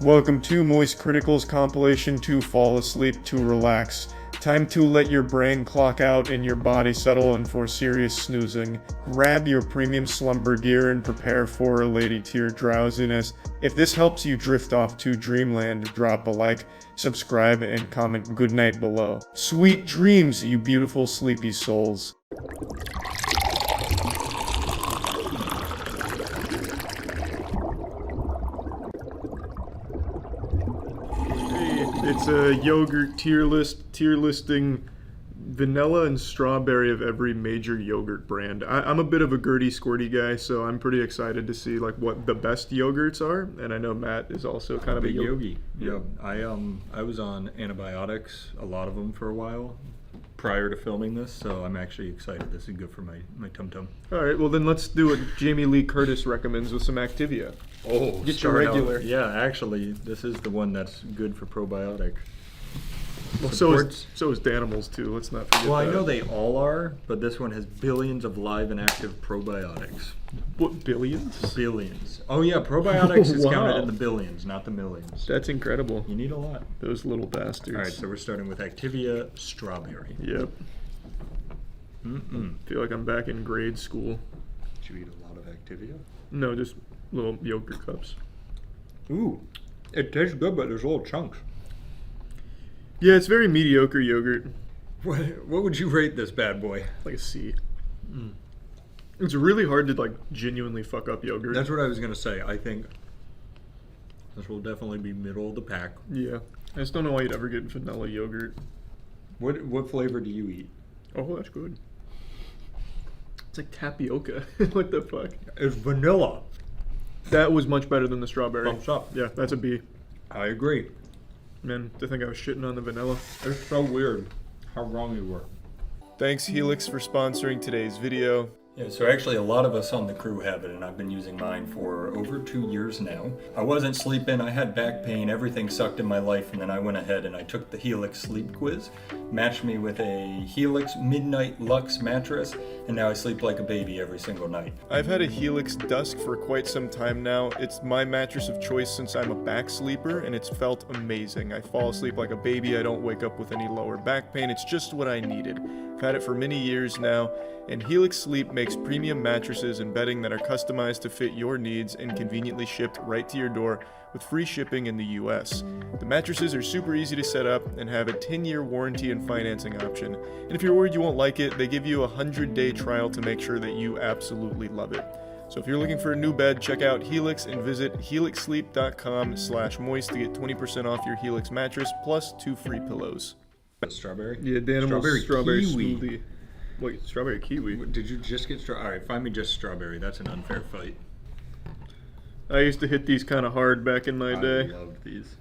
Welcome to moistcritikal's compilation to fall asleep to relax. Time to let your brain clock out and your body settle in for serious snoozing. Grab your premium slumber gear and prepare for a lady to your drowsiness. If this helps you drift off to dreamland, drop a like, subscribe, and comment goodnight below. Sweet dreams, you beautiful sleepy souls. It's a yogurt tier listing vanilla and strawberry of every major yogurt brand. I'm a bit of a Gertie Squirty guy, so I'm pretty excited to see like what the best yogurts are. And I know Matt is also kind of a yogi. Yeah, I was on antibiotics, a lot of them for a while, prior to filming this, so I'm actually excited. This is good for my tum-tum. All right, well then let's do what Jamie Lee Curtis recommends with some Activia. Oh, get your regular. Yeah, actually, this is the one that's good for probiotic. Well, so is Danimals too. Let's not forget. Well, that. I know they all are, but this one has billions of live and active probiotics. What, billions? Billions. Oh yeah, probiotics is Wow. counted in the billions, not the millions. That's incredible. You need a lot. Those little bastards. All right, so we're starting with Activia Strawberry. Yep. Feel like I'm back in grade school. Did you eat a lot of Activia? No, just little yogurt cups. Ooh, it tastes good, but there's little chunks. Yeah, it's very mediocre yogurt. What would you rate this bad boy? Like a C. It's really hard to like genuinely fuck up yogurt. That's what I was gonna say. I think this will definitely be middle of the pack. Yeah. I just don't know why you'd ever get vanilla yogurt. What flavor do you eat? Oh, that's good. It's like tapioca. What the fuck? It's vanilla. That was much better than the strawberry. Thumbs up. Yeah, that's a B. I agree. Man, to think I was shitting on the vanilla. It's so weird how wrong you were. Thanks Helix for sponsoring today's video. Yeah, so actually a lot of us on the crew have it, and I've been using mine for over 2 years now. I wasn't sleeping, I had back pain, everything sucked in my life, and then I went ahead and I took the Helix sleep quiz, matched me with a Helix Midnight Luxe mattress, and now I sleep like a baby every single night. I've had a Helix Dusk for quite some time now. It's my mattress of choice since I'm a back sleeper, and it's felt amazing. I fall asleep like a baby, I don't wake up with any lower back pain, it's just what I needed. I've had it for many years now, and Helix Sleep makes premium mattresses and bedding that are customized to fit your needs and conveniently shipped right to your door with free shipping in the US. The mattresses are super easy to set up and have a 10-year warranty and financing option. And if you're worried you won't like it, they give you a 100-day trial to make sure that you absolutely love it. So if you're looking for a new bed, check out Helix and visit helixsleep.com/moist to get 20% off your Helix mattress plus 2 free pillows. Strawberry? Yeah, Danimals strawberry kiwi. smoothie. Wait, strawberry kiwi? Did you just get strawberry? Alright, find me just strawberry. That's an unfair fight. I used to hit these kind of hard back in my day. I loved these.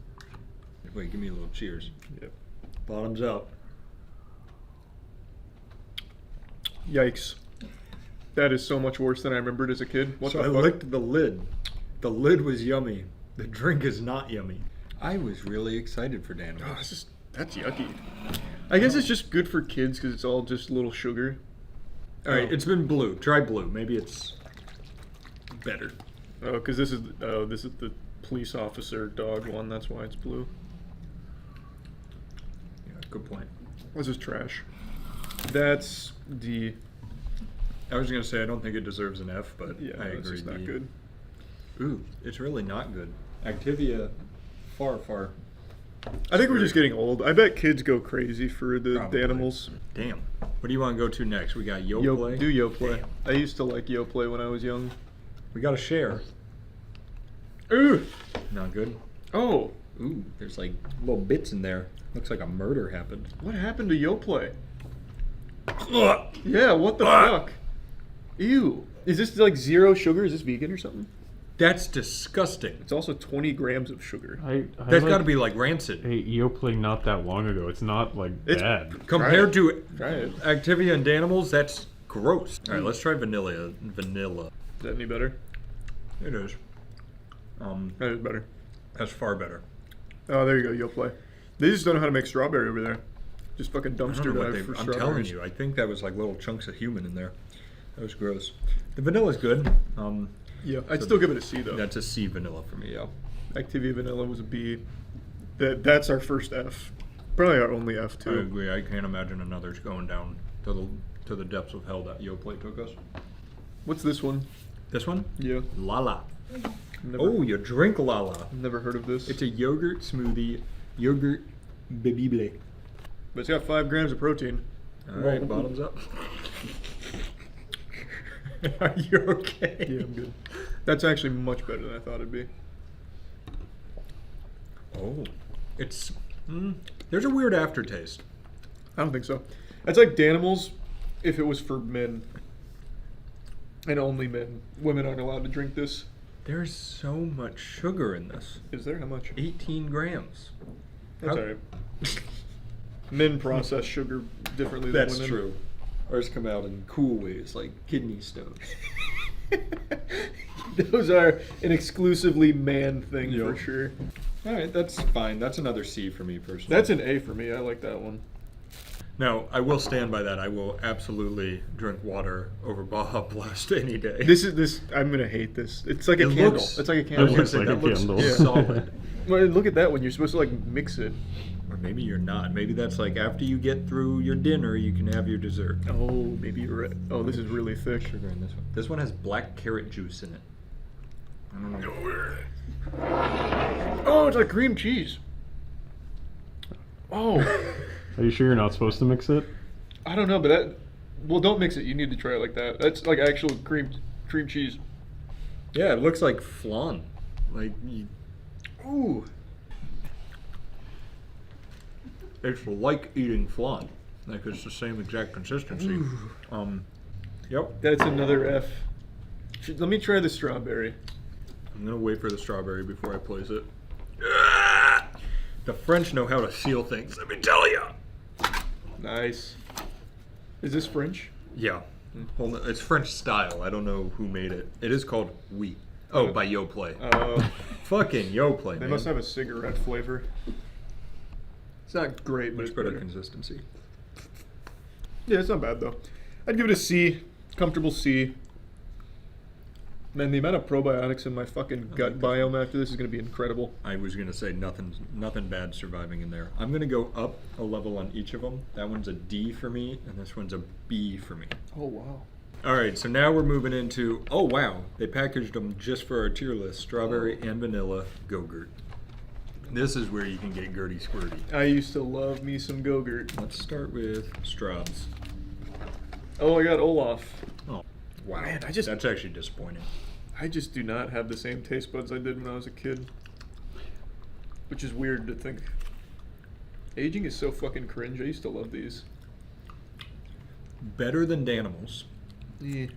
Wait, give me a little cheers. Yep. Bottoms up. Yikes. That is so much worse than I remembered as a kid. What So the I fuck? licked the lid. The lid was yummy. The drink is not yummy. I was really excited for Dan. Oh, that's yucky. I guess it's just good for kids because it's all just little sugar. Alright, it's been blue. Try blue. Maybe it's better. Oh, because this is the police officer dog one. That's why it's blue. Yeah, good point. This is trash. That's D. I was gonna say I don't think it deserves an F, but Yeah, I it's agree. just not D. good. Ooh, it's really not good. Activia, far. I think we're just getting old. I bet kids go crazy for the Probably. Danimals. Damn. What do you want to go to next? We got Yoplait. Do Yoplait. Damn. I used to like Yoplait when I was young. We got to share. Ooh. Not good. Oh. Ooh, there's like little bits in there. Looks like a murder happened. What happened to Yoplait? Yeah, what the fuck? Ew. Is this like 0 sugar? Is this vegan or something? That's disgusting. It's also 20 grams of sugar. That's got to be like rancid. Hey, Yoplait not that long ago. It's not like It's- bad. Compared to Try it. Activia and Danimals, that's gross. All right, let's try vanilla. Vanilla. Is that any better? It is. That is better. That's far better. Oh, there you go, Yoplait. They just don't know how to make strawberry over there. Just fucking I don't dumpster know what dive for I'm telling strawberries. you, I think that was like little chunks of human in there. That was gross. The vanilla's good. Yeah, I'd So still give it a C though. That's a C vanilla for me, yeah. Activia Vanilla was a B. That's our first F. Probably our only F I too. agree. I can't imagine another's going down to the depths of hell that Yoplait took us. What's this one? This one? Yeah. Lala. Never, Oh, you drink Lala. never heard of this. It's a yogurt smoothie, yogurt bibible. But it's got 5 grams of protein. All right, bottoms up. Are you okay? Yeah, I'm good. That's actually much better than I thought it'd be. Oh, it's there's a weird aftertaste. I don't think so. It's like Danimals if it was for men. And only men. Women aren't allowed to drink this. There's so much sugar in this. Is there? How much? 18 grams. That's How- alright. Men process sugar differently than That's women. true. Ours come out in cool ways, like kidney stones. Those are an exclusively man thing for Yep. sure. All right, that's fine. That's another C for me personally. That's an A for me. I like that one. Now, I will stand by that. I will absolutely drink water over Baja Blast any day. This. I'm gonna hate this. It's like a It candle. looks- It's like a It candle. looks like that a looks candle. Yeah. solid. Well, look at that one. You're supposed to like mix it. Or maybe you're not. Maybe that's like after you get through your dinner, you can have your dessert. Oh, maybe you're right. Oh, this is really thick. Sugar in this one. This one has black carrot juice in it. I don't know. Oh, it's like cream cheese. Oh, Are you sure you're not supposed to mix it? I don't know, but that. Well, don't mix it. You need to try it like that. That's like actual cream cheese. Yeah, it looks like flan. Like, Ooh. it's like eating flan. Like it's the same exact consistency. Yep. That's another F. Let me try the strawberry. I'm gonna wait for the strawberry before I place it. The French know how to seal things. Let me tell you. Nice. Is this French? Yeah. Hold on. It's French style. I don't know who made it. It is called Oui. Oh, by Yoplait. Fucking Yoplait, They man. must have a cigarette flavor. It's not great, but Much it's better better. consistency. Yeah, it's not bad though. I'd give it a C. Comfortable C. Man, the amount of probiotics in my fucking gut biome after this is going to be incredible. I was gonna say nothing bad surviving in there. I'm gonna go up a level on each of them. That one's a D for me, and this one's a B for me. Oh, wow. All right, so now we're moving into. Oh wow, they packaged them just for our tier list: strawberry and vanilla Go-Gurt. This is where you can get Gertie Squirty. I used to love me some Go-Gurt. Let's start with Straubs. Oh, I got Olaf. Oh, wow. Man, That's actually disappointing. I just do not have the same taste buds I did when I was a kid. Which is weird to think. Aging is so fucking cringe. I used to love these. Better than Danimals. Yeah.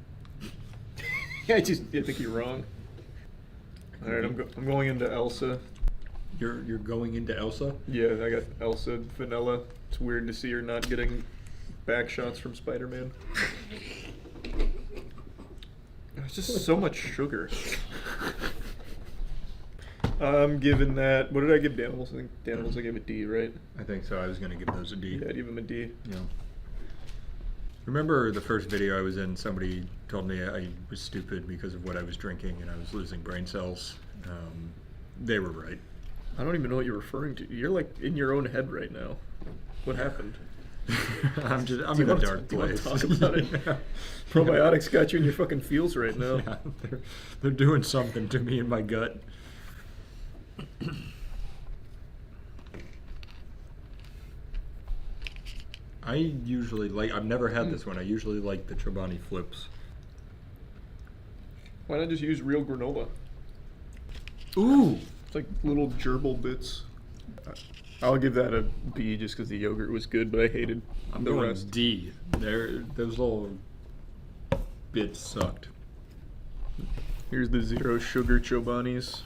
I think you're wrong. All right, I'm going into Elsa. You're going into Elsa? Yeah, I got Elsa vanilla. It's weird to see her not getting back shots from Spider-Man. It's just so much sugar. I'm giving that. What did I give Danimals? I think Danimals I gave a D, right? I think so. I was gonna give those a D. Yeah, I'd give him a D. Yeah. Remember the first video I was in, somebody told me I was stupid because of what I was drinking and I was losing brain cells. They were right. I don't even know what you're referring to. You're like in your own head right now. What happened? I'm Do in you a wanna dark do you wanna place. talk about it? Yeah. Probiotics got you in your fucking feels right now. Yeah, they're doing something to me in my gut. I usually like. I've never had this one. I usually like the Chobani flips. Why not just use real granola? Ooh. It's like little gerbil bits. I'll give that a B just because the yogurt was good, but I hated I'm the going rest. D. Those little bits sucked. Here's the zero sugar Chobanis.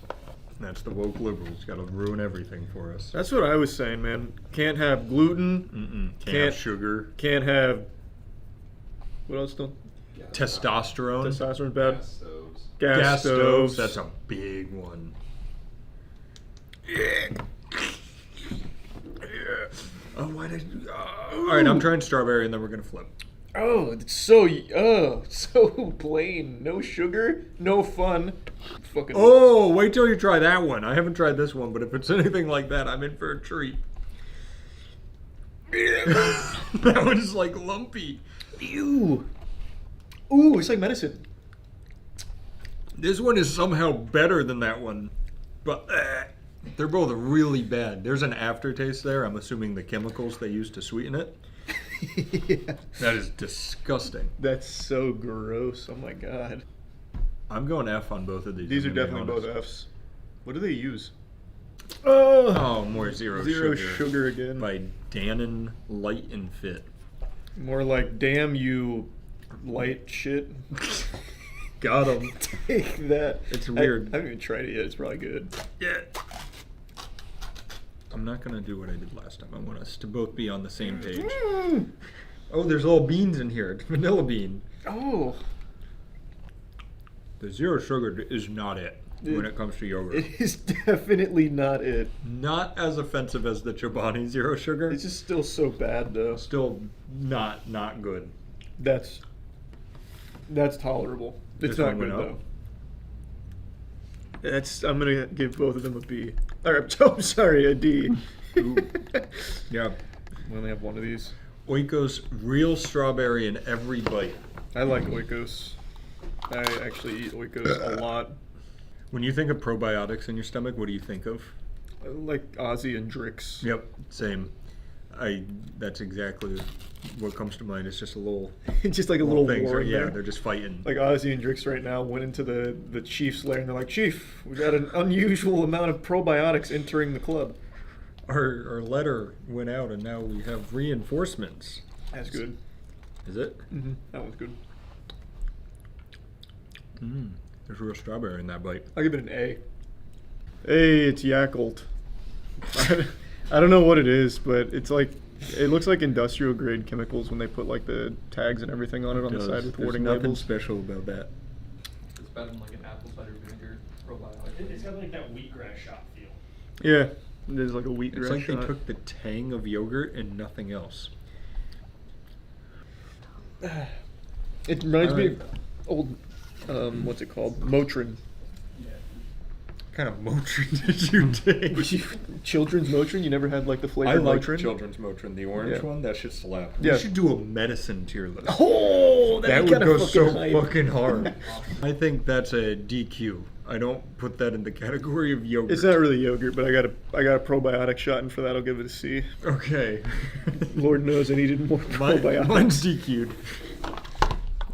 That's the woke liberals. Got to ruin everything for us. That's what I was saying, man. Can't have gluten. Can't have sugar. Can't have. What else? Don't. Testosterone. Testosterone's bad. Gas stoves. Gas stoves. That's a big one. Oh, why did? All right, I'm trying strawberry, and then we're gonna flip. Oh, it's so plain. No sugar, no fun. Fucking. Oh, wait till you try that one. I haven't tried this one, but if it's anything like that, I'm in for a treat. That one's like lumpy. Ew. Ooh, it's like medicine. This one is somehow better than that one, but they're both really bad. There's an aftertaste there. I'm assuming the chemicals they use to sweeten it. Yeah. That is disgusting. That's so gross. Oh my god. I'm going F on both of these. These are I'm gonna be definitely both honest. Fs. What do they use? Oh, more zero sugar again. By Dannon Light and Fit. More like, damn you, light shit. Got him. Take that. It's weird. I haven't even tried it yet. It's probably good. Yeah. I'm not gonna do what I did last time. I want us to both be on the same page. Oh, there's little beans in here. It's vanilla bean. Oh. The zero sugar is not it when it comes to yogurt. It is definitely not it. Not as offensive as the Chobani zero sugar. It's just still so bad though. Still not good. That's tolerable. It's This not one good went up. though. I'm gonna give both of them a B. Or I'm sorry, a D. Ooh. Yeah. We only have one of these. Oikos real strawberry in every bite. I like Oikos. I actually eat Oikos a lot. When you think of probiotics in your stomach, what do you think of? I like Ozzy and Drix. Yep, same. That's exactly what comes to mind. It's just a little It's just like a little things. war in Yeah, there. they're just fighting. Like Ozzy and Drix right now went into the Chief's lair and they're like, Chief, we got an unusual amount of probiotics entering the club. Our letter went out and now we have reinforcements. That's good. Is it? Mm-hmm. That one's good. There's real strawberry in that bite. I'll give it an A. Hey, it's Yakult. I don't know what it is, but it's like, it looks like industrial grade chemicals when they put like the tags and everything on it on the side with There's warning nothing labels. special about that. It's better than like an apple cider vinegar probiotic. It's got like that wheatgrass shot feel. Yeah, it is like a wheatgrass It's like shot. they took the tang of yogurt and nothing else. It reminds me Alright. of old, what's it called? Motrin. What kind of Motrin did you take? Children's Motrin? You never had like the I flavored like Motrin? Children's Motrin, the orange Yeah. one. That shit slap. Yeah. We should do a medicine tier list. Oh, That would go so hype. fucking hard. I think that's a DQ. I don't put that in the category of yogurt. It's not really yogurt, but I got a probiotic shot, and for that I'll give it a C. Okay. Lord knows I needed more probiotics. Mine's DQ'd.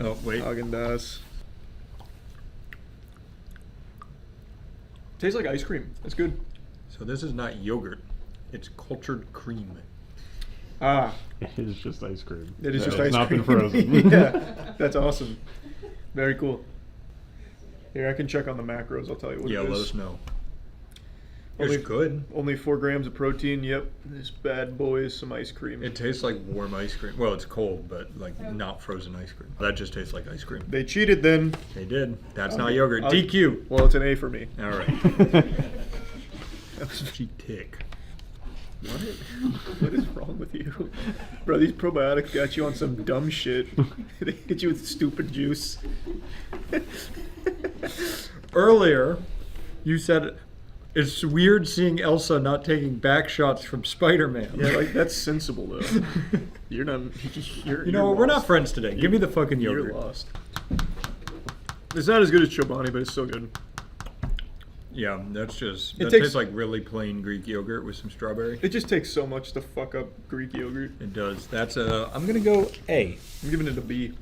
Oh, wait. Haagen-Dazs. Tastes like ice cream. That's good. So this is not yogurt. It's cultured cream. Ah, It is just ice cream. it is So just it's ice not cream. been frozen. Yeah, that's awesome. Very cool. Here, I can check on the macros. I'll tell you what Yeah, it let is. us know. Only- It's good. Only 4 grams of protein. Yep, this bad boy is some ice cream. It tastes like warm ice cream. Well, it's cold, but like not frozen ice cream. That just tastes like ice cream. They cheated then. They did. That's not yogurt. I'll- DQ. Well, it's an A for me. All right. Cheap tick. What? What is wrong with you? Bro, these probiotics got you on some dumb shit. They get you with stupid juice. Earlier, you said it's weird seeing Elsa not taking back shots from Spider-Man. Yeah, like, that's sensible, though. You're not... You know what? We're not friends today. Give me the fucking yogurt. You're lost. It's not as good as Chobani, but it's still good. Yeah, that It tastes takes- like really plain Greek yogurt with some strawberry. It just takes so much to fuck up Greek yogurt. It does. That's a. I'm gonna go A. I'm giving it a B.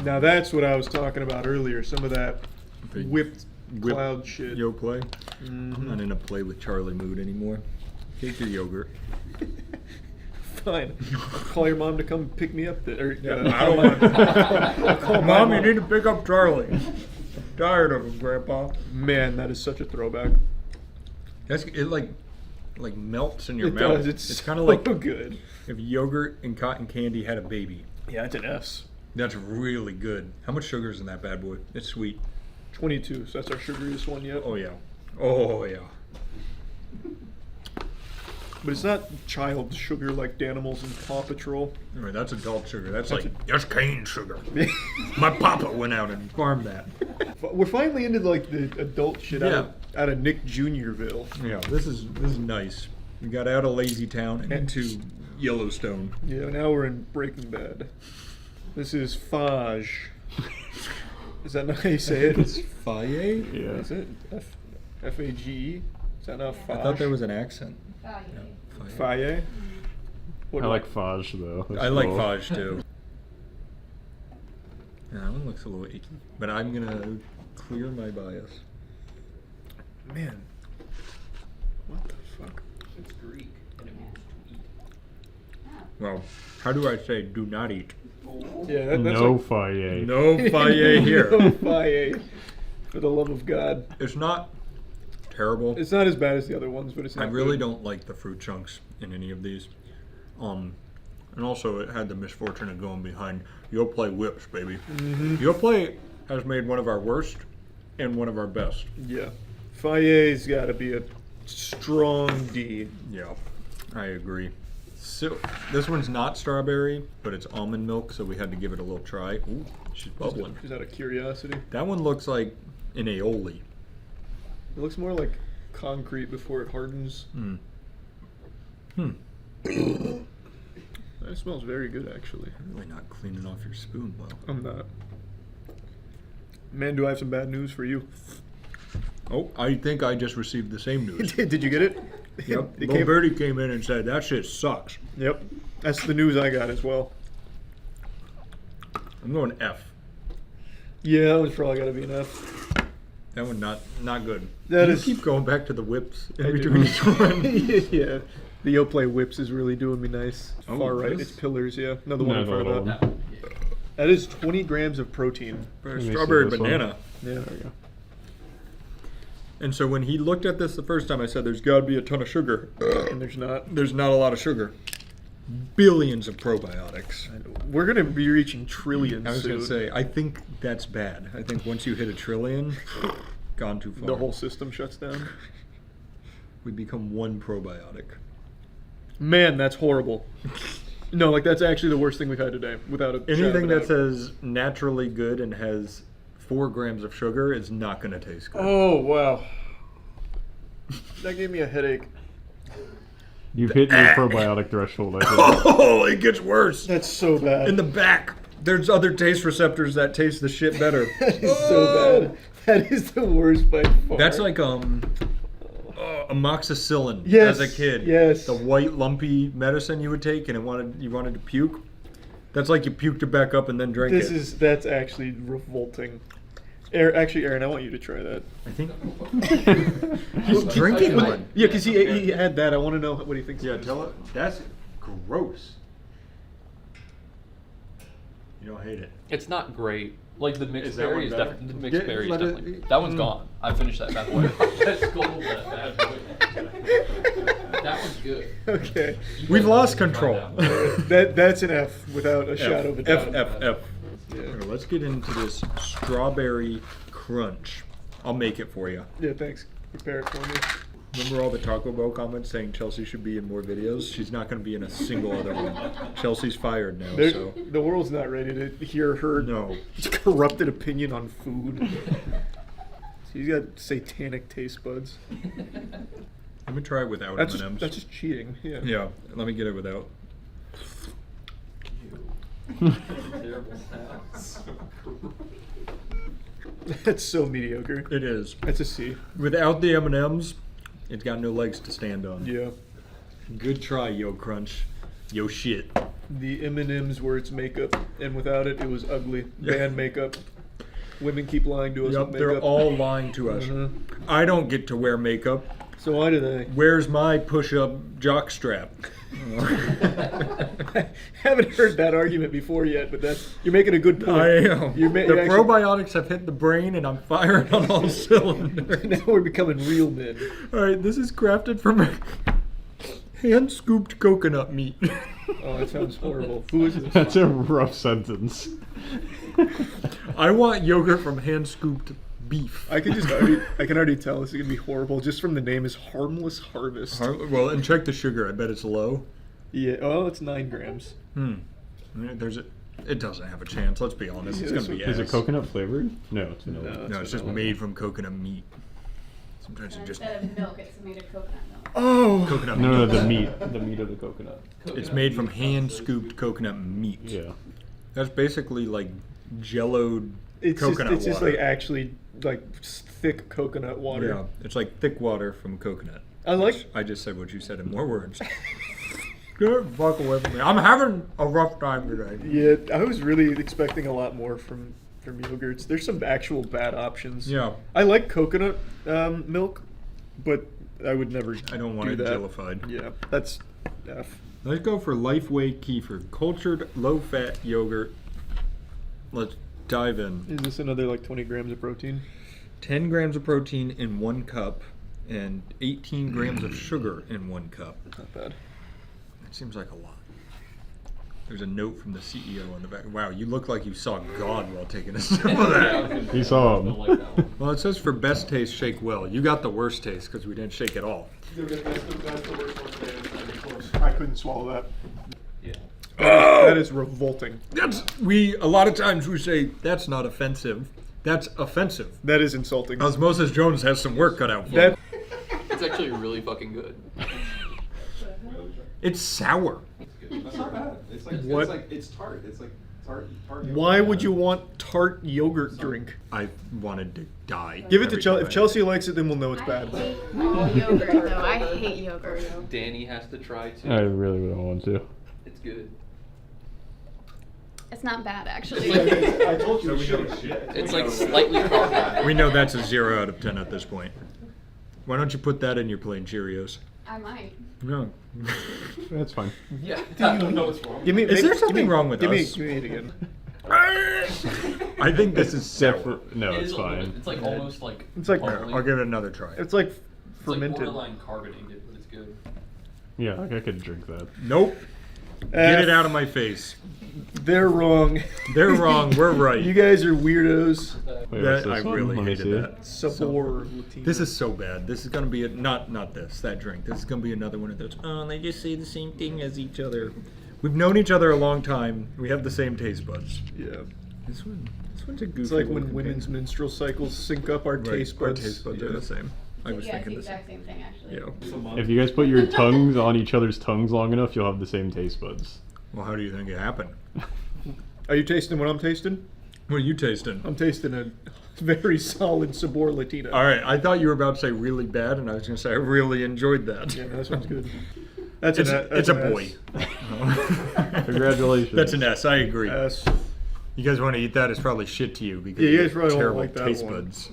Now that's what I was talking about earlier. Some of that Big whipped whip cloud shit. Yo play. Mhm. I'm not in a play with Charlie mood anymore. Take your yogurt. Fine. I'll call your mom to come pick me up. I don't want. I'll call my Mom, you need to pick up Charlie. I'm tired of him, Grandpa. Man, that is such a throwback. That's it. Like melts in your It mouth. does. It's kind of so like good. if yogurt and cotton candy had a baby. Yeah, it's an S. That's really good. How much sugar is in that bad boy? It's sweet. 22, so that's our sugariest one yet. Oh yeah. Oh yeah. But it's not child sugar like Danimals and Paw Patrol. I mean, that's adult sugar. That's that's cane sugar. My papa went out and farmed that. We're finally into like the adult shit out of Nick Jr.ville. Yeah, this is nice. We got out of Lazy Town and into Yellowstone. Yeah, now we're in Breaking Bad. This is Fage. Is that not how you say it? It's Faye? Yeah. Is it? F-A-G-E? Is that not Fage? I thought there was an accent. Faye? I like Fage though. That's I like cool. Fage too. Yeah, that one looks a little icky. But I'm gonna clear my bias. Man. What the fuck? It's Greek, and it means to eat. Well, how do I say do not eat? Yeah, that's No like, Faye. No Faye here. No Faye. For the love of God. It's not terrible. It's not as bad as the other ones, but it's I not really good. don't like the fruit chunks in any of these. And also it had the misfortune of going behind Yoplait whips, baby. Yoplait has made one of our worst and one of our best. Yeah. Faye's got to be a strong D. Yeah, I agree. So this one's not strawberry, but it's almond milk, so we had to give it a little try. Ooh, she's bubbling. Just out of curiosity. That one looks like an aioli. It looks more like concrete before it hardens. That smells very good, actually. Really not cleaning off your spoon well. I'm not. Man, do I have some bad news for you? Oh, I think I just received the same news. Did you get it? Yep. It Lil came- Birdie came in and said, that shit sucks. Yep. That's the news I got as well. I'm going F. Yeah, that one's probably got to be an F. That one not good. That You is- keep going back to the whips in I do. between each one. Yeah. The Yoplait whips is really doing me nice. Oh, Far right. this? It's pillars, yeah. Another one in Another front of one. that. That is 20 grams of protein. me see Strawberry this one. banana. Yeah. There we go. And so when he looked at this the first time, I said, there's got to be a ton of sugar. And there's not. There's not a lot of sugar. Billions of probiotics. We're going to be reaching trillions I was going to soon. say, I think that's bad. I think once you hit a trillion, gone too far. The whole system shuts down. We become one probiotic. Man, that's horrible. No, like that's actually the worst thing we've had today, without a shadow of Anything a that doubt. says naturally good and has 4 grams of sugar is not going to taste good. Oh wow, that gave me a headache. You've hit your probiotic threshold, I think. Oh, it gets worse. That's so bad. In the back, there's other taste receptors that taste the shit better. That is so bad. That is the worst by far. That's like amoxicillin Yes, as a kid. yes. The white lumpy medicine you would take and you wanted to puke. That's like you puked it back up and then drank it. That's actually revolting. Aaron, I want you to try that. I think he's drinking one. Yeah, because he had that. I want to know what he thinks. Yeah, it is. tell it. That's gross. You don't hate it. It's not great. Like the mixed Is that one berry is better? definitely the mixed Get- berry is let it- definitely. That one's gone. I finished that bad boy. That's gold. That bad boy. That one's good. Okay, You We've guys lost need to try control. that one. that's an F without a shadow of a doubt. F. Yeah. Here, let's get into this strawberry crunch. I'll make it for you. Yeah, thanks. Prepare it for me. Remember all the Taco Bell comments saying Chelsea should be in more videos? She's not going to be in a single other one. Chelsea's fired now, so. The world's not ready to hear her No. corrupted opinion on food. She's got satanic taste buds. Let me try it without That's M&Ms. just, that's just cheating. Yeah. Yeah, let me get it without. Terrible sounds. That's so mediocre. It is. That's a C. Without the M&Ms, it's got no legs to stand on. Yeah. Good try, Yo Crunch. Yo shit. The M&Ms were its makeup, and without it, it was ugly. Band makeup. Women keep lying to us Yep, with they're makeup. all lying to us. Mhm. I don't get to wear makeup. So why do they? Where's my push-up jock strap? I haven't heard that argument before yet, but you're making a good point. I am. You're The you're actually- probiotics have hit the brain, and I'm firing on all cylinders. Now we're becoming real men. All right, this is crafted from hand-scooped coconut meat. Oh, that sounds horrible. Who is this? That's a rough sentence. I want yogurt from hand-scooped beef. I can already tell this is gonna be horrible just from the name is Harmless Harvest. Well, and check the sugar. I bet it's low. Yeah, oh, it's 9 grams. It doesn't have a chance. Let's be honest. It's gonna be. Is it ass. coconut flavored? No, it's vanilla. No, it's just made from coconut meat. Sometimes it just. Instead of milk, it's made of coconut milk. Oh, Coconut No, meat. the meat of the coconut. It's made from hand scooped coconut meat. Yeah. That's basically like jelloed it's coconut just water. like actually like thick coconut water. Yeah, it's like thick water from coconut. I like. I just said what you said in more words. Get the fuck away from me. I'm having a rough time today. Yeah, I was really expecting a lot more from yogurts. There's some actual bad options. Yeah. I like coconut milk, but I would never. I don't want it that. jellified. Yeah, that's F. Let's go for Lifeway Kefir, cultured low-fat yogurt. Let's dive in. Is this another like 20 grams of protein? 10 grams of protein in 1 cup, and 18 grams of sugar in 1 cup. Not bad. That seems like a lot. There's a note from the CEO on the back. Wow, you look like you saw God while taking a sip of that. You saw him. Don't like that one. Well, it says for best taste, shake well. You got the worst taste because we didn't shake at all. That's the worst one today. It's not even close. I couldn't swallow that. Yeah. That is revolting. A lot of times we say that's not offensive. That's offensive. That is insulting. Osmosis Jones has some work cut out for That him. It's actually really fucking good. It's sour. That's not bad. It's like What? it's tart. It's like tart. Why would you want tart yogurt drink? I wanted to die. Give it to every Chelsea. time If I- Chelsea likes it, then we'll know it's I bad. hate all yogurt, though. I hate yogurt. Danny has to try too. I really don't want to. It's good. It's not bad, actually. I told you. It's like slightly carbonated. We know that's a 0 out of 10 at this point. Why don't you put that in your plain Cheerios? I might. No. That's fine. Yeah. I don't know what's wrong. Give me. Is there something wrong with give us? Give me it again. I think this is sour. No, It it's is a little fine. bit. It's like almost like. It's like- bubbly. I'll give it another try. It's like It's like fermented. borderline carbonated, but it's good. Yeah, I could drink that. Nope. Get it out of my face. They're wrong. They're wrong. We're right. You guys are weirdos. Wait, That, what's I this one? really Let me hated see. that. Sabor. This is so bad. This is gonna be not this, that drink. This is gonna be another one of those. Oh, they just say the same thing as each other. We've known each other a long time. We have the same taste buds. Yeah. This one's a goofy. It's like when looking women's thing. menstrual cycles sync up our Right, taste our buds. taste buds are Yeah. the same. I was Yeah, it's thinking the the same. exact same thing, actually. Yeah. If you guys put your tongues on each other's tongues long enough, you'll have the same taste buds. Well, how do you think it happened? Are you tasting what I'm tasting? What are you tasting? I'm tasting a very solid Sabor Latina. All right, I thought you were about to say really bad, and I was going to say I really enjoyed that. Yeah, that sounds good. That's It's, an, it's that's a an boy. Congratulations. That's an S. I agree. S. You guys want to eat that? It's probably shit to you because Yeah, you you guys have probably won't terrible like that taste one. buds.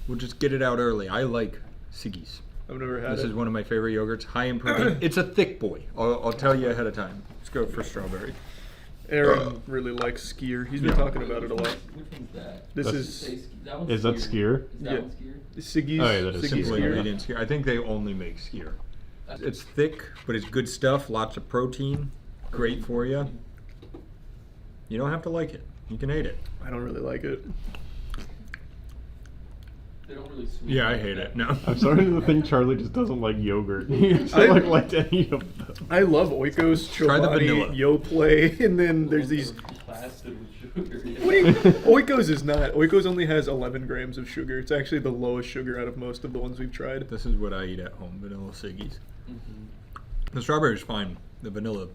We'll just get it out early. I like Siggy's. I've never had This it. is one of my favorite yogurts. High in protein. It's a thick boy. I'll tell you ahead of time. Let's go for strawberry. Aaron really likes Skier. He's been Yeah. talking about it a lot. Which one's that? This That's- is That one's Is that skier? Is that Yeah. one skier? Siggy's. Oh, yeah, that is Siggy's Simple Skier. ingredients here. I think they only make skyr. It's thick, but it's good stuff. Lots of protein. Great for you. You don't have to like it. You can eat it. I don't really like it. They don't really sweeten Yeah, I like hate that. it. No. I'm starting to think Charlie just doesn't like yogurt. He doesn't I- like any of them. I love Oikos, Try the vanilla. Chobani, Yoplait, and then there's these. Blasted with sugar. What do you, Oikos is not. Oikos only has 11 grams of sugar. It's actually the lowest sugar out of most of the ones we've tried. This is what I eat at home. Vanilla Siggy's. Mhm. The strawberry's fine. The vanilla.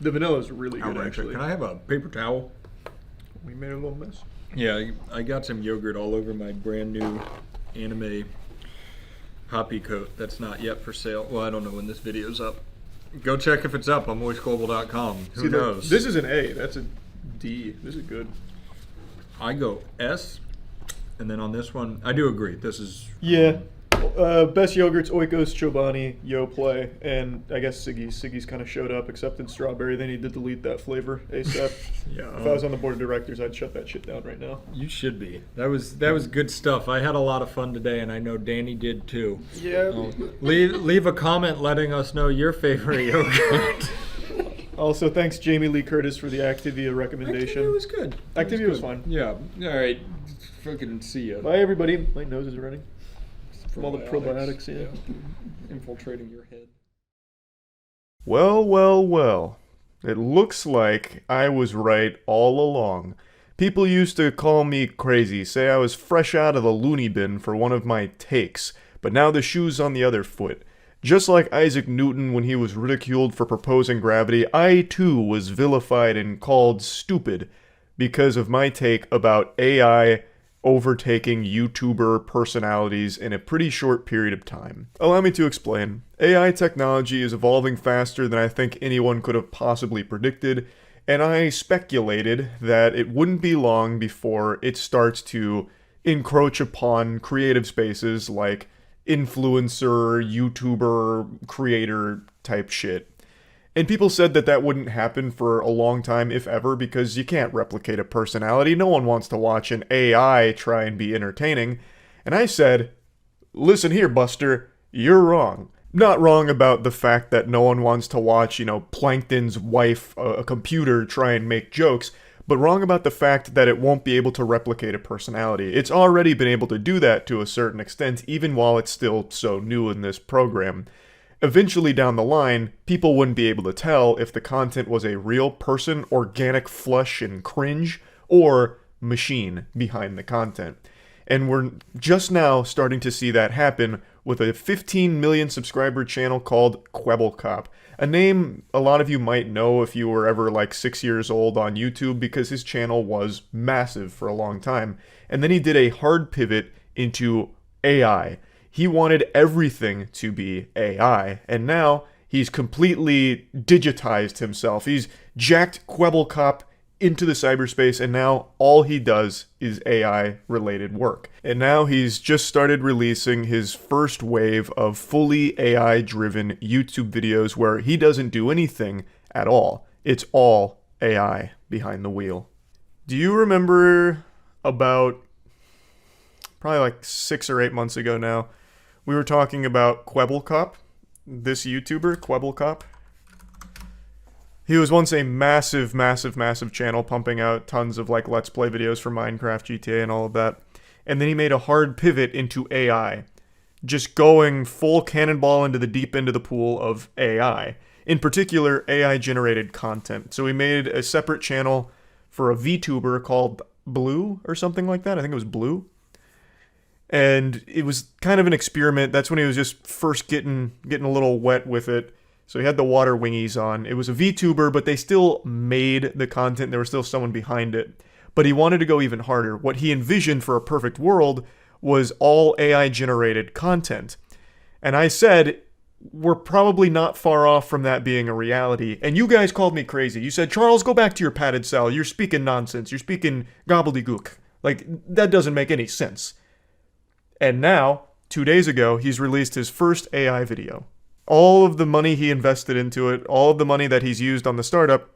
The vanilla is really good, outrageous. actually. Can I have a paper towel? We made a little mess. Yeah, I got some yogurt all over my brand new anime poppy coat that's not yet for sale. Well, I don't know when this video's up. Go check if it's up on moistglobal.com. Who See, knows? This is an A. That's a D. This is good. I go S, and then on this one, I do agree. This is Yeah. Best yogurts: Oikos, Chobani, Yoplait, and I guess Siggy's. Siggy's kind of showed up, except in strawberry. They need to delete that flavor ASAP. yeah. If I was on the board of directors, I'd shut that shit down right now. You should be. That was good stuff. I had a lot of fun today, and I know Danny did too. Yeah. Leave a comment letting us know your favorite yogurt. Also, thanks Jamie Lee Curtis for the Activia recommendation. Activia was good. Activia was fun. Yeah. All right. Fucking see ya. Bye, everybody. My nose is running. From all the probiotics, yeah. Infiltrating your head. Well, well, well. It looks like I was right all along. People used to call me crazy, say I was fresh out of the loony bin for one of my takes, but now the shoe's on the other foot. Just like Isaac Newton when he was ridiculed for proposing gravity, I too was vilified and called stupid because of my take about AI overtaking YouTuber personalities in a pretty short period of time. Allow me to explain. AI technology is evolving faster than I think anyone could have possibly predicted, and I speculated that it wouldn't be long before it starts to encroach upon creative spaces like influencer, YouTuber, creator type shit. And people said that that wouldn't happen for a long time, if ever, because you can't replicate a personality. No one wants to watch an AI try and be entertaining. And I said, listen here, Buster, you're wrong. Not wrong about the fact that no one wants to watch, Plankton's wife, a computer, try and make jokes, but wrong about the fact that it won't be able to replicate a personality. It's already been able to do that to a certain extent, even while it's still so new in this program. Eventually down the line, people wouldn't be able to tell if the content was a real person, organic flush and cringe, or machine behind the content. And we're just now starting to see that happen with a 15 million subscriber channel called Kwebbelkop. A name a lot of you might know if you were ever like 6 years old on YouTube because his channel was massive for a long time. And then he did a hard pivot into AI. He wanted everything to be AI, and now he's completely digitized himself. He's jacked Kwebbelkop into the cyberspace, and now all he does is AI-related work. And now he's just started releasing his first wave of fully AI-driven YouTube videos where he doesn't do anything at all. It's all AI behind the wheel. Do you remember about probably like 6 or 8 months ago now, we were talking about Kwebbelkop, this YouTuber, Kwebbelkop. He was once a massive, massive, massive channel pumping out tons of like Let's Play videos for Minecraft, GTA, and all of that. And then he made a hard pivot into AI. Just going full cannonball into the deep end of the pool of AI. In particular, AI-generated content. So he made a separate channel for a VTuber called Blue or something like that. I think it was Blue. And it was kind of an experiment. That's when he was just first getting a little wet with it. So he had the water wingies on. It was a VTuber, but they still made the content. There was still someone behind it. But he wanted to go even harder. What he envisioned for a perfect world was all AI-generated content. And I said, we're probably not far off from that being a reality. And you guys called me crazy. You said, Charles, go back to your padded cell. You're speaking nonsense. You're speaking gobbledygook. Like, that doesn't make any sense. And now, 2 days ago, he's released his first AI video. All of the money he invested into it, all of the money that he's used on the startup,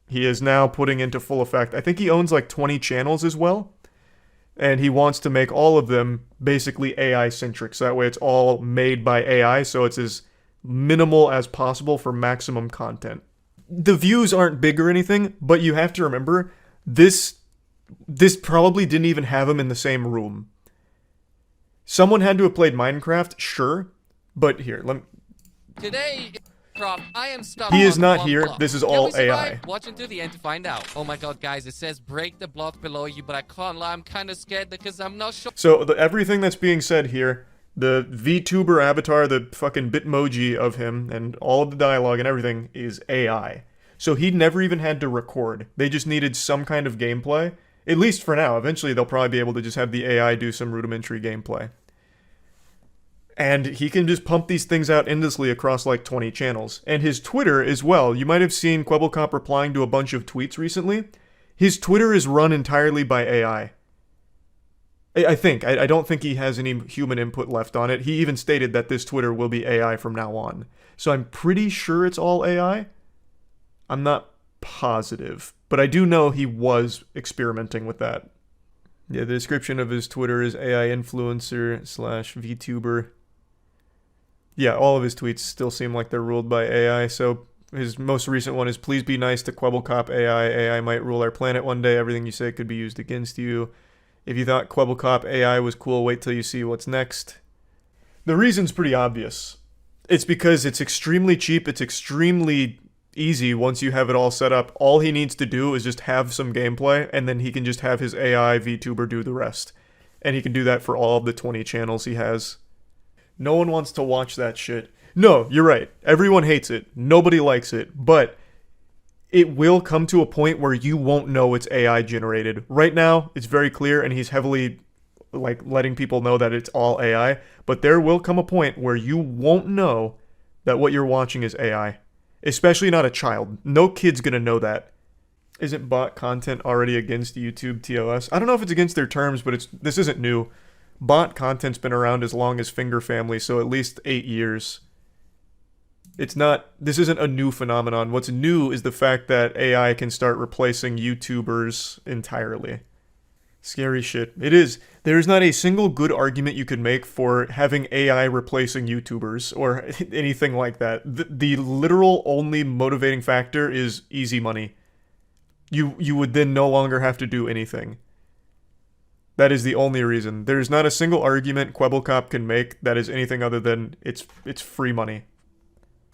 he is now putting into full effect. I think he owns like 20 channels as well. And he wants to make all of them basically AI-centric. So that way it's all made by AI, so it's as minimal as possible for maximum content. The views aren't big or anything, but you have to remember, this probably didn't even have him in the same room. Someone had to have played Minecraft, sure, but here, Today, I am stuck. He is on not one here. block. This is Can all we survive? AI. Watch until the end to find out. Oh my god, guys, it says break the block below you, but I can't lie. I'm kind of scared because I'm not sure. So everything that's being said here, the VTuber avatar, the fucking Bitmoji of him, and all of the dialogue and everything is AI. So he never even had to record. They just needed some kind of gameplay. At least for now. Eventually they'll probably be able to just have the AI do some rudimentary gameplay. And he can just pump these things out endlessly across like 20 channels. And his Twitter as well. You might have seen Kwebbelkop replying to a bunch of tweets recently. His Twitter is run entirely by AI. I think. I don't think he has any human input left on it. He even stated that this Twitter will be AI from now on. So I'm pretty sure it's all AI. I'm not positive. But I do know he was experimenting with that. Yeah, the description of his Twitter is AI influencer / VTuber. Yeah, all of his tweets still seem like they're ruled by AI, so His most recent one is, please be nice to Kwebbelkop AI. AI might rule our planet one day. Everything you say could be used against you. If you thought Kwebbelkop AI was cool, wait till you see what's next. The reason's pretty obvious. It's because it's extremely cheap. It's extremely easy once you have it all set up. All he needs to do is just have some gameplay, and then he can just have his AI VTuber do the rest. And he can do that for all of the 20 channels he has. No one wants to watch that shit. No, you're right. Everyone hates it. Nobody likes it. But it will come to a point where you won't know it's AI generated. Right now, it's very clear, and he's heavily letting people know that it's all AI. But there will come a point where you won't know that what you're watching is AI. Especially not a child. No kid's gonna know that. Isn't bot content already against YouTube TOS? I don't know if it's against their terms, but this isn't new. Bot content's been around as long as Finger Family, so at least 8 years. This isn't a new phenomenon. What's new is the fact that AI can start replacing YouTubers entirely. Scary shit. It is. There is not a single good argument you could make for having AI replacing YouTubers or anything like that. The literal only motivating factor is easy money. You would then no longer have to do anything. That is the only reason. There's not a single argument Kwebbelkop can make that is anything other than it's free money.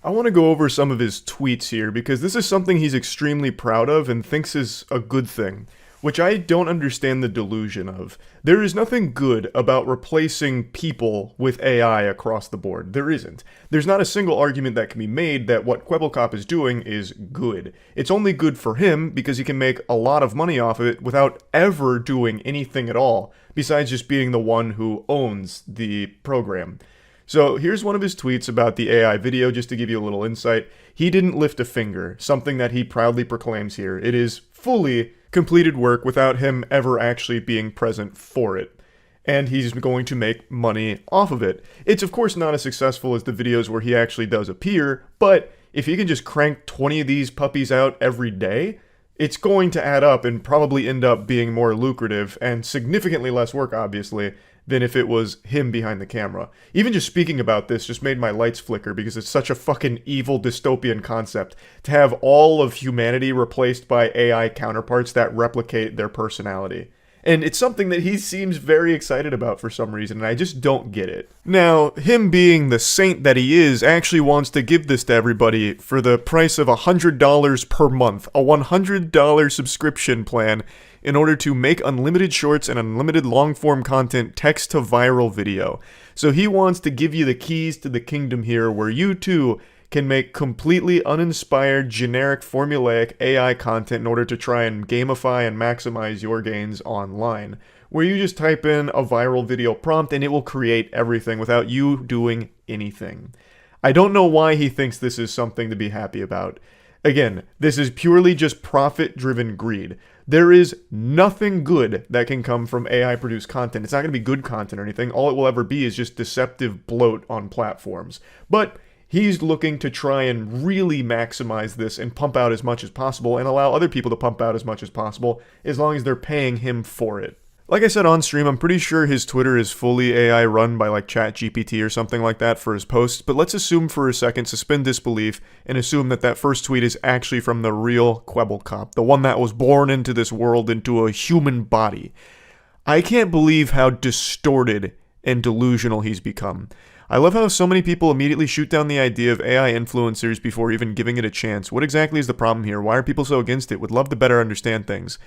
I want to go over some of his tweets here because this is something he's extremely proud of and thinks is a good thing, which I don't understand the delusion of. There is nothing good about replacing people with AI across the board. There isn't. There's not a single argument that can be made that what Kwebbelkop is doing is good. It's only good for him because he can make a lot of money off of it without ever doing anything at all, besides just being the one who owns the program. So here's one of his tweets about the AI video, just to give you a little insight. He didn't lift a finger, something that he proudly proclaims here. It is fully completed work without him ever actually being present for it. And he's going to make money off of it. It's of course not as successful as the videos where he actually does appear, but if he can just crank 20 of these puppies out every day, it's going to add up and probably end up being more lucrative and significantly less work, obviously, than if it was him behind the camera. Even just speaking about this just made my lights flicker because it's such a fucking evil dystopian concept to have all of humanity replaced by AI counterparts that replicate their personality. And it's something that he seems very excited about for some reason, and I just don't get it. Now, him being the saint that he is actually wants to give this to everybody for the price of $100 per month, a $100 subscription plan, in order to make unlimited shorts and unlimited long-form content text to viral video. So he wants to give you the keys to the kingdom here, where you too can make completely uninspired, generic, formulaic AI content in order to try and gamify and maximize your gains online. Where you just type in a viral video prompt and it will create everything without you doing anything. I don't know why he thinks this is something to be happy about. Again, this is purely just profit-driven greed. There is nothing good that can come from AI-produced content. It's not going to be good content or anything. All it will ever be is just deceptive bloat on platforms. But he's looking to try and really maximize this and pump out as much as possible and allow other people to pump out as much as possible as long as they're paying him for it. Like I said on stream, I'm pretty sure his Twitter is fully AI run by like ChatGPT or something like that for his posts, but let's assume for a second, suspend disbelief, and assume that that first tweet is actually from the real Kwebbelkop, the one that was born into this world into a human body. I can't believe how distorted and delusional he's become. I love how so many people immediately shoot down the idea of AI influencers before even giving it a chance. What exactly is the problem here? Why are people so against it? Would love to better understand things.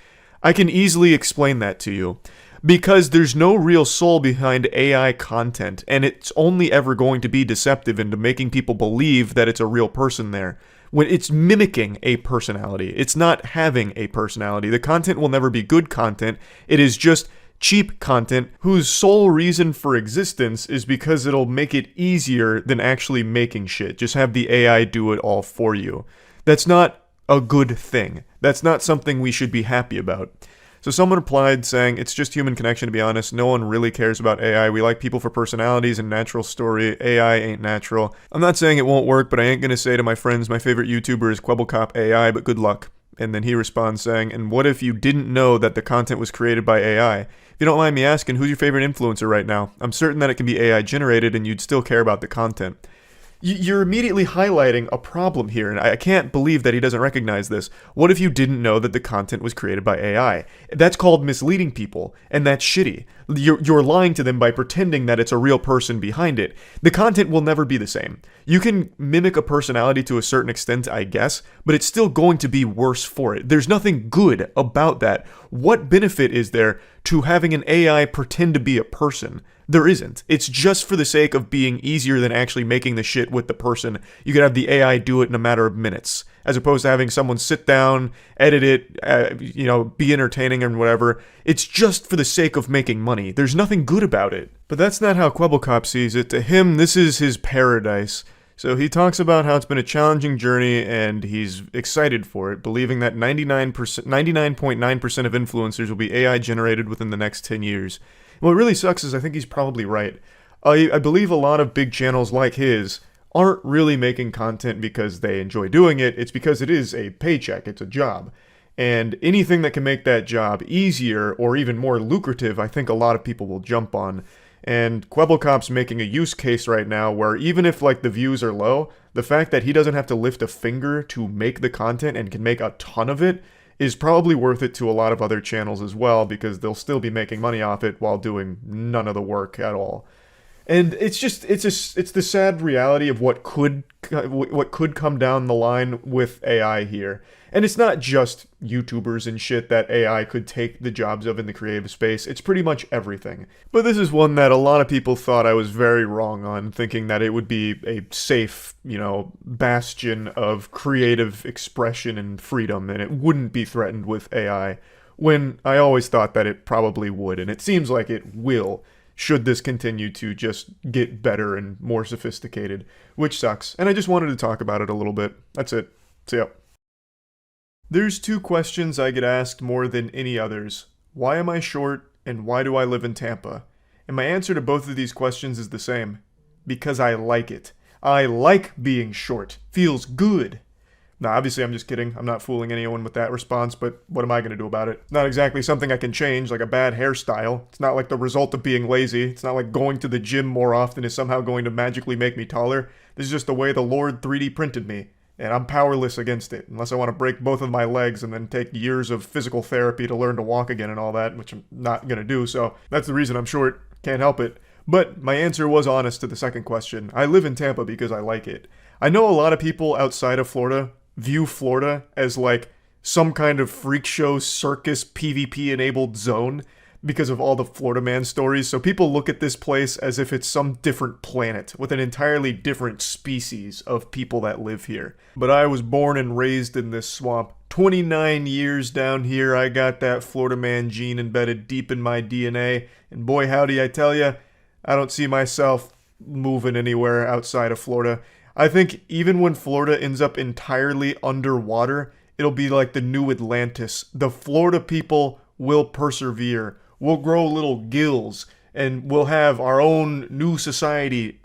I can easily explain that to you. Because there's no real soul behind AI content, and it's only ever going to be deceptive into making people believe that it's a real person there. When it's mimicking a personality, it's not having a personality. The content will never be good content. It is just cheap content whose sole reason for existence is because it'll make it easier than actually making shit. Just have the AI do it all for you. That's not a good thing. That's not something we should be happy about. So someone replied saying, it's just human connection, to be honest. No one really cares about AI. We like people for personalities and natural story. AI ain't natural. I'm not saying it won't work, but I ain't gonna say to my friends my favorite YouTuber is Kwebbelkop AI, but good luck. And then he responds saying, and what if you didn't know that the content was created by AI? If you don't mind me asking, who's your favorite influencer right now? I'm certain that it can be AI generated and you'd still care about the content. You're immediately highlighting a problem here, and I can't believe that he doesn't recognize this. What if you didn't know that the content was created by AI? That's called misleading people, and that's shitty. You're lying to them by pretending that it's a real person behind it. The content will never be the same. You can mimic a personality to a certain extent, I guess, but it's still going to be worse for it. There's nothing good about that. What benefit is there to having an AI pretend to be a person? There isn't. It's just for the sake of being easier than actually making the shit with the person. You could have the AI do it in a matter of minutes, as opposed to having someone sit down, edit it, be entertaining and whatever. It's just for the sake of making money. There's nothing good about it. But that's not how Kwebbelkop sees it. To him, this is his paradise. So he talks about how it's been a challenging journey and he's excited for it, believing that 99.9% of influencers will be AI generated within the next 10 years. What really sucks is I think he's probably right. I believe a lot of big channels like his aren't really making content because they enjoy doing it. It's because it is a paycheck. It's a job. And anything that can make that job easier or even more lucrative, I think a lot of people will jump on. And Kwebbelkop's making a use case right now where even if the views are low, the fact that he doesn't have to lift a finger to make the content and can make a ton of it is probably worth it to a lot of other channels as well, because they'll still be making money off it while doing none of the work at all. And it's the sad reality of what could come down the line with AI here. And it's not just YouTubers and shit that AI could take the jobs of in the creative space. It's pretty much everything. But this is one that a lot of people thought I was very wrong on, thinking that it would be a safe, bastion of creative expression and freedom, and it wouldn't be threatened with AI, when I always thought that it probably would, and it seems like it will, should this continue to just get better and more sophisticated, which sucks. And I just wanted to talk about it a little bit. That's it. See ya. There's two questions I get asked more than any others. Why am I short, and why do I live in Tampa? And my answer to both of these questions is the same. Because I like it. I like being short. Feels good. Now, obviously, I'm just kidding. I'm not fooling anyone with that response, but what am I going to do about it? Not exactly something I can change, like a bad hairstyle. It's not like the result of being lazy. It's not like going to the gym more often is somehow going to magically make me taller. This is just the way the Lord 3D printed me. And I'm powerless against it, unless I want to break both of my legs and then take years of physical therapy to learn to walk again and all that, which I'm not going to do, so that's the reason I'm short. Can't help it. But my answer was honest to the second question. I live in Tampa because I like it. I know a lot of people outside of Florida view Florida as some kind of freak show circus PvP-enabled zone because of all the Florida Man stories, so people look at this place as if it's some different planet with an entirely different species of people that live here. But I was born and raised in this swamp. 29 years down here, I got that Florida Man gene embedded deep in my DNA, and boy howdy I tell ya, I don't see myself moving anywhere outside of Florida. I think even when Florida ends up entirely underwater, it'll be like the new Atlantis. The Florida people will persevere. We'll grow little gills, and we'll have our own new society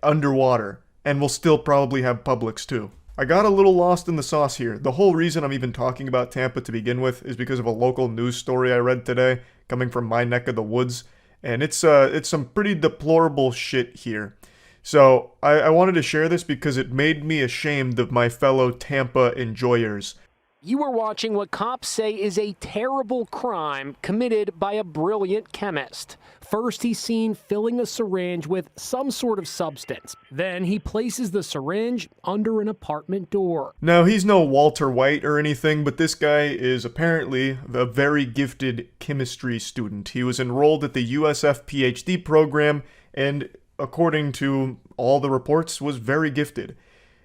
underwater, and we'll still probably have Publix too. I got a little lost in the sauce here. The whole reason I'm even talking about Tampa to begin with is because of a local news story I read today, coming from my neck of the woods, and it's some pretty deplorable shit here. So I wanted to share this because it made me ashamed of my fellow Tampa enjoyers. You are watching what cops say is a terrible crime committed by a brilliant chemist. First, he's seen filling a syringe with some sort of substance. Then he places the syringe under an apartment door. Now, he's no Walter White or anything, but this guy is apparently a very gifted chemistry student. He was enrolled at the USF PhD program and, according to all the reports, was very gifted.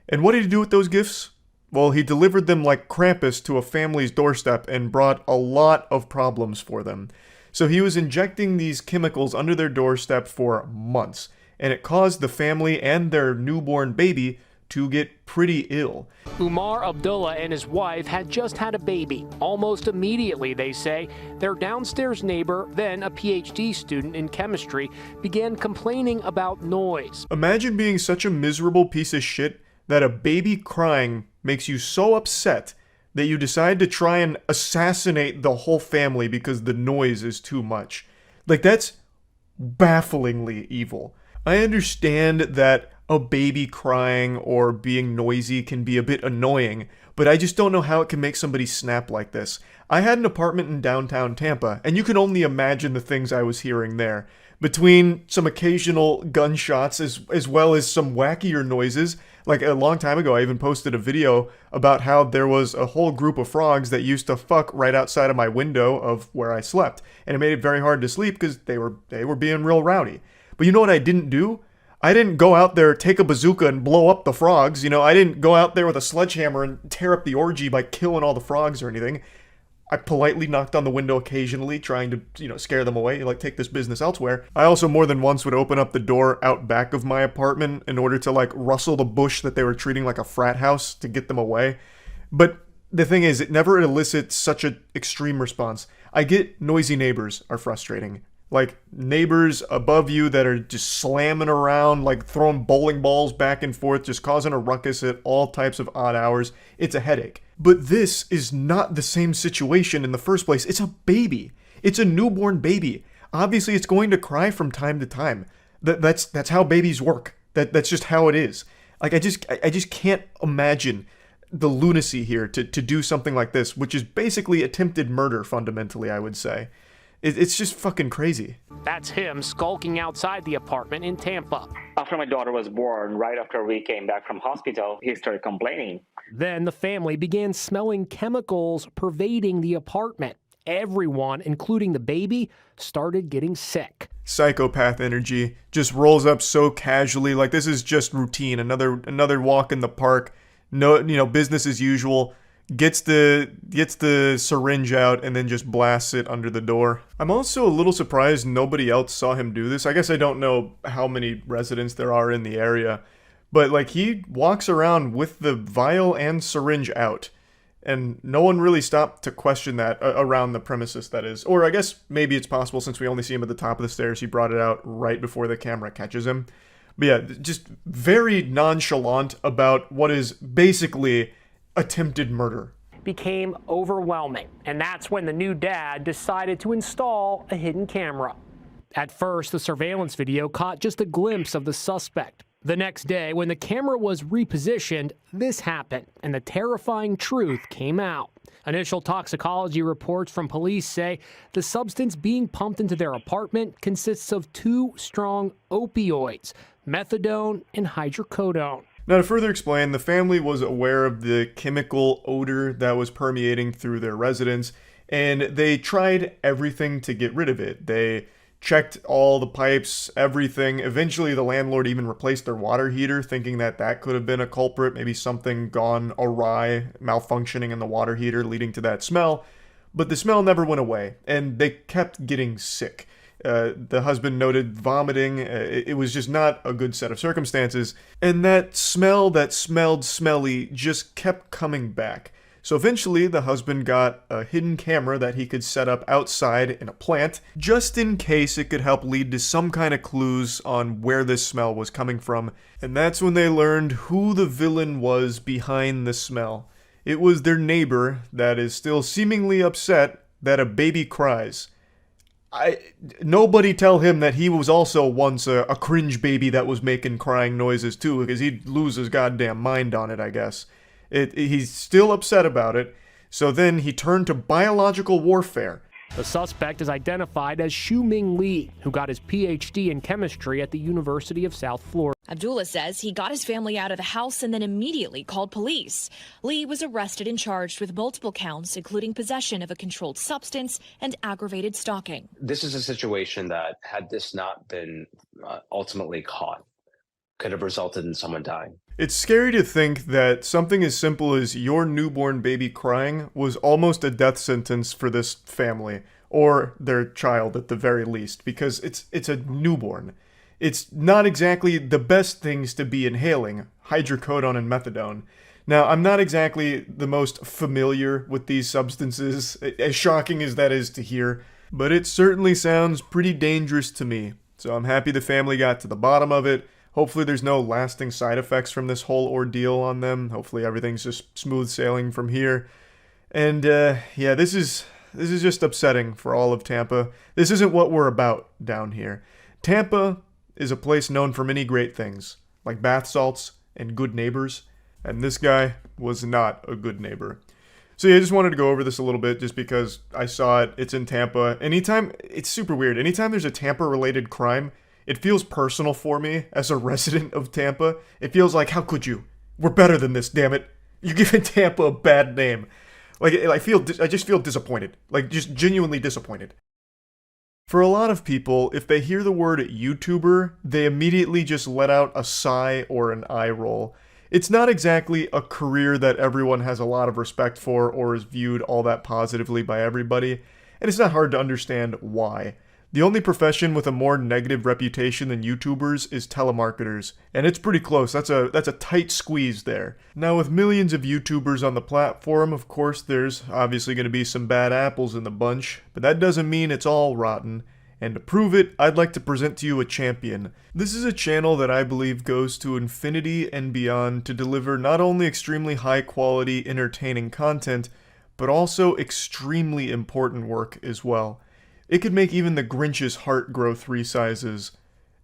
And what did he do with those gifts? Well, he delivered them like Krampus to a family's doorstep and brought a lot of problems for them. So he was injecting these chemicals under their doorstep for months, and it caused the family and their newborn baby to get pretty ill. Umar Abdullah and his wife had just had a baby. Almost immediately, they say, their downstairs neighbor, then a PhD student in chemistry, began complaining about noise. Imagine being such a miserable piece of shit that a baby crying makes you so upset that you decide to try and assassinate the whole family because the noise is too much. That's bafflingly evil. I understand that a baby crying or being noisy can be a bit annoying, but I just don't know how it can make somebody snap like this. I had an apartment in downtown Tampa, and you can only imagine the things I was hearing there. Between some occasional gunshots as well as some wackier noises. Like a long time ago, I even posted a video about how there was a whole group of frogs that used to fuck right outside of my window of where I slept. And it made it very hard to sleep because they were being real rowdy. But you know what I didn't do? I didn't go out there, take a bazooka and blow up the frogs. You know, I didn't go out there with a sledgehammer and tear up the orgy by killing all the frogs or anything. I politely knocked on the window occasionally, trying to, scare them away, like take this business elsewhere. I also more than once would open up the door out back of my apartment in order to, rustle the bush that they were treating like a frat house to get them away. But the thing is, it never elicits such an extreme response. I get noisy neighbors are frustrating. Like, neighbors above you that are just slamming around, like throwing bowling balls back and forth, just causing a ruckus at all types of odd hours. It's a headache. But this is not the same situation in the first place. It's a baby. It's a newborn baby. Obviously, it's going to cry from time to time. That's how babies work. That's just how it is. Like, I just can't imagine the lunacy here to do something like this, which is basically attempted murder, fundamentally, I would say. It's just fucking crazy. That's him skulking outside the apartment in Tampa. After my daughter was born, right after we came back from hospital, he started complaining. Then the family began smelling chemicals pervading the apartment. Everyone, including the baby, started getting sick. Psychopath energy just rolls up so casually, like this is just routine. Another walk in the park. No, business as usual. Gets the syringe out and then just blasts it under the door. I'm also a little surprised nobody else saw him do this. I guess I don't know how many residents there are in the area, but he walks around with the vial and syringe out, and no one really stopped to question that around the premises, that is. Or I guess maybe it's possible since we only see him at the top of the stairs, he brought it out right before the camera catches him. But yeah, just very nonchalant about what is basically attempted murder. Became overwhelming, and that's when the new dad decided to install a hidden camera. At first, the surveillance video caught just a glimpse of the suspect. The next day, when the camera was repositioned, this happened, and the terrifying truth came out. Initial toxicology reports from police say the substance being pumped into their apartment consists of 2 strong opioids, methadone and hydrocodone. Now, to further explain, the family was aware of the chemical odor that was permeating through their residence, and they tried everything to get rid of it. They checked all the pipes, everything. Eventually, the landlord even replaced their water heater, thinking that could have been a culprit, maybe something gone awry, malfunctioning in the water heater, leading to that smell. But the smell never went away, and they kept getting sick. The husband noted vomiting. It was just not a good set of circumstances. And that smell that smelled smelly just kept coming back. So eventually the husband got a hidden camera that he could set up outside in a plant, just in case it could help lead to some kind of clues on where this smell was coming from. And that's when they learned who the villain was behind the smell. It was their neighbor that is still seemingly upset that a baby cries. Nobody tell him that he was also once a cringe baby that was making crying noises too, because he'd lose his goddamn mind on it, I guess. He's still upset about it, so then he turned to biological warfare. The suspect is identified as Xiuming Li, who got his PhD in chemistry at the University of South Florida. Abdullah says he got his family out of the house and then immediately called police. Lee was arrested and charged with multiple counts, including possession of a controlled substance and aggravated stalking. This is a situation that, had this not been ultimately caught, could have resulted in someone dying. It's scary to think that something as simple as your newborn baby crying was almost a death sentence for this family, or their child at the very least, because it's a newborn. It's not exactly the best things to be inhaling, hydrocodone and methadone. Now, I'm not exactly the most familiar with these substances, as shocking as that is to hear, but it certainly sounds pretty dangerous to me. So I'm happy the family got to the bottom of it. Hopefully there's no lasting side effects from this whole ordeal on them. Hopefully everything's just smooth sailing from here. And yeah, this is just upsetting for all of Tampa. This isn't what we're about down here. Tampa is a place known for many great things. like bath salts and good neighbors. And this guy was not a good neighbor. So yeah, I just wanted to go over this a little bit just because I saw it. It's in Tampa. It's super weird. Anytime there's a Tampa-related crime, it feels personal for me as a resident of Tampa. It feels like, how could you? We're better than this, damn it. You're giving Tampa a bad name. Like, I just feel disappointed. Like, just genuinely disappointed. For a lot of people, if they hear the word YouTuber, they immediately just let out a sigh or an eye roll. It's not exactly a career that everyone has a lot of respect for or is viewed all that positively by everybody, and it's not hard to understand why. The only profession with a more negative reputation than YouTubers is telemarketers, and it's pretty close. That's a tight squeeze there. Now, with millions of YouTubers on the platform, of course, there's obviously going to be some bad apples in the bunch, but that doesn't mean it's all rotten. And to prove it, I'd like to present to you a champion. This is a channel that I believe goes to infinity and beyond to deliver not only extremely high quality, entertaining content, but also extremely important work as well. It could make even the Grinch's heart grow 3 sizes,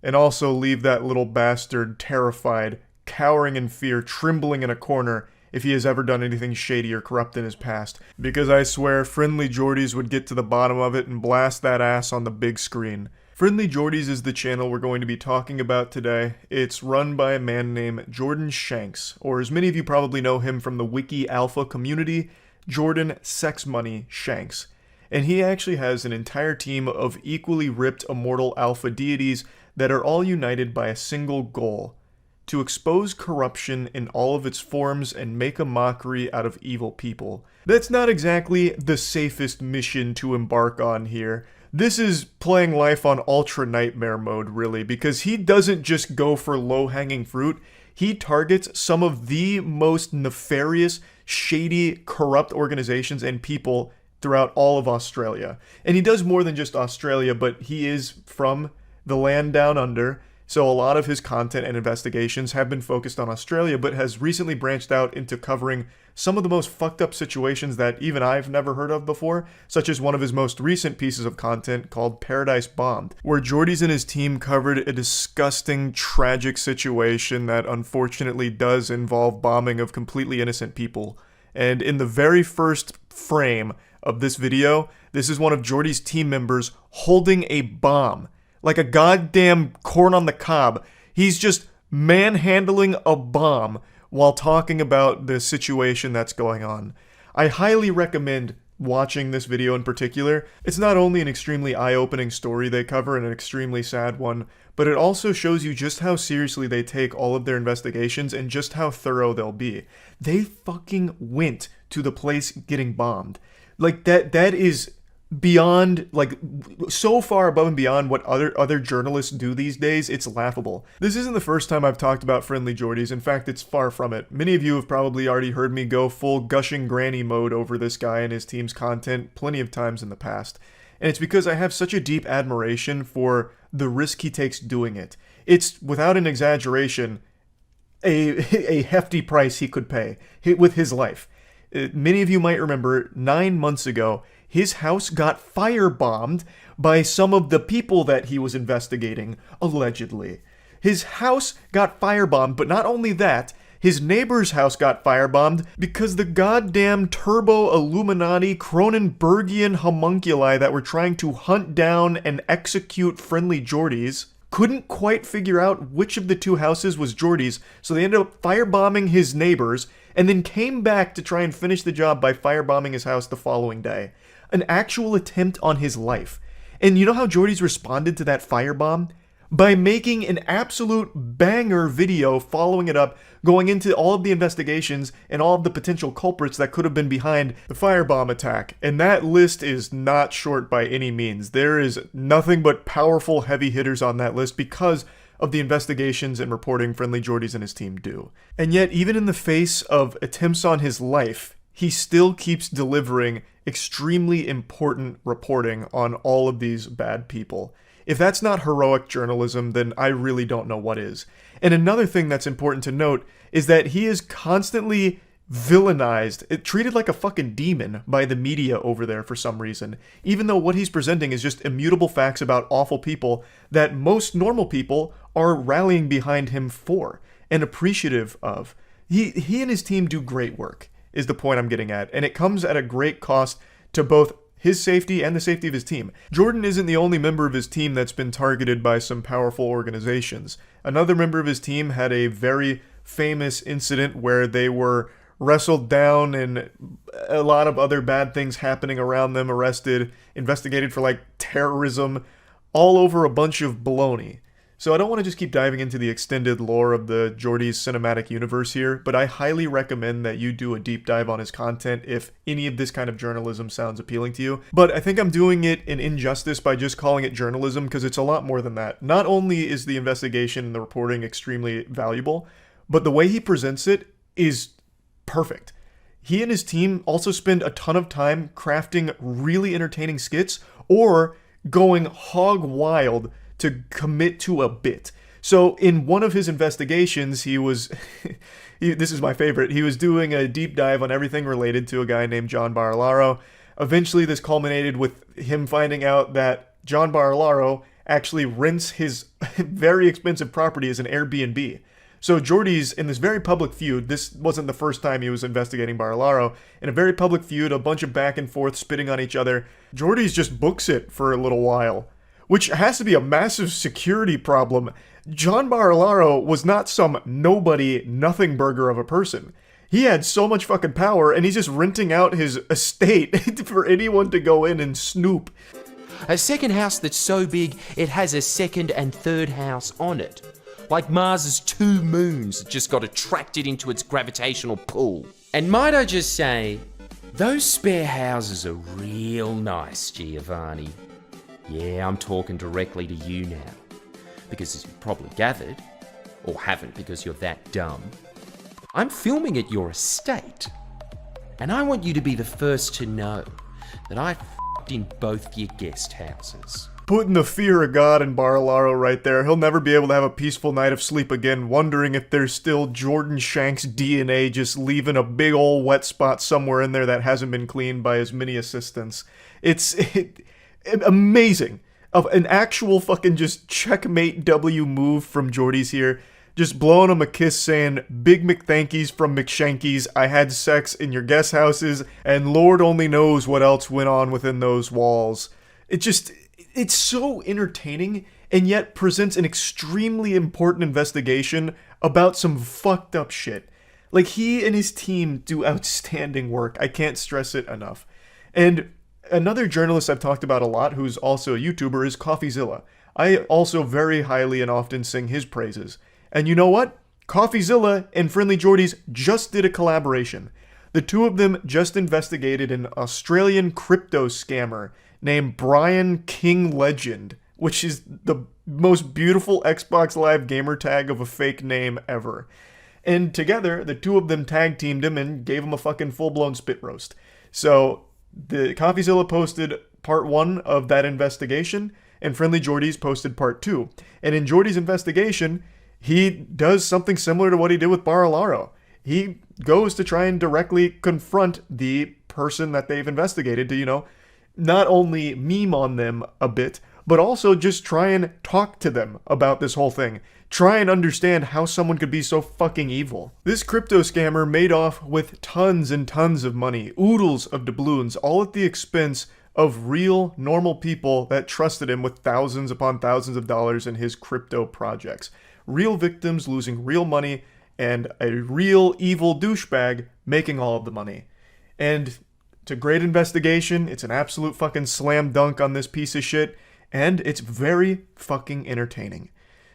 and also leave that little bastard terrified, cowering in fear, trembling in a corner if he has ever done anything shady or corrupt in his past. Because I swear, Friendly Jordies would get to the bottom of it and blast that ass on the big screen. Friendly Jordies is the channel we're going to be talking about today. It's run by a man named Jordan Shanks, or as many of you probably know him from the Wiki Alpha community, Jordan Sex Money Shanks. And he actually has an entire team of equally ripped immortal alpha deities that are all united by a single goal: to expose corruption in all of its forms and make a mockery out of evil people. That's not exactly the safest mission to embark on here. This is playing life on ultra nightmare mode, really, because he doesn't just go for low-hanging fruit. He targets some of the most nefarious, shady, corrupt organizations and people throughout all of Australia. And he does more than just Australia, but he is from the land down under, so a lot of his content and investigations have been focused on Australia, but has recently branched out into covering some of the most fucked up situations that even I've never heard of before, such as one of his most recent pieces of content called Paradise Bombed, where Jordies and his team covered a disgusting, tragic situation that unfortunately does involve bombing of completely innocent people. And in the very first frame of this video, this is one of Jordy's team members holding a bomb. Like a goddamn corn on the cob. He's just manhandling a bomb while talking about the situation that's going on. I highly recommend watching this video in particular. It's not only an extremely eye-opening story they cover and an extremely sad one, but it also shows you just how seriously they take all of their investigations and just how thorough they'll be. They fucking went to the place getting bombed. Like, that is beyond, like, so far above and beyond what other journalists do these days, it's laughable. This isn't the first time I've talked about Friendly Jordies. In fact, it's far from it. Many of you have probably already heard me go full gushing granny mode over this guy and his team's content plenty of times in the past. And it's because I have such a deep admiration for the risk he takes doing it. It's, without an exaggeration, a hefty price he could pay with his life. Many of you might remember 9 months ago, his house got firebombed by some of the people that he was investigating, allegedly. His house got firebombed, but not only that, his neighbor's house got firebombed because the goddamn turbo Illuminati Cronenbergian homunculi that were trying to hunt down and execute Friendly Jordies couldn't quite figure out which of the 2 houses was Jordy's, so they ended up firebombing his neighbors, and then came back to try and finish the job by firebombing his house the following day. An actual attempt on his life. And you know how Jordy's responded to that firebomb? By making an absolute banger video following it up, going into all of the investigations and all of the potential culprits that could have been behind the firebomb attack. And that list is not short by any means. There is nothing but powerful heavy hitters on that list because of the investigations and reporting Friendly Jordies and his team do. And yet, even in the face of attempts on his life, he still keeps delivering extremely important reporting on all of these bad people. If that's not heroic journalism, then I really don't know what is. And another thing that's important to note is that he is constantly villainized, treated like a fucking demon by the media over there for some reason, even though what he's presenting is just immutable facts about awful people that most normal people are rallying behind him for and appreciative of. He and his team do great work, is the point I'm getting at, and it comes at a great cost to both his safety and the safety of his team. Jordan isn't the only member of his team that's been targeted by some powerful organizations. Another member of his team had a very famous incident where they were wrestled down and a lot of other bad things happening around them, arrested, investigated for like terrorism, all over a bunch of baloney. So I don't want to just keep diving into the extended lore of the Jordy's cinematic universe here, but I highly recommend that you do a deep dive on his content if any of this kind of journalism sounds appealing to you. But I think I'm doing it an injustice by just calling it journalism because it's a lot more than that. Not only is the investigation and the reporting extremely valuable, but the way he presents it is perfect. He and his team also spend a ton of time crafting really entertaining skits or going hog wild to commit to a bit. So in one of his investigations, he was, this is my favorite, he was doing a deep dive on everything related to a guy named John Barilaro. Eventually this culminated with him finding out that John Barilaro actually rents his very expensive property as an Airbnb. So Jordy's in this very public feud. This wasn't the first time he was investigating Barilaro. In a very public feud, a bunch of back and forth spitting on each other, Jordy's just books it for a little while, which has to be a massive security problem. John Barilaro was not some nobody, nothing burger of a person. He had so much fucking power, and he's just renting out his estate for anyone to go in and snoop. A second house that's so big, it has a second and third house on it. Like Mars's 2 moons that just got attracted into its gravitational pull. And might I just say, those spare houses are real nice, Giovanni. Yeah, I'm talking directly to you now. Because as you've probably gathered, or haven't because you're that dumb, I'm filming at your estate. And I want you to be the first to know that I f***ed in both your guest houses. Putting the fear of God in Barilaro right there. He'll never be able to have a peaceful night of sleep again, wondering if there's still Jordan Shanks' DNA just leaving a big old wet spot somewhere in there that hasn't been cleaned by his many assistants. It's amazing. Of an actual fucking just checkmate W move from Jordy's here. Just blowing him a kiss saying, Big McThankies from McShankies, I had sex in your guest houses, and Lord only knows what else went on within those walls. It's so entertaining, and yet presents an extremely important investigation about some fucked up shit. Like, he and his team do outstanding work. I can't stress it enough. And another journalist I've talked about a lot, who's also a YouTuber, is CoffeeZilla. I also very highly and often sing his praises. And you know what? CoffeeZilla and Friendly Jordies just did a collaboration. The two of them just investigated an Australian crypto scammer named Brian King Legend, which is the most beautiful Xbox Live gamer tag of a fake name ever. And together, the two of them tag teamed him and gave him a fucking full-blown spit roast. So, the CoffeeZilla posted part 1 of that investigation, and Friendly Jordies posted part 2. And in Jordy's investigation, he does something similar to what he did with Barilaro. He goes to try and directly confront the person that they've investigated to, not only meme on them a bit, but also just try and talk to them about this whole thing. Try and understand how someone could be so fucking evil. This crypto scammer made off with tons and tons of money, oodles of doubloons, all at the expense of real, normal people that trusted him with thousands upon thousands of dollars in his crypto projects. Real victims losing real money, and a real evil douchebag making all of the money. And it's a great investigation. It's an absolute fucking slam dunk on this piece of shit. And it's very fucking entertaining.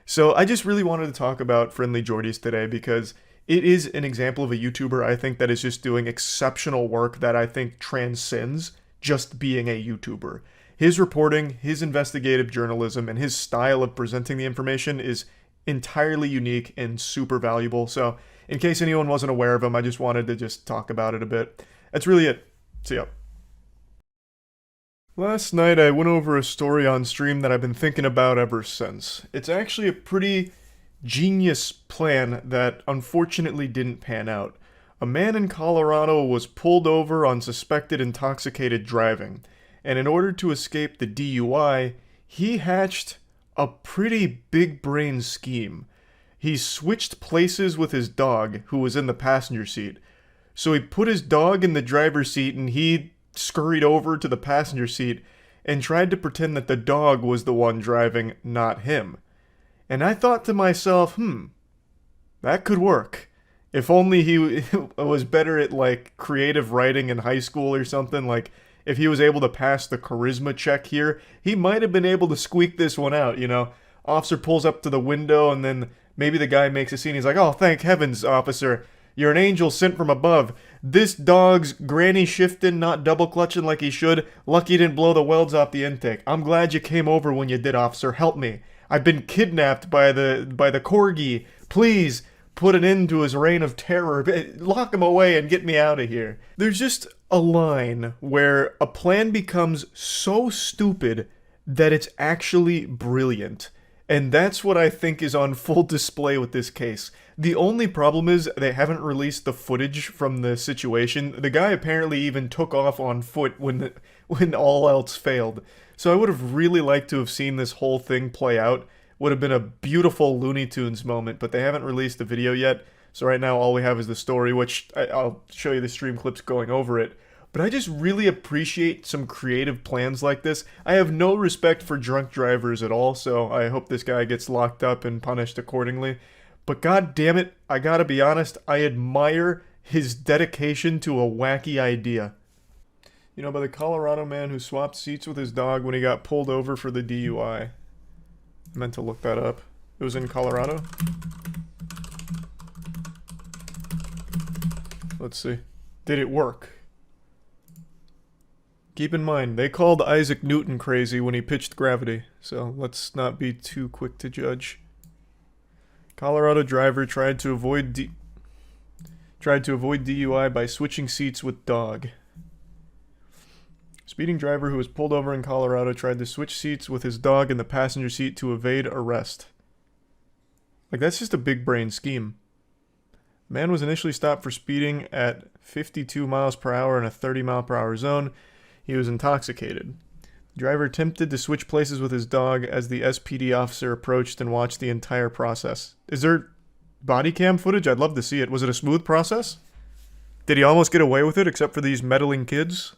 So I just really wanted to talk about Friendly Jordies today because it is an example of a YouTuber I think that is just doing exceptional work that I think transcends just being a YouTuber. His reporting, his investigative journalism, and his style of presenting the information is entirely unique and super valuable. So in case anyone wasn't aware of him, I just wanted to just talk about it a bit. That's really it. See ya. Last night I went over a story on stream that I've been thinking about ever since. It's actually a pretty genius plan that unfortunately didn't pan out. A man in Colorado was pulled over on suspected intoxicated driving, and in order to escape the DUI, he hatched a pretty big-brain scheme. He switched places with his dog, who was in the passenger seat. So he put his dog in the driver's seat and he scurried over to the passenger seat and tried to pretend that the dog was the one driving, not him. And I thought to myself, that could work. If only he was better at, like, creative writing in high school or something. Like, if he was able to pass the charisma check here, he might have been able to squeak this one out, you know? Officer pulls up to the window and then maybe the guy makes a scene. He's like, "Oh, thank heavens, officer. You're an angel sent from above. This dog's granny shifting, not double clutching like he should. Lucky he didn't blow the welds off the intake. I'm glad you came over when you did, officer. Help me. I've been kidnapped by the corgi. Please put an end to his reign of terror. Lock him away and get me out of here." There's just a line where a plan becomes so stupid that it's actually brilliant. And that's what I think is on full display with this case. The only problem is they haven't released the footage from the situation. The guy apparently even took off on foot when all else failed. So I would have really liked to have seen this whole thing play out. Would have been a beautiful Looney Tunes moment, but they haven't released the video yet. So right now all we have is the story, which I'll show you the stream clips going over it. But I just really appreciate some creative plans like this. I have no respect for drunk drivers at all, so I hope this guy gets locked up and punished accordingly. But god damn it, I gotta be honest, I admire his dedication to a wacky idea. You know, by the Colorado man who swapped seats with his dog when he got pulled over for the DUI. I meant to look that up. It was in Colorado? Let's see. Did it work? Keep in mind, they called Isaac Newton crazy when he pitched gravity, so let's not be too quick to judge. Colorado driver tried to avoid DUI by switching seats with dog. Speeding driver who was pulled over in Colorado tried to switch seats with his dog in the passenger seat to evade arrest. Like, that's just a big brain scheme. Man was initially stopped for speeding at 52 miles per hour in a 30 mile per hour zone. He was intoxicated. The driver attempted to switch places with his dog as the SPD officer approached and watched the entire process. Is there body cam footage? I'd love to see it. Was it a smooth process? Did he almost get away with it except for these meddling kids?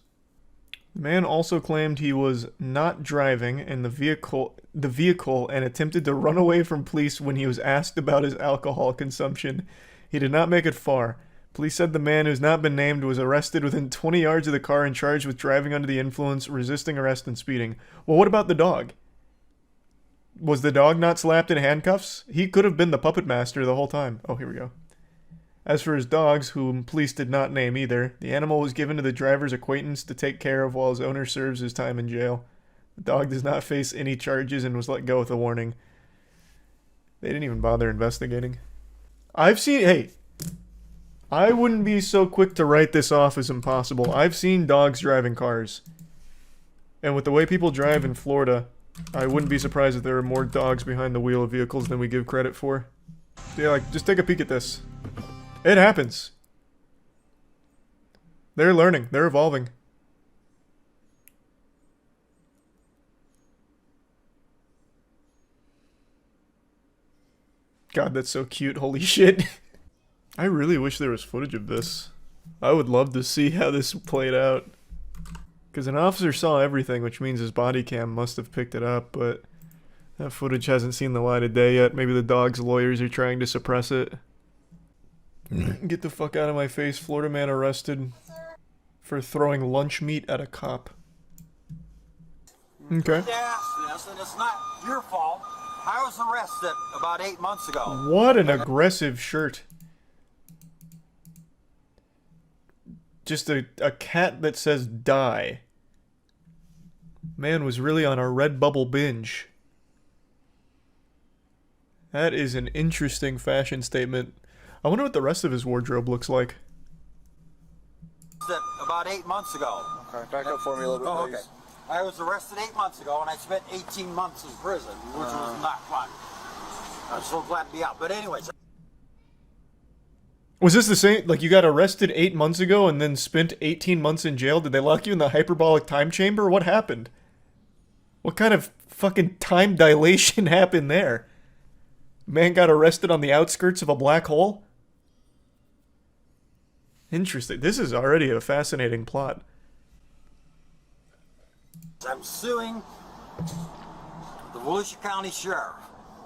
The man also claimed he was not driving in the vehicle and attempted to run away from police when he was asked about his alcohol consumption. He did not make it far. Police said the man, who's not been named, was arrested within 20 yards of the car and charged with driving under the influence, resisting arrest, and speeding. Well, what about the dog? Was the dog not slapped in handcuffs? He could have been the puppet master the whole time. Oh, here we go. As for his dogs, whom police did not name either, the animal was given to the driver's acquaintance to take care of while his owner serves his time in jail. The dog does not face any charges and was let go with a warning. They didn't even bother investigating. Hey, I wouldn't be so quick to write this off as impossible. I've seen dogs driving cars. And with the way people drive in Florida, I wouldn't be surprised if there are more dogs behind the wheel of vehicles than we give credit for. Yeah, like, just take a peek at this. It happens. They're learning. They're evolving. God, that's so cute. Holy shit. I really wish there was footage of this. I would love to see how this played out. Because an officer saw everything, which means his body cam must have picked it up, but that footage hasn't seen the light of day yet. Maybe the dog's lawyers are trying to suppress it. Get the fuck out of my face. Florida man arrested for throwing lunch meat at a cop. Okay. Yes, and it's not your fault. I was arrested about 8 months ago. What an aggressive shirt. Just a cat that says die. Man was really on a Redbubble binge. That is an interesting fashion statement. I wonder what the rest of his wardrobe looks like. About 8 months ago. Okay, back up for me a little bit, please. Okay. I was arrested 8 months ago, and I spent 18 months in prison, which was not fun. I'm so glad to be out. But anyways. Was this the same? Like, you got arrested 8 months ago and then spent 18 months in jail? Did they lock you in the hyperbolic time chamber? What happened? What kind of fucking time dilation happened there? Man got arrested on the outskirts of a black hole? Interesting. This is already a fascinating plot. I'm suing the Volusia County Sheriff.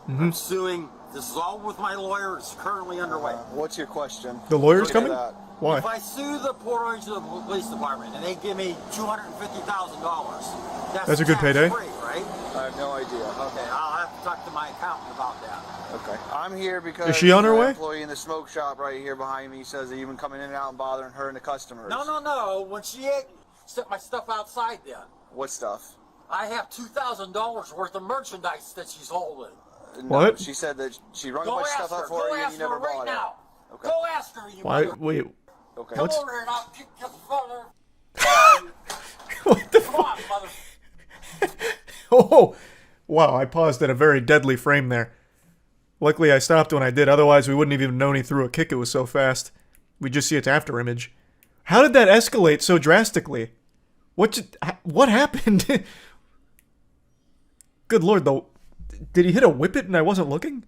I'm suing. This is all with my lawyer. It's currently underway. What's your question? The lawyer's Look at coming? that. Why? If I sue the Port Orange Police Department and they give me $250,000, That's a good payday. tax-free, right? I have no idea. Okay, I'll have to talk to my accountant about that. Okay. I'm here because Is she on her my way? employee in the smoke shop right here behind me says that you've been coming in and out and bothering her and the customers. No. When she set my stuff outside then, What stuff? I have $2,000 worth of merchandise that she's holding. No, What? She said that she rung a Go bunch of ask stuff her. up for Go you and ask you never her right bought now. it. Okay. Go ask her, you Why? mother. Wait. Okay. Come What's- over here and I'll kick you further. What the Come on, mother. Oh! Wow, I paused at a very deadly frame there. Luckily I stopped when I did, otherwise we wouldn't have even known he threw a kick, it was so fast. We'd just see its after image. How did that escalate so drastically? What happened? Good lord, though. Did he hit a whippet and I wasn't looking?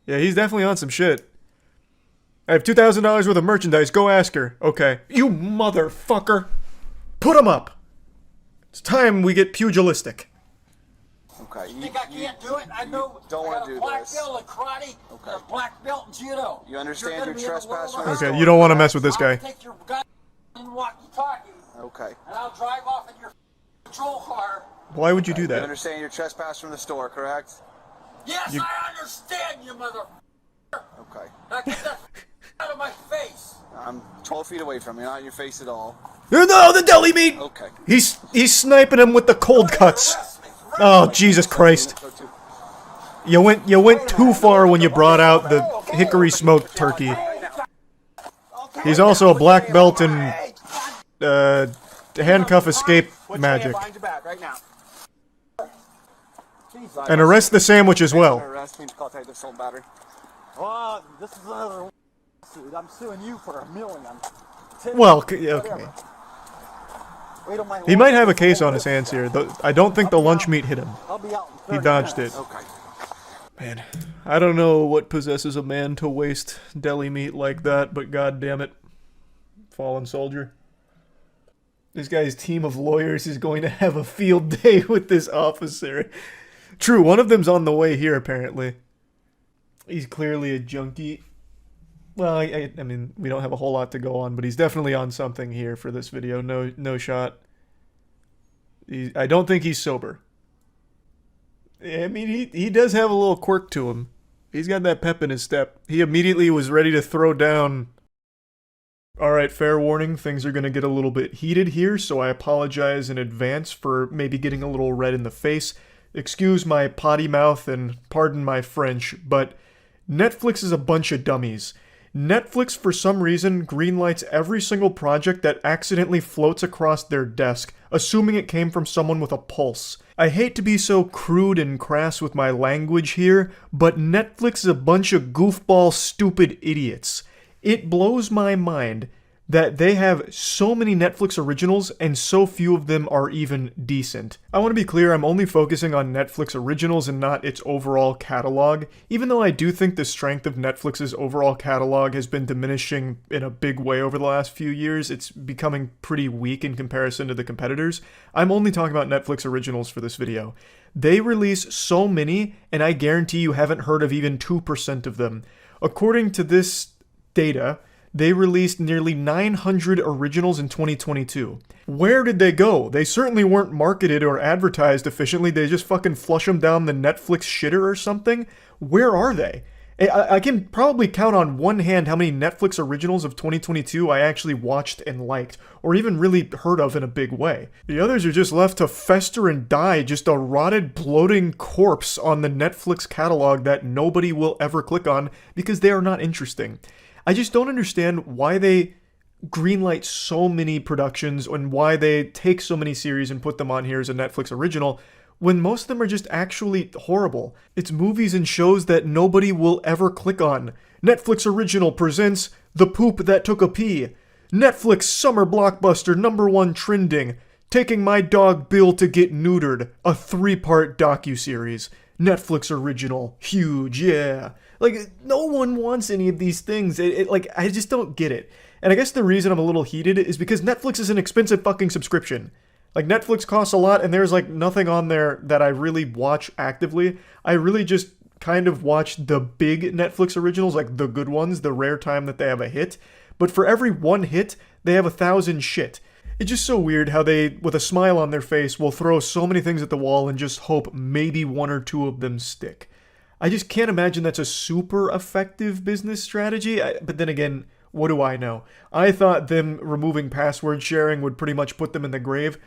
Yeah, he's definitely on some shit. I have $2,000 worth of merchandise, go ask her. Okay. You motherfucker! Put him up! It's time we get pugilistic. Okay. You think I can't do it? I know. Don't I want got to a do black this. belt in karate and a black belt in judo. You understand You're your gonna be able to trespass learn from the Okay, store? you don't want to mess with this guy. I'll take your gun and walkie-talkie, Okay. and I'll drive off in your patrol car. Why would you do You that? understand your trespass from the store, correct? Yes, You- I understand you, mother. Okay. Now get that out of my face. I'm 12 feet away from you, not in your face at all. No, the deli meat! Okay. He's sniping him with the cold cuts. Oh, Jesus Christ. You went too far when you brought out the hickory smoked turkey. He's also a black belt in handcuff escape magic. And arrest the sandwich as well. Arrest me because I had assault battery. Well, this is another suit. I'm suing you for $1 million. Well, okay. He might have a case on his hands here. I don't think the lunch meat hit him. He dodged it. Okay. Man, I don't know what possesses a man to waste deli meat like that, but god damn it. Fallen soldier. This guy's team of lawyers is going to have a field day with this officer. True, one of them's on the way here, apparently. He's clearly a junkie. Well, I mean, we don't have a whole lot to go on, but he's definitely on something here for this video. No shot. I don't think he's sober. I mean, he does have a little quirk to him. He's got that pep in his step. He immediately was ready to throw down. Alright, fair warning, things are going to get a little bit heated here, so I apologize in advance for maybe getting a little red in the face. Excuse my potty mouth and pardon my French, but Netflix is a bunch of dummies. Netflix, for some reason, greenlights every single project that accidentally floats across their desk, assuming it came from someone with a pulse. I hate to be so crude and crass with my language here, but Netflix is a bunch of goofball, stupid idiots. It blows my mind that they have so many Netflix originals and so few of them are even decent. I want to be clear, I'm only focusing on Netflix originals and not its overall catalog, even though I do think the strength of Netflix's overall catalog has been diminishing in a big way over the last few years. It's becoming pretty weak in comparison to the competitors. I'm only talking about Netflix originals for this video. They release so many, and I guarantee you haven't heard of even 2% of them. According to this data, they released nearly 900 originals in 2022. Where did they go? They certainly weren't marketed or advertised efficiently. They just fucking flush them down the Netflix shitter or something. Where are they? I can probably count on one hand how many Netflix originals of 2022 I actually watched and liked, or even really heard of in a big way. The others are just left to fester and die, just a rotted, bloating corpse on the Netflix catalog that nobody will ever click on because they are not interesting. I just don't understand why they greenlight so many productions and why they take so many series and put them on here as a Netflix original when most of them are just actually horrible. It's movies and shows that nobody will ever click on. Netflix original presents The Poop That Took a Pee. Netflix summer blockbuster #1 trending. Taking My Dog Bill to Get Neutered. A 3-part docuseries. Netflix original. Huge, yeah. Like, no one wants any of these things. I just don't get it. And I guess the reason I'm a little heated is because Netflix is an expensive fucking subscription. Like, Netflix costs a lot, and there's, like, nothing on there that I really watch actively. I really just kind of watch the big Netflix originals, like the good ones, the rare time that they have a hit. But for every one hit, they have 1,000 shit. It's just so weird how they, with a smile on their face, will throw so many things at the wall and just hope maybe 1 or 2 of them stick. I just can't imagine that's a super effective business strategy, but then again, what do I know? I thought them removing password sharing would pretty much put them in the grave.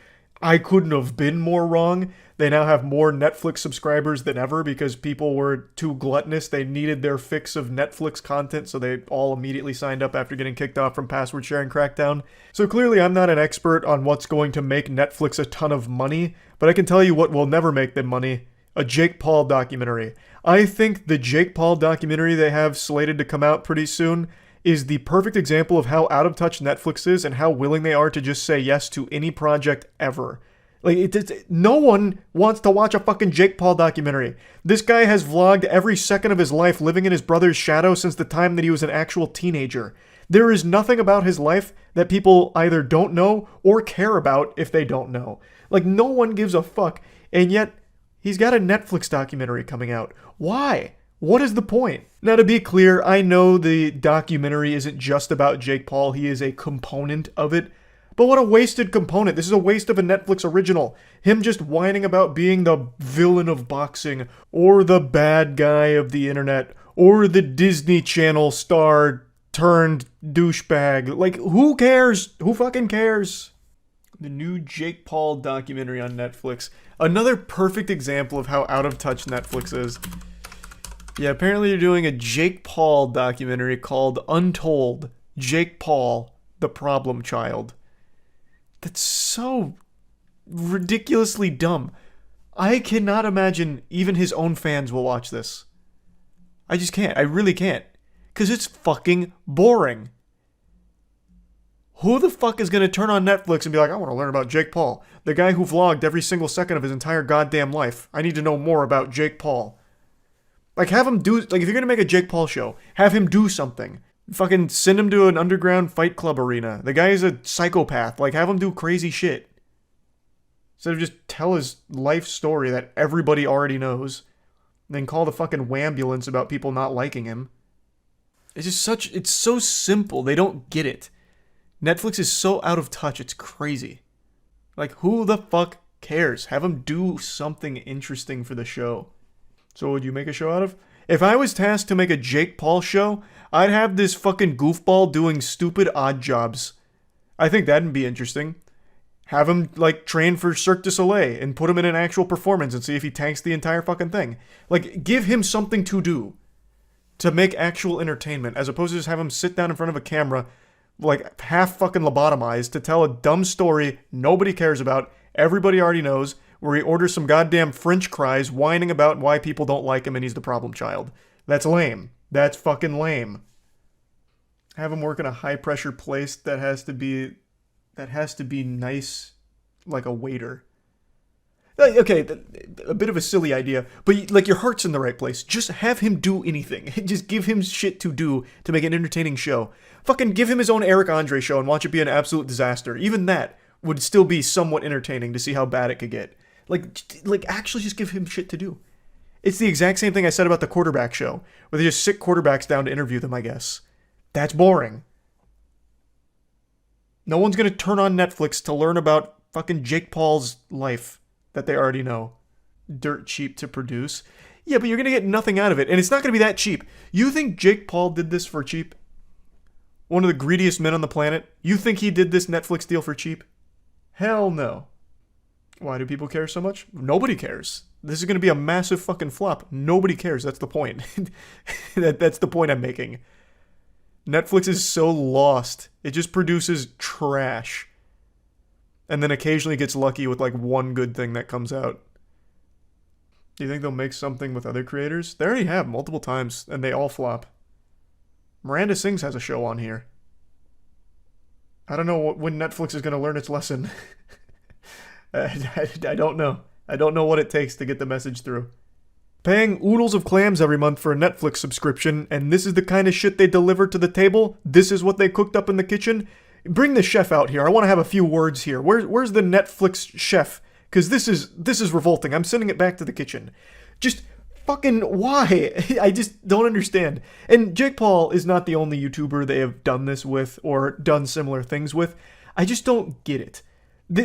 I couldn't have been more wrong. They now have more Netflix subscribers than ever because people were too gluttonous. They needed their fix of Netflix content, so they all immediately signed up after getting kicked off from password sharing crackdown. So clearly I'm not an expert on what's going to make Netflix a ton of money, but I can tell you what will never make them money. A Jake Paul documentary. I think the Jake Paul documentary they have slated to come out pretty soon is the perfect example of how out of touch Netflix is and how willing they are to just say yes to any project ever. Like, no one wants to watch a fucking Jake Paul documentary. This guy has vlogged every second of his life living in his brother's shadow since the time that he was an actual teenager. There is nothing about his life that people either don't know or care about if they don't know. Like, no one gives a fuck, and yet he's got a Netflix documentary coming out. Why? What is the point? Now, to be clear, I know the documentary isn't just about Jake Paul. He is a component of it. But what a wasted component. This is a waste of a Netflix original. Him just whining about being the villain of boxing, or the bad guy of the internet, or the Disney Channel star turned douchebag. Like, who cares? Who fucking cares? The new Jake Paul documentary on Netflix. Another perfect example of how out of touch Netflix is. Yeah, apparently you're doing a Jake Paul documentary called Untold. Jake Paul, the Problem Child. That's so ridiculously dumb. I cannot imagine even his own fans will watch this. I just can't. I really can't. Because it's fucking boring. Who the fuck is going to turn on Netflix and be like, I want to learn about Jake Paul, the guy who vlogged every single second of his entire goddamn life. I need to know more about Jake Paul. Like, have him do, like, if you're going to make a Jake Paul show, have him do something. Fucking send him to an underground fight club arena. The guy is a psychopath. Like, have him do crazy shit. Instead of just tell his life story that everybody already knows. And then call the fucking wambulance about people not liking him. It's just such, it's so simple. They don't get it. Netflix is so out of touch, it's crazy. Like, who the fuck cares? Have him do something interesting for the show. So what would you make a show out of? If I was tasked to make a Jake Paul show, I'd have this fucking goofball doing stupid odd jobs. I think that'd be interesting. Have him, like, train for Cirque du Soleil and put him in an actual performance and see if he tanks the entire fucking thing. Like, give him something to do to make actual entertainment, as opposed to just have him sit down in front of a camera, like, half fucking lobotomized to tell a dumb story nobody cares about, everybody already knows, where he orders some goddamn French fries whining about why people don't like him and he's the problem child. That's lame. That's fucking lame. Have him work in a high-pressure place that has to be nice, like a waiter. Okay, a bit of a silly idea, but, like, your heart's in the right place. Just have him do anything. Just give him shit to do to make an entertaining show. Fucking give him his own Eric Andre show and watch it be an absolute disaster. Even that would still be somewhat entertaining to see how bad it could get. Like actually just give him shit to do. It's the exact same thing I said about the quarterback show, where they just sit quarterbacks down to interview them, I guess. That's boring. No one's gonna turn on Netflix to learn about fucking Jake Paul's life that they already know. Dirt cheap to produce. Yeah, but you're gonna get nothing out of it, and it's not gonna be that cheap. You think Jake Paul did this for cheap? One of the greediest men on the planet? You think he did this Netflix deal for cheap? Hell no. Why do people care so much? Nobody cares. This is going to be a massive fucking flop. Nobody cares. That's the point. That's the point I'm making. Netflix is so lost. It just produces trash. And then occasionally gets lucky with, like, one good thing that comes out. Do you think they'll make something with other creators? They already have multiple times, and they all flop. Miranda Sings has a show on here. I don't know when Netflix is going to learn its lesson. I don't know. I don't know what it takes to get the message through. Paying oodles of clams every month for a Netflix subscription, and this is the kind of shit they deliver to the table? This is what they cooked up in the kitchen? Bring the chef out here. I want to have a few words here. Where's the Netflix chef? Because this is revolting. I'm sending it back to the kitchen. Just fucking why? I just don't understand. And Jake Paul is not the only YouTuber they have done this with or done similar things with. I just don't get it.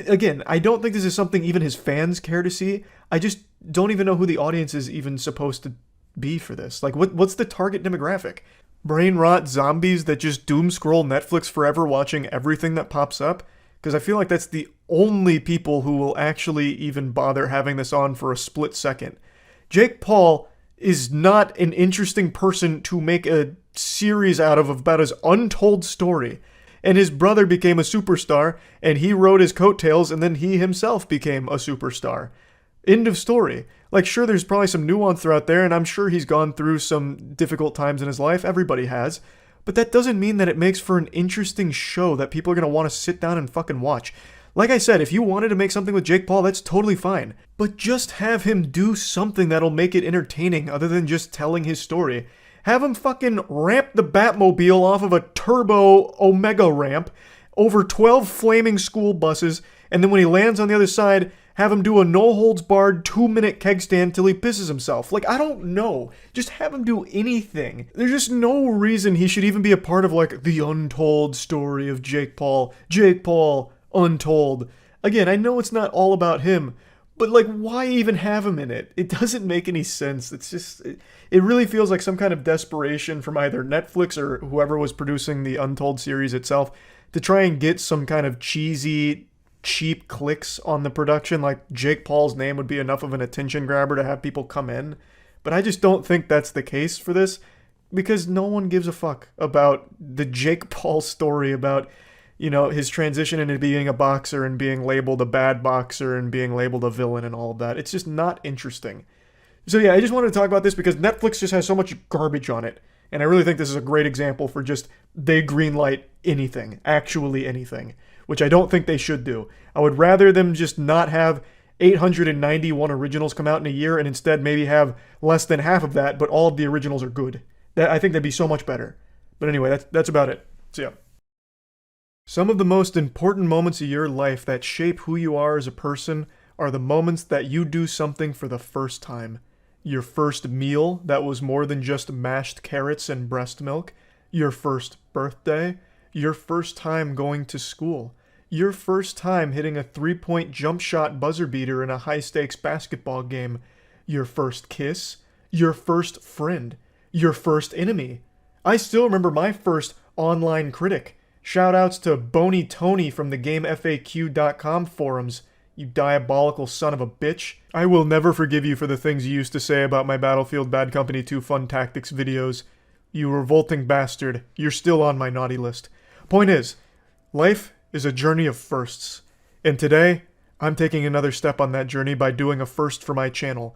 Again, I don't think this is something even his fans care to see. I just don't even know who the audience is even supposed to be for this. Like, what's the target demographic? Brain rot zombies that just doom scroll Netflix forever watching everything that pops up? Because I feel like that's the only people who will actually even bother having this on for a split second. Jake Paul is not an interesting person to make a series out of about his untold story. And his brother became a superstar, and he rode his coattails, and then he himself became a superstar. End of story. Like, sure, there's probably some nuance throughout there, and I'm sure he's gone through some difficult times in his life. Everybody has. But that doesn't mean that it makes for an interesting show that people are going to want to sit down and fucking watch. Like I said, if you wanted to make something with Jake Paul, that's totally fine. But just have him do something that'll make it entertaining other than just telling his story. Have him fucking ramp the Batmobile off of a turbo Omega ramp over 12 flaming school buses, and then when he lands on the other side, have him do a no-holds-barred 2-minute keg stand till he pisses himself. Like, I don't know. Just have him do anything. There's just no reason he should even be a part of, like, the untold story of Jake Paul. Jake Paul, untold. Again, I know it's not all about him, but, like, why even have him in it? It doesn't make any sense. It's just... It really feels like some kind of desperation from either Netflix or whoever was producing the Untold series itself to try and get some kind of cheesy, cheap clicks on the production. Like, Jake Paul's name would be enough of an attention grabber to have people come in. But I just don't think that's the case for this, because no one gives a fuck about the Jake Paul story about, you know, his transition into being a boxer and being labeled a bad boxer and being labeled a villain and all of that. It's just not interesting. So yeah, I just wanted to talk about this because Netflix just has so much garbage on it. And I really think this is a great example for just, they greenlight anything, actually anything, which I don't think they should do. I would rather them just not have 891 originals come out in a year and instead maybe have less than half of that, but all of the originals are good. I think that'd be so much better. But anyway, that's about it. So yeah. Some of the most important moments of your life that shape who you are as a person are the moments that you do something for the first time. Your first meal that was more than just mashed carrots and breast milk, your first birthday, your first time going to school, your first time hitting a 3-point jump shot buzzer beater in a high-stakes basketball game, your first kiss, your first friend, your first enemy. I still remember my first online critic. Shoutouts to Boney Tony from the GameFAQ.com forums. You diabolical son of a bitch. I will never forgive you for the things you used to say about my Battlefield Bad Company 2 Fun Tactics videos. You revolting bastard. You're still on my naughty list. Point is, life is a journey of firsts. And today, I'm taking another step on that journey by doing a first for my channel.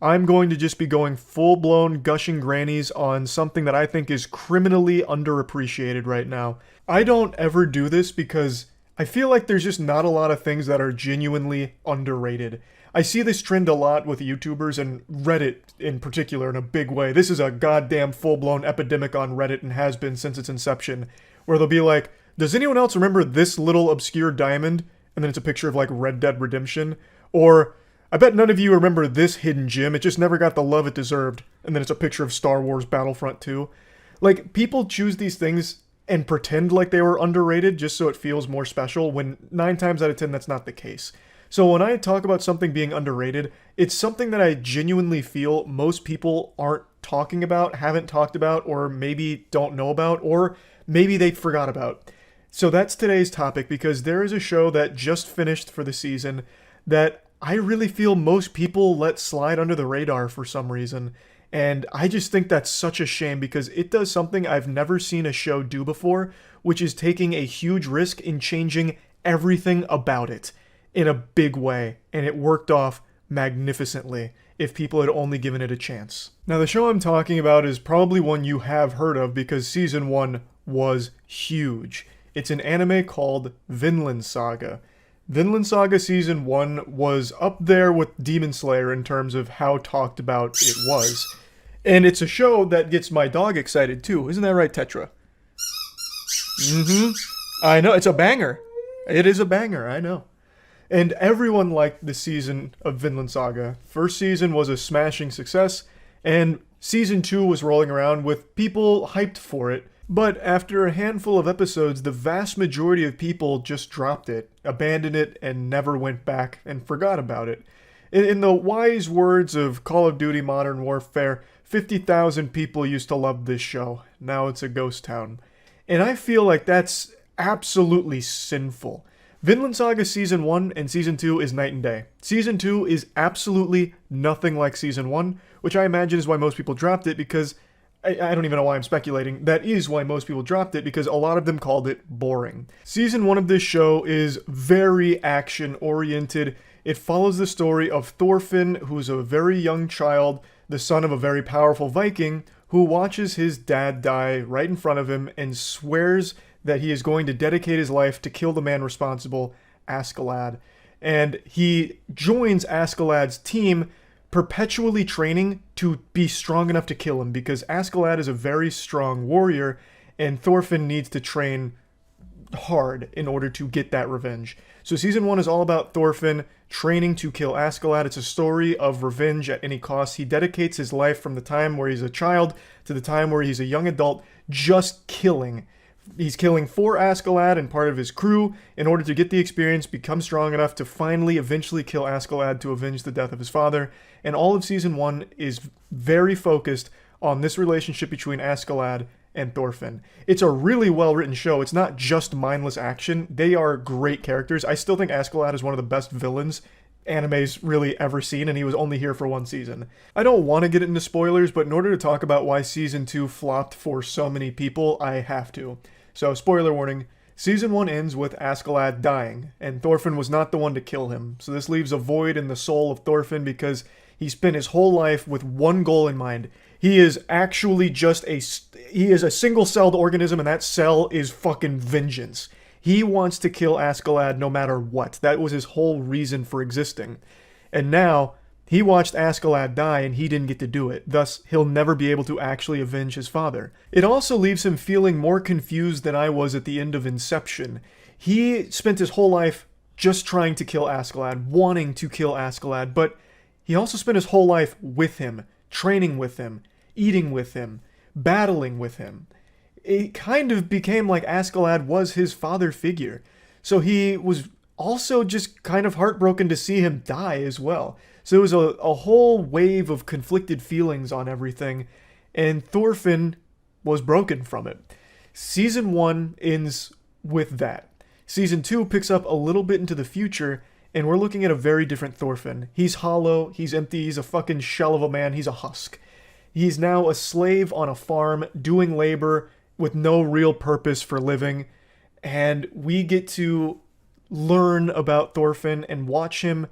I'm going to just be going full-blown gushing grannies on something that I think is criminally underappreciated right now. I don't ever do this because I feel like there's just not a lot of things that are genuinely underrated. I see this trend a lot with YouTubers and Reddit in particular in a big way. This is a goddamn full-blown epidemic on Reddit and has been since its inception, where they'll be like, does anyone else remember this little obscure diamond? And then it's a picture of like Red Dead Redemption. Or, I bet none of you remember this hidden gem, it just never got the love it deserved. And then it's a picture of Star Wars Battlefront 2. Like, people choose these things and pretend like they were underrated just so it feels more special, when 9 times out of 10 that's not the case. So when I talk about something being underrated, it's something that I genuinely feel most people aren't talking about, haven't talked about, or maybe don't know about, or maybe they forgot about. So that's today's topic, because there is a show that just finished for the season that I really feel most people let slide under the radar for some reason. And I just think that's such a shame, because it does something I've never seen a show do before, which is taking a huge risk in changing everything about it in a big way. And it worked off magnificently. if people had only given it a chance. Now, the show I'm talking about is probably one you have heard of because season 1 was huge. It's an anime called Vinland Saga. Vinland Saga Season 1 was up there with Demon Slayer in terms of how talked about it was. And it's a show that gets my dog excited too. Isn't that right, Tetra? I know, it's a banger. It is a banger, I know. And everyone liked the season of Vinland Saga. First season was a smashing success, and season 2 was rolling around with people hyped for it. But after a handful of episodes, the vast majority of people just dropped it, abandoned it, and never went back and forgot about it. In the wise words of Call of Duty Modern Warfare, 50,000 people used to love this show. Now it's a ghost town. And I feel like that's absolutely sinful. Vinland Saga Season 1 and Season 2 is night and day. Season 2 is absolutely nothing like Season 1, which I imagine is why most people dropped it, because I don't even know why I'm speculating. That is why most people dropped it, because a lot of them called it boring. Season 1 of this show is very action-oriented. It follows the story of Thorfinn, who's a very young child, the son of a very powerful Viking, who watches his dad die right in front of him and swears that he is going to dedicate his life to kill the man responsible, Askeladd. And he joins Askeladd's team, perpetually training to be strong enough to kill him, because Askeladd is a very strong warrior, and Thorfinn needs to train hard in order to get that revenge. So season 1 is all about Thorfinn training to kill Askeladd. It's a story of revenge at any cost. He dedicates his life from the time where he's a child to the time where he's a young adult, just killing. He's killing for Askeladd and part of his crew in order to get the experience, become strong enough to finally eventually kill Askeladd to avenge the death of his father. And all of season 1 is very focused on this relationship between Askeladd and Thorfinn. It's a really well-written show. It's not just mindless action. They are great characters. I still think Askeladd is one of the best villains anime's really ever seen, and he was only here for one season. I don't want to get into spoilers, but in order to talk about why season 2 flopped for so many people, I have to. So, spoiler warning, season 1 ends with Askeladd dying, and Thorfinn was not the one to kill him. So this leaves a void in the soul of Thorfinn because he spent his whole life with one goal in mind. He is actually he is a single-celled organism, and that cell is fucking vengeance. He wants to kill Askeladd no matter what. That was his whole reason for existing. And now, he watched Askeladd die and he didn't get to do it. Thus, he'll never be able to actually avenge his father. It also leaves him feeling more confused than I was at the end of Inception. He spent his whole life just trying to kill Askeladd, wanting to kill Askeladd, but he also spent his whole life with him, training with him, eating with him, battling with him. It kind of became like Askeladd was his father figure. So he was also just kind of heartbroken to see him die as well. So it was a whole wave of conflicted feelings on everything, and Thorfinn was broken from it. Season 1 ends with that. Season 2 picks up a little bit into the future, and we're looking at a very different Thorfinn. He's hollow, he's empty, he's a fucking shell of a man, he's a husk. He's now a slave on a farm, doing labor with no real purpose for living, and we get to learn about Thorfinn and watch him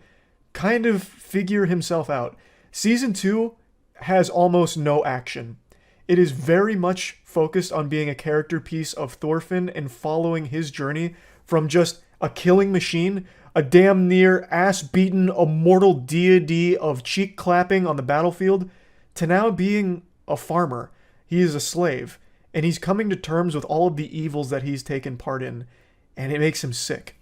kind of figure himself out. Season 2 has almost no action. It is very much focused on being a character piece of Thorfinn and following his journey from just a killing machine, a damn near ass-beaten immortal deity of cheek clapping on the battlefield, to now being a farmer. He is a slave, and he's coming to terms with all of the evils that he's taken part in, and it makes him sick.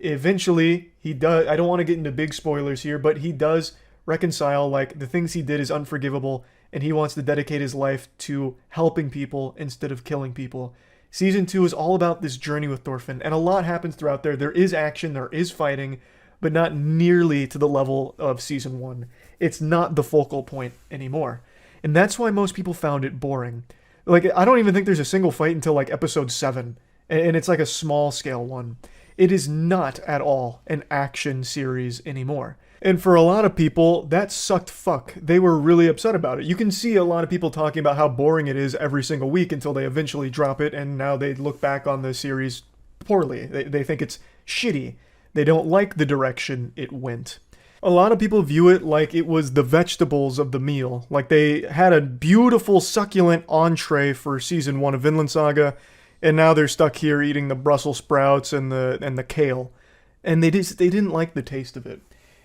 Eventually, he does, I don't want to get into big spoilers here, but he does reconcile, like, the things he did is unforgivable, and he wants to dedicate his life to helping people instead of killing people. Season 2 is all about this journey with Thorfinn, and a lot happens throughout there. There is action, there is fighting, but not nearly to the level of Season 1. It's not the focal point anymore. And that's why most people found it boring. Like, I don't even think there's a single fight until, like, episode 7, and it's like a small-scale one. It is not at all an action series anymore. And for a lot of people, that sucked fuck. They were really upset about it. You can see a lot of people talking about how boring it is every single week until they eventually drop it, and now they look back on the series poorly. They think it's shitty. They don't like the direction it went. A lot of people view it like it was the vegetables of the meal. Like they had a beautiful, succulent entree for season 1 of Vinland Saga, and now they're stuck here eating the Brussels sprouts and the kale. And they didn't like the taste of it.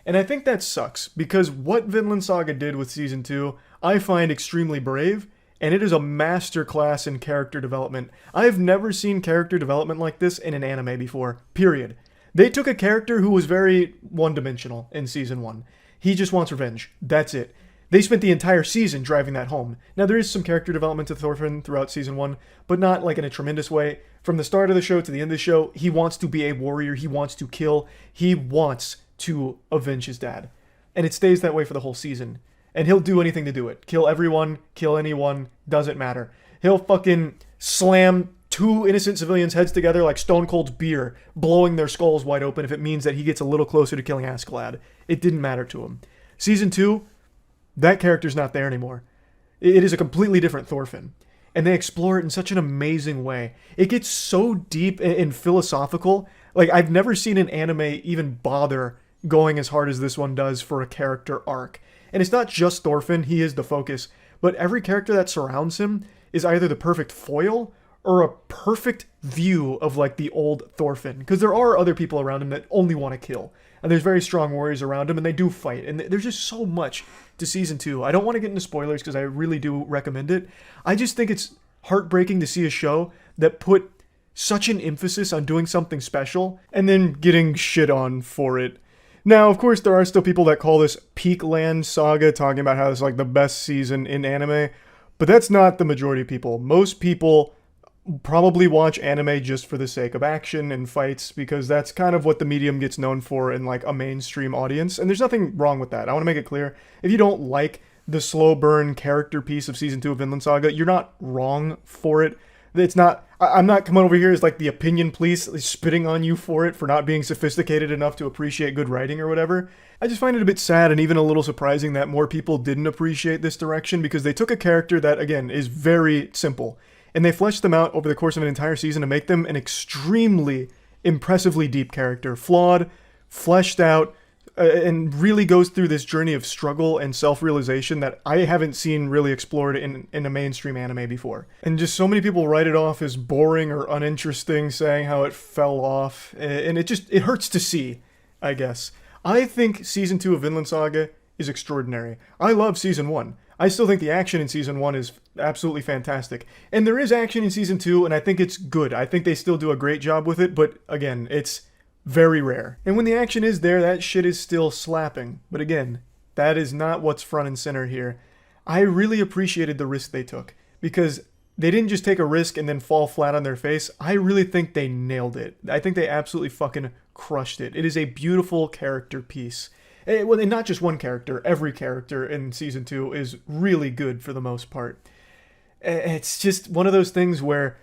And I think that sucks, because what Vinland Saga did with season 2, I find extremely brave, and it is a masterclass in character development. I've never seen character development like this in an anime before, period. They took a character who was very one-dimensional in season 1. He just wants revenge. That's it. They spent the entire season driving that home. Now, there is some character development to Thorfinn throughout season 1, but not like in a tremendous way. From the start of the show to the end of the show, he wants to be a warrior. He wants to kill. He wants to avenge his dad. And it stays that way for the whole season. And he'll do anything to do it. Kill everyone, kill anyone, doesn't matter. He'll fucking slam 2 innocent civilians' heads together like Stone Cold's beer, blowing their skulls wide open if it means that he gets a little closer to killing Askeladd. It didn't matter to him. Season 2, that character's not there anymore. It is a completely different Thorfinn. And they explore it in such an amazing way. It gets so deep and philosophical. Like, I've never seen an anime even bother going as hard as this one does for a character arc. And it's not just Thorfinn, he is the focus, but every character that surrounds him is either the perfect foil or a perfect view of like the old Thorfinn, because there are other people around him that only want to kill, and there's very strong warriors around him, and they do fight, and there's just so much to season 2. I don't want to get into spoilers because I really do recommend it. I just think it's heartbreaking to see a show that put such an emphasis on doing something special and then getting shit on for it. Now, of course, there are still people that call this Peakland Saga, talking about how it's like the best season in anime, but that's not the majority of people. Most people probably watch anime just for the sake of action and fights, because that's kind of what the medium gets known for in like a mainstream audience, and there's nothing wrong with that. I want to make it clear, if you don't like the slow burn character piece of season 2 of Vinland Saga, you're not wrong for it. It's not, I'm not coming over here as like the opinion police spitting on you for it, for not being sophisticated enough to appreciate good writing or whatever. I just find it a bit sad and even a little surprising that more people didn't appreciate this direction, because they took a character that, again, is very simple, and they fleshed them out over the course of an entire season to make them an extremely impressively deep character. Flawed, fleshed out, and really goes through this journey of struggle and self-realization that I haven't seen really explored in a mainstream anime before. And just so many people write it off as boring or uninteresting, saying how it fell off, and it hurts to see, I guess. I think season 2 of Vinland Saga is extraordinary. I love season 1. I still think the action in season 1 is absolutely fantastic. And there is action in season 2, and I think it's good. I think they still do a great job with it, but again, it's very rare. And when the action is there, that shit is still slapping. But again, that is not what's front and center here. I really appreciated the risk they took, because they didn't just take a risk and then fall flat on their face. I really think they nailed it. I think they absolutely fucking crushed it. It is a beautiful character piece. Well, and not just one character. Every character in season 2 is really good for the most part. It's just one of those things where,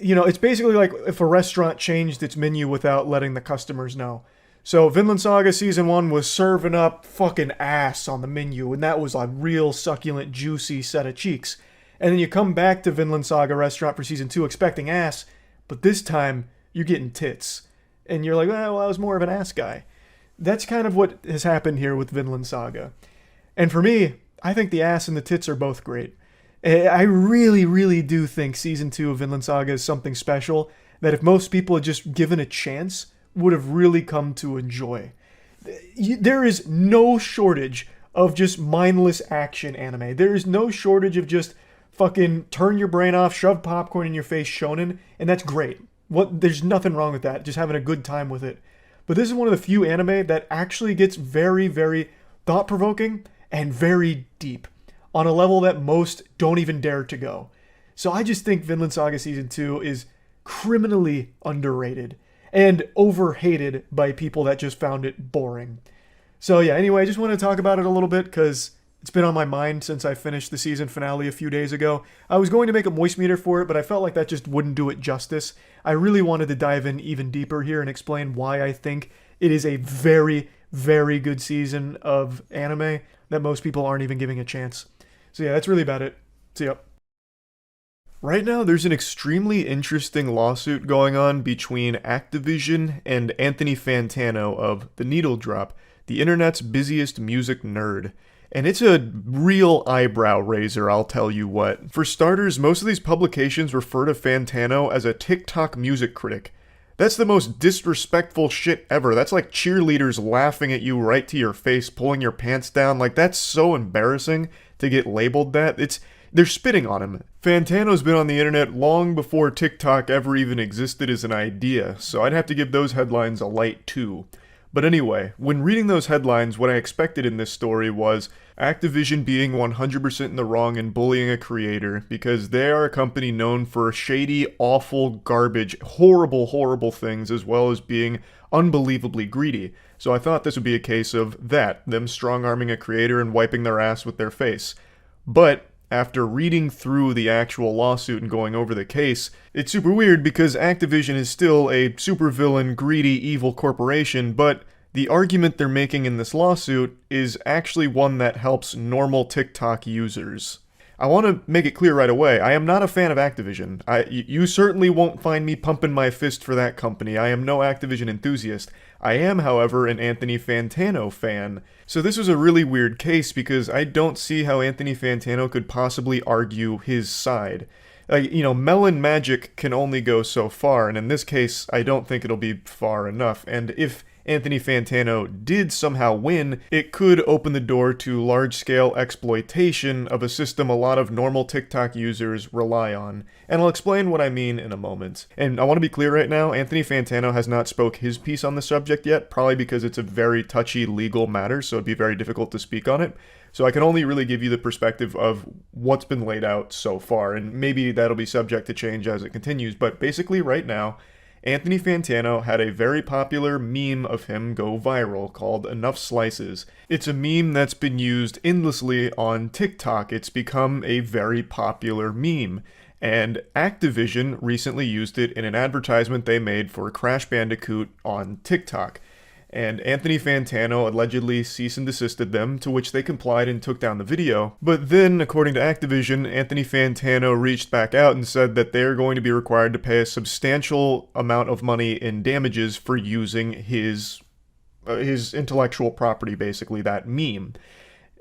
you know, it's basically like if a restaurant changed its menu without letting the customers know. So Vinland Saga season 1 was serving up fucking ass on the menu, and that was a real succulent, juicy set of cheeks. And then you come back to Vinland Saga restaurant for season 2 expecting ass, but this time you're getting tits. And you're like, well, I was more of an ass guy. That's kind of what has happened here with Vinland Saga. And for me, I think the ass and the tits are both great. I really, really do think season 2 of Vinland Saga is something special that if most people had just given a chance, would have really come to enjoy. There is no shortage of just mindless action anime. There is no shortage of just fucking turn your brain off, shove popcorn in your face shonen, and that's great. There's nothing wrong with that, just having a good time with it. But this is one of the few anime that actually gets very, very thought-provoking and very deep, on a level that most don't even dare to go. So I just think Vinland Saga Season 2 is criminally underrated and overhated by people that just found it boring. So yeah, anyway, I just want to talk about it a little bit because it's been on my mind since I finished the season finale a few days ago. I was going to make a moist meter for it, but I felt like that just wouldn't do it justice. I really wanted to dive in even deeper here and explain why I think it is a very, very good season of anime that most people aren't even giving a chance. So yeah, that's really about it. See ya. Right now, there's an extremely interesting lawsuit going on between Activision and Anthony Fantano of The Needle Drop, the internet's busiest music nerd. And it's a real eyebrow raiser, I'll tell you what. For starters, most of these publications refer to Fantano as a TikTok music critic. That's the most disrespectful shit ever. That's like cheerleaders laughing at you right to your face, pulling your pants down. Like, that's so embarrassing to get labeled that. They're spitting on him. Fantano's been on the internet long before TikTok ever even existed as an idea, so I'd have to give those headlines a light too. But anyway, when reading those headlines, what I expected in this story was Activision being 100% in the wrong and bullying a creator, because they are a company known for shady, awful, garbage, horrible, horrible things, as well as being unbelievably greedy. So I thought this would be a case of that, them strong-arming a creator and wiping their ass with their face. But after reading through the actual lawsuit and going over the case, it's super weird because Activision is still a supervillain, greedy, evil corporation, but the argument they're making in this lawsuit is actually one that helps normal TikTok users. I want to make it clear right away, I am not a fan of Activision. You certainly won't find me pumping my fist for that company. I am no Activision enthusiast. I am, however, an Anthony Fantano fan. So this was a really weird case because I don't see how Anthony Fantano could possibly argue his side. Melon magic can only go so far, and in this case, I don't think it'll be far enough. And if Anthony Fantano did somehow win, it could open the door to large-scale exploitation of a system a lot of normal TikTok users rely on. And I'll explain what I mean in a moment. And I want to be clear right now, Anthony Fantano has not spoke his piece on the subject yet, probably because it's a very touchy legal matter, so it'd be very difficult to speak on it. So I can only really give you the perspective of what's been laid out so far, and maybe that'll be subject to change as it continues, but basically right now, Anthony Fantano had a very popular meme of him go viral called Enough Slices. It's a meme that's been used endlessly on TikTok. It's become a very popular meme. And Activision recently used it in an advertisement they made for Crash Bandicoot on TikTok. And Anthony Fantano allegedly cease and desisted them, to which they complied and took down the video. But then, according to Activision, Anthony Fantano reached back out and said that they're going to be required to pay a substantial amount of money in damages for using his intellectual property, basically, that meme.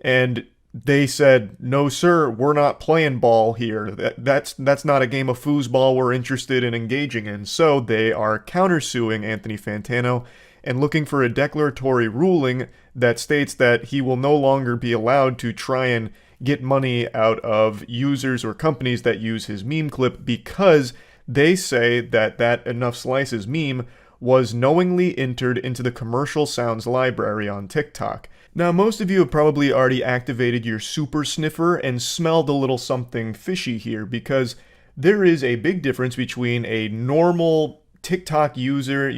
And they said, no sir, we're not playing ball here. That's not a game of foosball we're interested in engaging in. So they are countersuing Anthony Fantano and looking for a declaratory ruling that states that he will no longer be allowed to try and get money out of users or companies that use his meme clip, because they say that Enough Slices meme was knowingly entered into the commercial sounds library on TikTok. Now, most of you have probably already activated your super sniffer and smelled a little something fishy here, because there is a big difference between a normal TikTok user,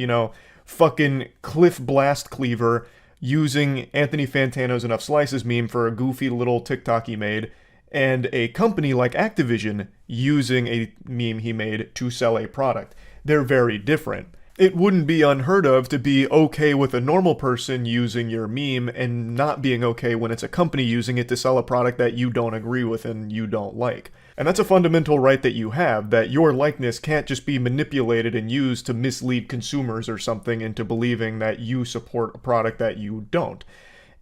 fucking Cliff Blast Cleaver using Anthony Fantano's Enough Slices meme for a goofy little TikTok he made, and a company like Activision using a meme he made to sell a product. They're very different. It wouldn't be unheard of to be okay with a normal person using your meme and not being okay when it's a company using it to sell a product that you don't agree with and you don't like. And that's a fundamental right that you have, that your likeness can't just be manipulated and used to mislead consumers or something into believing that you support a product that you don't.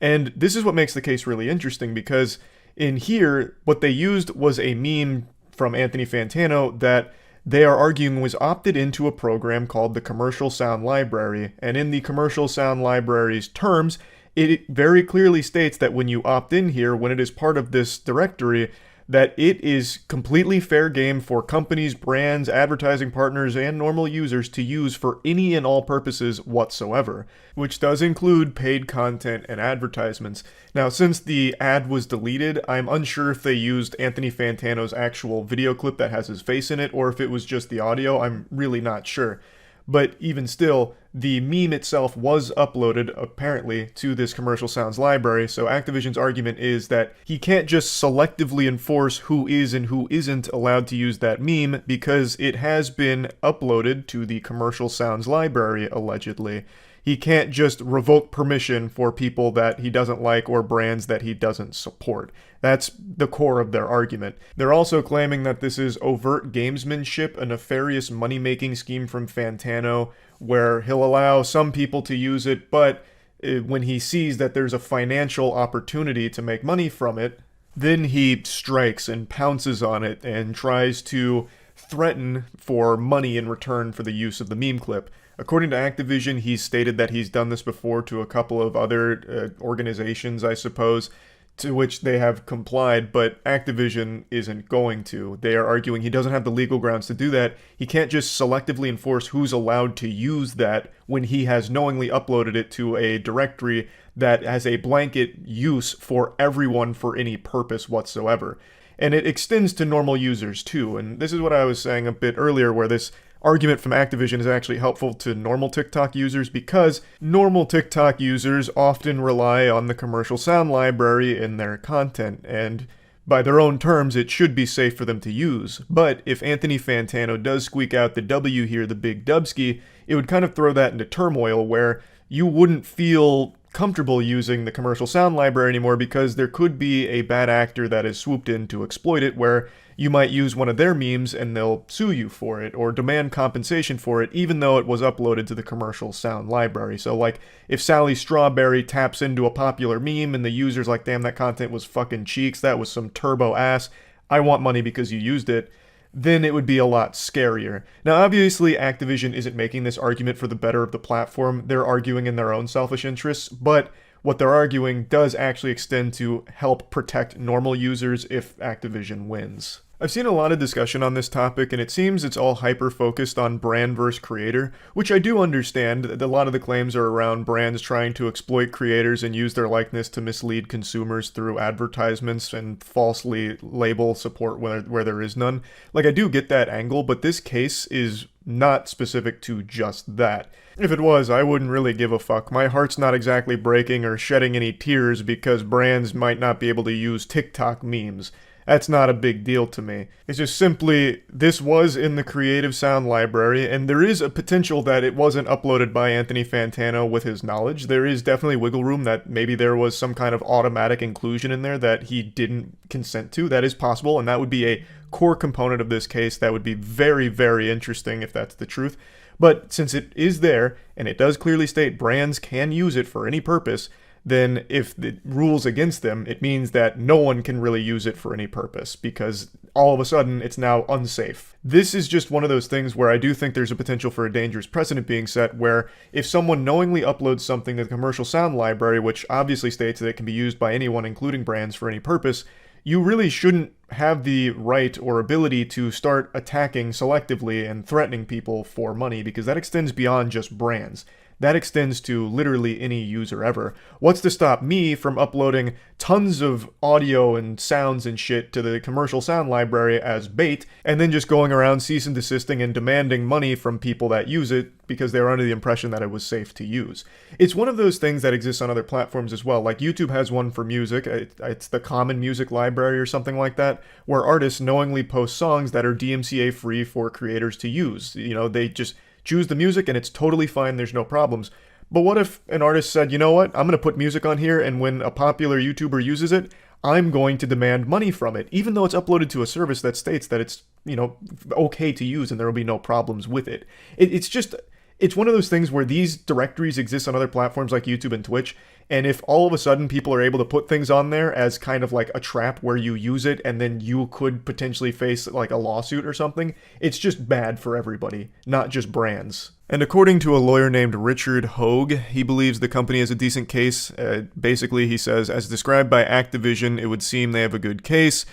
And this is what makes the case really interesting, because in here, what they used was a meme from Anthony Fantano that they are arguing was opted into a program called the Commercial Sound Library, and in the Commercial Sound Library's terms, it very clearly states that when you opt in here, when it is part of this directory, that it is completely fair game for companies, brands, advertising partners, and normal users to use for any and all purposes whatsoever, which does include paid content and advertisements. Now, since the ad was deleted, I'm unsure if they used Anthony Fantano's actual video clip that has his face in it, or if it was just the audio. I'm really not sure. But even still, the meme itself was uploaded, apparently, to this Commercial Sounds library, so Activision's argument is that he can't just selectively enforce who is and who isn't allowed to use that meme, because it has been uploaded to the Commercial Sounds library, allegedly. He can't just revoke permission for people that he doesn't like or brands that he doesn't support. That's the core of their argument. They're also claiming that this is overt gamesmanship, a nefarious money-making scheme from Fantano, where he'll allow some people to use it, but when he sees that there's a financial opportunity to make money from it, then he strikes and pounces on it and tries to threaten for money in return for the use of the meme clip. According to Activision, he's stated that he's done this before to a couple of other organizations, I suppose, to which they have complied, but Activision isn't going to. They are arguing he doesn't have the legal grounds to do that. He can't just selectively enforce who's allowed to use that when he has knowingly uploaded it to a directory that has a blanket use for everyone for any purpose whatsoever. And it extends to normal users too, and this is what I was saying a bit earlier, where this argument from Activision is actually helpful to normal TikTok users, because normal TikTok users often rely on the commercial sound library in their content, and by their own terms, it should be safe for them to use. But if Anthony Fantano does squeak out the W here, the big dubski, it would kind of throw that into turmoil, where you wouldn't feel comfortable using the commercial sound library anymore, because there could be a bad actor that has swooped in to exploit it, where you might use one of their memes and they'll sue you for it or demand compensation for it, even though it was uploaded to the commercial sound library. So like, if Sally Strawberry taps into a popular meme and the user's like, damn, that content was fucking cheeks, that was some turbo ass, I want money because you used it, then it would be a lot scarier. Now, obviously, Activision isn't making this argument for the better of the platform. They're arguing in their own selfish interests, but what they're arguing does actually extend to help protect normal users if Activision wins. I've seen a lot of discussion on this topic, and it seems it's all hyper-focused on brand versus creator, which I do understand. A lot of the claims are around brands trying to exploit creators and use their likeness to mislead consumers through advertisements and falsely label support where there is none. Like, I do get that angle, but this case is not specific to just that. If it was, I wouldn't really give a fuck. My heart's not exactly breaking or shedding any tears because brands might not be able to use TikTok memes. That's not a big deal to me. It's just simply, this was in the Creative Sound Library, and there is a potential that it wasn't uploaded by Anthony Fantano with his knowledge. There is definitely wiggle room that maybe there was some kind of automatic inclusion in there that he didn't consent to. That is possible, and that would be a core component of this case. That would be very, very interesting if that's the truth. But since it is there, and it does clearly state brands can use it for any purpose, then if it rules against them, it means that no one can really use it for any purpose, because all of a sudden it's now unsafe. This is just one of those things where I do think there's a potential for a dangerous precedent being set, where if someone knowingly uploads something to the commercial sound library, which obviously states that it can be used by anyone, including brands, for any purpose, you really shouldn't have the right or ability to start attacking selectively and threatening people for money, because that extends beyond just brands. That extends to literally any user ever. What's to stop me from uploading tons of audio and sounds and shit to the commercial sound library as bait, and then just going around cease and desisting and demanding money from people that use it because they were under the impression that it was safe to use? It's one of those things that exists on other platforms as well. Like YouTube has one for music. It's the Common Music Library or something like that, where artists knowingly post songs that are DMCA free for creators to use. You know, they just choose the music and it's totally fine, there's no problems. But what if an artist said, you know what, I'm going to put music on here, and when a popular YouTuber uses it, I'm going to demand money from it, even though it's uploaded to a service that states that it's, you know, okay to use and there will be no problems with it. It's one of those things where these directories exist on other platforms like YouTube and Twitch, and if all of a sudden people are able to put things on there as kind of like a trap where you use it and then you could potentially face like a lawsuit or something, it's just bad for everybody, not just brands. And according to a lawyer named Richard Hogue, he believes the company has a decent case. Basically, he says, as described by Activision, it would seem they have a good case.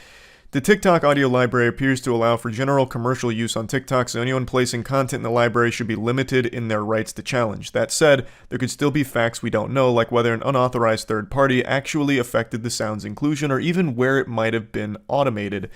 The TikTok audio library appears to allow for general commercial use on TikTok, so anyone placing content in the library should be limited in their rights to challenge. That said, there could still be facts we don't know, like whether an unauthorized third party actually affected the sound's inclusion, or even where it might have been automated.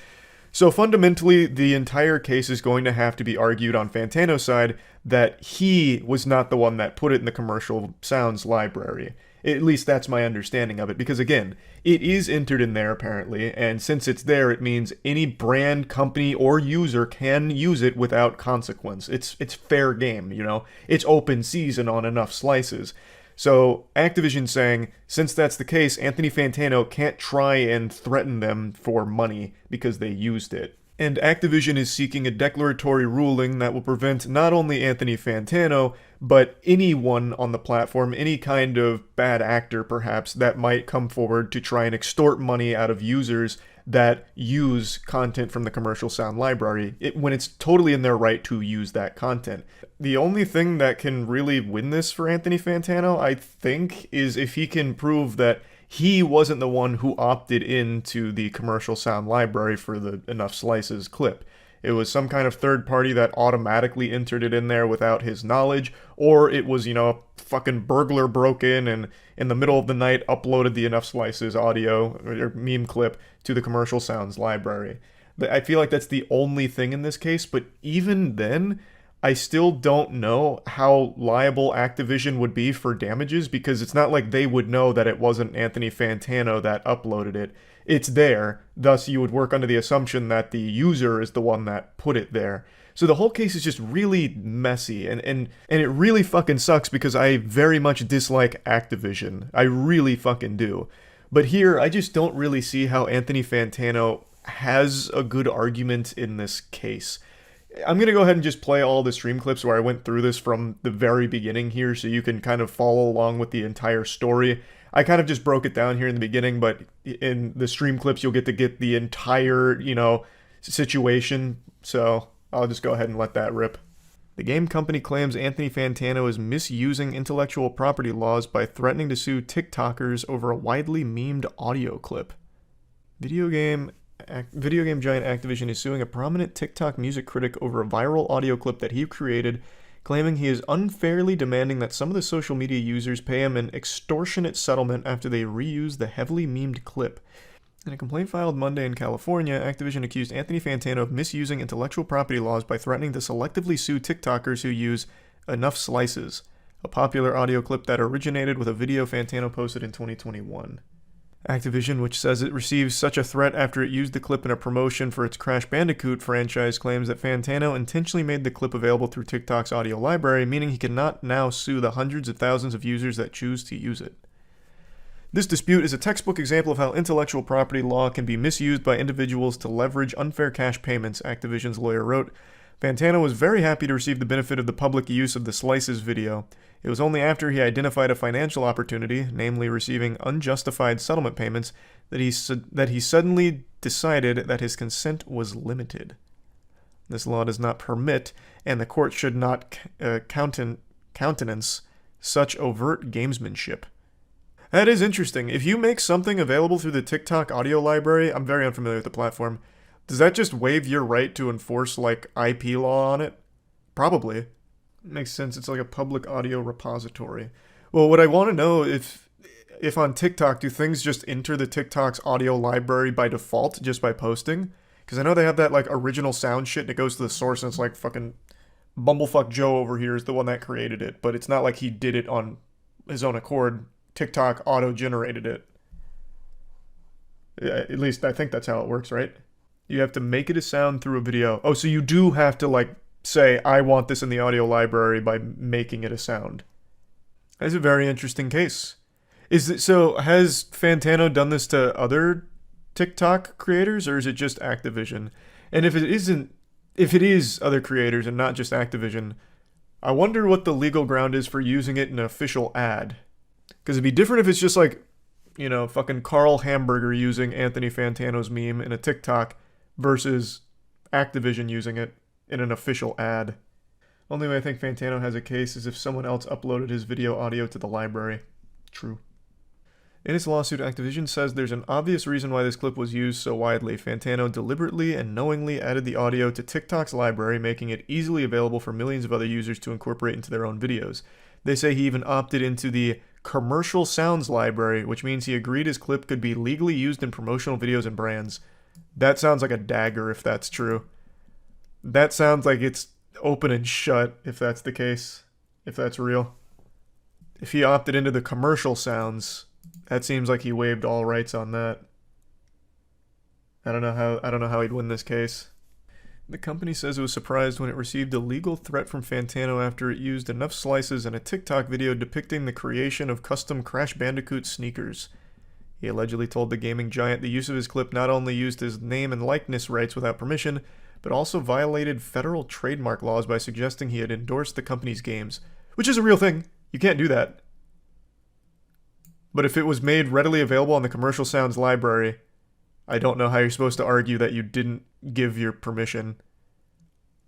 So fundamentally, the entire case is going to have to be argued on Fantano's side that he was not the one that put it in the commercial sounds library. At least that's my understanding of it, because again, it is entered in there apparently, and since it's there, it means any brand, company, or user can use it without consequence. It's fair game, you know? It's open season on enough slices. So Activision saying, since that's the case, Anthony Fantano can't try and threaten them for money because they used it. And Activision is seeking a declaratory ruling that will prevent not only Anthony Fantano, but anyone on the platform, any kind of bad actor perhaps, that might come forward to try and extort money out of users that use content from the commercial sound library, when it's totally in their right to use that content. The only thing that can really win this for Anthony Fantano, I think, is if he can prove that he wasn't the one who opted into the commercial sound library for the Enough Slices clip. It was some kind of third party that automatically entered it in there without his knowledge, or it was, a fucking burglar broke in and in the middle of the night uploaded the Enough Slices audio or meme clip to the commercial sounds library. I feel like that's the only thing in this case, but even then, I still don't know how liable Activision would be for damages, because it's not like they would know that it wasn't Anthony Fantano that uploaded it. It's there, thus you would work under the assumption that the user is the one that put it there. So the whole case is just really messy, and it really fucking sucks because I very much dislike Activision. I really fucking do. But here, I just don't really see how Anthony Fantano has a good argument in this case. I'm going to go ahead and just play all the stream clips where I went through this from the very beginning here so you can kind of follow along with the entire story. I kind of just broke it down here in the beginning, but in the stream clips you'll get to get the entire, situation, so I'll just go ahead and let that rip. The game company claims Anthony Fantano is misusing intellectual property laws by threatening to sue TikTokers over a widely memed audio clip. Video game giant Activision is suing a prominent TikTok music critic over a viral audio clip that he created, claiming he is unfairly demanding that some of the social media users pay him an extortionate settlement after they reused the heavily memed clip. In a complaint filed Monday in California, Activision accused Anthony Fantano of misusing intellectual property laws by threatening to selectively sue TikTokers who use Enough Slices, a popular audio clip that originated with a video Fantano posted in 2021. Activision, which says it receives such a threat after it used the clip in a promotion for its Crash Bandicoot franchise, claims that Fantano intentionally made the clip available through TikTok's audio library, meaning he cannot now sue the hundreds of thousands of users that choose to use it. This dispute is a textbook example of how intellectual property law can be misused by individuals to leverage unfair cash payments, Activision's lawyer wrote. Fantano was very happy to receive the benefit of the public use of the Slices video. It was only after he identified a financial opportunity, namely receiving unjustified settlement payments, that he suddenly decided that his consent was limited. This law does not permit, and the court should not countenance such overt gamesmanship. That is interesting. If you make something available through the TikTok audio library, I'm very unfamiliar with the platform, does that just waive your right to enforce, IP law on it? Probably. Makes sense. It's like a public audio repository. Well, what I want to know, if on TikTok, do things just enter the TikTok's audio library by default just by posting? Because I know they have that, original sound shit, and it goes to the source, and it's like fucking Bumblefuck Joe over here is the one that created it, but it's not like he did it on his own accord. TikTok auto-generated it. At least I think that's how it works, right? You have to make it a sound through a video. Oh, so you do have to, say, I want this in the audio library by making it a sound. That's a very interesting case. So has Fantano done this to other TikTok creators, or is it just Activision? And if it is other creators and not just Activision, I wonder what the legal ground is for using it in an official ad. Because it'd be different if it's just fucking Carl Hamburger using Anthony Fantano's meme in a TikTok versus Activision using it in an official ad. Only way I think Fantano has a case is if someone else uploaded his video audio to the library. True. In its lawsuit, Activision says there's an obvious reason why this clip was used so widely. Fantano deliberately and knowingly added the audio to TikTok's library, making it easily available for millions of other users to incorporate into their own videos. They say he even opted into the commercial sounds library, which means he agreed his clip could be legally used in promotional videos and brands. That sounds like a dagger if that's true. That sounds like it's open and shut if that's the case, if that's real. If he opted into the commercial sounds, that seems like he waived all rights on that. I don't know how he'd win this case. The company says it was surprised when it received a legal threat from Fantano after it used Enough Slices in a TikTok video depicting the creation of custom Crash Bandicoot sneakers. He allegedly told the gaming giant the use of his clip not only used his name and likeness rights without permission, but also violated federal trademark laws by suggesting he had endorsed the company's games. Which is a real thing. You can't do that. But if it was made readily available on the commercial sounds library, I don't know how you're supposed to argue that you didn't give your permission.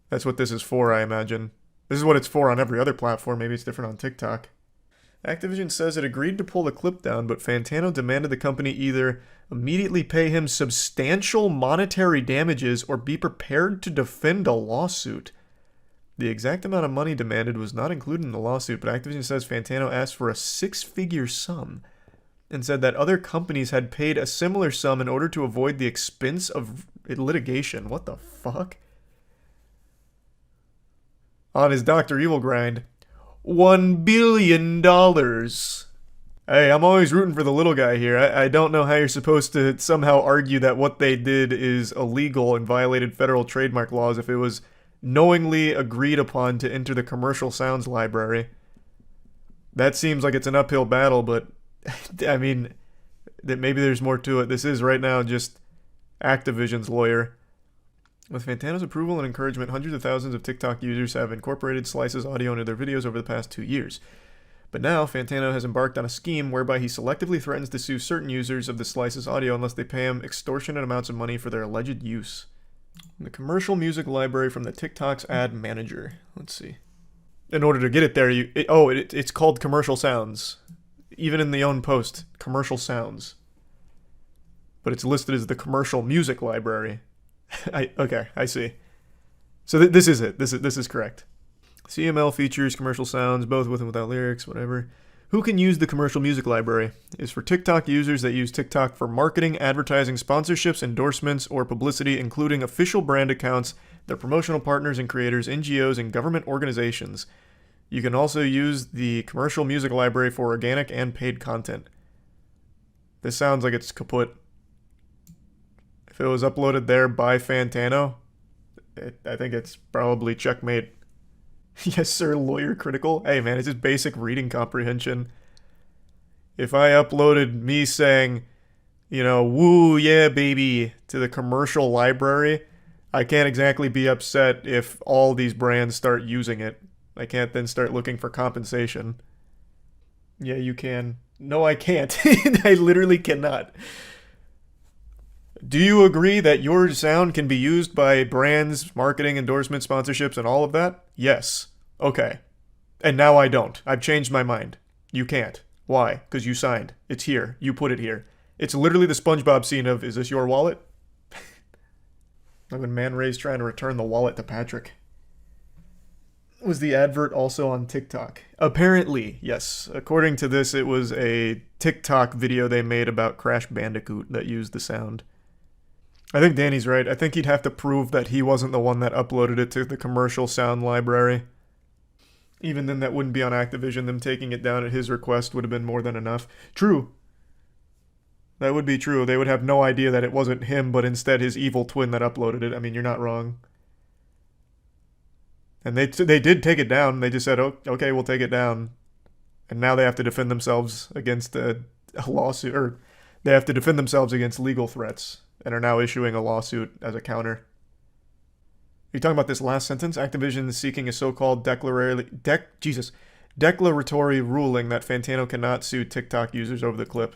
That's what this is for, I imagine. This is what it's for on every other platform. Maybe it's different on TikTok. Activision says it agreed to pull the clip down, but Fantano demanded the company either immediately pay him substantial monetary damages or be prepared to defend a lawsuit. The exact amount of money demanded was not included in the lawsuit, but Activision says Fantano asked for a six-figure sum and said that other companies had paid a similar sum in order to avoid the expense of litigation. What the fuck? On his Dr. Evil grind, $1 billion. Hey, I'm always rooting for the little guy here. I don't know how you're supposed to somehow argue that what they did is illegal and violated federal trademark laws if it was knowingly agreed upon to enter the commercial sounds library. That seems like it's an uphill battle, but I mean, that maybe there's more to it. This is right now just Activision's lawyer. With Fantano's approval and encouragement, hundreds of thousands of TikTok users have incorporated Slice's audio into their videos over the past 2 years. But now, Fantano has embarked on a scheme whereby he selectively threatens to sue certain users of the Slice's audio unless they pay him extortionate amounts of money for their alleged use. The commercial music library from the TikTok's ad manager. Let's see. In order to get it there, it's called Commercial Sounds. Even in the own post, Commercial Sounds. But it's listed as the commercial music library. Okay, I see. So this is it. This is correct. CML features commercial sounds, both with and without lyrics, whatever. Who can use the commercial music library? Is for TikTok users that use TikTok for marketing, advertising, sponsorships, endorsements, or publicity, including official brand accounts, their promotional partners and creators, NGOs, and government organizations. You can also use the commercial music library for organic and paid content. This sounds like it's kaput. If it was uploaded there by Fantano, I think it's probably checkmate. Yes, sir, lawyer Critikal. Hey, man, it's just basic reading comprehension. If I uploaded me saying, woo, yeah, baby, to the commercial library, I can't exactly be upset if all these brands start using it. I can't then start looking for compensation. Yeah, you can. No, I can't. I literally cannot. Do you agree that your sound can be used by brands, marketing, endorsements, sponsorships, and all of that? Yes. Okay. And now I don't. I've changed my mind. You can't. Why? Because you signed. It's here. You put it here. It's literally the SpongeBob scene of, is this your wallet? Like when Man Ray's trying to return the wallet to Patrick. Was the advert also on TikTok? Apparently, yes. According to this, it was a TikTok video they made about Crash Bandicoot that used the sound. I think Danny's right. I think he'd have to prove that he wasn't the one that uploaded it to the commercial sound library. Even then, that wouldn't be on Activision. Them taking it down at his request would have been more than enough. True. That would be true. They would have no idea that it wasn't him, but instead his evil twin that uploaded it. I mean, you're not wrong. And they did take it down. They just said, oh, okay, we'll take it down. And now they have to defend themselves against a lawsuit, or they have to defend themselves against legal threats, and are now issuing a lawsuit as a counter. Are you talking about this last sentence? Activision is seeking a so-called declaratory ruling that Fantano cannot sue TikTok users over the clip.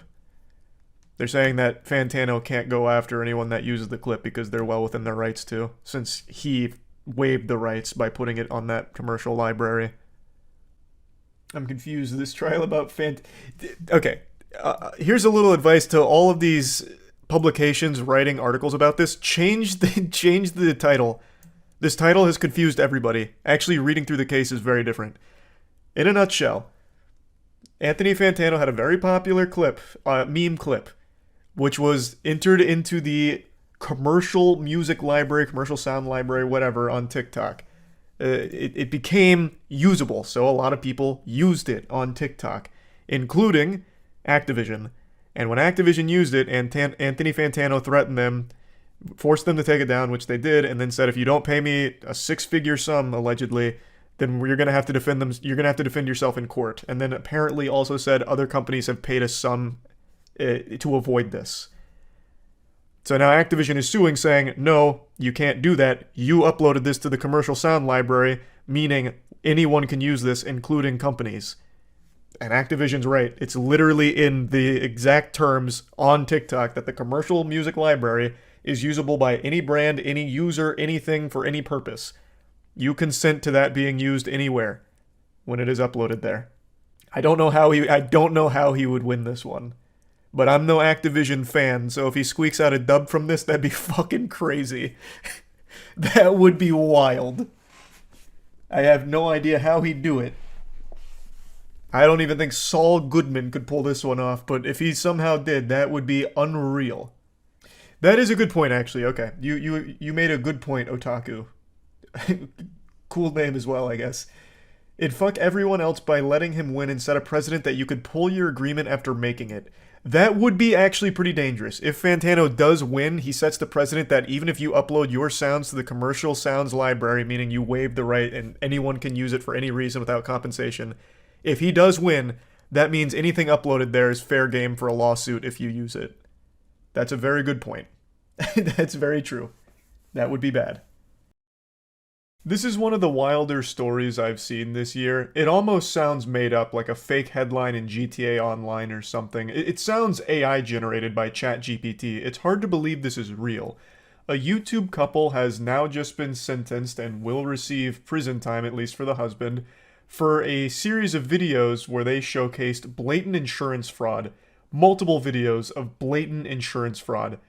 They're saying that Fantano can't go after anyone that uses the clip because they're well within their rights to, since he waived the rights by putting it on that commercial library. I'm confused. This trial about Okay, here's a little advice to all of these publications writing articles about this. Change the title. This title has confused everybody. Actually, reading through the case is very different. In a nutshell, Anthony Fantano had a very popular clip, meme clip, which was entered into the commercial music library, commercial sound library, whatever, on TikTok. It became usable, so a lot of people used it on TikTok, including Activision. And when Activision used it, Anthony Fantano threatened them, forced them to take it down, which they did, and then said, if you don't pay me a six-figure sum, allegedly, then you're going to have to defend them. You're going to have to defend yourself in court. And then apparently also said other companies have paid a sum to avoid this. So now Activision is suing, saying, no, you can't do that. You uploaded this to the commercial sound library, meaning anyone can use this, including companies. And Activision's right. It's literally in the exact terms on TikTok that the commercial music library is usable by any brand, any user, anything for any purpose. You consent to that being used anywhere when it is uploaded there. I don't know how he would win this one. But I'm no Activision fan, so if he squeaks out a dub from this, that'd be fucking crazy. That would be wild. I have no idea how he'd do it. I don't even think Saul Goodman could pull this one off, but if he somehow did, that would be unreal. That is a good point, actually. Okay, you made a good point, Otaku. Cool name as well, I guess. It'd fuck everyone else by letting him win and set a precedent that you could pull your agreement after making it. That would be actually pretty dangerous. If Fantano does win, he sets the precedent that even if you upload your sounds to the commercial sounds library, meaning you waive the right and anyone can use it for any reason without compensation, if he does win, that means anything uploaded there is fair game for a lawsuit if you use it. That's a very good point. That's very true. That would be bad. This is one of the wilder stories I've seen this year. It almost sounds made up, like a fake headline in GTA Online or something. It sounds AI generated by ChatGPT. It's hard to believe this is real. A YouTube couple has now just been sentenced and will receive prison time, at least for the husband, for a series of videos where they showcased blatant insurance fraud. Multiple videos of blatant insurance fraud.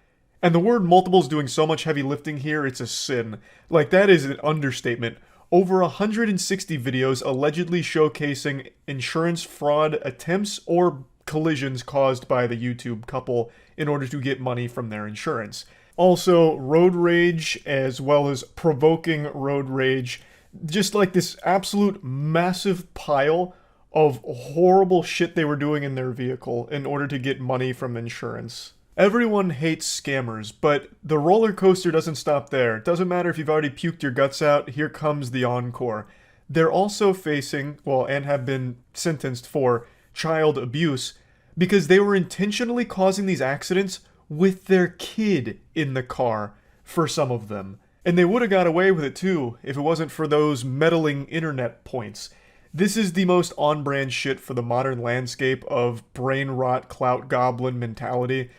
And the word multiple is doing so much heavy lifting here, it's a sin. Like, that is an understatement. Over 160 videos allegedly showcasing insurance fraud attempts or collisions caused by the YouTube couple in order to get money from their insurance. Also, road rage, as well as provoking road rage. Just like this absolute massive pile of horrible shit they were doing in their vehicle in order to get money from insurance. Everyone hates scammers, but the roller coaster doesn't stop there. It doesn't matter if you've already puked your guts out, here comes the encore. They're also facing, well, and have been sentenced for child abuse because they were intentionally causing these accidents with their kid in the car for some of them. And they would have got away with it too if it wasn't for those meddling internet points. This is the most on-brand shit for the modern landscape of brain rot, clout goblin mentality.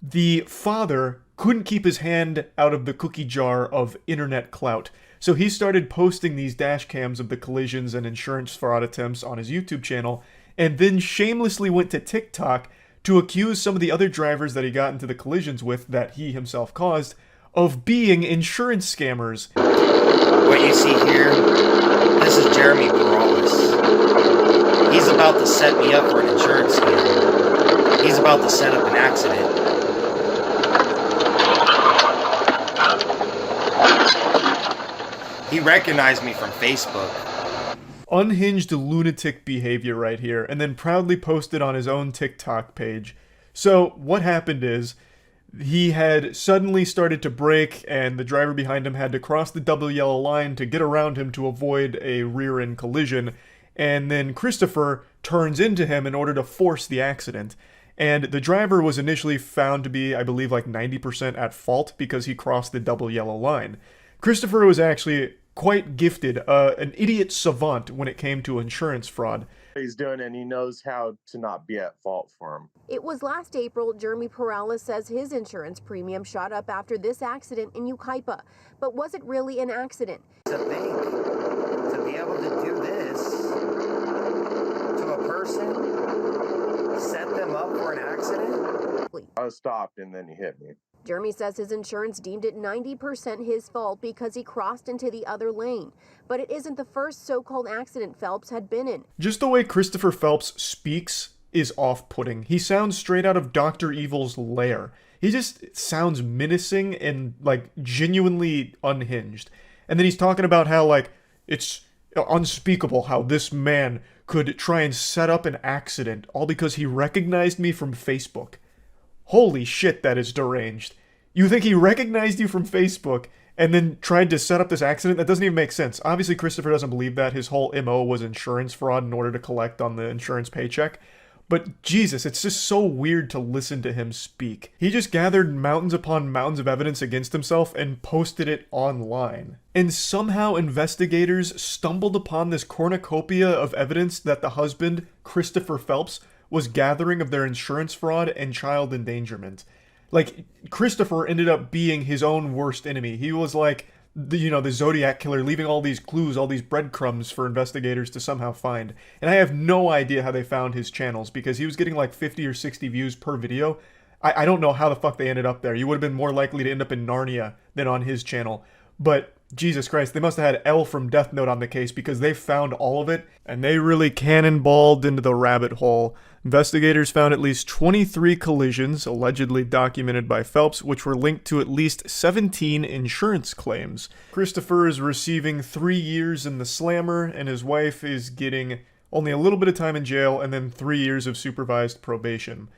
The father couldn't keep his hand out of the cookie jar of internet clout, so he started posting these dash cams of the collisions and insurance fraud attempts on his YouTube channel, and then shamelessly went to TikTok to accuse some of the other drivers that he got into the collisions with that he himself caused of being insurance scammers. What you see here, this is Jeremy Perales. He's about to set me up for an insurance scam. He's about to set up an accident. He recognized me from Facebook. Unhinged lunatic behavior right here, and then proudly posted on his own TikTok page. So what happened is, he had suddenly started to brake, and the driver behind him had to cross the double yellow line to get around him to avoid a rear-end collision, and then Christopher turns into him in order to force the accident. And the driver was initially found to be, I believe, like 90% at fault because he crossed the double yellow line. Christopher was actually quite gifted, an idiot savant when it came to insurance fraud. He's doing, and he knows how to not be at fault for him. It was last April. Jeremy Perales says his insurance premium shot up after this accident in Yucaipa. But was it really an accident? To think, to be able to do this to a person, set them up for an accident? I was stopped and then he hit me. Jeremy says his insurance deemed it 90% his fault because he crossed into the other lane. But it isn't the first so-called accident Phelps had been in. Just the way Christopher Phelps speaks is off-putting. He sounds straight out of Dr. Evil's lair. He just sounds menacing and, like, genuinely unhinged. And then he's talking about how, like, it's unspeakable how this man could try and set up an accident all because he recognized me from Facebook. Holy shit, that is deranged. You think he recognized you from Facebook and then tried to set up this accident? That doesn't even make sense. Obviously, Christopher doesn't believe that. His whole MO was insurance fraud in order to collect on the insurance paycheck. But Jesus, it's just so weird to listen to him speak. He just gathered mountains upon mountains of evidence against himself and posted it online. And somehow investigators stumbled upon this cornucopia of evidence that the husband, Christopher Phelps, was gathering of their insurance fraud and child endangerment. Like, Christopher ended up being his own worst enemy. He was like, the Zodiac killer, leaving all these clues, all these breadcrumbs for investigators to somehow find. And I have no idea how they found his channels, because he was getting like 50 or 60 views per video. I don't know how the fuck they ended up there. You would have been more likely to end up in Narnia than on his channel. But Jesus Christ, they must have had L from Death Note on the case, because they found all of it, and they really cannonballed into the rabbit hole. Investigators found at least 23 collisions, allegedly documented by Phelps, which were linked to at least 17 insurance claims. Christopher is receiving 3 years in the slammer, and his wife is getting only a little bit of time in jail and then 3 years of supervised probation.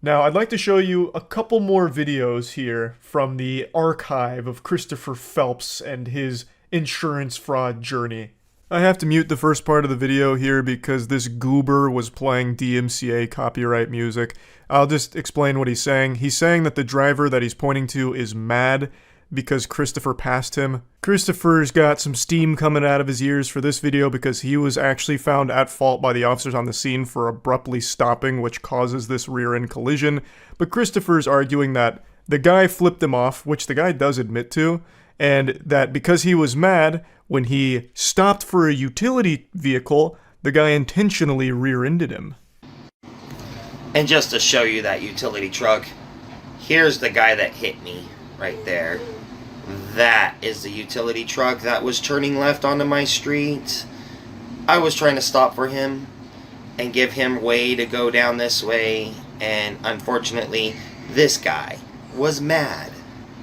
Now, I'd like to show you a couple more videos here from the archive of Christopher Phelps and his insurance fraud journey. I have to mute the first part of the video here because this goober was playing DMCA copyright music. I'll just explain what he's saying. He's saying that the driver that he's pointing to is mad because Christopher passed him. Christopher's got some steam coming out of his ears for this video because he was actually found at fault by the officers on the scene for abruptly stopping, which causes this rear-end collision. But Christopher's arguing that the guy flipped him off, which the guy does admit to, and that because he was mad, when he stopped for a utility vehicle, the guy intentionally rear-ended him. And just to show you that utility truck, here's the guy that hit me right there. That is the utility truck that was turning left onto my street. I was trying to stop for him and give him way to go down this way, and unfortunately, this guy was mad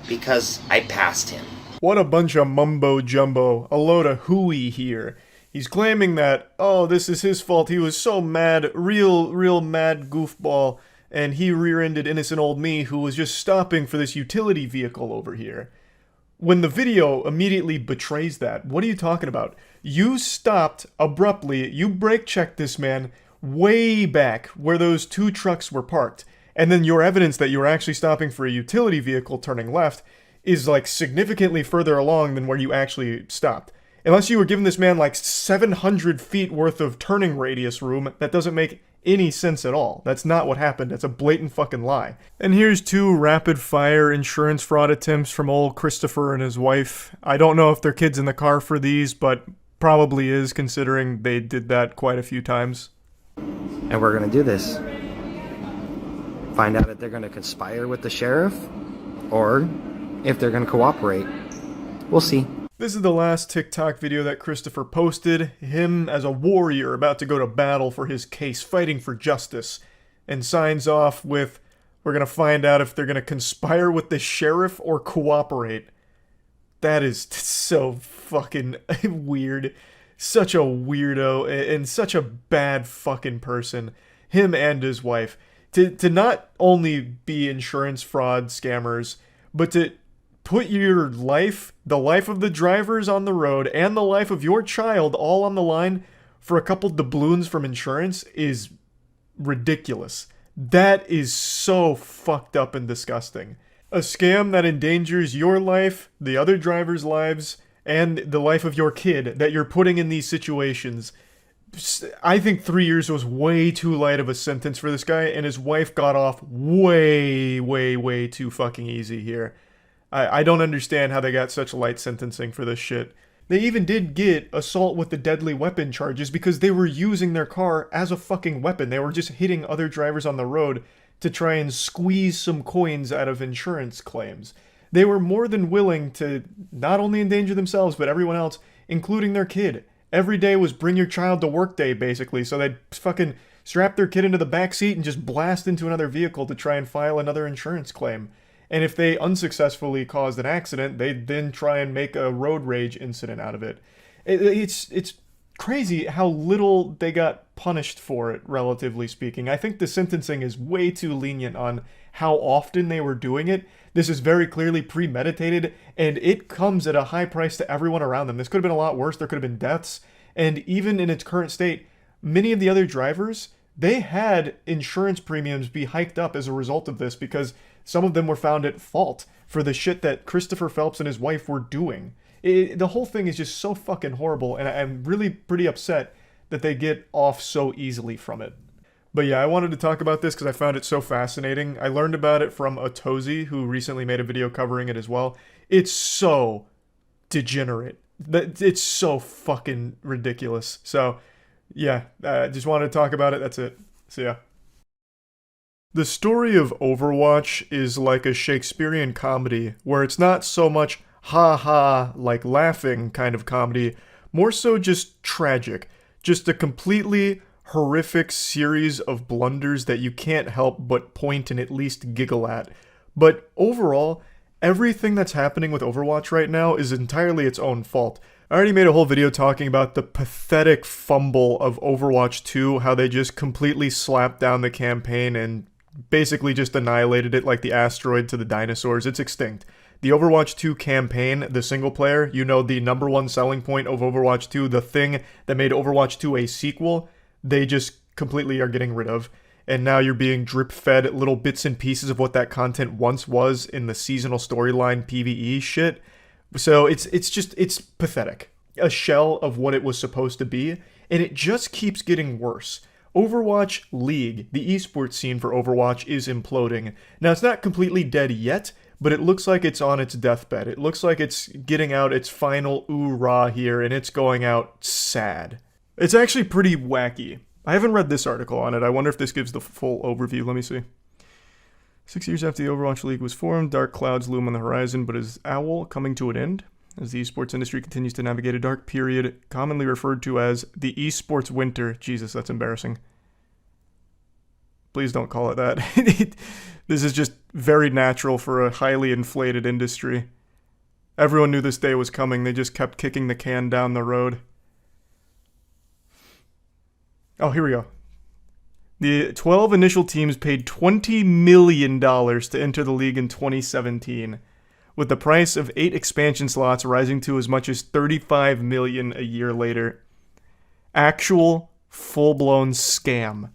because I passed him. What a bunch of mumbo-jumbo, a load of hooey here. He's claiming that, oh, this is his fault, he was so mad, real mad goofball, and he rear-ended innocent old me who was just stopping for this utility vehicle over here. When the video immediately betrays that, what are you talking about? You stopped abruptly, you brake-checked this man way back where those two trucks were parked, and then your evidence that you were actually stopping for a utility vehicle turning left is like significantly further along than where you actually stopped. Unless you were giving this man like 700 feet worth of turning radius room, that doesn't make any sense at all. That's not what happened. That's a blatant fucking lie. And here's 2 rapid-fire insurance fraud attempts from old Christopher and his wife. I don't know if their kid's in the car for these, but probably is, considering they did that quite a few times. And we're gonna do this. Find out if they're gonna conspire with the sheriff, or if they're gonna cooperate. We'll see. This is the last TikTok video that Christopher posted, him as a warrior about to go to battle for his case, fighting for justice, and signs off with, we're gonna find out if they're gonna conspire with the sheriff or cooperate. That is so fucking weird. Such a weirdo, and such a bad fucking person. Him and his wife. To not only be insurance fraud scammers, but to put your life, the life of the drivers on the road, and the life of your child all on the line for a couple doubloons from insurance is ridiculous. That is so fucked up and disgusting. A scam that endangers your life, the other drivers' lives, and the life of your kid that you're putting in these situations. I think 3 years was way too light of a sentence for this guy, and his wife got off way too fucking easy here. I don't understand how they got such light sentencing for this shit. They even did get assault with a deadly weapon charges because they were using their car as a fucking weapon. They were just hitting other drivers on the road to try and squeeze some coins out of insurance claims. They were more than willing to not only endanger themselves, but everyone else, including their kid. Every day was bring your child to work day, basically, so they'd fucking strap their kid into the back seat and just blast into another vehicle to try and file another insurance claim. And if they unsuccessfully caused an accident, they'd then try and make a road rage incident out of it. It's crazy how little they got punished for it, relatively speaking. I think the sentencing is way too lenient on how often they were doing it. This is very clearly premeditated, and it comes at a high price to everyone around them. This could have been a lot worse. There could have been deaths. And even in its current state, many of the other drivers they had insurance premiums be hiked up as a result of this because some of them were found at fault for the shit that Christopher Phelps and his wife were doing. The whole thing is just so fucking horrible, and I'm really pretty upset that they get off so easily from it. But yeah, I wanted to talk about this because I found it so fascinating. I learned about it from Tozy, who recently made a video covering it as well. It's so degenerate. It's so fucking ridiculous. So, yeah, just wanted to talk about it. That's it. So, yeah. The story of Overwatch is like a Shakespearean comedy, where it's not so much ha-ha, like laughing kind of comedy, more so just tragic. Just a completely horrific series of blunders that you can't help but point and at least giggle at. But overall, everything that's happening with Overwatch right now is entirely its own fault. I already made a whole video talking about the pathetic fumble of Overwatch 2, how they just completely slapped down the campaign and basically just annihilated it like the asteroid to the dinosaurs. It's extinct. The Overwatch 2 campaign, the single player, you know, the number one selling point of Overwatch 2, the thing that made Overwatch 2 a sequel, they just completely are getting rid of. And now you're being drip-fed little bits and pieces of what that content once was in the seasonal storyline PvE shit. So it's pathetic. A shell of what it was supposed to be, and it just keeps getting worse. Overwatch League, the esports scene for Overwatch, is imploding. Now, it's not completely dead yet, but it looks like it's on its deathbed. It looks like it's getting out its final ooh-rah here, and it's going out sad. It's actually pretty wacky. I haven't read this article on it. I wonder if this gives the full overview. Let me see. 6 years after the Overwatch League was formed, dark clouds loom on the horizon, but is OWL coming to an end? As the esports industry continues to navigate a dark period, commonly referred to as the esports winter. Jesus, that's embarrassing. Please don't call it that. This is just very natural for a highly inflated industry. Everyone knew this day was coming. They just kept kicking the can down the road. Oh, here we go. The 12 initial teams paid $20 million to enter the league in 2017, with the price of 8 expansion slots rising to as much as $35 million a year later. Actual, full-blown scam.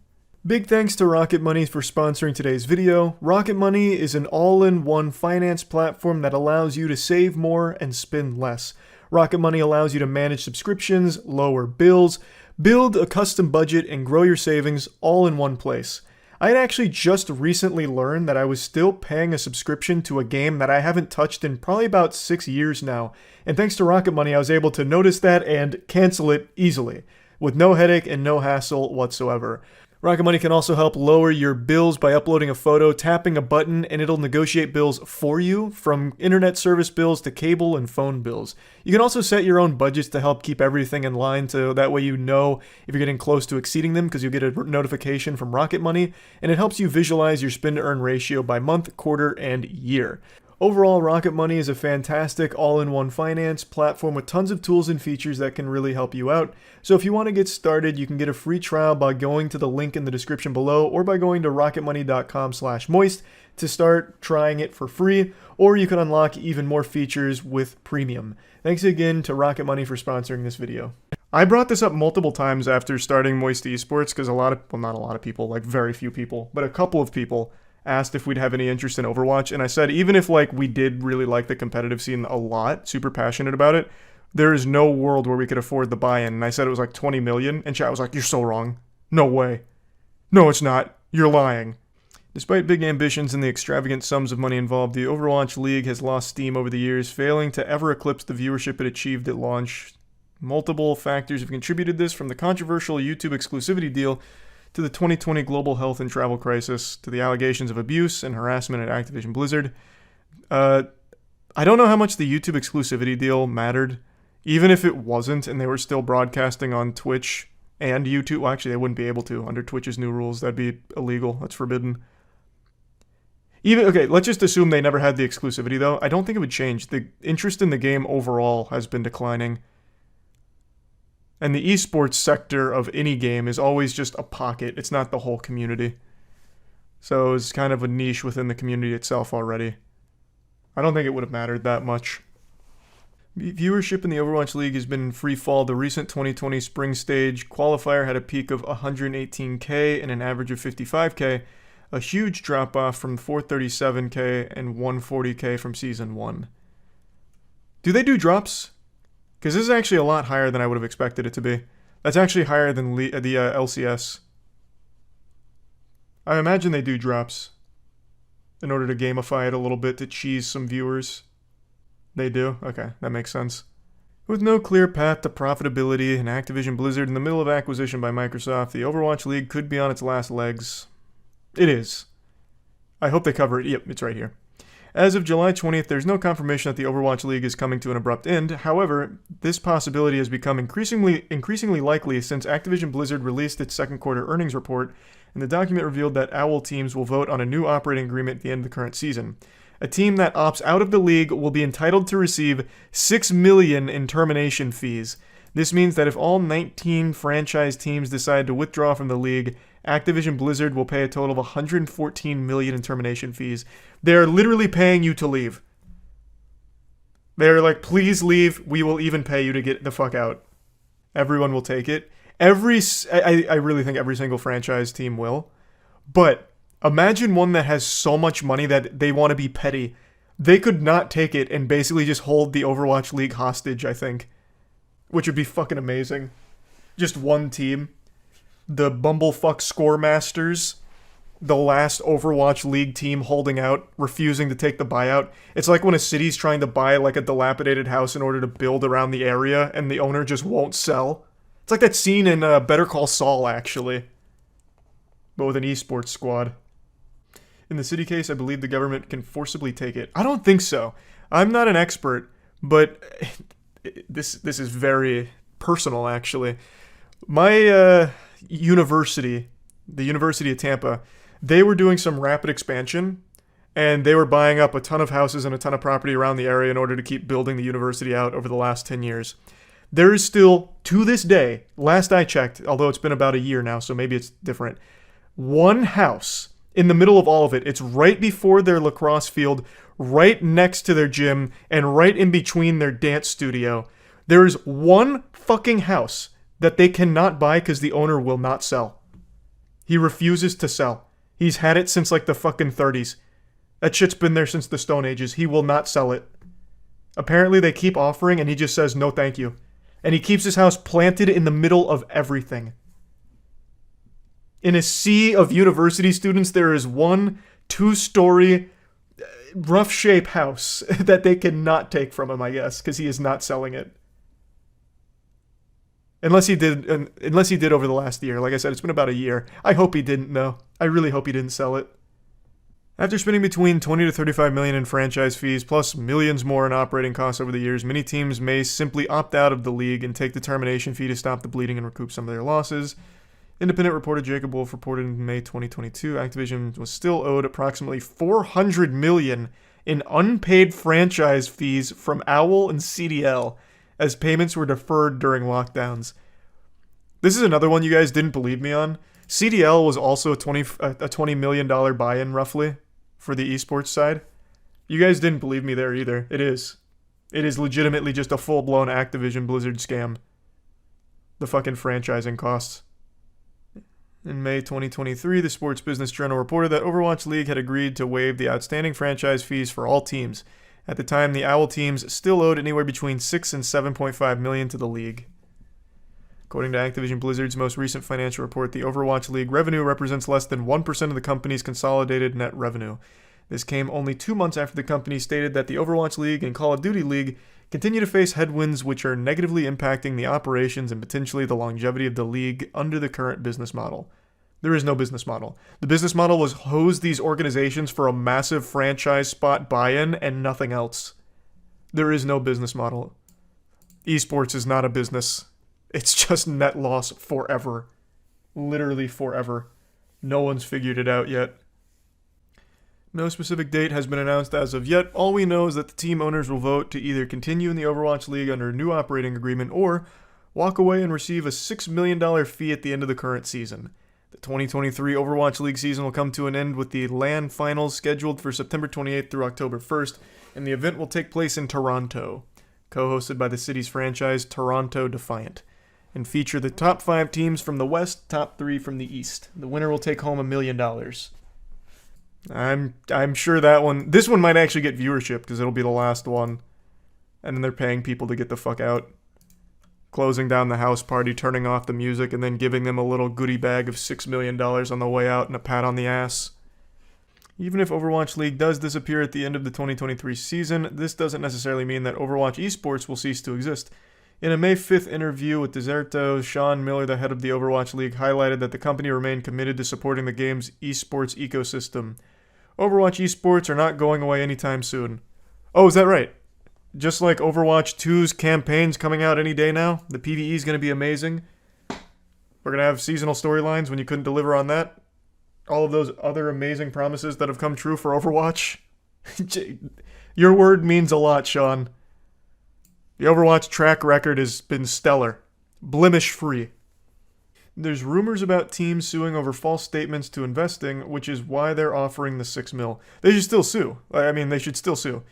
Big thanks to Rocket Money for sponsoring today's video. Rocket Money is an all-in-one finance platform that allows you to save more and spend less. Rocket Money allows you to manage subscriptions, lower bills, build a custom budget, and grow your savings all in one place. I had actually just recently learned that I was still paying a subscription to a game that I haven't touched in probably about 6 years now. And thanks to Rocket Money, I was able to notice that and cancel it easily, with no headache and no hassle whatsoever. Rocket Money can also help lower your bills by uploading a photo, tapping a button, and it'll negotiate bills for you, from internet service bills to cable and phone bills. You can also set your own budgets to help keep everything in line, so that way you know if you're getting close to exceeding them, because you'll get a notification from Rocket Money, and it helps you visualize your spend-to-earn ratio by month, quarter, and year. Overall, Rocket Money is a fantastic all-in-one finance platform with tons of tools and features that can really help you out. So if you want to get started, you can get a free trial by going to the link in the description below, or by going to rocketmoney.com/moist to start trying it for free, or you can unlock even more features with premium. Thanks again to Rocket Money for sponsoring this video. I brought this up multiple times after starting Moist Esports, because not a lot of people, like very few people, but a couple of people asked if we'd have any interest in Overwatch, and I said even if we did really like the competitive scene a lot, super passionate about it, there is no world where we could afford the buy-in. And I said it was like 20 million, and chat was like, "You're so wrong. No way. No, it's not. You're lying." Despite big ambitions and the extravagant sums of money involved, the Overwatch League has lost steam over the years, failing to ever eclipse the viewership it achieved at launch. Multiple factors have contributed to this, from the controversial YouTube exclusivity deal to the 2020 global health and travel crisis, to the allegations of abuse and harassment at Activision Blizzard. I don't know how much the YouTube exclusivity deal mattered. Even if it wasn't, and they were still broadcasting on Twitch and YouTube, well, actually, they wouldn't be able to under Twitch's new rules. That'd be illegal. That's forbidden. Okay, let's just assume they never had the exclusivity, though. I don't think it would change. The interest in the game overall has been declining. And the esports sector of any game is always just a pocket. It's not the whole community. So it's kind of a niche within the community itself already. I don't think it would have mattered that much. Viewership in the Overwatch League has been in free fall. The recent 2020 spring stage qualifier had a peak of 118K and an average of 55K, a huge drop off from 437K and 140K from Season 1. Do they do drops? Because this is actually a lot higher than I would have expected it to be. That's actually higher than the LCS. I imagine they do drops in order to gamify it a little bit to cheese some viewers. They do? Okay, that makes sense. With no clear path to profitability and Activision Blizzard in the middle of acquisition by Microsoft, the Overwatch League could be on its last legs. It is. I hope they cover it. Yep, it's right here. As of July 20th, there's no confirmation that the Overwatch League is coming to an abrupt end. However, this possibility has become increasingly likely since Activision Blizzard released its second quarter earnings report, and the document revealed that OWL teams will vote on a new operating agreement at the end of the current season. A team that opts out of the league will be entitled to receive $6 million in termination fees. This means that if all 19 franchise teams decide to withdraw from the league, Activision Blizzard will pay a total of $114 million in termination fees. They're literally paying you to leave. They're like, please leave. We will even pay you to get the fuck out. Everyone will take it. I really think every single franchise team will. But imagine one that has so much money that they want to be petty. They could not take it and basically just hold the Overwatch League hostage, I think. Which would be fucking amazing. Just one team. The Bumblefuck Scoremasters. The last Overwatch League team holding out, refusing to take the buyout. It's like when a city's trying to buy like a dilapidated house in order to build around the area and the owner just won't sell. It's like that scene in Better Call Saul, actually. But with an esports squad. In the city case, I believe the government can forcibly take it. I don't think so. I'm not an expert, but this is very personal, actually. My university, the University of Tampa, they were doing some rapid expansion, and they were buying up a ton of houses and a ton of property around the area in order to keep building the university out over the last 10 years. There is still, to this day, last I checked, although it's been about a year now, so maybe it's different, one house in the middle of all of it. It's right before their lacrosse field, right next to their gym, and right in between their dance studio. There is one fucking house that they cannot buy because the owner will not sell. He refuses to sell. He's had it since like the fucking 30s. That shit's been there since the Stone Ages. He will not sell it. Apparently they keep offering and he just says no thank you. And he keeps his house planted in the middle of everything. In a sea of university students, there is one 2-story rough shape house that they cannot take from him, I guess, because he is not selling it. Unless he did over the last year. Like I said, it's been about a year. I hope he didn't, though. I really hope he didn't sell it. After spending between $20 to $35 million in franchise fees, plus millions more in operating costs over the years, many teams may simply opt out of the league and take the termination fee to stop the bleeding and recoup some of their losses. Independent reporter Jacob Wolf reported in May 2022, Activision was still owed approximately $400 million in unpaid franchise fees from OWL and CDL, as payments were deferred during lockdowns. This is another one you guys didn't believe me on. CDL was also a $20 million buy-in, roughly, for the esports side. You guys didn't believe me there either. It is. It is legitimately just a full-blown Activision Blizzard scam. The fucking franchising costs. In May 2023, the Sports Business Journal reported that Overwatch League had agreed to waive the outstanding franchise fees for all teams. At the time, the OWL teams still owed anywhere between $6 and $7.5 million to the league. According to Activision Blizzard's most recent financial report, the Overwatch League revenue represents less than 1% of the company's consolidated net revenue. This came only 2 months after the company stated that the Overwatch League and Call of Duty League continue to face headwinds which are negatively impacting the operations and potentially the longevity of the league under the current business model. There is no business model. The business model was hose these organizations for a massive franchise spot buy-in and nothing else. There is no business model. Esports is not a business. It's just net loss forever. Literally forever. No one's figured it out yet. No specific date has been announced as of yet. All we know is that the team owners will vote to either continue in the Overwatch League under a new operating agreement or walk away and receive a $6 million fee at the end of the current season. The 2023 Overwatch League season will come to an end with the LAN finals scheduled for September 28th through October 1st, and the event will take place in Toronto. co-hosted by the city's franchise Toronto Defiant, and feature the top 5 teams from the West, top 3 from the East. The winner will take home $1 million. I'm sure this one might actually get viewership because it'll be the last one. And then they're paying people to get the fuck out. Closing down the house party, turning off the music, and then giving them a little goodie bag of $6 million on the way out and a pat on the ass. Even if Overwatch League does disappear at the end of the 2023 season, this doesn't necessarily mean that Overwatch esports will cease to exist. In a May 5th interview with Deserto, Sean Miller, the head of the Overwatch League, highlighted that the company remained committed to supporting the game's esports ecosystem. Overwatch esports are not going away anytime soon. Oh, is that right? Just like Overwatch 2's campaign's coming out any day now, the PvE is going to be amazing. We're going to have seasonal storylines when you couldn't deliver on that. All of those other amazing promises that have come true for Overwatch. Your word means a lot, Sean. The Overwatch track record has been stellar. Blemish-free. There's rumors about teams suing over false statements to investing, which is why they're offering the $6 million. They should still sue. They should still sue.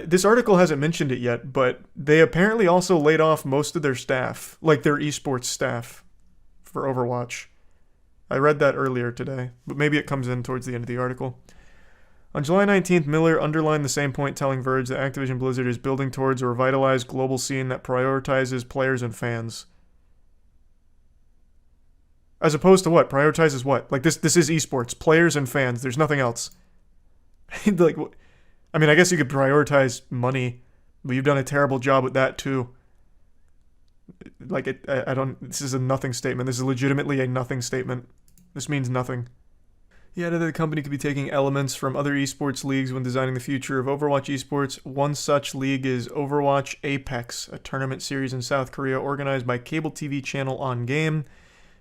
This article hasn't mentioned it yet, but they apparently also laid off most of their staff, like their esports staff, for Overwatch. I read that earlier today, but maybe it comes in towards the end of the article. On July 19th, Miller underlined the same point, telling Verge that Activision Blizzard is building towards a revitalized global scene that prioritizes players and fans. As opposed to what? Prioritizes what? Like, this is esports. Players and fans. There's nothing else. Like, I mean, I guess you could prioritize money, but you've done a terrible job with that, too. Like, this is a nothing statement. This is legitimately a nothing statement. This means nothing. He added that the company could be taking elements from other esports leagues when designing the future of Overwatch esports. One such league is Overwatch Apex, a tournament series in South Korea organized by cable TV channel On Game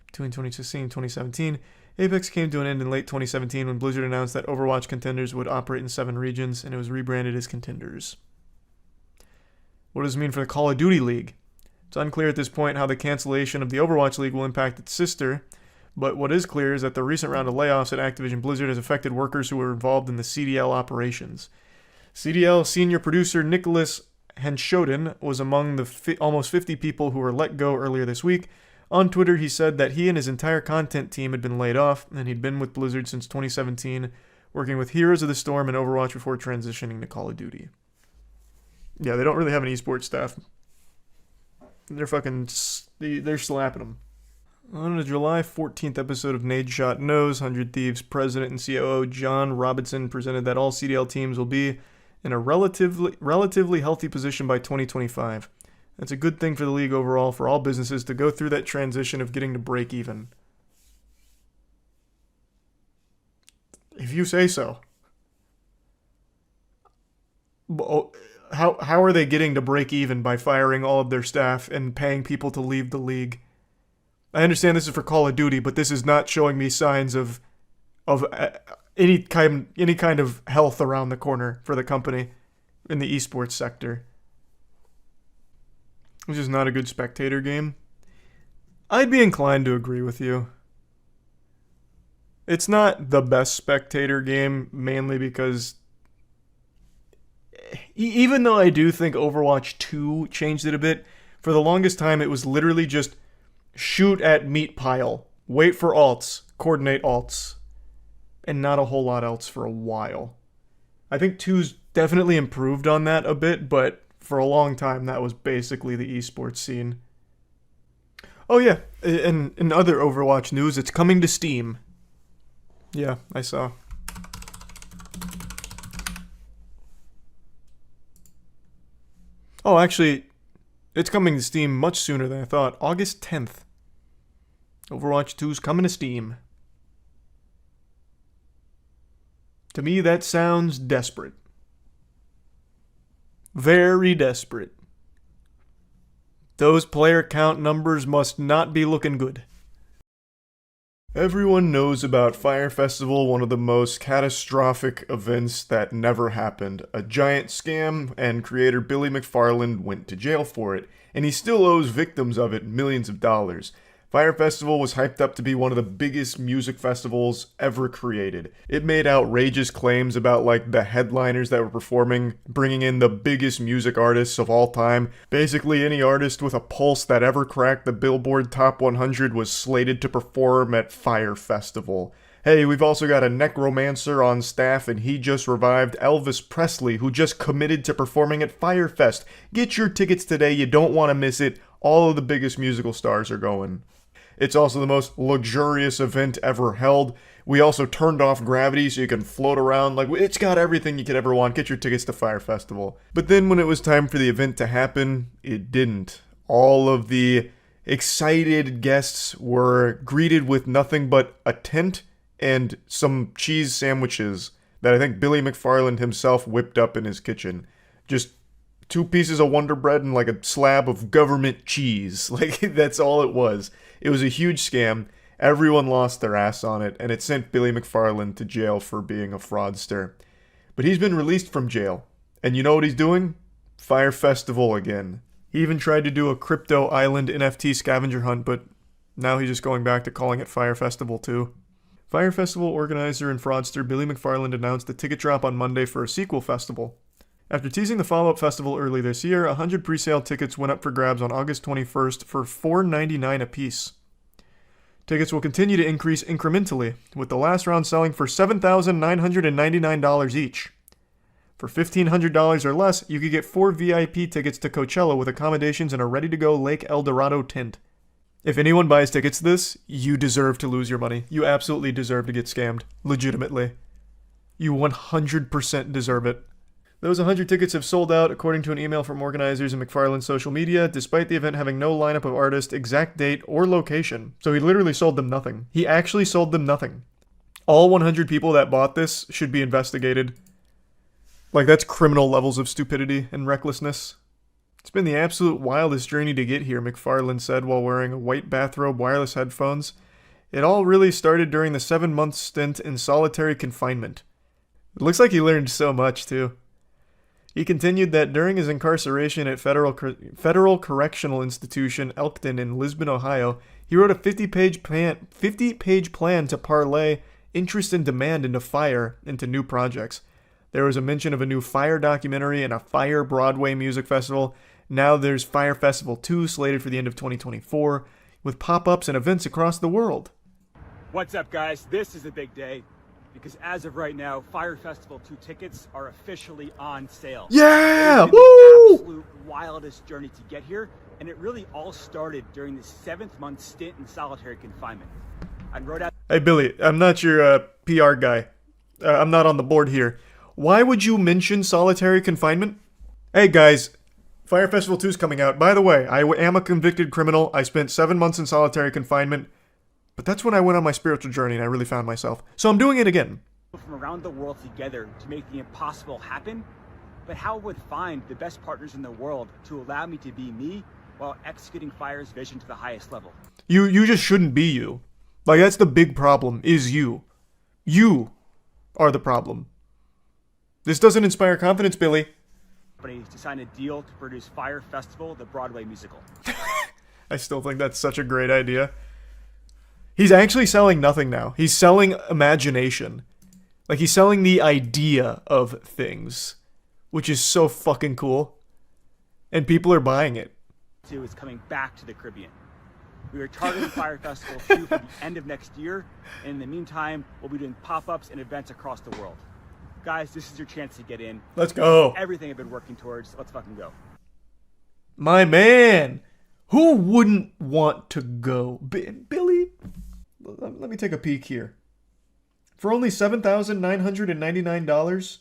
between 2016 and 2017. Apex came to an end in late 2017 when Blizzard announced that Overwatch Contenders would operate in 7 regions, and it was rebranded as Contenders. What does this mean for the Call of Duty League? It's unclear at this point how the cancellation of the Overwatch League will impact its sister, but what is clear is that the recent round of layoffs at Activision Blizzard has affected workers who were involved in the CDL operations. CDL senior producer Nicholas Henshoden was among the almost 50 people who were let go earlier this week. On Twitter, he said that he and his entire content team had been laid off, and he'd been with Blizzard since 2017, working with Heroes of the Storm and Overwatch before transitioning to Call of Duty. Yeah, they don't really have an esports staff. They're slapping them. On the July 14th episode of Nade Shot Knows, 100 Thieves president and COO John Robinson presented that all CDL teams will be in a relatively healthy position by 2025. That's a good thing for the league overall, for all businesses to go through that transition of getting to break even. If you say so. How are they getting to break even by firing all of their staff and paying people to leave the league? I understand this is for Call of Duty, but this is not showing me signs of any kind of health around the corner for the company in the esports sector. Which is not a good spectator game. I'd be inclined to agree with you. It's not the best spectator game, mainly because even though I do think Overwatch 2 changed it a bit, for the longest time it was literally just shoot at meat pile, wait for alts, coordinate alts, and not a whole lot else for a while. I think 2's definitely improved on that a bit, but for a long time that was basically the esports scene. Oh yeah, and in other Overwatch news, it's coming to Steam. Yeah, I saw. Oh, actually, it's coming to Steam much sooner than I thought. August 10th. Overwatch 2's coming to Steam. To me, that sounds desperate. Very desperate. Those player count numbers must not be looking good. Everyone knows about Fire Festival, one of the most catastrophic events that never happened. A giant scam, and creator Billy McFarland went to jail for it, and he still owes victims of it millions of dollars. Fire Festival was hyped up to be one of the biggest music festivals ever created. It made outrageous claims about like the headliners that were performing, bringing in the biggest music artists of all time. Basically any artist with a pulse that ever cracked the Billboard Top 100 was slated to perform at Fire Festival. Hey, we've also got a necromancer on staff, and he just revived Elvis Presley, who just committed to performing at Fyre Fest. Get your tickets today, you don't want to miss it. All of the biggest musical stars are going. It's also the most luxurious event ever held. We also turned off gravity so you can float around. Like, it's got everything you could ever want. Get your tickets to Fire Festival. But then when it was time for the event to happen, it didn't. All of the excited guests were greeted with nothing but a tent and some cheese sandwiches that I think Billy McFarland himself whipped up in his kitchen. Just 2 pieces of Wonder Bread and like a slab of government cheese. Like, that's all it was. It was a huge scam. Everyone lost their ass on it, and it sent Billy McFarland to jail for being a fraudster. But he's been released from jail. And you know what he's doing? Fire Festival again. He even tried to do a Crypto Island NFT scavenger hunt, but now he's just going back to calling it Fire Festival too. Fire Festival organizer and fraudster Billy McFarland announced a ticket drop on Monday for a sequel festival. After teasing the follow-up festival early this year, 100 pre-sale tickets went up for grabs on August 21st for $4.99 apiece. Tickets will continue to increase incrementally, with the last round selling for $7,999 each. For $1,500 or less, you could get 4 VIP tickets to Coachella with accommodations and a ready-to-go Lake El Dorado tent. If anyone buys tickets to this, you deserve to lose your money. You absolutely deserve to get scammed. Legitimately. You 100% deserve it. Those 100 tickets have sold out, according to an email from organizers and McFarland's social media, despite the event having no lineup of artist, exact date, or location. So he literally sold them nothing. He actually sold them nothing. All 100 people that bought this should be investigated. Like, that's criminal levels of stupidity and recklessness. It's been the absolute wildest journey to get here, McFarland said while wearing a white bathrobe, wireless headphones. It all really started during the 7-month stint in solitary confinement. It looks like he learned so much, too. He continued that during his incarceration at Federal Correctional Institution Elkton in Lisbon, Ohio, he wrote a 50-page plan to parlay interest and demand into Fire into new projects. There was a mention of a new Fire documentary and a Fire Broadway music festival. Now there's Fire Festival 2 slated for the end of 2024, with pop-ups and events across the world. What's up, guys? This is a big day, because as of right now, Fire Festival 2 tickets are officially on sale. Yeah! It's been the absolute wildest journey to get here, and it really all started during the 7th-month stint in solitary confinement. I wrote out... Hey, Billy, I'm not your PR guy. I'm not on the board here. Why would you mention solitary confinement? Hey, guys, Fire Festival 2 is coming out. By the way, I am a convicted criminal. I spent 7 months in solitary confinement. But that's when I went on my spiritual journey and I really found myself. So I'm doing it again. From around the world together to make the impossible happen, but how would find the best partners in the world to allow me to be me while executing Fire's vision to the highest level? You just shouldn't be you. Like, that's the big problem, is you. You are the problem. This doesn't inspire confidence, Billy. Companies to sign a deal to produce Fire Festival, the Broadway musical. I still think that's such a great idea. He's actually selling nothing now. He's selling imagination. Like, he's selling the idea of things, which is so fucking cool. And people are buying it. Is coming back to the Caribbean. We are targeting Fire Festival 2 for the end of next year, and in the meantime, we'll be doing pop-ups and events across the world. Guys, this is your chance to get in. Let's go. Everything I've been working towards. Let's fucking go. My man. Who wouldn't want to go? Billy, let me take a peek here. For only $7,999,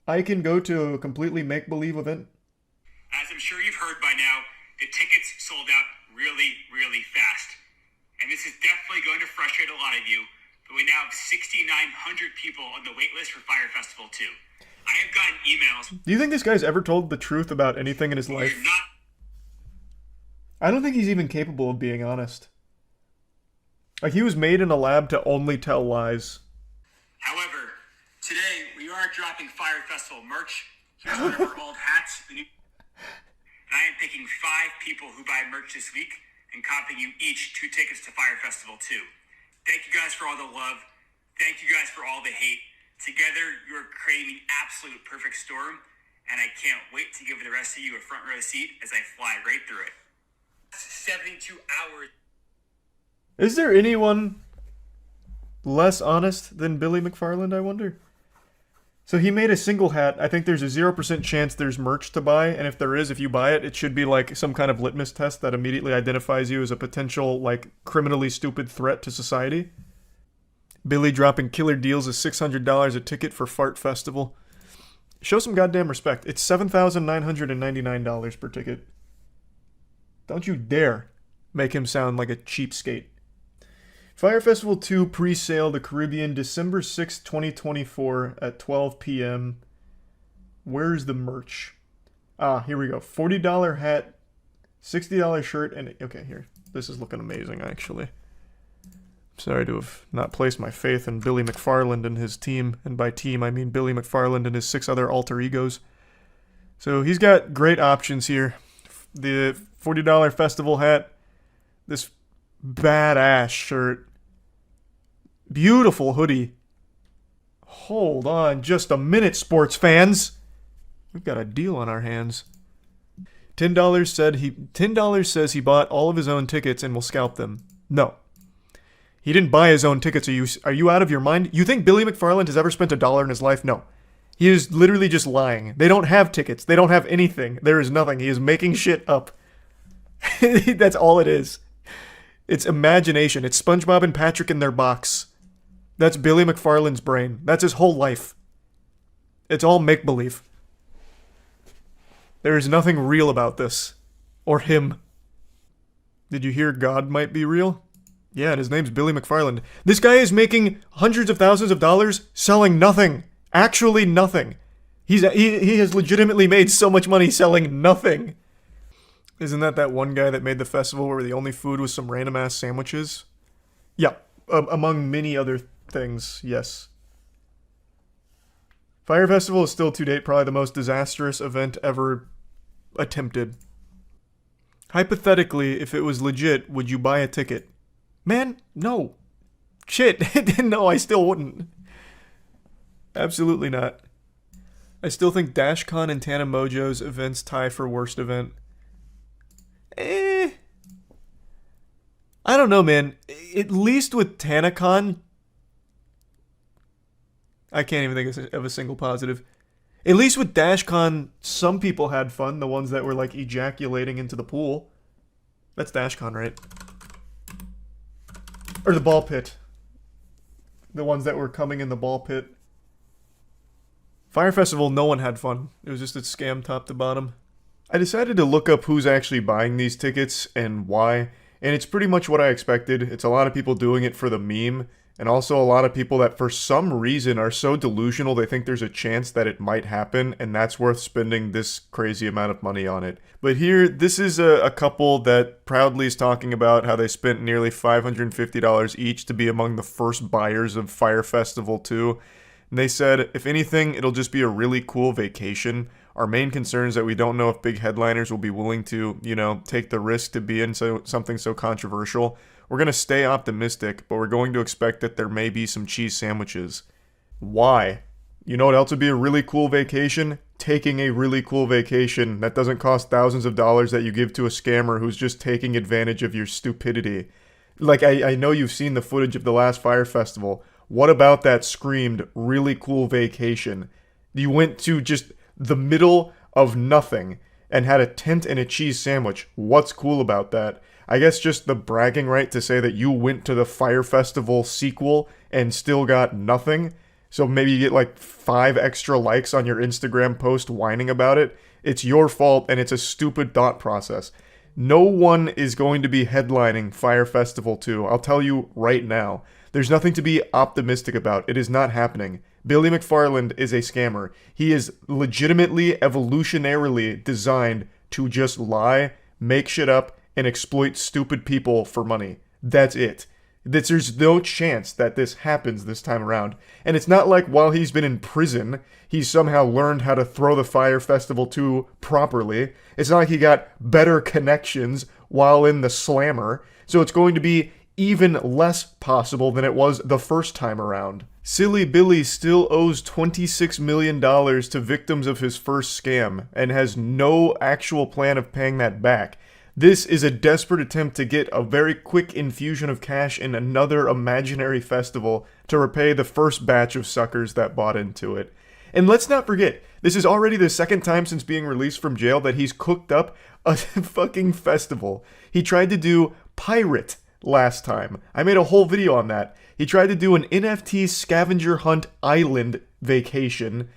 I can go to a completely make-believe event. As I'm sure you've heard by now, the tickets sold out really, really fast. And this is definitely going to frustrate a lot of you, but we now have 6,900 people on the wait list for Fire Festival 2. I have gotten emails. Do you think this guy's ever told the truth about anything in his life? I don't think he's even capable of being honest. Like, he was made in a lab to only tell lies. However, today we are dropping Fire Festival merch. Here's one of our old hats. And I am picking 5 people who buy merch this week and copping you each 2 tickets to Fire Festival 2. Thank you guys for all the love. Thank you guys for all the hate. Together, you're creating the absolute perfect storm, and I can't wait to give the rest of you a front row seat as I fly right through it. 72 hours. Is there anyone less honest than Billy McFarland, I wonder? So he made a single hat. I think there's a 0% chance there's merch to buy, and if there is, if you buy it, it should be like some kind of litmus test that immediately identifies you as a potential, like, criminally stupid threat to society. Billy dropping killer deals of $600 a ticket for Fart Festival. Show some goddamn respect. It's $7,999 per ticket. Don't you dare make him sound like a cheapskate. Fire Festival 2 pre-sale the Caribbean December 6, 2024 at 12 p.m. Where's the merch? Ah, here we go. $40 hat, $60 shirt, and... Okay, here. This is looking amazing, actually. Sorry to have not placed my faith in Billy McFarland and his team. And by team, I mean Billy McFarland and his 6 other alter egos. So he's got great options here. The $40 festival hat. This badass shirt. Beautiful hoodie. Hold on just a minute, sports fans. We've got a deal on our hands. $10 says he bought all of his own tickets and will scalp them. No. He didn't buy his own tickets. Are you out of your mind? You think Billy McFarland has ever spent $1 in his life? No. He is literally just lying. They don't have tickets. They don't have anything. There is nothing. He is making shit up. That's all it is. It's imagination. It's SpongeBob and Patrick in their box. That's Billy McFarland's brain. That's his whole life. It's all make-believe. There is nothing real about this. Or him. Did you hear God might be real? Yeah, and his name's Billy McFarland. This guy is making hundreds of thousands of dollars selling nothing. Actually nothing. He has legitimately made so much money selling nothing. Isn't that one guy that made the festival where the only food was some random-ass sandwiches? Yeah, among many other things, yes. Fire Festival is still to date probably the most disastrous event ever attempted. Hypothetically, if it was legit, would you buy a ticket? Man, no. Shit, no, I still wouldn't. Absolutely not. I still think DashCon and Tana Mojo's events tie for worst event. I don't know, man. At least with TanaCon, I can't even think of a single positive. At least with DashCon, some people had fun. The ones that were like ejaculating into the pool. That's DashCon, right? Or the ball pit. The ones that were coming in the ball pit. Fire Festival, no one had fun. It was just a scam top to bottom. I decided to look up who's actually buying these tickets and why. And it's pretty much what I expected. It's a lot of people doing it for the meme. And also a lot of people that for some reason are so delusional they think there's a chance that it might happen. And that's worth spending this crazy amount of money on it. But here, this is a couple that proudly is talking about how they spent nearly $550 each to be among the first buyers of Fire Festival 2. And they said, if anything, it'll just be a really cool vacation. Our main concern is that we don't know if big headliners will be willing to, take the risk to be in something so controversial. We're going to stay optimistic, but we're going to expect that there may be some cheese sandwiches. Why? You know what else would be a really cool vacation? Taking a really cool vacation that doesn't cost thousands of dollars that you give to a scammer who's just taking advantage of your stupidity. Like, I know you've seen the footage of the last Fire Festival. What about that screamed really cool vacation? You went to just the middle of nothing and had a tent and a cheese sandwich. What's cool about that? I guess just the bragging right to say that you went to the Fire Festival sequel and still got nothing. So maybe you get like 5 extra likes on your Instagram post whining about it. It's your fault and it's a stupid thought process. No one is going to be headlining Fire Festival 2. I'll tell you right now. There's nothing to be optimistic about. It is not happening. Billy McFarland is a scammer. He is legitimately, evolutionarily designed to just lie, make shit up, and exploit stupid people for money. That's it. There's no chance that this happens this time around. And it's not like while he's been in prison, he's somehow learned how to throw the Fire Festival 2 properly. It's not like he got better connections while in the slammer, so it's going to be even less possible than it was the first time around. Silly Billy still owes $26 million to victims of his first scam and has no actual plan of paying that back. This is a desperate attempt to get a very quick infusion of cash in another imaginary festival to repay the first batch of suckers that bought into it. And let's not forget, this is already the second time since being released from jail that he's cooked up a fucking festival. He tried to do Pirate last time. I made a whole video on that. He tried to do an NFT scavenger hunt island vacation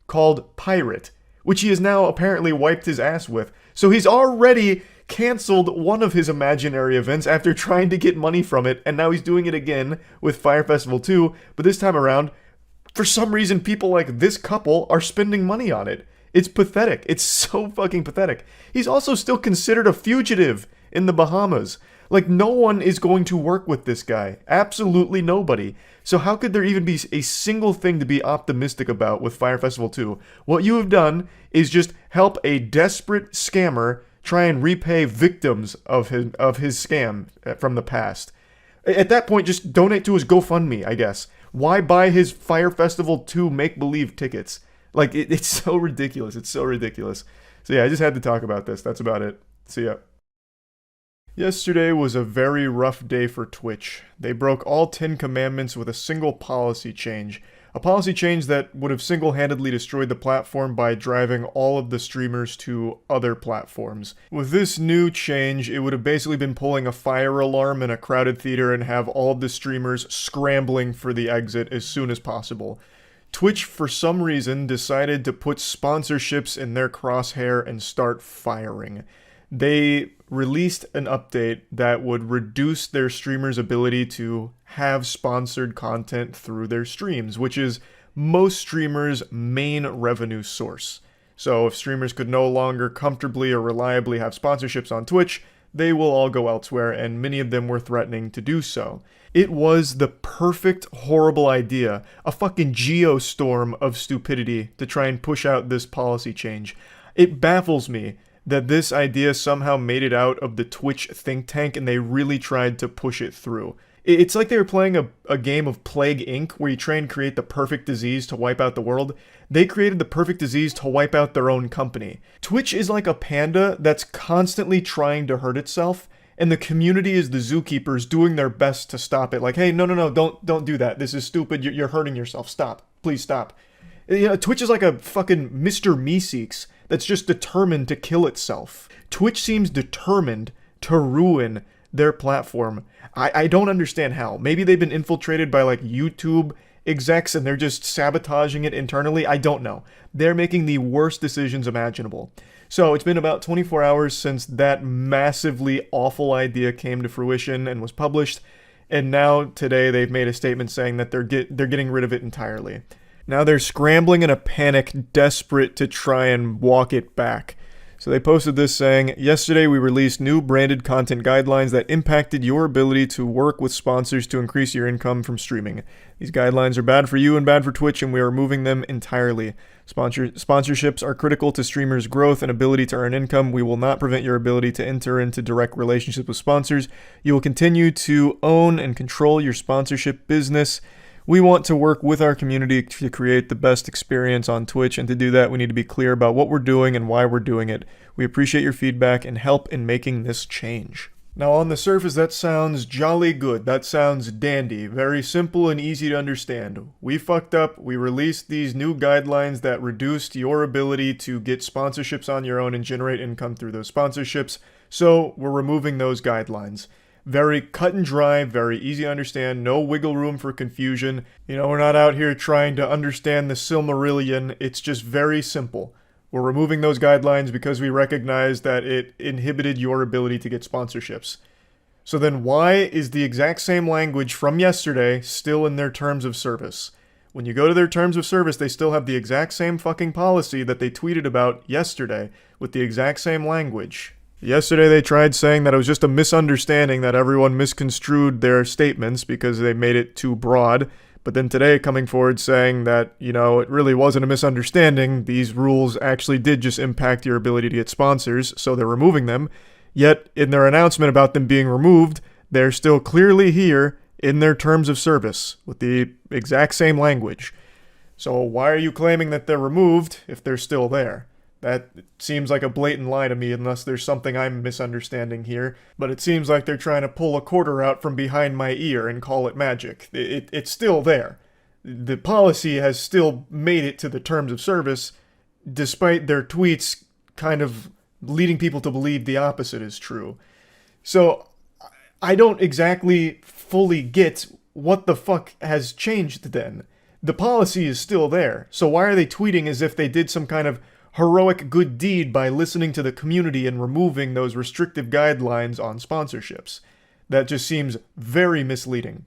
called Pirate, which he has now apparently wiped his ass with. So he's already canceled one of his imaginary events after trying to get money from it, and now he's doing it again with Fire Festival 2, but this time around, for some reason, people like this couple are spending money on it. It's pathetic. It's so fucking pathetic. He's also still considered a fugitive in the Bahamas. Like, no one is going to work with this guy. Absolutely nobody. So how could there even be a single thing to be optimistic about with Fire Festival 2? What you have done is just help a desperate scammer try and repay victims of his scam from the past. At that point, just donate to his GoFundMe, I guess. Why buy his Fire Festival 2 make-believe tickets? Like, it's so ridiculous. It's so ridiculous. So yeah, I just had to talk about this. That's about it. See ya. Yesterday was a very rough day for Twitch. They broke all 10 commandments with a single policy change. A policy change that would have single-handedly destroyed the platform by driving all of the streamers to other platforms. With this new change, it would have basically been pulling a fire alarm in a crowded theater and have all of the streamers scrambling for the exit as soon as possible. Twitch, for some reason, decided to put sponsorships in their crosshair and start firing. They released an update that would reduce their streamers' ability to have sponsored content through their streams, which is most streamers' main revenue source. So if streamers could no longer comfortably or reliably have sponsorships on Twitch, they will all go elsewhere, and many of them were threatening to do so. It was the perfect, horrible idea, a fucking geostorm of stupidity to try and push out this policy change. It baffles me that this idea somehow made it out of the Twitch think tank and they really tried to push it through. It's like they were playing a game of Plague Inc. where you try and create the perfect disease to wipe out the world. They created the perfect disease to wipe out their own company. Twitch is like a panda that's constantly trying to hurt itself, and the community is the zookeepers doing their best to stop it. Like, hey, no, don't do that. This is stupid. You're hurting yourself. Stop. Please stop. You know, Twitch is like a fucking Mr. Meeseeks that's just determined to kill itself. Twitch seems determined to ruin their platform. I don't understand how. Maybe they've been infiltrated by like YouTube execs and they're just sabotaging it internally. I don't know. They're making the worst decisions imaginable. So it's been about 24 hours since that massively awful idea came to fruition and was published, and now today they've made a statement saying that they're getting rid of it entirely. Now they're scrambling in a panic, desperate to try and walk it back. So they posted this saying, yesterday we released new branded content guidelines that impacted your ability to work with sponsors to increase your income from streaming. These guidelines are bad for you and bad for Twitch, and we are removing them entirely. Sponsorships are critical to streamers' growth and ability to earn income. We will not prevent your ability to enter into direct relationships with sponsors. You will continue to own and control your sponsorship business. We want to work with our community to create the best experience on Twitch, and to do that, we need to be clear about what we're doing and why we're doing it. We appreciate your feedback and help in making this change. Now, on the surface, that sounds jolly good. That sounds dandy. Very simple and easy to understand. We fucked up. We released these new guidelines that reduced your ability to get sponsorships on your own and generate income through those sponsorships. So, we're removing those guidelines. Very cut and dry, very easy to understand, no wiggle room for confusion. You know, we're not out here trying to understand the Silmarillion. It's just very simple. We're removing those guidelines because we recognize that it inhibited your ability to get sponsorships. So then why is the exact same language from yesterday still in their terms of service? When you go to their terms of service, they still have the exact same fucking policy that they tweeted about yesterday with the exact same language. Yesterday they tried saying that it was just a misunderstanding, that everyone misconstrued their statements because they made it too broad. But then today coming forward saying that, you know, it really wasn't a misunderstanding. These rules actually did just impact your ability to get sponsors, so they're removing them. Yet, in their announcement about them being removed, they're still clearly here in their terms of service, with the exact same language. So why are you claiming that they're removed if they're still there? That seems like a blatant lie to me, unless there's something I'm misunderstanding here. But it seems like they're trying to pull a quarter out from behind my ear and call it magic. It's still there. The policy has still made it to the terms of service, despite their tweets kind of leading people to believe the opposite is true. So I don't exactly fully get what the fuck has changed then. The policy is still there, so why are they tweeting as if they did some kind of heroic good deed by listening to the community and removing those restrictive guidelines on sponsorships? That just seems very misleading.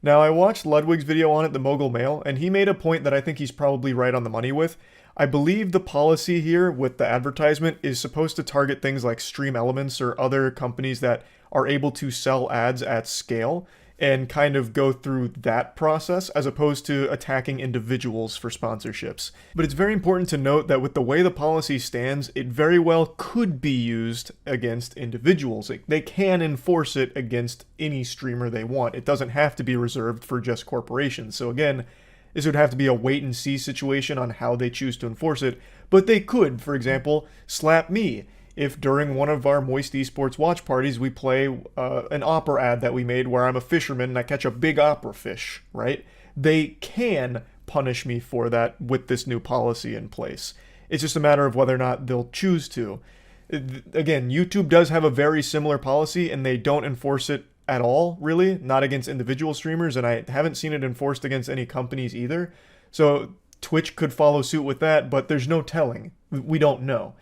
Now, I watched Ludwig's video on it, the Mogul Mail, and he made a point that I think he's probably right on the money with. I believe the policy here with the advertisement is supposed to target things like Stream Elements or other companies that are able to sell ads at scale, and kind of go through that process as opposed to attacking individuals for sponsorships. But it's very important to note that with the way the policy stands, it very well could be used against individuals. They can enforce it against any streamer they want. It doesn't have to be reserved for just corporations. So again, this would have to be a wait-and-see situation on how they choose to enforce it, but they could, for example, slap me if during one of our Moist Esports watch parties we play an opera ad that we made where I'm a fisherman and I catch a big opera fish, right? They can punish me for that with this new policy in place. It's just a matter of whether or not they'll choose to. Again, YouTube does have a very similar policy and they don't enforce it at all, really, not against individual streamers, and I haven't seen it enforced against any companies either. So Twitch could follow suit with that, but there's no telling. We don't know.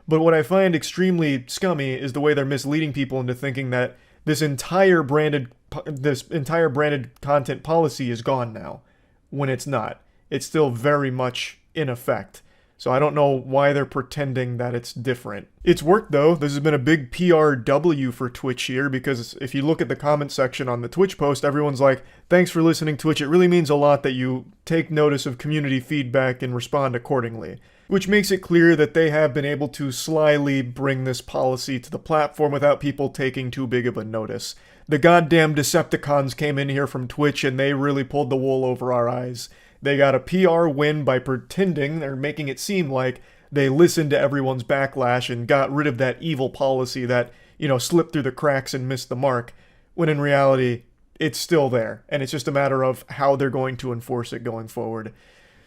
But what I find extremely scummy is the way they're misleading people into thinking that this entire branded content policy is gone now, when it's not. It's still very much in effect. So I don't know why they're pretending that it's different. It's worked though. This has been a big PRW for Twitch here, because if you look at the comment section on the Twitch post, everyone's like, thanks for listening, Twitch. It really means a lot that you take notice of community feedback and respond accordingly. Which makes it clear that they have been able to slyly bring this policy to the platform without people taking too big of a notice. The goddamn Decepticons came in here from Twitch and they really pulled the wool over our eyes. They got a PR win by pretending, they're making it seem like they listened to everyone's backlash and got rid of that evil policy that, slipped through the cracks and missed the mark, when in reality, it's still there, and it's just a matter of how they're going to enforce it going forward.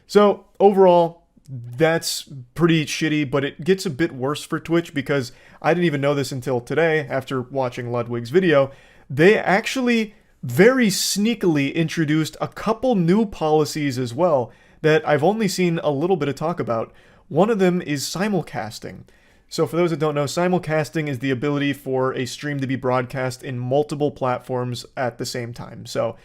So, overall, that's pretty shitty, but it gets a bit worse for Twitch because I didn't even know this until today after watching Ludwig's video. They actually very sneakily introduced a couple new policies as well that I've only seen a little bit of talk about. One of them is simulcasting. So for those that don't know, simulcasting is the ability for a stream to be broadcast in multiple platforms at the same time. So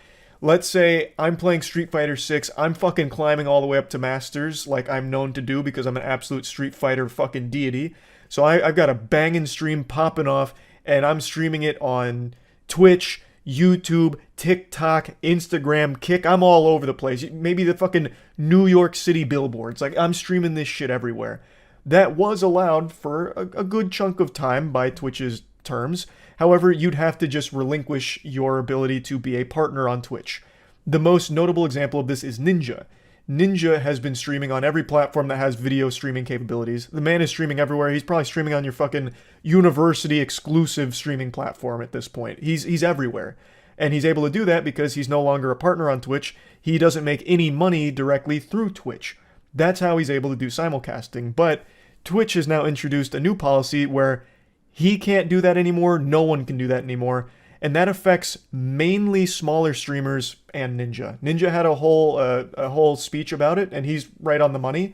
let's say I'm playing Street Fighter 6, I'm fucking climbing all the way up to Masters like I'm known to do because I'm an absolute Street Fighter fucking deity. So I've got a banging stream popping off and I'm streaming it on Twitch, YouTube, TikTok, Instagram, Kick. I'm all over the place. Maybe the fucking New York City billboards. Like, I'm streaming this shit everywhere. That was allowed for a good chunk of time by Twitch's terms. However, you'd have to just relinquish your ability to be a partner on Twitch. The most notable example of this is Ninja. Ninja has been streaming on every platform that has video streaming capabilities. The man is streaming everywhere. He's probably streaming on your fucking university exclusive streaming platform at this point. He's everywhere. And he's able to do that because he's no longer a partner on Twitch. He doesn't make any money directly through Twitch. That's how he's able to do simulcasting. But Twitch has now introduced a new policy where he can't do that anymore. No one can do that anymore. And that affects mainly smaller streamers and Ninja. Ninja had a whole speech about it, and he's right on the money.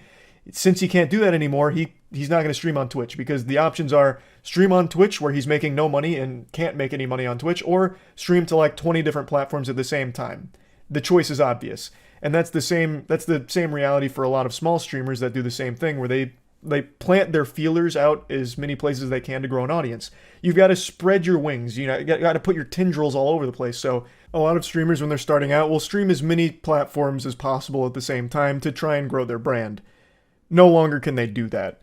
Since he can't do that anymore, he's not going to stream on Twitch, because the options are stream on Twitch where he's making no money and can't make any money on Twitch, or stream to like 20 different platforms at the same time. The choice is obvious. And that's the same reality for a lot of small streamers that do the same thing, where they plant their feelers out as many places as they can to grow an audience. You've got to spread your wings. You got to put your tendrils all over the place. So a lot of streamers, when they're starting out, will stream as many platforms as possible at the same time to try and grow their brand. No longer can they do that.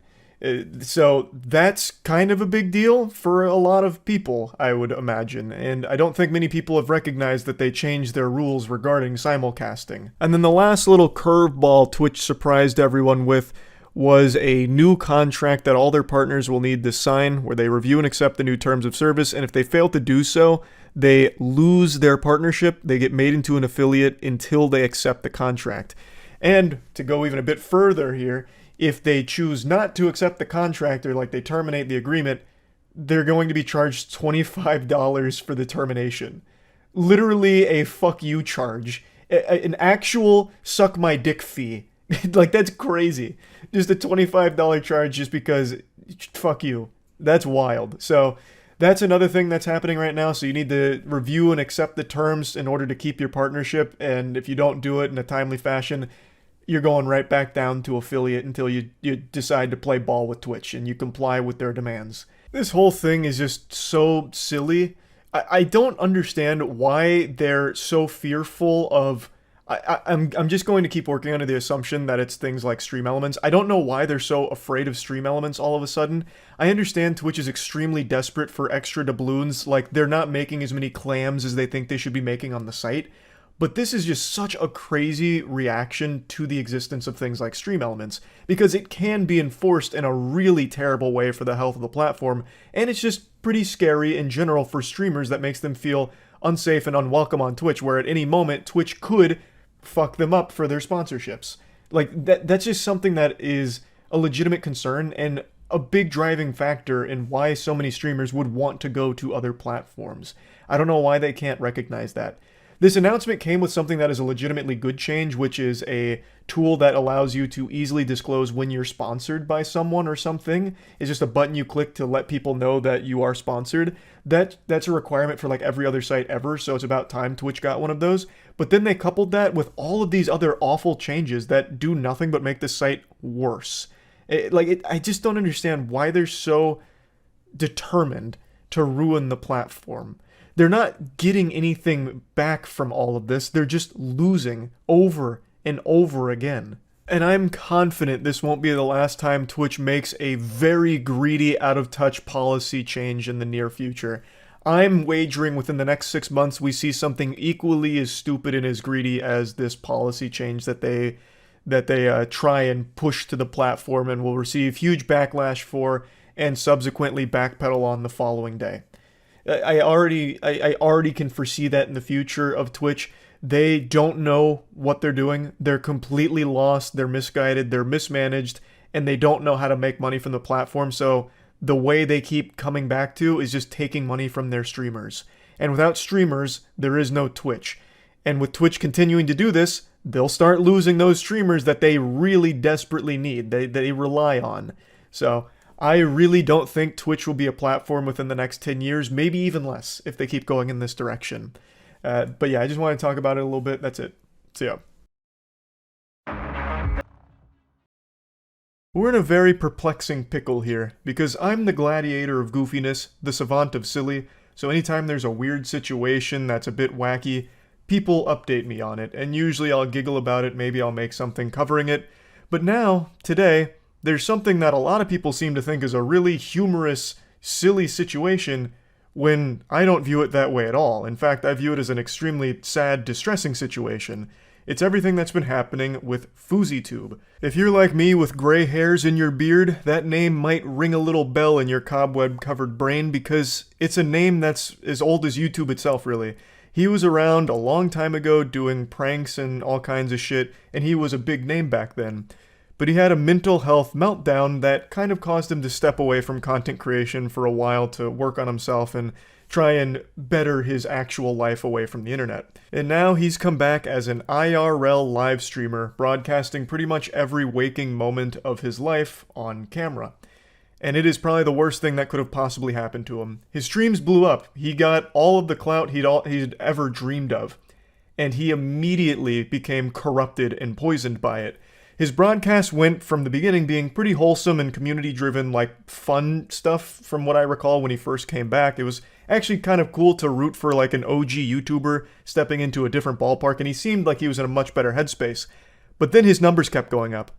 So that's kind of a big deal for a lot of people, I would imagine, and I don't think many people have recognized that they changed their rules regarding simulcasting. And then the last little curveball Twitch surprised everyone with was a new contract that all their partners will need to sign, where they review and accept the new terms of service, and if they fail to do so, they lose their partnership. They get made into an affiliate until they accept the contract. And to go even a bit further here, if they choose not to accept the contract, or like they terminate the agreement, they're going to be charged $25 for the termination. Literally a fuck you charge. An actual suck my dick fee. Like, that's crazy. Just a $25 charge just because fuck you. That's wild. So that's another thing that's happening right now. So you need to review and accept the terms in order to keep your partnership. And if you don't do it in a timely fashion, you're going right back down to affiliate until you decide to play ball with Twitch and you comply with their demands. This whole thing is just so silly. I don't understand why they're so fearful of... I'm just going to keep working under the assumption that it's things like stream elements. I don't know why they're so afraid of stream elements all of a sudden. I understand Twitch is extremely desperate for extra doubloons. Like, they're not making as many clams as they think they should be making on the site. But this is just such a crazy reaction to the existence of things like stream elements, because it can be enforced in a really terrible way for the health of the platform, and it's just pretty scary in general for streamers that makes them feel unsafe and unwelcome on Twitch, where at any moment Twitch could fuck them up for their sponsorships. Like, that's just something that is a legitimate concern and a big driving factor in why so many streamers would want to go to other platforms. I don't know why they can't recognize that. This announcement came with something that is a legitimately good change, which is a tool that allows you to easily disclose when you're sponsored by someone or something. It's just a button you click to let people know that you are sponsored. That's a requirement for like every other site ever, so it's about time Twitch got one of those. But then they coupled that with all of these other awful changes that do nothing but make the site worse. I just don't understand why they're so determined to ruin the platform. They're not getting anything back from all of this. They're just losing over and over again. And I'm confident this won't be the last time Twitch makes a very greedy, out-of-touch policy change in the near future. I'm wagering within the next 6 months we see something equally as stupid and as greedy as this policy change that they try and push to the platform and will receive huge backlash for and subsequently backpedal on the following day. I already can foresee that in the future of Twitch. They don't know what they're doing. They're completely lost. They're misguided. They're mismanaged. And they don't know how to make money from the platform. So the way they keep coming back to is just taking money from their streamers. And without streamers, there is no Twitch. And with Twitch continuing to do this, they'll start losing those streamers that they really desperately need. They rely on. So I really don't think Twitch will be a platform within the next 10 years, maybe even less, if they keep going in this direction. But yeah, I just want to talk about it a little bit. That's it. See ya. We're in a very perplexing pickle here, because I'm the gladiator of goofiness, the savant of silly, so anytime there's a weird situation that's a bit wacky, people update me on it, and usually I'll giggle about it, maybe I'll make something covering it. But now, today, there's something that a lot of people seem to think is a really humorous, silly situation, when I don't view it that way at all. In fact, I view it as an extremely sad, distressing situation. It's everything that's been happening with FouseyTube. If you're like me with gray hairs in your beard, that name might ring a little bell in your cobweb-covered brain, because it's a name that's as old as YouTube itself, really. He was around a long time ago doing pranks and all kinds of shit, and he was a big name back then. But he had a mental health meltdown that kind of caused him to step away from content creation for a while to work on himself and try and better his actual life away from the internet. And now he's come back as an IRL live streamer, broadcasting pretty much every waking moment of his life on camera. And it is probably the worst thing that could have possibly happened to him. His streams blew up. He got all of the clout he'd ever dreamed of. And he immediately became corrupted and poisoned by it. His broadcast went from the beginning being pretty wholesome and community-driven, like fun stuff from what I recall when he first came back. It was actually kind of cool to root for like an OG YouTuber stepping into a different ballpark, and he seemed like he was in a much better headspace. But then his numbers kept going up.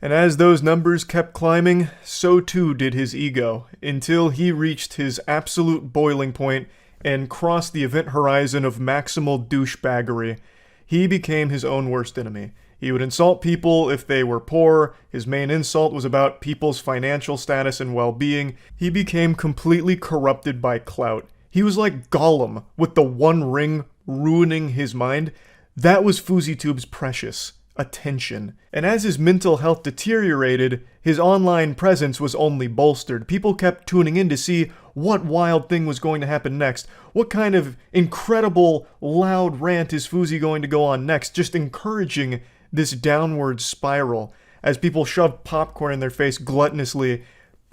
And as those numbers kept climbing, so too did his ego, until he reached his absolute boiling point and crossed the event horizon of maximal douchebaggery. He became his own worst enemy. He would insult people if they were poor. His main insult was about people's financial status and well-being. He became completely corrupted by clout. He was like Gollum with the One Ring ruining his mind. That was FouseyTube's precious attention. And as his mental health deteriorated, his online presence was only bolstered. People kept tuning in to see what wild thing was going to happen next. What kind of incredible, loud rant is Fousey going to go on next? Just encouraging this downward spiral as people shoved popcorn in their face gluttonously,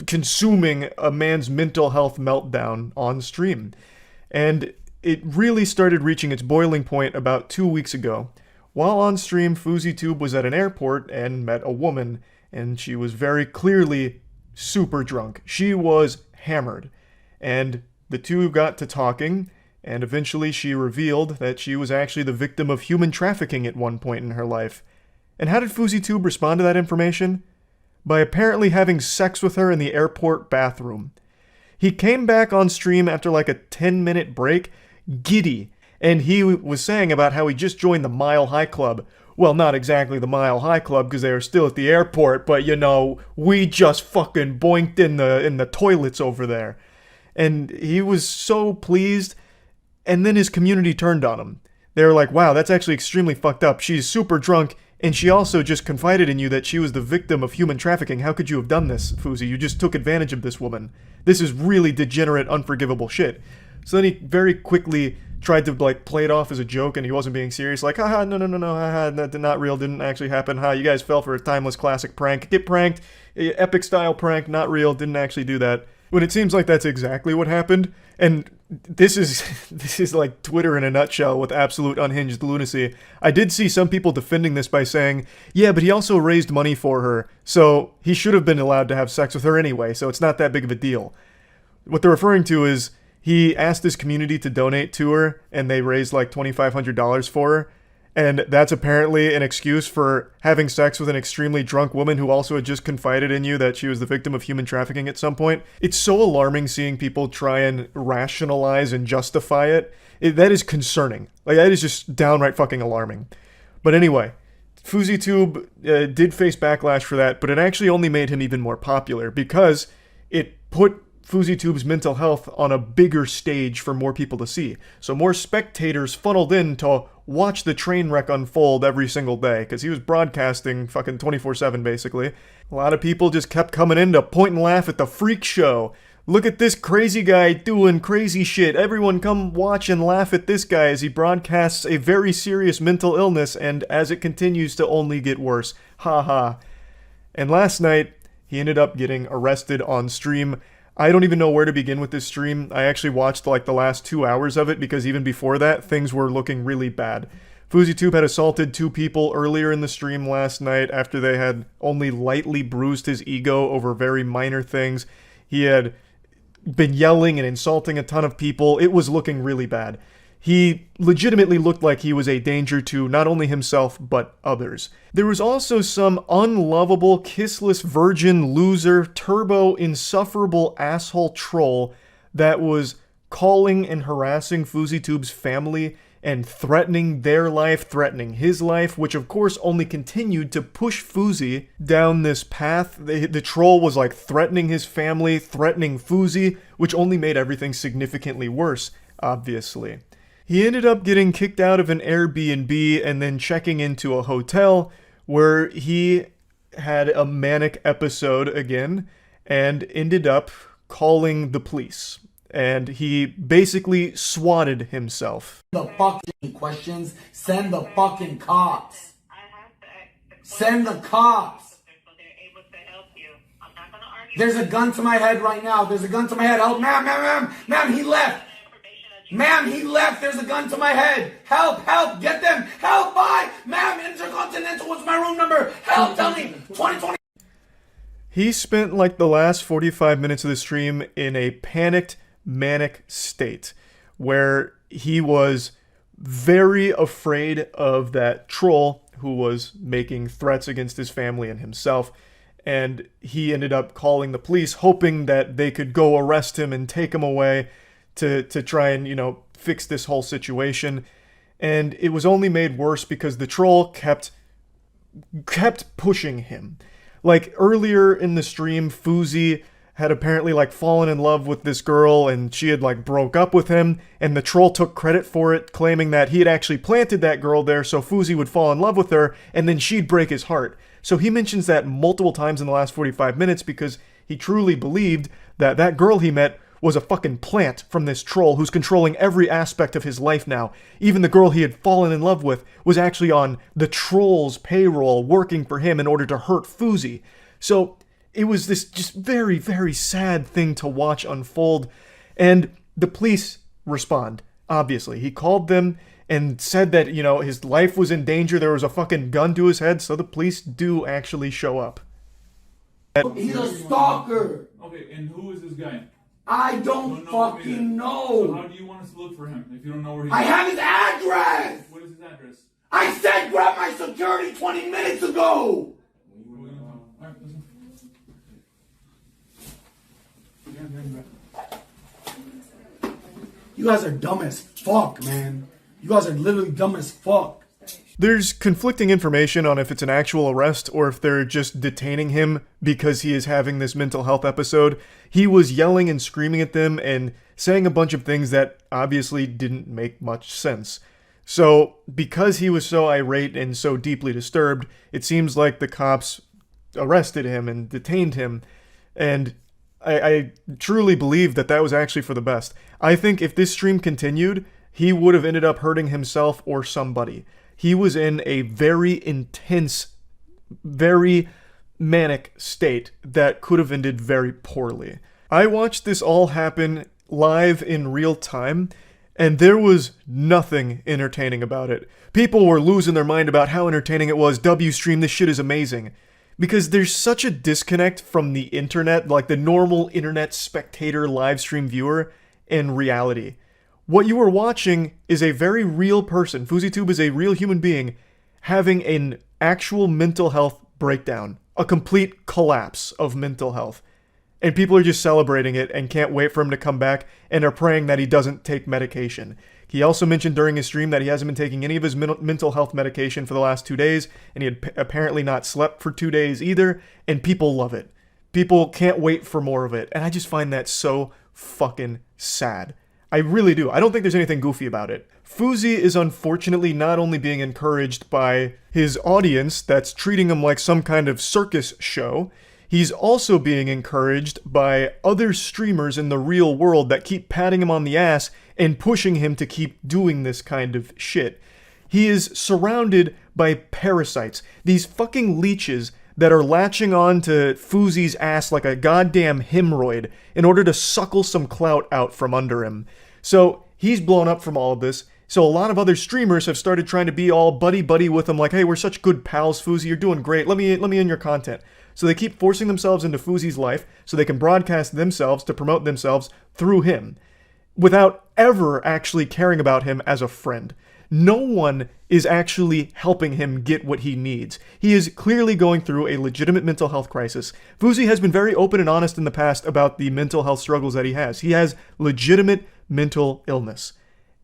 consuming a man's mental health meltdown on stream. And it really started reaching its boiling point about 2 weeks ago. While on stream, FouseyTube was at an airport and met a woman, and she was very clearly super drunk. She was hammered. And the two got to talking, and eventually she revealed that she was actually the victim of human trafficking at one point in her life. And how did FouseyTube respond to that information? By apparently having sex with her in the airport bathroom. He came back on stream after like a 10-minute break, giddy, and he was saying about how he just joined the Mile High Club. Well, not exactly the Mile High Club because they are still at the airport, but you know, we just fucking boinked in the toilets over there. And he was so pleased, and then his community turned on him. They were like, wow, that's actually extremely fucked up. She's super drunk, and she also just confided in you that she was the victim of human trafficking. How could you have done this, Fousey? You just took advantage of this woman. This is really degenerate, unforgivable shit. So then he very quickly tried to like play it off as a joke, and he wasn't being serious. Like, haha, no, haha, that not real, didn't actually happen. Ha, you guys fell for a timeless classic prank. Get pranked, epic style prank, not real, didn't actually do that. When it seems like that's exactly what happened, and this is like Twitter in a nutshell with absolute unhinged lunacy. I did see some people defending this by saying, yeah, but he also raised money for her, so he should have been allowed to have sex with her anyway, so it's not that big of a deal. What they're referring to is he asked his community to donate to her, and they raised like $2,500 for her. And that's apparently an excuse for having sex with an extremely drunk woman who also had just confided in you that she was the victim of human trafficking at some point. It's so alarming seeing people try and rationalize and justify it. That is concerning. Like, that is just downright fucking alarming. But anyway, FouseyTube did face backlash for that, but it actually only made him even more popular because it put FouseyTube's mental health on a bigger stage for more people to see. So more spectators funneled in to watch the train wreck unfold every single day, because he was broadcasting fucking 24/7 basically. A lot of people just kept coming in to point and laugh at the freak show. Look at this crazy guy doing crazy shit. Everyone come watch and laugh at this guy as he broadcasts a very serious mental illness, and as it continues to only get worse. Ha ha. And last night, he ended up getting arrested on stream. I don't even know where to begin with this stream. I actually watched like the last 2 hours of it because even before that, things were looking really bad. FouseyTube had assaulted 2 people earlier in the stream last night after they had only lightly bruised his ego over very minor things. He had been yelling and insulting a ton of people. It was looking really bad. He legitimately looked like he was a danger to not only himself, but others. There was also some unlovable, kissless, virgin, loser, turbo, insufferable asshole troll that was calling and harassing FouseyTube's family and threatening their life, threatening his life, which of course only continued to push Fousey down this path. The troll was like threatening his family, threatening Fousey, which only made everything significantly worse, obviously. He ended up getting kicked out of an Airbnb and then checking into a hotel where he had a manic episode again and ended up calling the police. And he basically swatted himself. The fucking questions, send the fucking cops. Send the cops. There's a gun to my head right now. There's a gun to my head. Help, ma'am, he left. Ma'am, he left. There's a gun to my head. Help, get them. Help, bye. Ma'am, Intercontinental, what's my room number? Help, tell me. 2020. He spent like the last 45 minutes of the stream in a panicked, manic state where he was very afraid of that troll who was making threats against his family and himself. And he ended up calling the police, hoping that they could go arrest him and take him away to try and, you know, fix this whole situation. And it was only made worse because the troll kept pushing him. Like, earlier in the stream, Fousey had apparently, like, fallen in love with this girl, and she had, like, broke up with him, and the troll took credit for it, claiming that he had actually planted that girl there so Fousey would fall in love with her, and then she'd break his heart. So he mentions that multiple times in the last 45 minutes because he truly believed that that girl he met was a fucking plant from this troll who's controlling every aspect of his life now. Even the girl he had fallen in love with was actually on the troll's payroll working for him in order to hurt Fousey. So it was this just very, very sad thing to watch unfold. And the police respond, obviously. He called them and said that, you know, his life was in danger. There was a fucking gun to his head, so the police do actually show up. He's a stalker. Okay, and who is this guy? I don't fucking know. So how do you want us to look for him if you don't know where he is? I have his address. What is his address? I said grab my security 20 minutes ago. Alright, listen. You guys are dumb as fuck, man. You guys are literally dumb as fuck. There's conflicting information on if it's an actual arrest or if they're just detaining him because he is having this mental health episode. He was yelling and screaming at them and saying a bunch of things that obviously didn't make much sense. So, because he was so irate and so deeply disturbed, it seems like the cops arrested him and detained him. And I truly believe that that was actually for the best. I think if this stream continued, he would have ended up hurting himself or somebody. He was in a very intense, very manic state that could have ended very poorly. I watched this all happen live in real time, and there was nothing entertaining about it. People were losing their mind about how entertaining it was. W stream, this shit is amazing. Because there's such a disconnect from the internet, like the normal internet spectator live stream viewer, and reality. What you are watching is a very real person. FouseyTube is a real human being having an actual mental health breakdown. A complete collapse of mental health. And people are just celebrating it and can't wait for him to come back and are praying that he doesn't take medication. He also mentioned during his stream that he hasn't been taking any of his mental health medication for the last 2 days, and he had apparently not slept for 2 days either, and people love it. People can't wait for more of it, and I just find that so fucking sad. I really do. I don't think there's anything goofy about it. Fousey is unfortunately not only being encouraged by his audience that's treating him like some kind of circus show, he's also being encouraged by other streamers in the real world that keep patting him on the ass and pushing him to keep doing this kind of shit. He is surrounded by parasites, these fucking leeches that are latching on to Fousey's ass like a goddamn hemorrhoid in order to suckle some clout out from under him. So he's blown up from all of this. So a lot of other streamers have started trying to be all buddy-buddy with him, like, hey, we're such good pals, Fousey, you're doing great, let me in your content. So they keep forcing themselves into Fousey's life so they can broadcast themselves to promote themselves through him, without ever actually caring about him as a friend. No one is actually helping him get what he needs. He is clearly going through a legitimate mental health crisis. Fousey has been very open and honest in the past about the mental health struggles that he has. He has legitimate mental illness.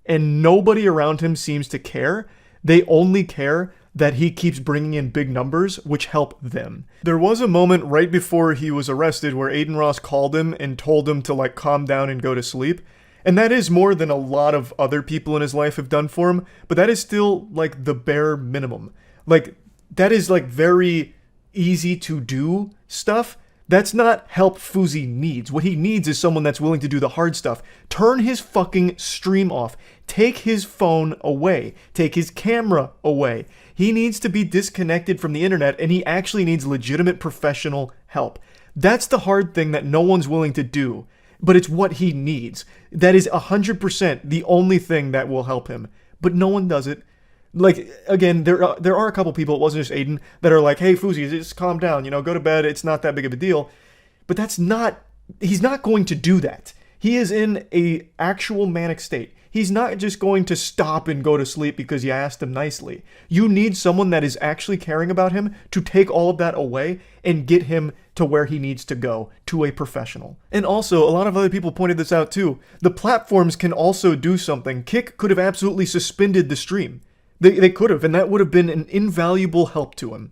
And nobody around him seems to care. They only care that he keeps bringing in big numbers, which help them. There was a moment right before he was arrested where Aiden Ross called him and told him to, like, calm down and go to sleep. And that is more than a lot of other people in his life have done for him, but that is still, like, the bare minimum. Like, that is, like, very easy to do stuff. That's not help Fousey needs. What he needs is someone that's willing to do the hard stuff. Turn his fucking stream off. Take his phone away. Take his camera away. He needs to be disconnected from the internet, and he actually needs legitimate professional help. That's the hard thing that no one's willing to do, but it's what he needs. That is 100% the only thing that will help him, but no one does it. Like, again, there are a couple people, it wasn't just Aiden, that are like, hey, Fousey, just calm down, you know, go to bed, it's not that big of a deal. But that's not, he's not going to do that. He is in a actual manic state. he's not just going to stop and go to sleep because you asked him nicely. You need someone that is actually caring about him to take all of that away and get him to where he needs to go, to a professional. And also, a lot of other people pointed this out too, the platforms can also do something. Kick could have absolutely suspended the stream. They could have, and that would have been an invaluable help to him.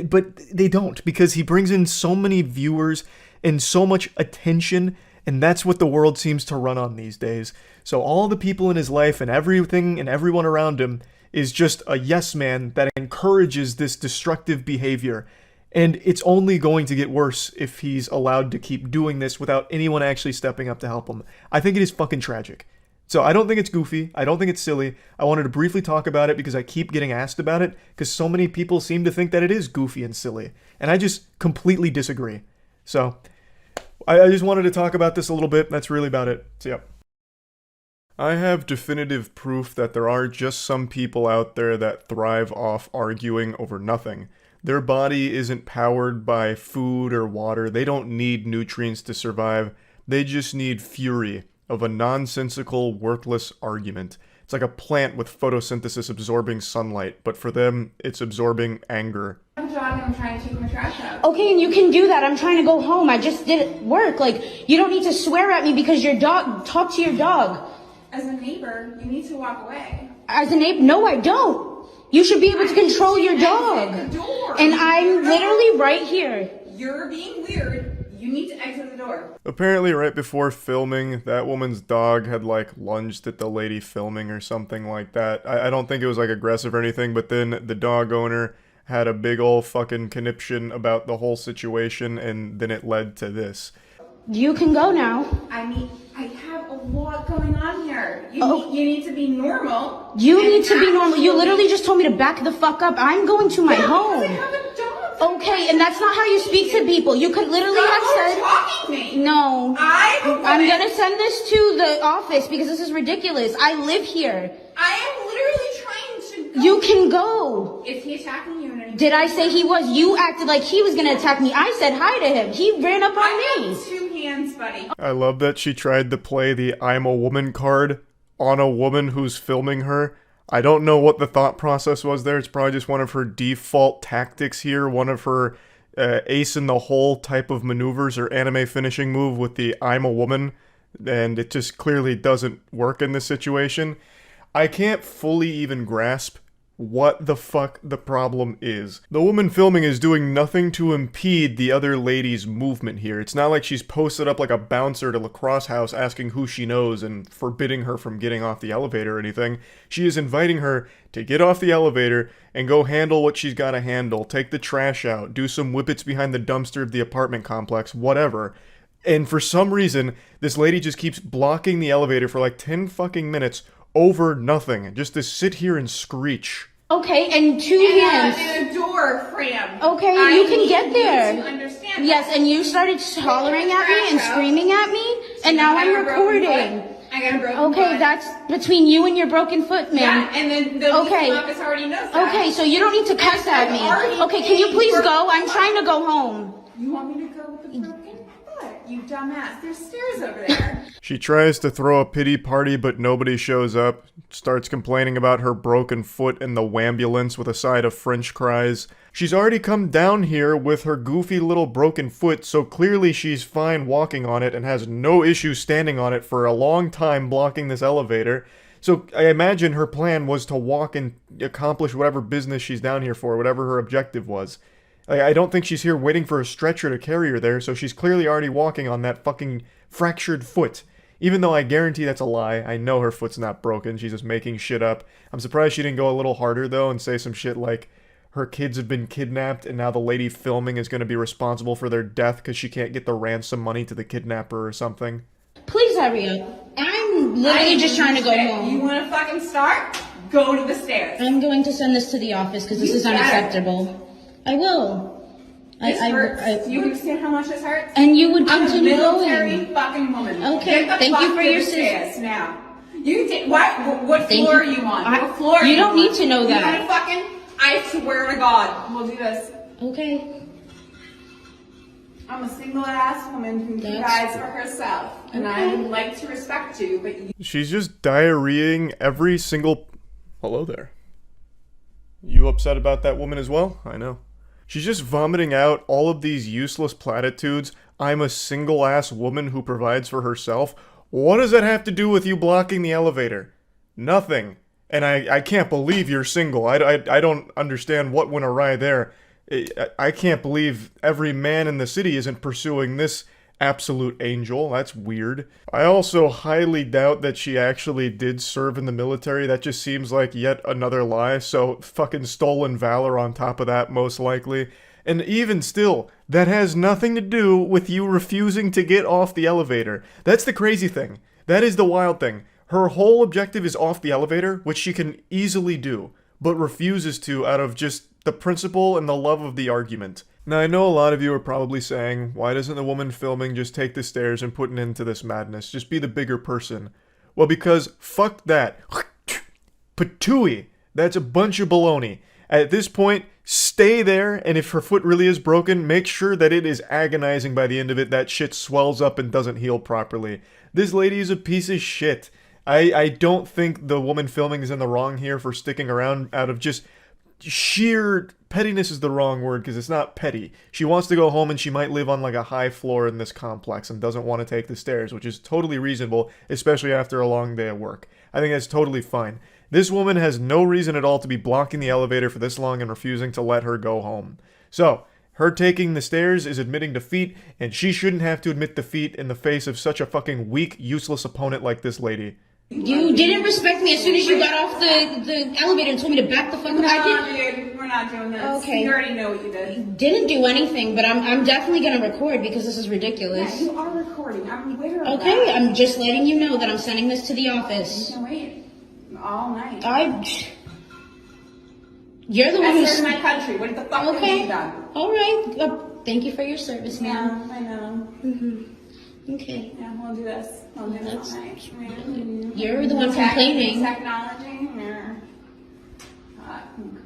But they don't, because he brings in so many viewers and so much attention, and that's what the world seems to run on these days. So all the people in his life and everything and everyone around him is just a yes man that encourages this destructive behavior. And it's only going to get worse if he's allowed to keep doing this without anyone actually stepping up to help him. I think it is fucking tragic. So I don't think it's goofy. I don't think it's silly. I wanted to briefly talk about it because I keep getting asked about it because so many people seem to think that it is goofy and silly. And I just completely disagree. So I just wanted to talk about this a little bit. That's really about it. So yeah. I have definitive proof that there are just some people out there that thrive off arguing over nothing. Their body isn't powered by food or water. They don't need nutrients to survive. They just need fury of a nonsensical, worthless argument. It's like a plant with photosynthesis absorbing sunlight, but for them, it's absorbing anger. I'm jogging, I'm trying to take my trash out. Okay, and you can do that. I'm trying to go home. I just did work. Like, you don't need to swear at me because your dog, talk to your dog. As a neighbor, you need to walk away. As a neighbor, no, I don't. You should be able to control your dog. And I'm literally right here. You're being weird. You need to exit the door. Apparently right before filming, that woman's dog had like lunged at the lady filming or something like that. I don't think it was like aggressive or anything, but then the dog owner had a big ol' fucking conniption about the whole situation, and then it led to this. You can go now. I have a lot going on here. You need to be normal. You need to be normal. You literally just told me to back the fuck up. I'm going to my home. I have a dog. Okay, and that's not how you speak to people. You could literally have said... talking me. No. I'm gonna send this to the office because this is ridiculous. I live here. I am literally trying to go. You can go. Is he attacking you in any way? Did I say he was? You acted like he was gonna attack me. I said hi to him. He ran up on me. I have 2 hands, buddy. I love that she tried to play the I'm a woman card on a woman who's filming her. I don't know what the thought process was there. It's probably just one of her default tactics here, one of her ace in the hole type of maneuvers or anime finishing move with the I'm a woman, and it just clearly doesn't work in this situation. I can't fully even grasp what the fuck the problem is. The woman filming is doing nothing to impede the other lady's movement here. It's not like she's posted up like a bouncer to Lacrosse House asking who she knows and forbidding her from getting off the elevator or anything. She is inviting her to get off the elevator and go handle what she's gotta handle, take the trash out, do some whippets behind the dumpster of the apartment complex, whatever. And for some reason, this lady just keeps blocking the elevator for like 10 fucking minutes over nothing, just to sit here and screech. Okay, and 2 hands. And a door frame. Okay, you can get there. To understand yes, and you started hollering at me and screaming at me, and now I'm recording. I got a broken Okay, foot. that's between you and your broken foot, ma'am. Yeah, and then the legal office already knows that. Okay, so you don't need to cuss at me. Okay, can you please go? I'm trying to go home. You want me to go with the broken foot? You dumbass. There's stairs over there. She tries to throw a pity party, but nobody shows up. Starts complaining about her broken foot in the wambulance with a side of French fries. She's already come down here with her goofy little broken foot, so clearly she's fine walking on it and has no issue standing on it for a long time blocking this elevator. So I imagine her plan was to walk and accomplish whatever business she's down here for, whatever her objective was. I don't think she's here waiting for a stretcher to carry her there, so she's clearly already walking on that fucking fractured foot. Even though I guarantee that's a lie. I know her foot's not broken. She's just making shit up. I'm surprised she didn't go a little harder, though, and say some shit like her kids have been kidnapped and now the lady filming is going to be responsible for their death because she can't get the ransom money to the kidnapper or something. Please hurry up. I'm literally just trying to go home. You want to fucking start? Go to the stairs. I'm going to send this to the office because this is unacceptable. I will. This hurts. You understand how much this hurts? And you would continue I'm a military going. fucking woman. Okay, thank you for your stairs now. You take what floor are you on? What floor? You don't need to know You that. want to fucking? I swear to God, we'll do this. Okay. I'm a single-ass woman who provides for herself, and I would like to respect you, but you... She's just diarrheaing every single... Hello there. You upset about that woman as well? I know. She's just vomiting out all of these useless platitudes. I'm a single-ass woman who provides for herself. What does that have to do with you blocking the elevator? Nothing. And I can't believe you're single. I don't understand what went awry there. I can't believe every man in the city isn't pursuing this absolute angel. That's weird. I also highly doubt that she actually did serve in the military. That just seems like yet another lie. So fucking stolen valor on top of that, most likely. And even still, that has nothing to do with you refusing to get off the elevator. That's the crazy thing. That is the wild thing. Her whole objective is off the elevator, which she can easily do, but refuses to out of just the principle and the love of the argument. Now, I know a lot of you are probably saying, why doesn't the woman filming just take the stairs and put an end to this madness? Just be the bigger person. Well, because fuck that. Patooey. That's a bunch of baloney. At this point, stay there, and if her foot really is broken, make sure that it is agonizing by the end of it, that shit swells up and doesn't heal properly. This lady is a piece of shit. I don't think the woman filming is in the wrong here for sticking around out of just sheer pettiness is the wrong word because it's not petty. She wants to go home and she might live on like a high floor in this complex and doesn't want to take the stairs, which is totally reasonable, especially after a long day of work. I think that's totally fine. This woman has no reason at all to be blocking the elevator for this long and refusing to let her go home. So, her taking the stairs is admitting defeat, and she shouldn't have to admit defeat in the face of such a fucking weak, useless opponent like this lady. You didn't respect me as soon as you got off the elevator and told me to back the fuck up. We're not doing this. Okay. You already know what you did. You didn't do anything, but I'm definitely gonna record because this is ridiculous. Yeah, you are recording. I'm aware of Okay, that. I'm just letting you know that I'm sending this to the office. You can wait all night. You're the one I who's... served my country. What the fuck have you done? All right. Thank you for your service, ma'am. Yeah, I know. Okay. Yeah, we'll do this. We'll do this all night. You're the one complaining. Technology. Yeah.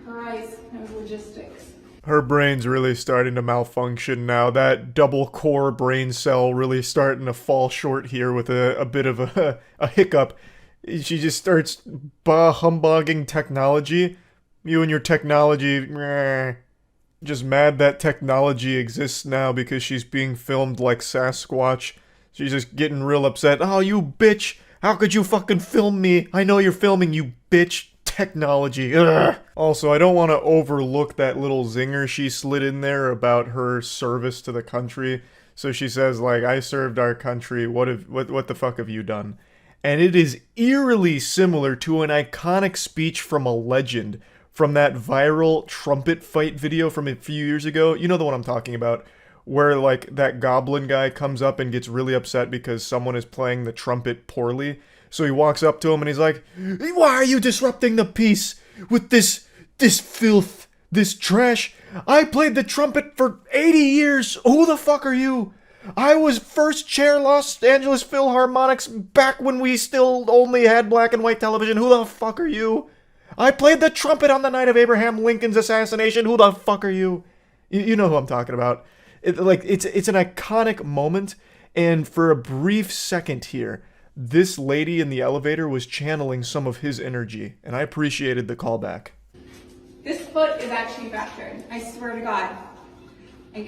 Christ, no logistics. Her brain's really starting to malfunction now. That double core brain cell really starting to fall short here with a bit of a hiccup. She just starts humbugging technology. You and your technology, meh. Just mad that technology exists now because she's being filmed like Sasquatch. She's just getting real upset. Oh, you bitch! How could you fucking film me? I know you're filming, you bitch. Technology. Ugh. Also, I don't want to overlook that little zinger she slid in there about her service to the country. So she says, like, I served our country. What the fuck have you done? And it is eerily similar to an iconic speech from a legend from that viral trumpet fight video from a few years ago. You know the one I'm talking about, where like that goblin guy comes up and gets really upset because someone is playing the trumpet poorly. So he walks up to him and he's like, why are you disrupting the peace with this filth, this trash? I played the trumpet for 80 years. Who the fuck are you? I was first chair Los Angeles Philharmonics back when we still only had black and white television. Who the fuck are you? I played the trumpet on the night of Abraham Lincoln's assassination. Who the fuck are you? You know who I'm talking about. It's an iconic moment, and for a brief second here, this lady in the elevator was channeling some of his energy, and I appreciated the callback. This foot is actually fractured. I swear to God.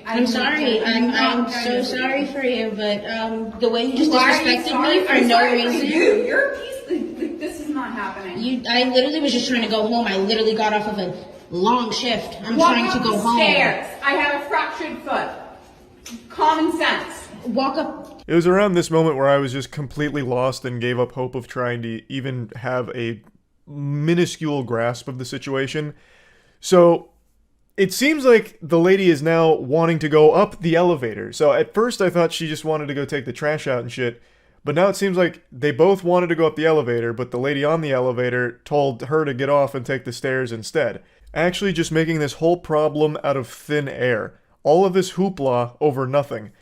I'm sorry. I'm so sorry for you, but the way you just disrespected me for no reason. You're a piece. This is not happening. I literally was just trying to go home. I literally got off of a long shift. I'm trying to go home. Stairs. I have a fractured foot. Common sense. Walk up. It was around this moment where I was just completely lost and gave up hope of trying to even have a minuscule grasp of the situation. So it seems like the lady is now wanting to go up the elevator. So at first I thought she just wanted to go take the trash out and shit. But now it seems like they both wanted to go up the elevator, but the lady on the elevator told her to get off and take the stairs instead. Actually just making this whole problem out of thin air. All of this hoopla over nothing.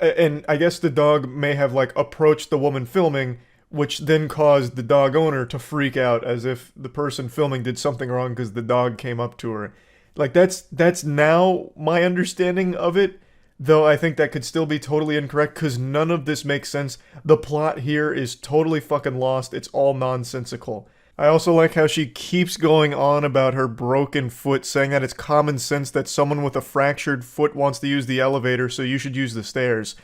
And I guess the dog may have like approached the woman filming, which then caused the dog owner to freak out as if the person filming did something wrong because the dog came up to her. Like that's now my understanding of it. though I think that could still be totally incorrect because none of this makes sense. The plot here is totally fucking lost. It's all nonsensical. I also like how she keeps going on about her broken foot, saying that it's common sense that someone with a fractured foot wants to use the elevator, so you should use the stairs.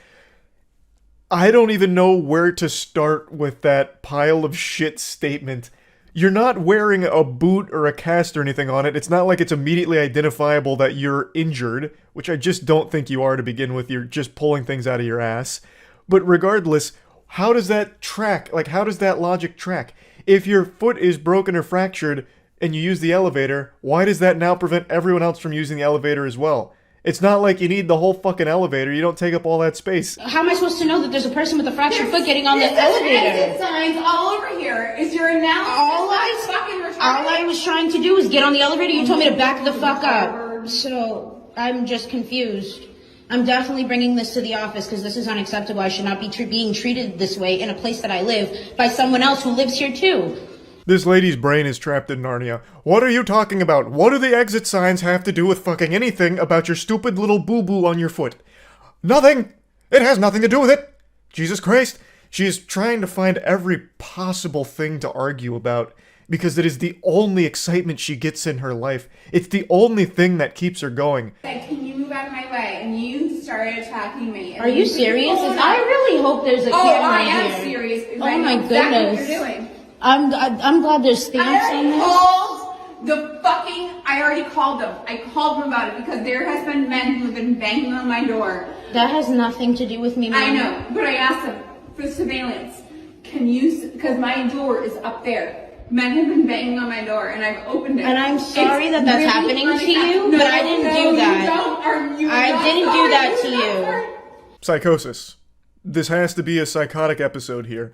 I don't even know where to start with that pile of shit statement. You're not wearing a boot or a cast or anything on it. It's not like it's immediately identifiable that you're injured, which I just don't think you are to begin with. You're just pulling things out of your ass. But regardless, how does that track? Like, how does that logic track? If your foot is broken or fractured and you use the elevator, why does that now prevent everyone else from using the elevator as well? It's not like you need the whole fucking elevator. You don't take up all that space. How am I supposed to know that there's a person with a fractured foot getting on the elevator? Exit signs all over here. Is your analysis All I was trying to do was get on the elevator. You told me to back the fuck up. So I'm just confused. I'm definitely bringing this to the office because this is unacceptable. I should not be being treated this way in a place that I live by someone else who lives here too. This lady's brain is trapped in Narnia. What are you talking about? What do the exit signs have to do with fucking anything about your stupid little boo-boo on your foot? Nothing! It has nothing to do with it! Jesus Christ! She is trying to find every possible thing to argue about because it is the only excitement she gets in her life. It's the only thing that keeps her going. Can you move out of my way? And you started attacking me. Are you serious? I really hope there's a camera here. Oh, I am serious. Oh my goodness. What you're doing. I'm glad there's stamps on this. I already called them. I called them about it because there has been men who have been banging on my door. That has nothing to do with me, ma'am. I know, but I asked them for surveillance. Can you, because my door is up there. Men have been banging on my door and I've opened it. And I'm sorry that that's happening to you, but I didn't do that. I didn't do that to you. Psychosis. This has to be a psychotic episode here.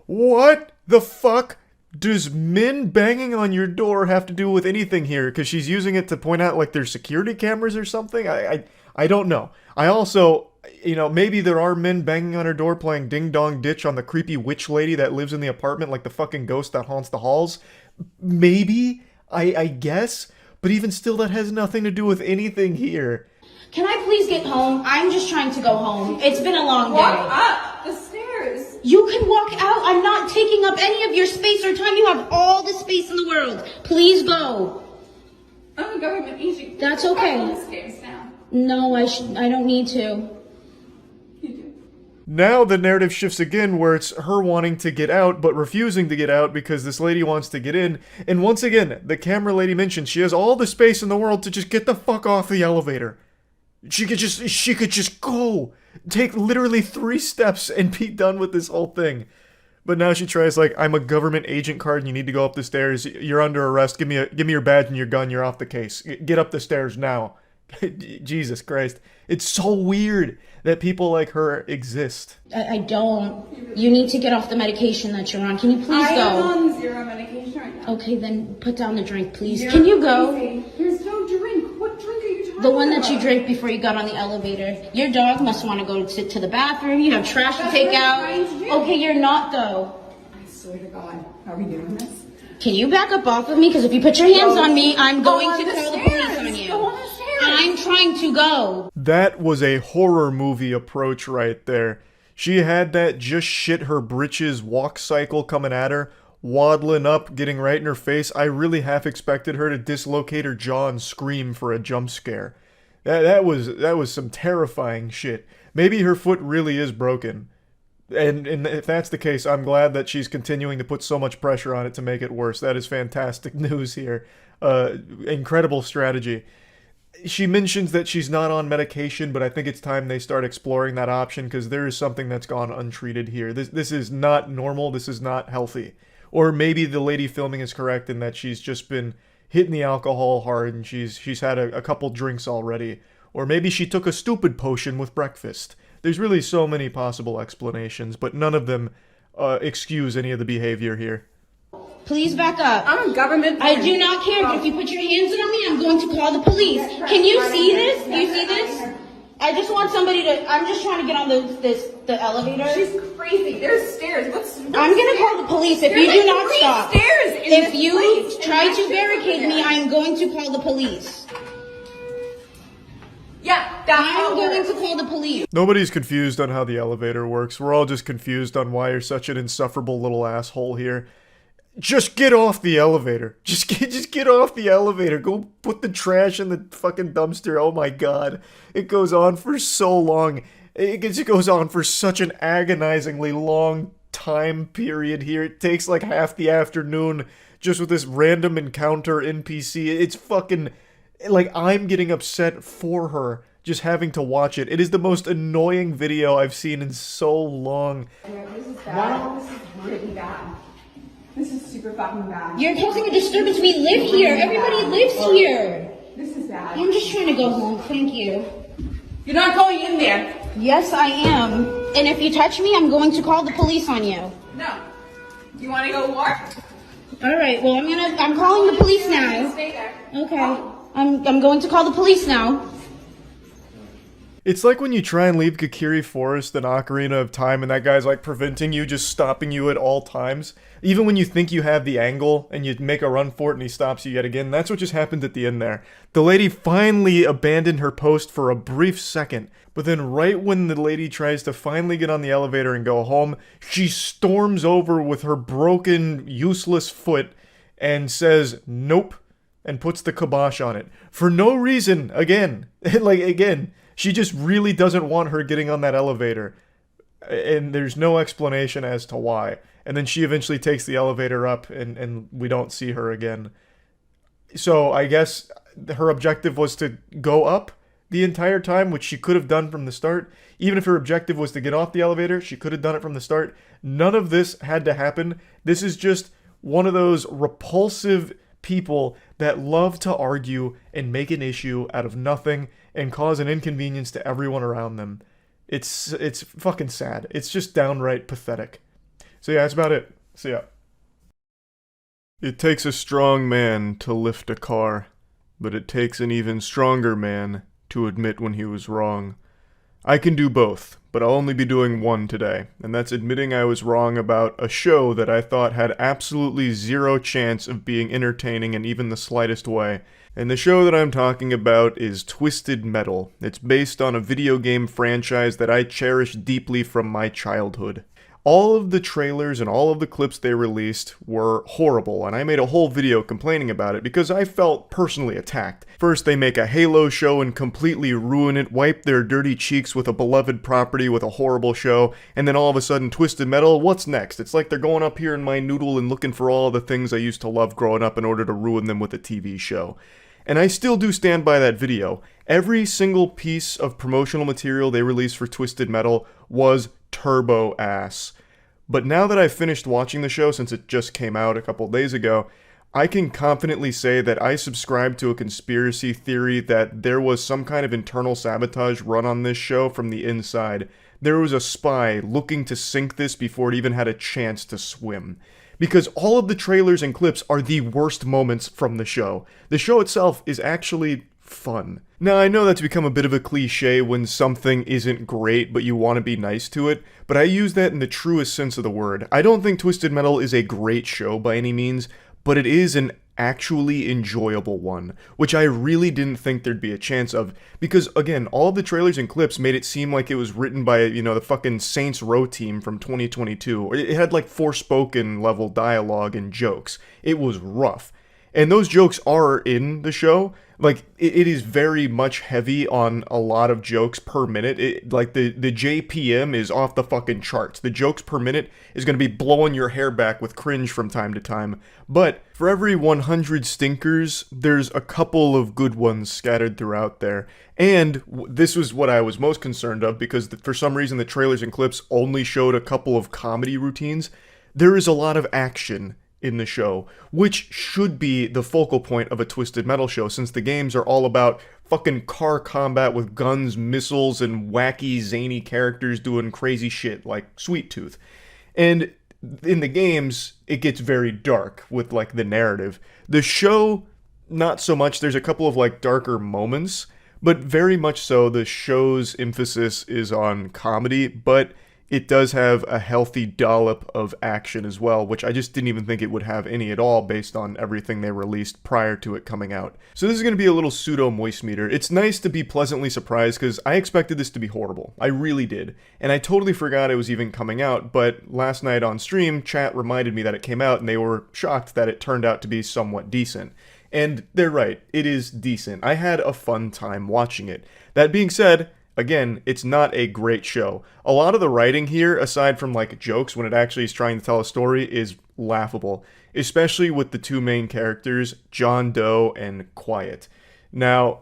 What the fuck does men banging on your door have to do with anything here? Because she's using it to point out like there's security cameras or something? I don't know. I also, you know, maybe there are men banging on her door playing Ding Dong Ditch on the creepy witch lady that lives in the apartment like the fucking ghost that haunts the halls. Maybe, I guess, but even still that has nothing to do with anything here. Can I please get home? I'm just trying to go home. It's been a long day. Walk up the stairs. You can walk out. I'm not taking up any of your space or time. You have all the space in the world. Please go. I'm a government agent. That's okay. Walk up the stairs now. No, I don't need to. Now the narrative shifts again where it's her wanting to get out but refusing to get out because this lady wants to get in. And once again, the camera lady mentioned she has all the space in the world to just get the fuck off the elevator. She could just go. Take literally 3 steps and be done with this whole thing. But now she tries like, I'm a government agent card and you need to go up the stairs. You're under arrest. Give me your badge and your gun. You're off the case. Get up the stairs now. Jesus Christ. It's so weird that people like her exist. I don't. You need to get off the medication that you're on. Can you please go? I am on 0 medication right now. Okay, then put down the drink, please. You're Can you go? crazy. There's no drink. What drink are you talking about? The one that you drank before you got on the elevator. Your dog must want to go to the bathroom. You have trash to take out. Okay, you're not though. I swear to God. Are we doing this? Can you back up off of me? Because if you put your hands on me, I'm going to call the police on you. Go on the stairs. I'm trying to go. That was a horror movie approach right there. She had that just shit her britches walk cycle coming at her, waddling up, getting right in her face. I really half expected her to dislocate her jaw and scream for a jump scare. That was some terrifying shit. Maybe her foot really is broken. And if that's the case, I'm glad that she's continuing to put so much pressure on it to make it worse. That is fantastic news here. Incredible strategy. She mentions that she's not on medication, but I think it's time they start exploring that option because there is something that's gone untreated here. This is not normal. This is not healthy. Or maybe the lady filming is correct in that she's just been hitting the alcohol hard and she's had a couple drinks already. Or maybe she took a stupid potion with breakfast. There's really so many possible explanations, but none of them excuse any of the behavior here. Please back up. I'm a government. I do not care, but if you put your hands on me, I'm going to call the police. Can you see this? Do you see this? I just want somebody to. I'm just trying to get on the elevator. She's crazy. There's stairs. I'm gonna call the police if you do not stop. Stairs in if this you place. try to barricade me, I'm going to call the police. Yeah. I'm going to call the police. Nobody's confused on how the elevator works. We're all just confused on why you're such an insufferable little asshole here. Just get off the elevator. Just get off the elevator. Go put the trash in the fucking dumpster. Oh my god. It goes on for so long. It just goes on for such an agonizingly long time period here. It takes like half the afternoon just with this random encounter NPC. It's fucking... like, I'm getting upset for her just having to watch it. It is the most annoying video I've seen in so long. This is bad. This is really bad. This is super fucking bad. You're causing a disturbance. We live here. Everybody lives here. This is bad. I'm just trying to go home. Thank you. You're not going in there. Yes, I am. And if you touch me, I'm going to call the police on you. No. You want to go war? All right. Well, I'm calling the police now. Stay there. Okay. I'm going to call the police now. It's like when you try and leave Kakiri Forest in Ocarina of Time and that guy's like preventing you, just stopping you at all times. Even when you think you have the angle and you make a run for it and he stops you yet again, that's what just happened at the end there. The lady finally abandoned her post for a brief second, but then right when the lady tries to finally get on the elevator and go home, she storms over with her broken, useless foot and says, nope, and puts the kibosh on it. For no reason, again. Again. She just really doesn't want her getting on that elevator. And there's no explanation as to why. And then she eventually takes the elevator up and we don't see her again. So I guess her objective was to go up the entire time, which she could have done from the start. Even if her objective was to get off the elevator, she could have done it from the start. None of this had to happen. This is just one of those repulsive people that love to argue and make an issue out of nothing and cause an inconvenience to everyone around them. It's fucking sad. It's just downright pathetic. So yeah, that's about it. See ya. It takes a strong man to lift a car, but it takes an even stronger man to admit when he was wrong. I can do both, but I'll only be doing one today, and that's admitting I was wrong about a show that I thought had absolutely zero chance of being entertaining in even the slightest way. And the show that I'm talking about is Twisted Metal. It's based on a video game franchise that I cherish deeply from my childhood. All of the trailers and all of the clips they released were horrible, and I made a whole video complaining about it because I felt personally attacked. First, they make a Halo show and completely ruin it, wipe their dirty cheeks with a beloved property with a horrible show, and then all of a sudden, Twisted Metal, what's next? It's like they're going up here in my noodle and looking for all the things I used to love growing up in order to ruin them with a TV show. And I still do stand by that video. Every single piece of promotional material they released for Twisted Metal was turbo ass. But now that I've finished watching the show, since it just came out a couple days ago, I can confidently say that I subscribe to a conspiracy theory that there was some kind of internal sabotage run on this show from the inside. There was a spy looking to sink this before it even had a chance to swim. Because all of the trailers and clips are the worst moments from the show. The show itself is actually fun. Now, I know that's become a bit of a cliche when something isn't great, but you want to be nice to it, but I use that in the truest sense of the word. I don't think Twisted Metal is a great show by any means, but it is an actually enjoyable one, which I really didn't think there'd be a chance of, because, again, all of the trailers and clips made it seem like it was written by, the fucking Saints Row team from 2022. It had, like, Forspoken level dialogue and jokes. It was rough. And those jokes are in the show. Like, it is very much heavy on a lot of jokes per minute. The JPM is off the fucking charts. The jokes per minute is going to be blowing your hair back with cringe from time to time. But for every 100 stinkers, there's a couple of good ones scattered throughout there. And this was what I was most concerned of, because for some reason the trailers and clips only showed a couple of comedy routines. There is a lot of action in the show, which should be the focal point of a Twisted Metal show, since the games are all about fucking car combat with guns, missiles, and wacky, zany characters doing crazy shit like Sweet Tooth. And in the games, it gets very dark with, like, the narrative. The show, not so much. There's a couple of, like, darker moments, but very much so the show's emphasis is on comedy, but it does have a healthy dollop of action as well, which I just didn't even think it would have any at all based on everything they released prior to it coming out. So this is going to be a little pseudo moist meter. It's nice to be pleasantly surprised because I expected this to be horrible. I really did. And I totally forgot it was even coming out, but last night on stream, chat reminded me that it came out and they were shocked that it turned out to be somewhat decent. And they're right, it is decent. I had a fun time watching it. That being said, again, it's not a great show. A lot of the writing here, aside from like jokes when it actually is trying to tell a story, is laughable. Especially with the two main characters, John Doe and Quiet. Now,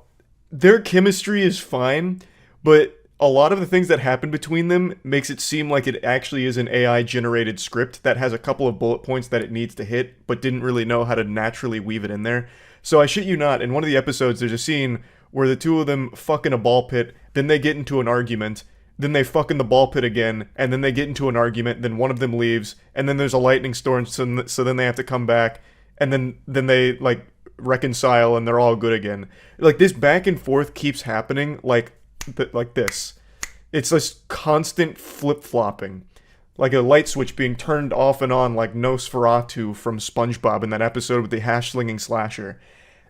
their chemistry is fine, but a lot of the things that happen between them makes it seem like it actually is an AI-generated script that has a couple of bullet points that it needs to hit, but didn't really know how to naturally weave it in there. So I shit you not, in one of the episodes there's a scene where the two of them fuck in a ball pit, then they get into an argument, then they fuck in the ball pit again, and then they get into an argument, then one of them leaves, and then there's a lightning storm, so then they have to come back, and then they, like, reconcile, and they're all good again. Like, this back and forth keeps happening, like this. It's this constant flip-flopping. Like a light switch being turned off and on like Nosferatu from SpongeBob in that episode with the hash-slinging slasher.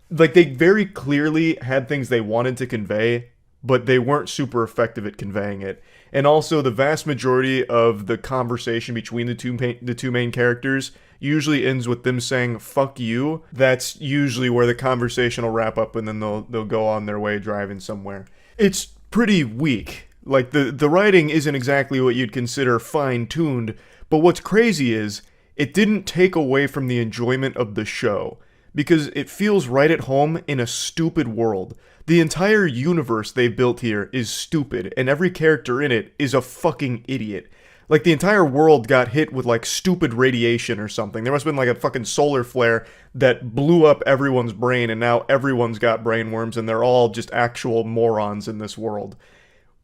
Like, they very clearly had things they wanted to convey, but they weren't super effective at conveying it. And also, the vast majority of the conversation between the two main characters usually ends with them saying, fuck you. That's usually where the conversation will wrap up, and then they'll go on their way driving somewhere. It's pretty weak. Like, the writing isn't exactly what you'd consider fine-tuned, but what's crazy is, it didn't take away from the enjoyment of the show. Because it feels right at home in a stupid world. The entire universe they've built here is stupid, and every character in it is a fucking idiot. Like, the entire world got hit with, like, stupid radiation or something. There must have been, like, a fucking solar flare that blew up everyone's brain, and now everyone's got brainworms, and they're all just actual morons in this world.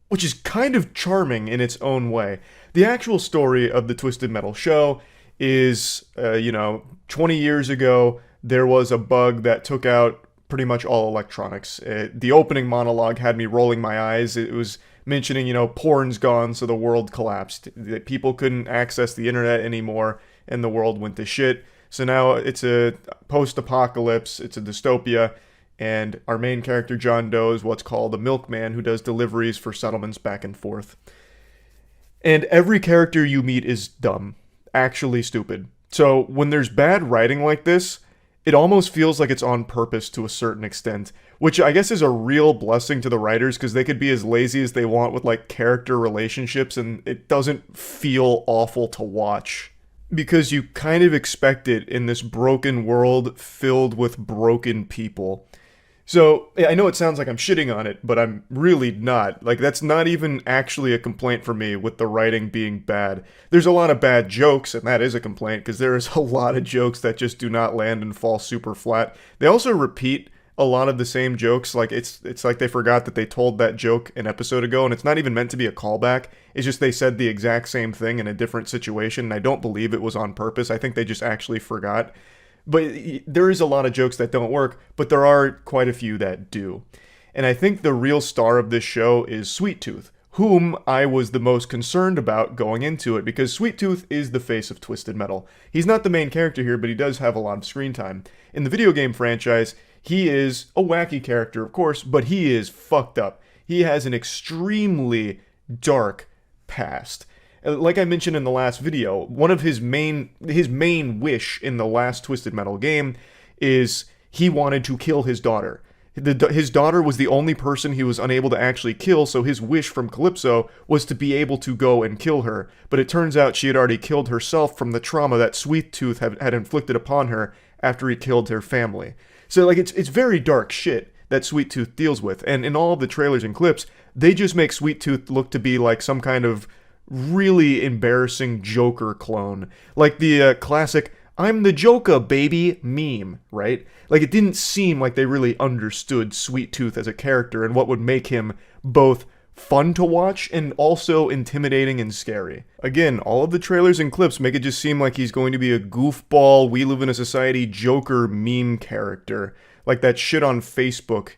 Which is kind of charming in its own way. The actual story of the Twisted Metal show is, 20 years ago, there was a bug that took out pretty much all electronics. The opening monologue had me rolling my eyes. It was mentioning, porn's gone, so the world collapsed. That people couldn't access the internet anymore, and the world went to shit. So now it's a post-apocalypse, it's a dystopia, and our main character, John Doe, is what's called a milkman who does deliveries for settlements back and forth. And every character you meet is dumb. Actually stupid. So when there's bad writing like this, it almost feels like it's on purpose to a certain extent, which I guess is a real blessing to the writers because they could be as lazy as they want with like character relationships and it doesn't feel awful to watch. Because you kind of expect it in this broken world filled with broken people. So, I know it sounds like I'm shitting on it, but I'm really not. Like, that's not even actually a complaint for me with the writing being bad. There's a lot of bad jokes, and that is a complaint, because there is a lot of jokes that just do not land and fall super flat. They also repeat a lot of the same jokes. Like, it's like they forgot that they told that joke an episode ago, and it's not even meant to be a callback. It's just they said the exact same thing in a different situation, and I don't believe it was on purpose. I think they just actually forgot. But there is a lot of jokes that don't work, but there are quite a few that do. And I think the real star of this show is Sweet Tooth, whom I was the most concerned about going into it, because Sweet Tooth is the face of Twisted Metal. He's not the main character here, but he does have a lot of screen time. In the video game franchise, he is a wacky character, of course, but he is fucked up. He has an extremely dark past. Like I mentioned in the last video, one of his main wish in the last Twisted Metal game is he wanted to kill his daughter. His daughter was the only person he was unable to actually kill, so his wish from Calypso was to be able to go and kill her. But it turns out she had already killed herself from the trauma that Sweet Tooth had inflicted upon her after he killed her family. So like it's very dark shit that Sweet Tooth deals with, and in all of the trailers and clips, they just make Sweet Tooth look to be like some kind of really embarrassing Joker clone. Like the classic, I'm the Joker, baby, meme, right? Like, it didn't seem like they really understood Sweet Tooth as a character and what would make him both fun to watch and also intimidating and scary. Again, all of the trailers and clips make it just seem like he's going to be a goofball, we live in a society Joker meme character. Like that shit on Facebook,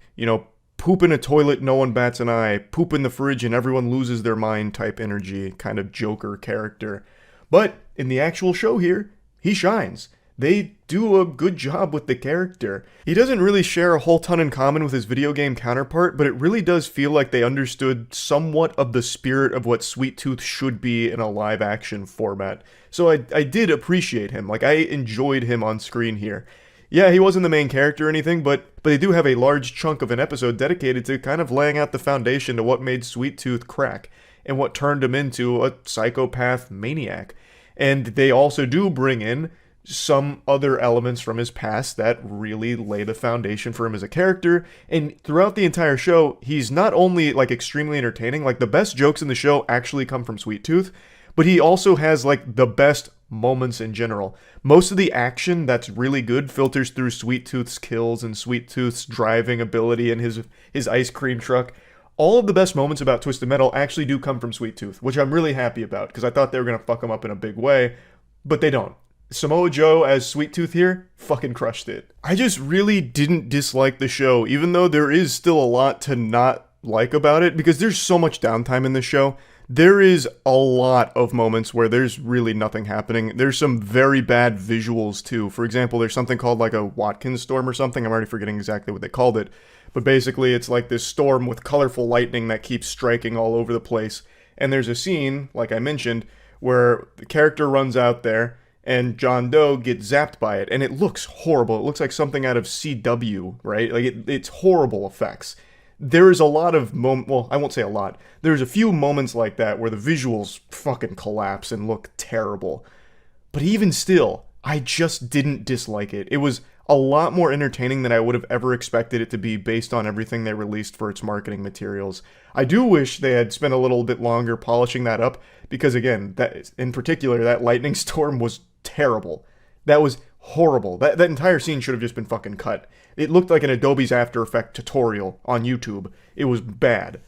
poop in a toilet, no one bats an eye, poop in the fridge and everyone loses their mind type energy, kind of Joker character. But in the actual show here, he shines. They do a good job with the character. He doesn't really share a whole ton in common with his video game counterpart, but it really does feel like they understood somewhat of the spirit of what Sweet Tooth should be in a live action format. So I did appreciate him. Like, I enjoyed him on screen here. Yeah, he wasn't the main character or anything, but they do have a large chunk of an episode dedicated to kind of laying out the foundation to what made Sweet Tooth crack and what turned him into a psychopath maniac. And they also do bring in some other elements from his past that really lay the foundation for him as a character. And throughout the entire show, he's not only like extremely entertaining, like the best jokes in the show actually come from Sweet Tooth, but he also has like the best moments in general. Most of the action that's really good filters through Sweet Tooth's kills and Sweet Tooth's driving ability and his ice cream truck. All of the best moments about Twisted Metal actually do come from Sweet Tooth, which I'm really happy about, because I thought they were going to fuck him up in a big way, but they don't. Samoa Joe as Sweet Tooth here fucking crushed it. I just really didn't dislike the show, even though there is still a lot to not like about it, because there's so much downtime in the show. There is a lot of moments where there's really nothing happening. There's some very bad visuals too. For example, there's something called like a Watkins storm or something. I'm already forgetting exactly what they called it. But basically it's like this storm with colorful lightning that keeps striking all over the place. And there's a scene, like I mentioned, where the character runs out there and John Doe gets zapped by it. And it looks horrible. It looks like something out of CW, right? Like it's horrible effects. There is a lot of well, I won't say a lot. There's a few moments like that where the visuals fucking collapse and look terrible. But even still, I just didn't dislike it. It was a lot more entertaining than I would have ever expected it to be based on everything they released for its marketing materials. I do wish they had spent a little bit longer polishing that up, because again, that in particular, that lightning storm was terrible. That was horrible. That entire scene should have just been fucking cut. It looked like an Adobe's After Effects tutorial on YouTube. It was bad.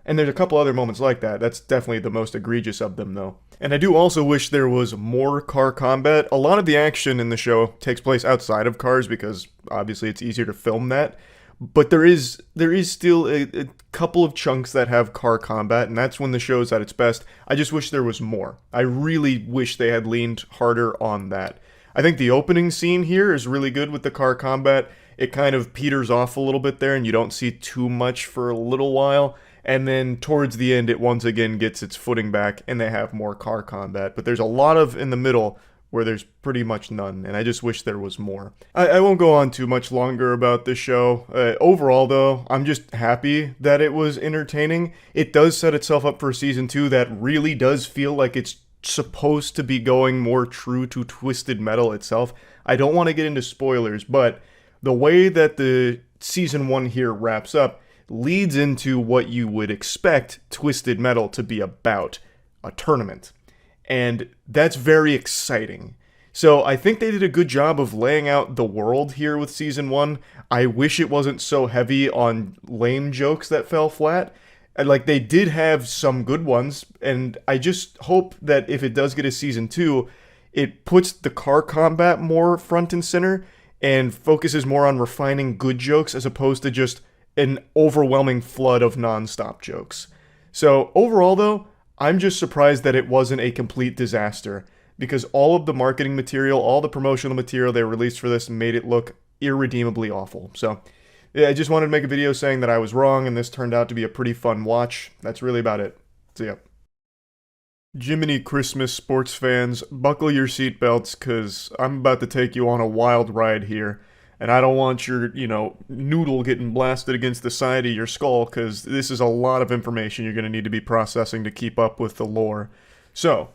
And there's a couple other moments like that. That's definitely the most egregious of them, though. And I do also wish there was more car combat. A lot of the action in the show takes place outside of cars because obviously it's easier to film that. But there is still a couple of chunks that have car combat, and that's when the show's at its best. I just wish there was more. I really wish they had leaned harder on that. I think the opening scene here is really good with the car combat. It kind of peters off a little bit there, and you don't see too much for a little while. And then towards the end, it once again gets its footing back, and they have more car combat. But there's a lot of in the middle where there's pretty much none, and I just wish there was more. I won't go on too much longer about this show. Overall, though, I'm just happy that it was entertaining. It does set itself up for Season 2 that really does feel like it's supposed to be going more true to Twisted Metal itself. I don't want to get into spoilers, but the way that the Season 1 here wraps up leads into what you would expect Twisted Metal to be about, a tournament. And that's very exciting. So I think they did a good job of laying out the world here with Season 1. I wish it wasn't so heavy on lame jokes that fell flat. Like, they did have some good ones, and I just hope that if it does get a Season 2, it puts the car combat more front and center and focuses more on refining good jokes as opposed to just an overwhelming flood of non-stop jokes. So overall, though, I'm just surprised that it wasn't a complete disaster, because all of the marketing material, all the promotional material they released for this made it look irredeemably awful. So yeah, I just wanted to make a video saying that I was wrong, and this turned out to be a pretty fun watch. That's really about it. See ya. Jiminy Christmas, sports fans, buckle your seatbelts, because I'm about to take you on a wild ride here. And I don't want your, noodle getting blasted against the side of your skull, because this is a lot of information you're going to need to be processing to keep up with the lore. So,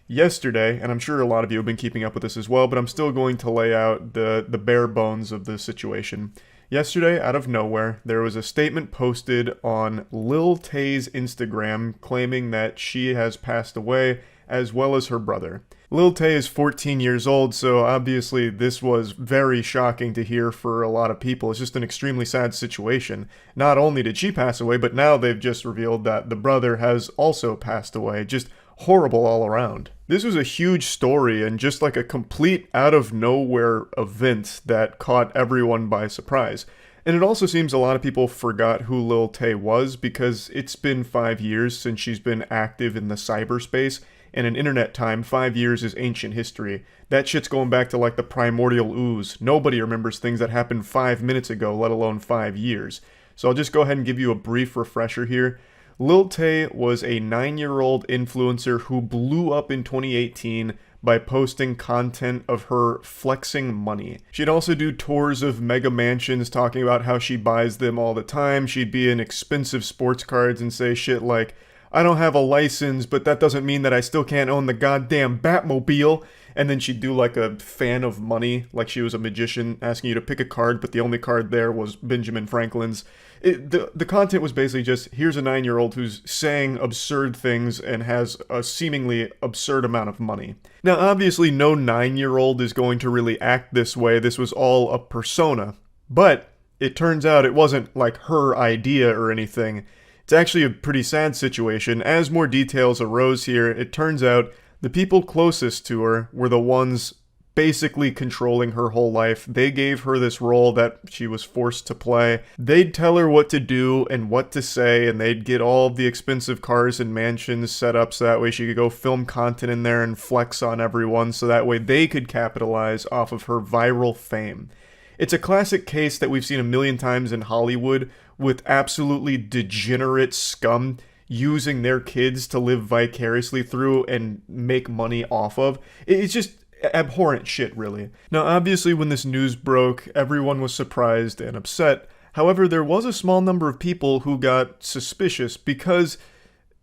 yesterday, and I'm sure a lot of you have been keeping up with this as well, but I'm still going to lay out the bare bones of the situation. Yesterday, out of nowhere, there was a statement posted on Lil Tay's Instagram claiming that she has passed away, as well as her brother. Lil Tay is 14 years old, so obviously this was very shocking to hear for a lot of people. It's just an extremely sad situation. Not only did she pass away, but now they've just revealed that the brother has also passed away. Just horrible all around. This was a huge story and just like a complete out of nowhere event that caught everyone by surprise. And it also seems a lot of people forgot who Lil Tay was because it's been 5 years since she's been active in the cyberspace, and in internet time, 5 years is ancient history. That shit's going back to like the primordial ooze. Nobody remembers things that happened 5 minutes ago, let alone 5 years. So I'll just go ahead and give you a brief refresher here. Lil Tay was a 9-year-old influencer who blew up in 2018 by posting content of her flexing money. She'd also do tours of mega mansions talking about how she buys them all the time. She'd be in expensive sports cards and say shit like, I don't have a license, but that doesn't mean that I still can't own the goddamn Batmobile. And then she'd do like a fan of money, like she was a magician asking you to pick a card, but the only card there was Benjamin Franklin's. The content was basically just, here's a 9-year-old who's saying absurd things and has a seemingly absurd amount of money. Now, obviously, no 9-year-old is going to really act this way. This was all a persona. But it turns out it wasn't like her idea or anything. It's actually a pretty sad situation. As more details arose here, it turns out the people closest to her were the ones basically controlling her whole life. They gave her this role that she was forced to play. They'd tell her what to do and what to say, and they'd get all of the expensive cars and mansions set up so that way she could go film content in there and flex on everyone so that way they could capitalize off of her viral fame. It's a classic case that we've seen a million times in Hollywood with absolutely degenerate scum using their kids to live vicariously through and make money off of. It's just abhorrent shit, really. Now, obviously, when this news broke, everyone was surprised and upset. However, there was a small number of people who got suspicious because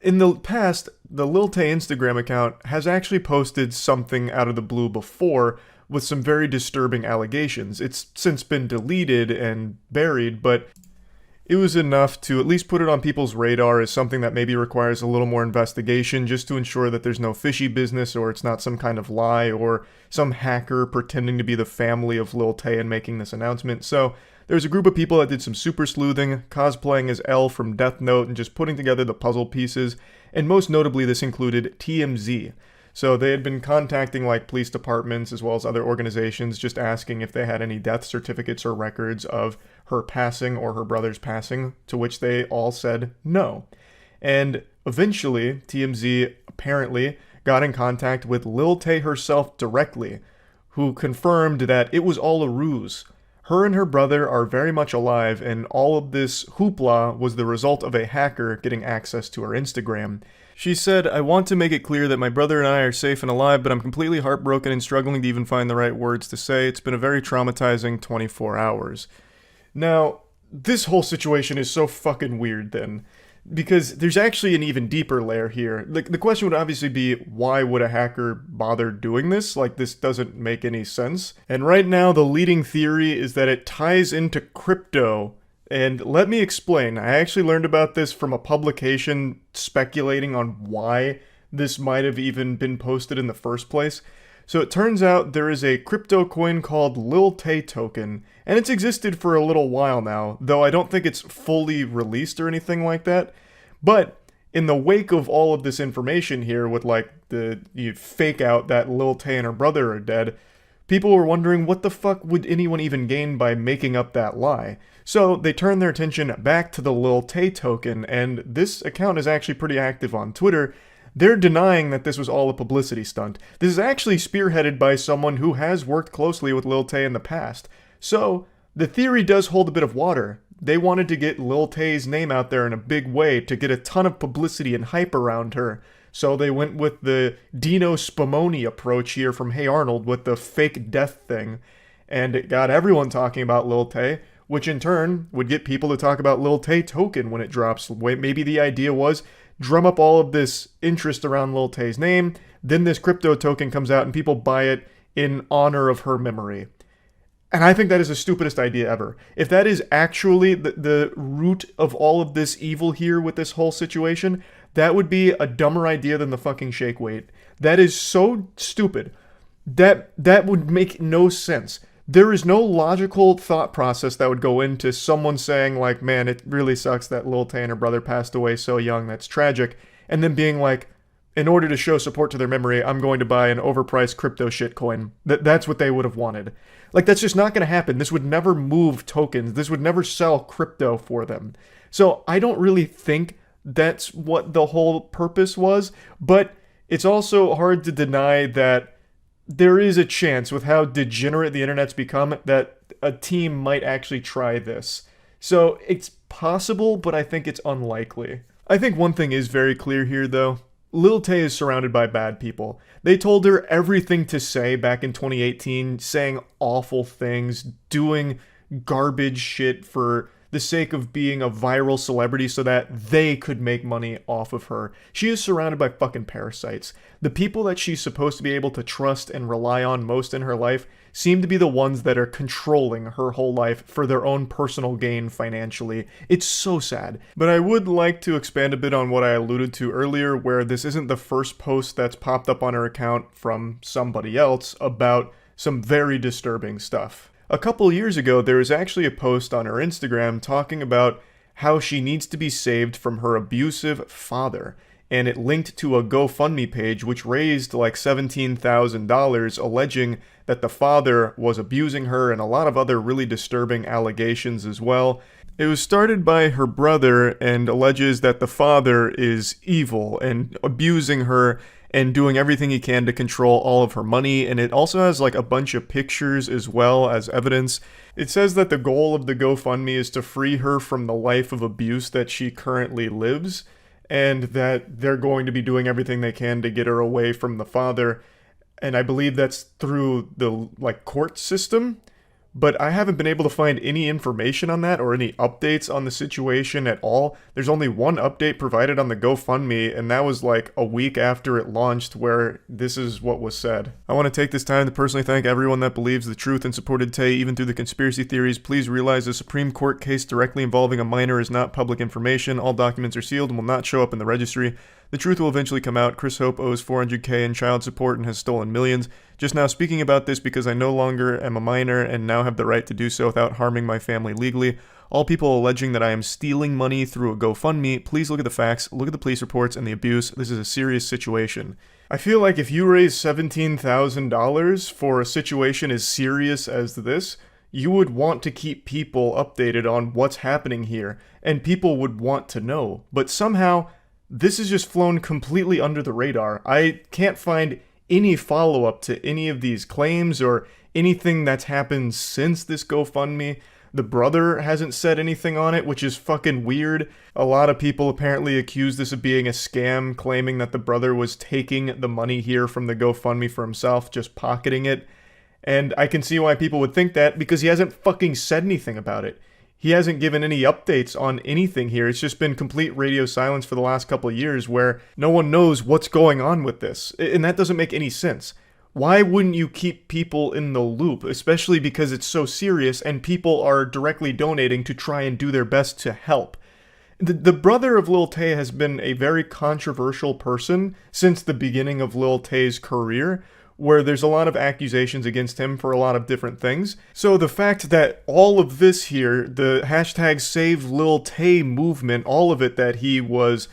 in the past, the Lil Tay Instagram account has actually posted something out of the blue before with some very disturbing allegations. It's since been deleted and buried, but it was enough to at least put it on people's radar as something that maybe requires a little more investigation just to ensure that there's no fishy business or it's not some kind of lie or some hacker pretending to be the family of Lil Tay and making this announcement. So there's a group of people that did some super sleuthing, cosplaying as L from Death Note and just putting together the puzzle pieces, and most notably this included TMZ. So they had been contacting like police departments as well as other organizations just asking if they had any death certificates or records of her passing or her brother's passing, to which they all said no. And eventually, TMZ apparently got in contact with Lil Tay herself directly, who confirmed that it was all a ruse. Her and her brother are very much alive, and all of this hoopla was the result of a hacker getting access to her Instagram. She said, I want to make it clear that my brother and I are safe and alive, but I'm completely heartbroken and struggling to even find the right words to say. It's been a very traumatizing 24 hours. Now, this whole situation is so fucking weird then, because there's actually an even deeper layer here. The question would obviously be, why would a hacker bother doing this? Like, this doesn't make any sense. And right now, the leading theory is that it ties into crypto. And let me explain. I actually learned about this from a publication speculating on why this might have even been posted in the first place. So it turns out there is a crypto coin called Lil Tay token, and it's existed for a little while now, though I don't think it's fully released or anything like that. But in the wake of all of this information here with like the fake out that Lil Tay and her brother are dead, people were wondering what the fuck would anyone even gain by making up that lie. So they turned their attention back to the Lil Tay token, and this account is actually pretty active on Twitter. They're denying that this was all a publicity stunt. This is actually spearheaded by someone who has worked closely with Lil Tay in the past. So the theory does hold a bit of water. They wanted to get Lil Tay's name out there in a big way to get a ton of publicity and hype around her. So they went with the Dino Spumoni approach here from Hey Arnold with the fake death thing. And it got everyone talking about Lil Tay, which in turn would get people to talk about Lil Tay token when it drops. Maybe the idea was drum up all of this interest around Lil Tay's name, then this crypto token comes out and people buy it in honor of her memory. And I think that is the stupidest idea ever. If that is actually the root of all of this evil here with this whole situation, that would be a dumber idea than the fucking shake weight. That is so stupid. That would make no sense. There is no logical thought process that would go into someone saying like, man, it really sucks that Lil Tay and her brother passed away so young, that's tragic, and then being like, in order to show support to their memory, I'm going to buy an overpriced crypto shitcoin. That's what they would have wanted. Like, that's just not going to happen. This would never move tokens. This would never sell crypto for them. So I don't really think that's what the whole purpose was, but it's also hard to deny that there is a chance, with how degenerate the internet's become, that a team might actually try this. So it's possible, but I think it's unlikely. I think one thing is very clear here, though. Lil Tay is surrounded by bad people. They told her everything to say back in 2018, saying awful things, doing garbage shit for the sake of being a viral celebrity so that they could make money off of her. She is surrounded by fucking parasites. The people that she's supposed to be able to trust and rely on most in her life seem to be the ones that are controlling her whole life for their own personal gain financially. It's so sad. But I would like to expand a bit on what I alluded to earlier, where this isn't the first post that's popped up on her account from somebody else about some very disturbing stuff. A couple years ago, there was actually a post on her Instagram talking about how she needs to be saved from her abusive father, and it linked to a GoFundMe page which raised like $17,000, alleging that the father was abusing her and a lot of other really disturbing allegations as well. It was started by her brother and alleges that the father is evil and abusing her and doing everything he can to control all of her money, and it also has like a bunch of pictures as well as evidence. It says that the goal of the GoFundMe is to free her from the life of abuse that she currently lives, and that they're going to be doing everything they can to get her away from the father, and I believe that's through the like court system. But I haven't been able to find any information on that or any updates on the situation at all. There's only one update provided on the GoFundMe, and that was like a week after it launched, where this is what was said. I want to take this time to personally thank everyone that believes the truth and supported Tay even through the conspiracy theories. Please realize the Supreme Court case directly involving a minor is not public information. All documents are sealed and will not show up in the registry. The truth will eventually come out. Chris Hope owes $400K in child support and has stolen millions. Just now speaking about this because I no longer am a minor and now have the right to do so without harming my family legally. All people alleging that I am stealing money through a GoFundMe, please look at the facts, look at the police reports and the abuse. This is a serious situation. I feel like if you raise $17,000 for a situation as serious as this, you would want to keep people updated on what's happening here, and people would want to know. But somehow, this has just flown completely under the radar. I can't find any follow-up to any of these claims or anything that's happened since this GoFundMe. The brother hasn't said anything on it, which is fucking weird. A lot of people apparently accuse this of being a scam, claiming that the brother was taking the money here from the GoFundMe for himself, just pocketing it. And I can see why people would think that, because he hasn't fucking said anything about it. He hasn't given any updates on anything here. It's just been complete radio silence for the last couple of years where no one knows what's going on with this. And that doesn't make any sense. Why wouldn't you keep people in the loop, especially because it's so serious and people are directly donating to try and do their best to help? The brother of Lil Tay has been a very controversial person since the beginning of Lil Tay's career, where there's a lot of accusations against him for a lot of different things. So the fact that all of this here, the hashtag Save Lil Tay movement, all of it that he was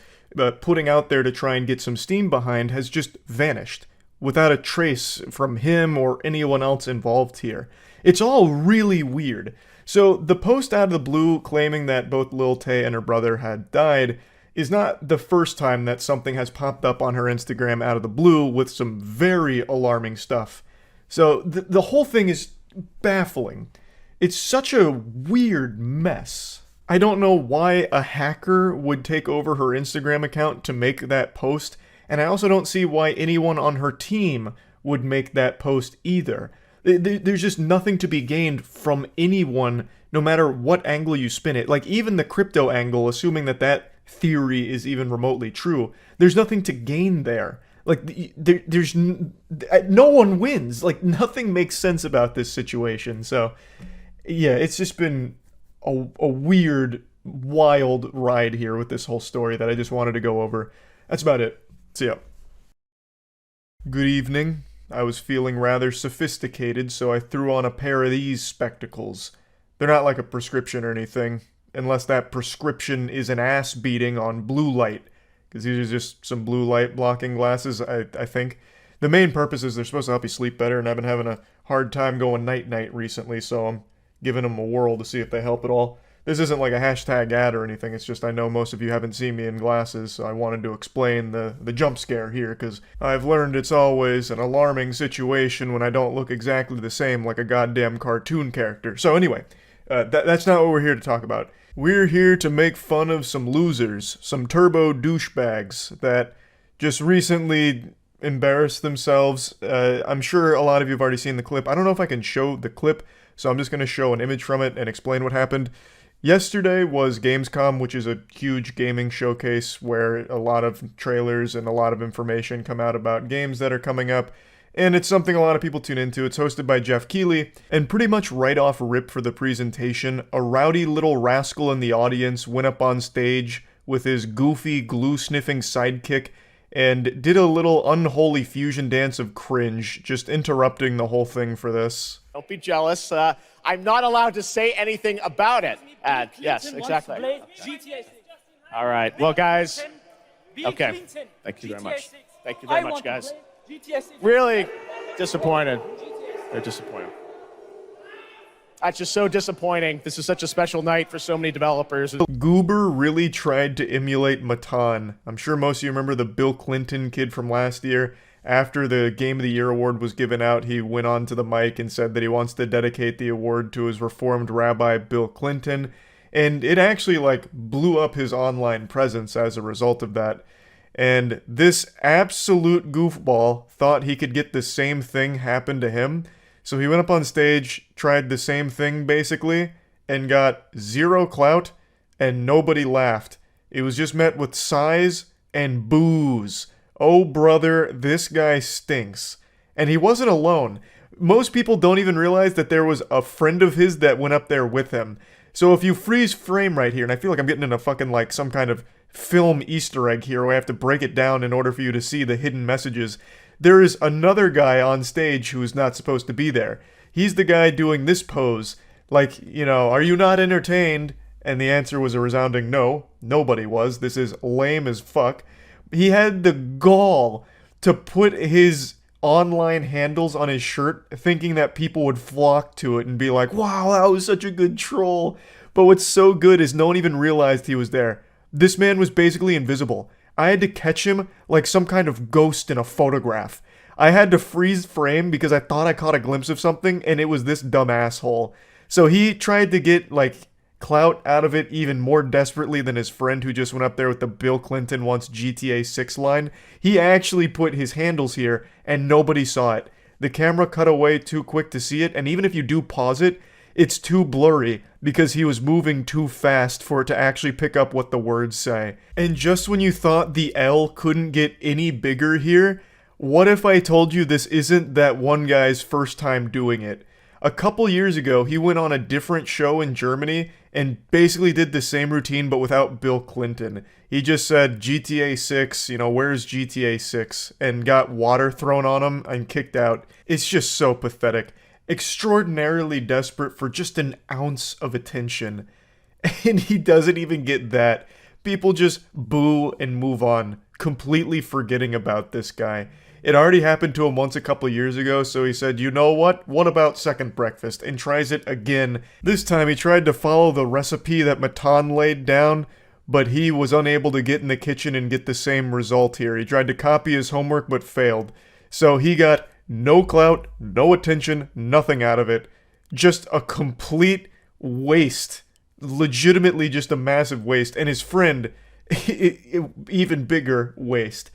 putting out there to try and get some steam behind has just vanished without a trace from him or anyone else involved here. It's all really weird. So the post out of the blue claiming that both Lil Tay and her brother had died is not the first time that something has popped up on her Instagram out of the blue with some very alarming stuff. So the whole thing is baffling. It's such a weird mess. I don't know why a hacker would take over her Instagram account to make that post, and I also don't see why anyone on her team would make that post either. There's just nothing to be gained from anyone, no matter what angle you spin it. Like, even the crypto angle, assuming that theory is even remotely true, there's nothing to gain there. Like, there's no one wins. Like, nothing makes sense about this situation. So, yeah, it's just been a weird, wild ride here with this whole story that I just wanted to go over. That's about it. See ya. Good evening. I was feeling rather sophisticated, so I threw on a pair of these spectacles. They're not like a prescription or anything, unless that prescription is an ass beating on blue light, because these are just some blue light blocking glasses, I think. The main purpose is they're supposed to help you sleep better, and I've been having a hard time going night-night recently, so I'm giving them a whirl to see if they help at all. This isn't like a hashtag ad or anything, it's just I know most of you haven't seen me in glasses, so I wanted to explain the jump scare here, because I've learned it's always an alarming situation when I don't look exactly the same like a goddamn cartoon character. So anyway, that's not what we're here to talk about. We're here to make fun of some losers, some turbo douchebags that just recently embarrassed themselves. I'm sure a lot of you have already seen the clip. I don't know if I can show the clip, so I'm just going to show an image from it and explain what happened. Yesterday was Gamescom, which is a huge gaming showcase where a lot of trailers and a lot of information come out about games that are coming up, and it's something a lot of people tune into. It's hosted by Jeff Keighley, and pretty much right off rip for the presentation, a rowdy little rascal in the audience went up on stage with his goofy, glue-sniffing sidekick and did a little unholy fusion dance of cringe, just interrupting the whole thing for this. Don't be jealous. I'm not allowed to say anything about it. Yes, exactly. All right. Well, guys. Okay. Thank you very much. Thank you very much, guys. Really disappointed. They're disappointed. That's just so disappointing. This is such a special night for so many developers. Goober really tried to emulate Matan. I'm sure most of you remember the Bill Clinton kid from last year. After the Game of the Year award was given out, he went on to the mic and said that he wants to dedicate the award to his Reformed rabbi, Bill Clinton. And it actually, blew up his online presence as a result of that. And this absolute goofball thought he could get the same thing happen to him. So he went up on stage, tried the same thing basically, and got zero clout, and nobody laughed. It was just met with sighs and boos. Oh brother, this guy stinks. And he wasn't alone. Most people don't even realize that there was a friend of his that went up there with him. So if you freeze frame right here, and I feel like I'm getting in a fucking some kind of film Easter egg here where I have to break it down in order for you to see the hidden messages. There is another guy on stage who is not supposed to be there. He's the guy doing this pose, are you not entertained? And the answer was a resounding no. Nobody was. This is lame as fuck. He had the gall to put his online handles on his shirt, thinking that people would flock to it and be like, wow, that was such a good troll. But what's so good is no one even realized he was there. This man was basically invisible. I had to catch him like some kind of ghost in a photograph. I had to freeze frame because I thought I caught a glimpse of something, and it was this dumb asshole. So he tried to get, clout out of it even more desperately than his friend who just went up there with the Bill Clinton wants GTA 6 line. He actually put his handles here, and nobody saw it. The camera cut away too quick to see it, and even if you do pause it, it's too blurry because he was moving too fast for it to actually pick up what the words say. And just when you thought the L couldn't get any bigger here, what if I told you this isn't that one guy's first time doing it? A couple years ago, he went on a different show in Germany and basically did the same routine but without Bill Clinton. He just said, GTA 6, where's GTA 6? And got water thrown on him and kicked out. It's just so pathetic. Extraordinarily desperate for just an ounce of attention. And he doesn't even get that. People just boo and move on, completely forgetting about this guy. It already happened to him once a couple years ago, so he said, you know what? What about second breakfast? And tries it again. This time he tried to follow the recipe that Matan laid down, but he was unable to get in the kitchen and get the same result here. He tried to copy his homework but failed. So he got no clout, no attention, nothing out of it. Just a complete waste. Legitimately just a massive waste. And his friend, even bigger waste.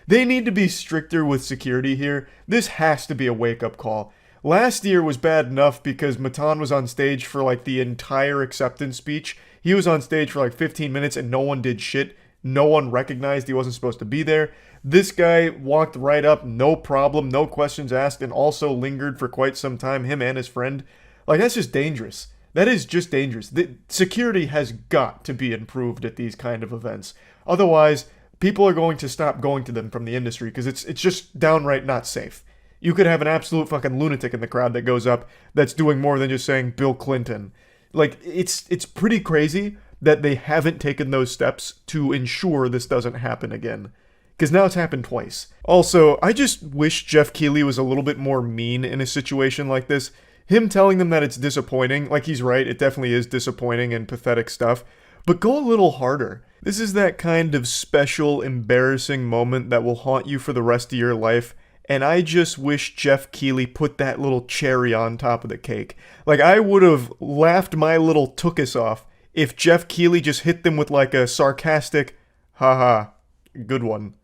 They need to be stricter with security here. This has to be a wake-up call. Last year was bad enough because Matan was on stage for the entire acceptance speech. He was on stage for 15 minutes and no one did shit. No one recognized he wasn't supposed to be there. This guy walked right up, no problem, no questions asked, and also lingered for quite some time, him and his friend. That's just dangerous. That is just dangerous. The security has got to be improved at these kind of events. Otherwise, people are going to stop going to them from the industry because it's just downright not safe. You could have an absolute fucking lunatic in the crowd that goes up that's doing more than just saying Bill Clinton. It's pretty crazy that they haven't taken those steps to ensure this doesn't happen again. Because now it's happened twice. Also, I just wish Jeff Keighley was a little bit more mean in a situation like this. Him telling them that it's disappointing, like he's right, it definitely is disappointing and pathetic stuff, but go a little harder. This is that kind of special, embarrassing moment that will haunt you for the rest of your life, and I just wish Jeff Keighley put that little cherry on top of the cake. Like, I would have laughed my little tookus off if Jeff Keighley just hit them with like a sarcastic, haha, good one.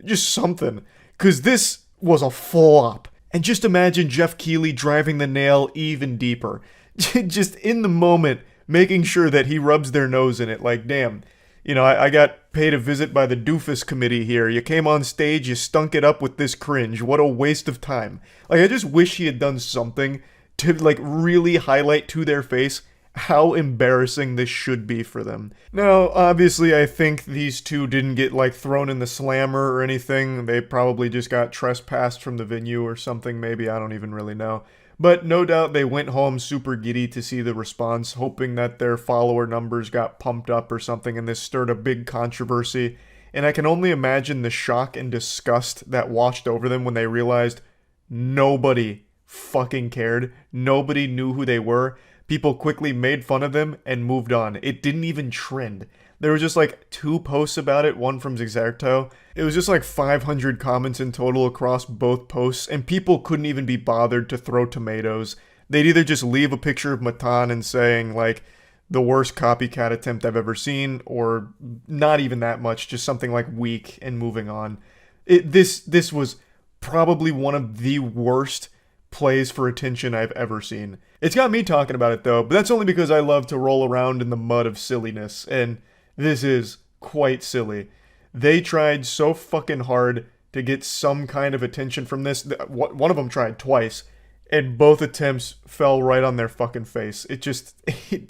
Just something. Because this was a flop. And just imagine Jeff Keighley driving the nail even deeper. Just in the moment, making sure that he rubs their nose in it. Like, damn, you know, I got paid a visit by the doofus committee here. You came on stage, you stunk it up with this cringe. What a waste of time. Like, I just wish he had done something to, like, really highlight to their face how embarrassing this should be for them. Now, obviously, I think these two didn't get, like, thrown in the slammer or anything. They probably just got trespassed from the venue or something, maybe. I don't even really know. But no doubt they went home super giddy to see the response, hoping that their follower numbers got pumped up or something, and this stirred a big controversy. And I can only imagine the shock and disgust that washed over them when they realized nobody fucking cared. Nobody knew who they were. People quickly made fun of them and moved on. It didn't even trend. There were just like 2 posts about it, one from Zexerto. It was just like 500 comments in total across both posts, and people couldn't even be bothered to throw tomatoes. They'd either just leave a picture of Matan and saying like, the worst copycat attempt I've ever seen, or not even that much, just something like weak and moving on. This was probably one of the worst plays for attention I've ever seen. It's got me talking about it though, but that's only because I love to roll around in the mud of silliness, and this is quite silly. They tried so fucking hard to get some kind of attention from this. One of them tried twice, and both attempts fell right on their fucking face. It just,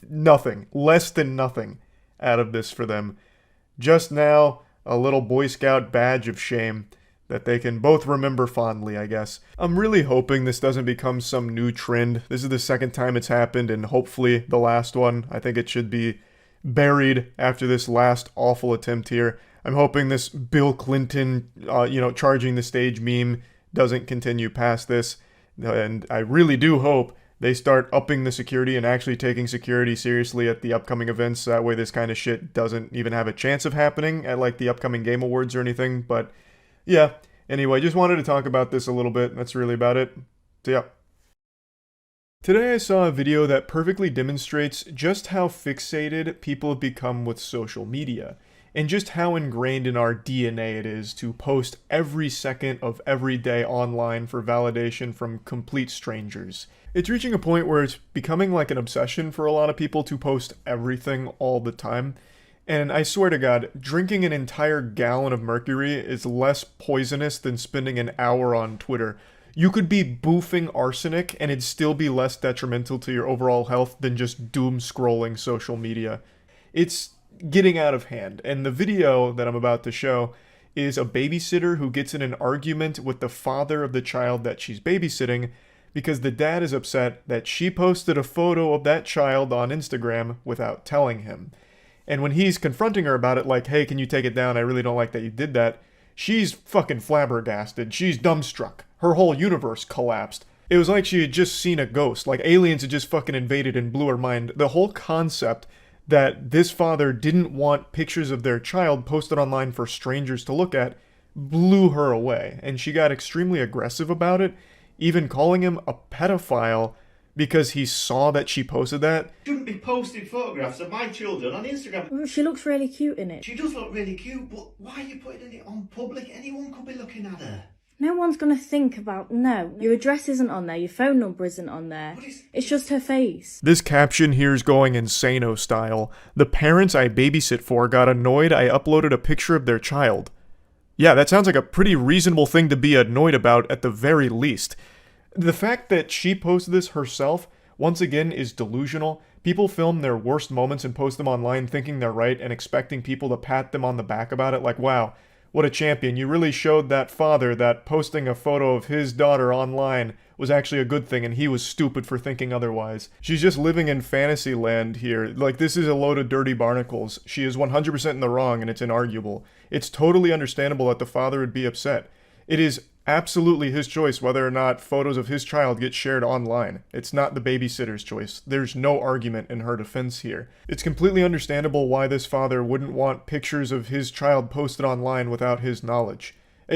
nothing, less than nothing out of this for them. Just now, a little Boy Scout badge of shame that they can both remember fondly, I guess. I'm really hoping this doesn't become some new trend. This is the second time it's happened, and hopefully the last one. I think it should be buried after this last awful attempt here. I'm hoping this Bill Clinton, charging the stage meme doesn't continue past this. And I really do hope they start upping the security and actually taking security seriously at the upcoming events. That way this kind of shit doesn't even have a chance of happening at like the upcoming Game Awards or anything. But yeah, anyway, just wanted to talk about this a little bit. That's really about it. So yeah. Today I saw a video that perfectly demonstrates just how fixated people have become with social media, and just how ingrained in our DNA it is to post every second of every day online for validation from complete strangers. It's reaching a point where it's becoming like an obsession for a lot of people to post everything all the time. And I swear to God, drinking an entire gallon of mercury is less poisonous than spending an hour on Twitter. You could be boofing arsenic and it'd still be less detrimental to your overall health than just doom scrolling social media. It's getting out of hand, and the video that I'm about to show is a babysitter who gets in an argument with the father of the child that she's babysitting because the dad is upset that she posted a photo of that child on Instagram without telling him. And when he's confronting her about it, like, hey, can you take it down? I really don't like that you did that. She's fucking flabbergasted. She's dumbstruck. Her whole universe collapsed. It was like she had just seen a ghost. Like aliens had just fucking invaded and blew her mind. The whole concept that this father didn't want pictures of their child posted online for strangers to look at blew her away. And she got extremely aggressive about it, even calling him a pedophile because he saw that she posted that. Shouldn't be posting photographs of my children on Instagram. She looks really cute in it. She does look really cute, but why are you putting it on public? Anyone could be looking at her. No one's going to think about, no, your address isn't on there, your phone number isn't on there. It's just her face. This caption here is going insano style. The parents I babysit for got annoyed I uploaded a picture of their child. Yeah, that sounds like a pretty reasonable thing to be annoyed about at the very least. The fact that she posted this herself, once again, is delusional. People film their worst moments and post them online thinking they're right and expecting people to pat them on the back about it like, wow, What a champion. You really showed that father that posting a photo of his daughter online was actually a good thing, and he was stupid for thinking otherwise. She's just living in fantasy land here. Like, this is a load of dirty barnacles. She is 100% in the wrong, and it's inarguable. It's totally understandable that the father would be upset. It is absolutely his choice whether or not photos of his child get shared online. It's not the babysitter's choice. There's no argument in her defense here. It's completely understandable why this father wouldn't want pictures of his child posted online without his knowledge.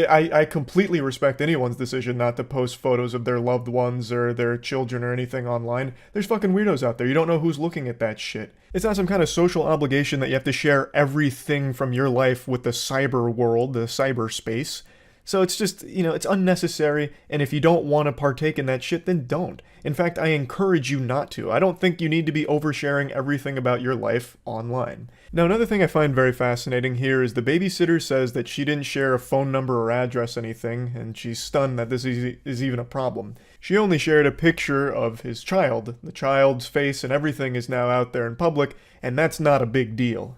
I completely respect anyone's decision not to post photos of their loved ones or their children or anything online. There's fucking weirdos out there. You don't know who's looking at that shit. It's not some kind of social obligation that you have to share everything from your life with the cyber world, the cyberspace. So it's just, you know, it's unnecessary, and if you don't want to partake in that shit, then don't. In fact, I encourage you not to. I don't think you need to be oversharing everything about your life online. Now, another thing I find very fascinating here is the babysitter says that she didn't share a phone number or address anything, and she's stunned that this is even a problem. She only shared a picture of his child. The child's face and everything is now out there in public, and that's not a big deal.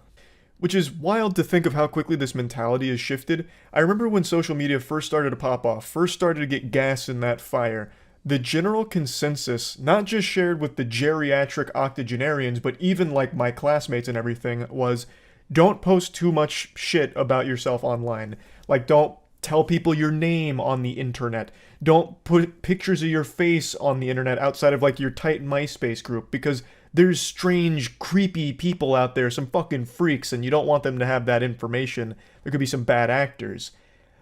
Which is wild to think of how quickly this mentality has shifted. I remember when social media first started to pop off, first started to get gas in that fire, the general consensus, not just shared with the geriatric octogenarians, but even like my classmates and everything, was don't post too much shit about yourself online. Like, don't tell people your name on the internet. Don't put pictures of your face on the internet outside of like your tight MySpace group, because there's strange, creepy people out there, some fucking freaks, and you don't want them to have that information. There could be some bad actors.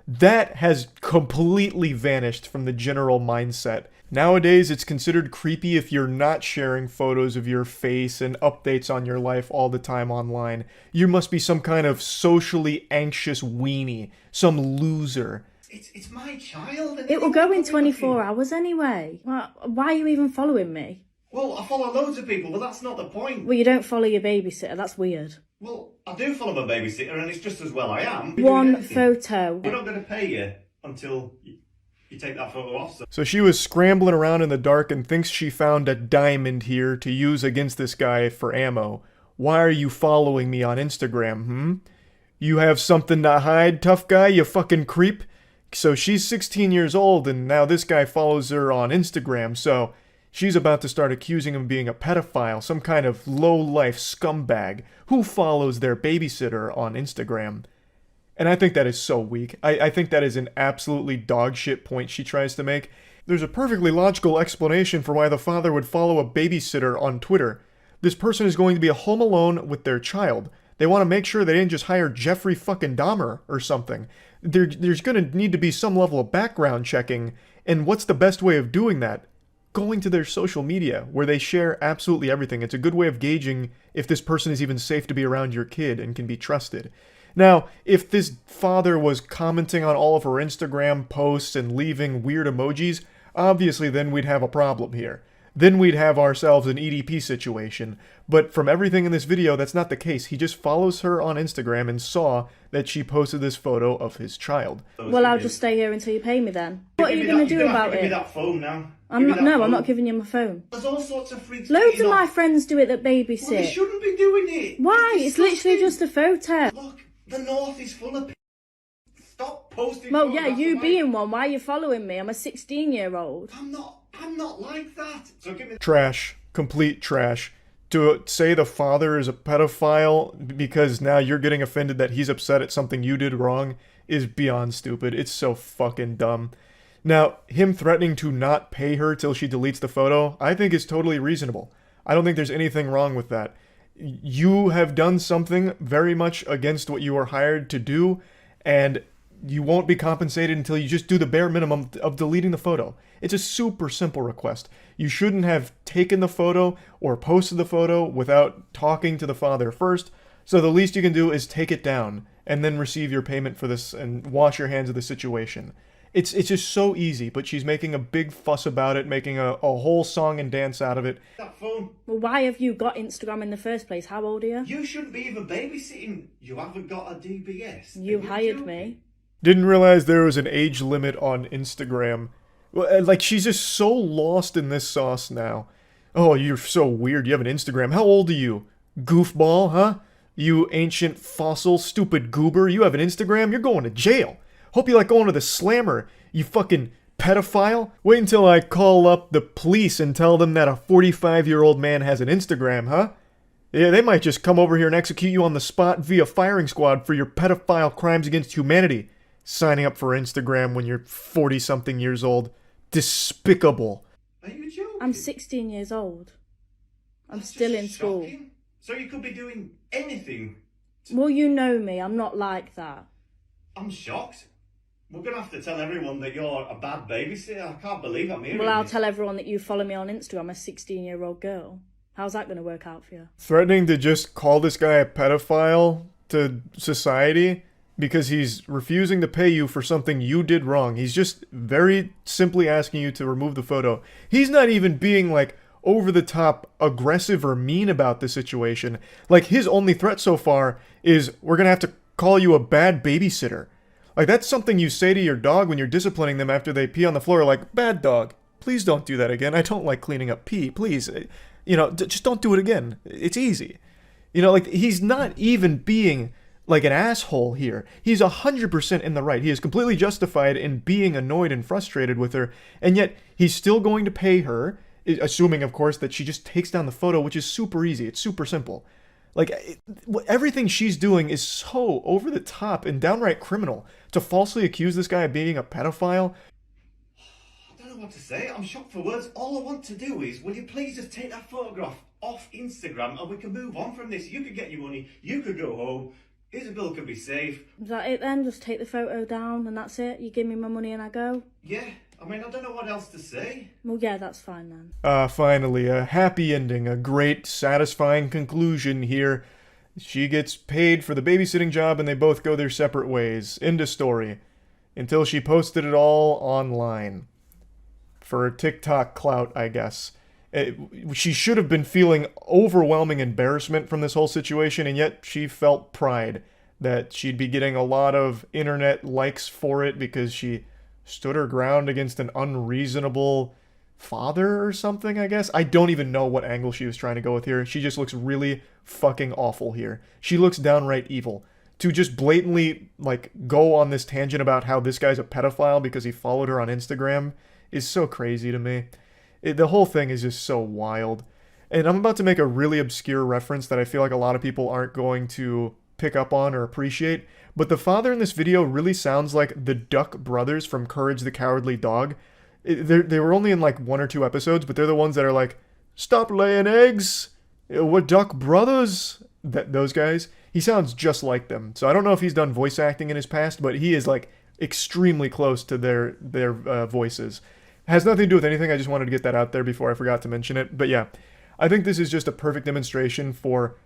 That has completely vanished from the general mindset. Nowadays, it's considered creepy if you're not sharing photos of your face and updates on your life all the time online. You must be some kind of socially anxious weenie, some loser. It's my child. It will go in 24 hours anyway. Why are you even following me? Well, I follow loads of people, but that's not the point. Well, you don't follow your babysitter. That's weird. Well, I do follow my babysitter, and it's just as well I am. One photo. We're not going to pay you until you take that photo off. So she was scrambling around in the dark and thinks she found a diamond here to use against this guy for ammo. Why are you following me on Instagram, You have something to hide, tough guy, you fucking creep? So she's 16 years old, and now this guy follows her on Instagram, so she's about to start accusing him of being a pedophile, some kind of low-life scumbag who follows their babysitter on Instagram. And I think that is so weak. I think that is an absolutely dogshit point she tries to make. There's a perfectly logical explanation for why the father would follow a babysitter on Twitter. This person is going to be home alone with their child. They want to make sure they didn't just hire Jeffrey fucking Dahmer or something. There's going to need to be some level of background checking. And what's the best way of doing that? Going to their social media, where they share absolutely everything. It's a good way of gauging if this person is even safe to be around your kid and can be trusted. Now, if this father was commenting on all of her Instagram posts and leaving weird emojis, obviously then we'd have a problem here. Then we'd have ourselves an EDP situation. But from everything in this video, that's not the case. He just follows her on Instagram and saw that she posted this photo of his child. Well, I'll just stay here until you pay me then. What are you going to do about it? Give me that phone now. I'm not giving you my phone. There's all sorts of freaks. Loads of my friends do it that babysit. Well, they shouldn't be doing it. Why? It's literally just a photo. Look, the north is full of Stop posting. Well, yeah, you being one. Why are you following me? I'm a 16-year-old. I'm not like that. So give me Trash. Complete trash. To say the father is a pedophile because now you're getting offended that he's upset at something you did wrong is beyond stupid. It's so fucking dumb. Now, him threatening to not pay her till she deletes the photo, I think is totally reasonable. I don't think there's anything wrong with that. You have done something very much against what you were hired to do, and you won't be compensated until you just do the bare minimum of deleting the photo. It's a super simple request. You shouldn't have taken the photo or posted the photo without talking to the father first, so the least you can do is take it down and then receive your payment for this and wash your hands of the situation. It's just so easy, but she's making a big fuss about it, making a whole song and dance out of it. that phone. Well, why have you got Instagram in the first place? How old are you? You shouldn't be even babysitting. You haven't got a DBS. You hired me. Didn't realize there was an age limit on Instagram. Like, she's just so lost in this sauce now. Oh, you're so weird. You have an Instagram. How old are you? Goofball, huh? You ancient fossil, stupid goober. You have an Instagram? You're going to jail. Hope you like going to the slammer, you fucking pedophile. Wait until I call up the police and tell them that a 45-year-old man has an Instagram, huh? Yeah, they might just come over here and execute you on the spot via firing squad for your pedophile crimes against humanity. Signing up for Instagram when you're 40-something years old. Despicable. Are you joking? I'm 16 years old. I'm still in school. Shocking. So you could be doing anything. Well, you know me. I'm not like that. I'm shocked. We're going to have to tell everyone that you're a bad babysitter. I can't believe I'm hearing Well, I'll this. tell everyone that you follow me on Instagram. I'm a 16-year-old girl. How's that going to work out for you? Threatening to just call this guy a pedophile to society because he's refusing to pay you for something you did wrong. He's just very simply asking you to remove the photo. He's not even being, like, over-the-top aggressive or mean about the situation. Like, his only threat so far is, we're gonna have to call you a bad babysitter. Like, that's something you say to your dog when you're disciplining them after they pee on the floor, like, bad dog, please don't do that again. I don't like cleaning up pee, please. You know, just don't do it again. It's easy. You know, like, he's not even being like an asshole here. He's 100% in the right. He is completely justified in being annoyed and frustrated with her, and yet he's still going to pay her, assuming, of course, that she just takes down the photo, which is super easy. It's super simple. Like, everything she's doing is so over the top and downright criminal. To falsely accuse this guy of being a pedophile. I don't know what to say. I'm shocked for words. All I want to do is, will you please just take that photograph off Instagram and we can move on from this. You could get your money. You could go home. Isabel can be safe. Is that it then? Just take the photo down and that's it? You give me my money and I go? Yeah. I mean, I don't know what else to say. Well, yeah, that's fine then. Finally, a happy ending, a great, satisfying conclusion here. She gets paid for the babysitting job and they both go their separate ways. End of story. Until she posted it all online. For TikTok clout, I guess. She should have been feeling overwhelming embarrassment from this whole situation, and yet she felt pride that she'd be getting a lot of internet likes for it because she stood her ground against an unreasonable father or something, I guess. I don't even know what angle she was trying to go with here. She just looks really fucking awful here. She looks downright evil. To just blatantly, like, go on this tangent about how this guy's a pedophile because he followed her on Instagram is so crazy to me. The whole thing is just so wild. And I'm about to make a really obscure reference that I feel like a lot of people aren't going to pick up on or appreciate. But the father in this video really sounds like the Duck brothers from Courage the Cowardly Dog. They were only in like 1 or 2 episodes, but they're the ones that are like, stop laying eggs! We're Duck brothers! Those guys. He sounds just like them. So I don't know if he's done voice acting in his past, but he is like extremely close to their voices. Has nothing to do with anything, I just wanted to get that out there before I forgot to mention it. But yeah, I think this is just a perfect demonstration for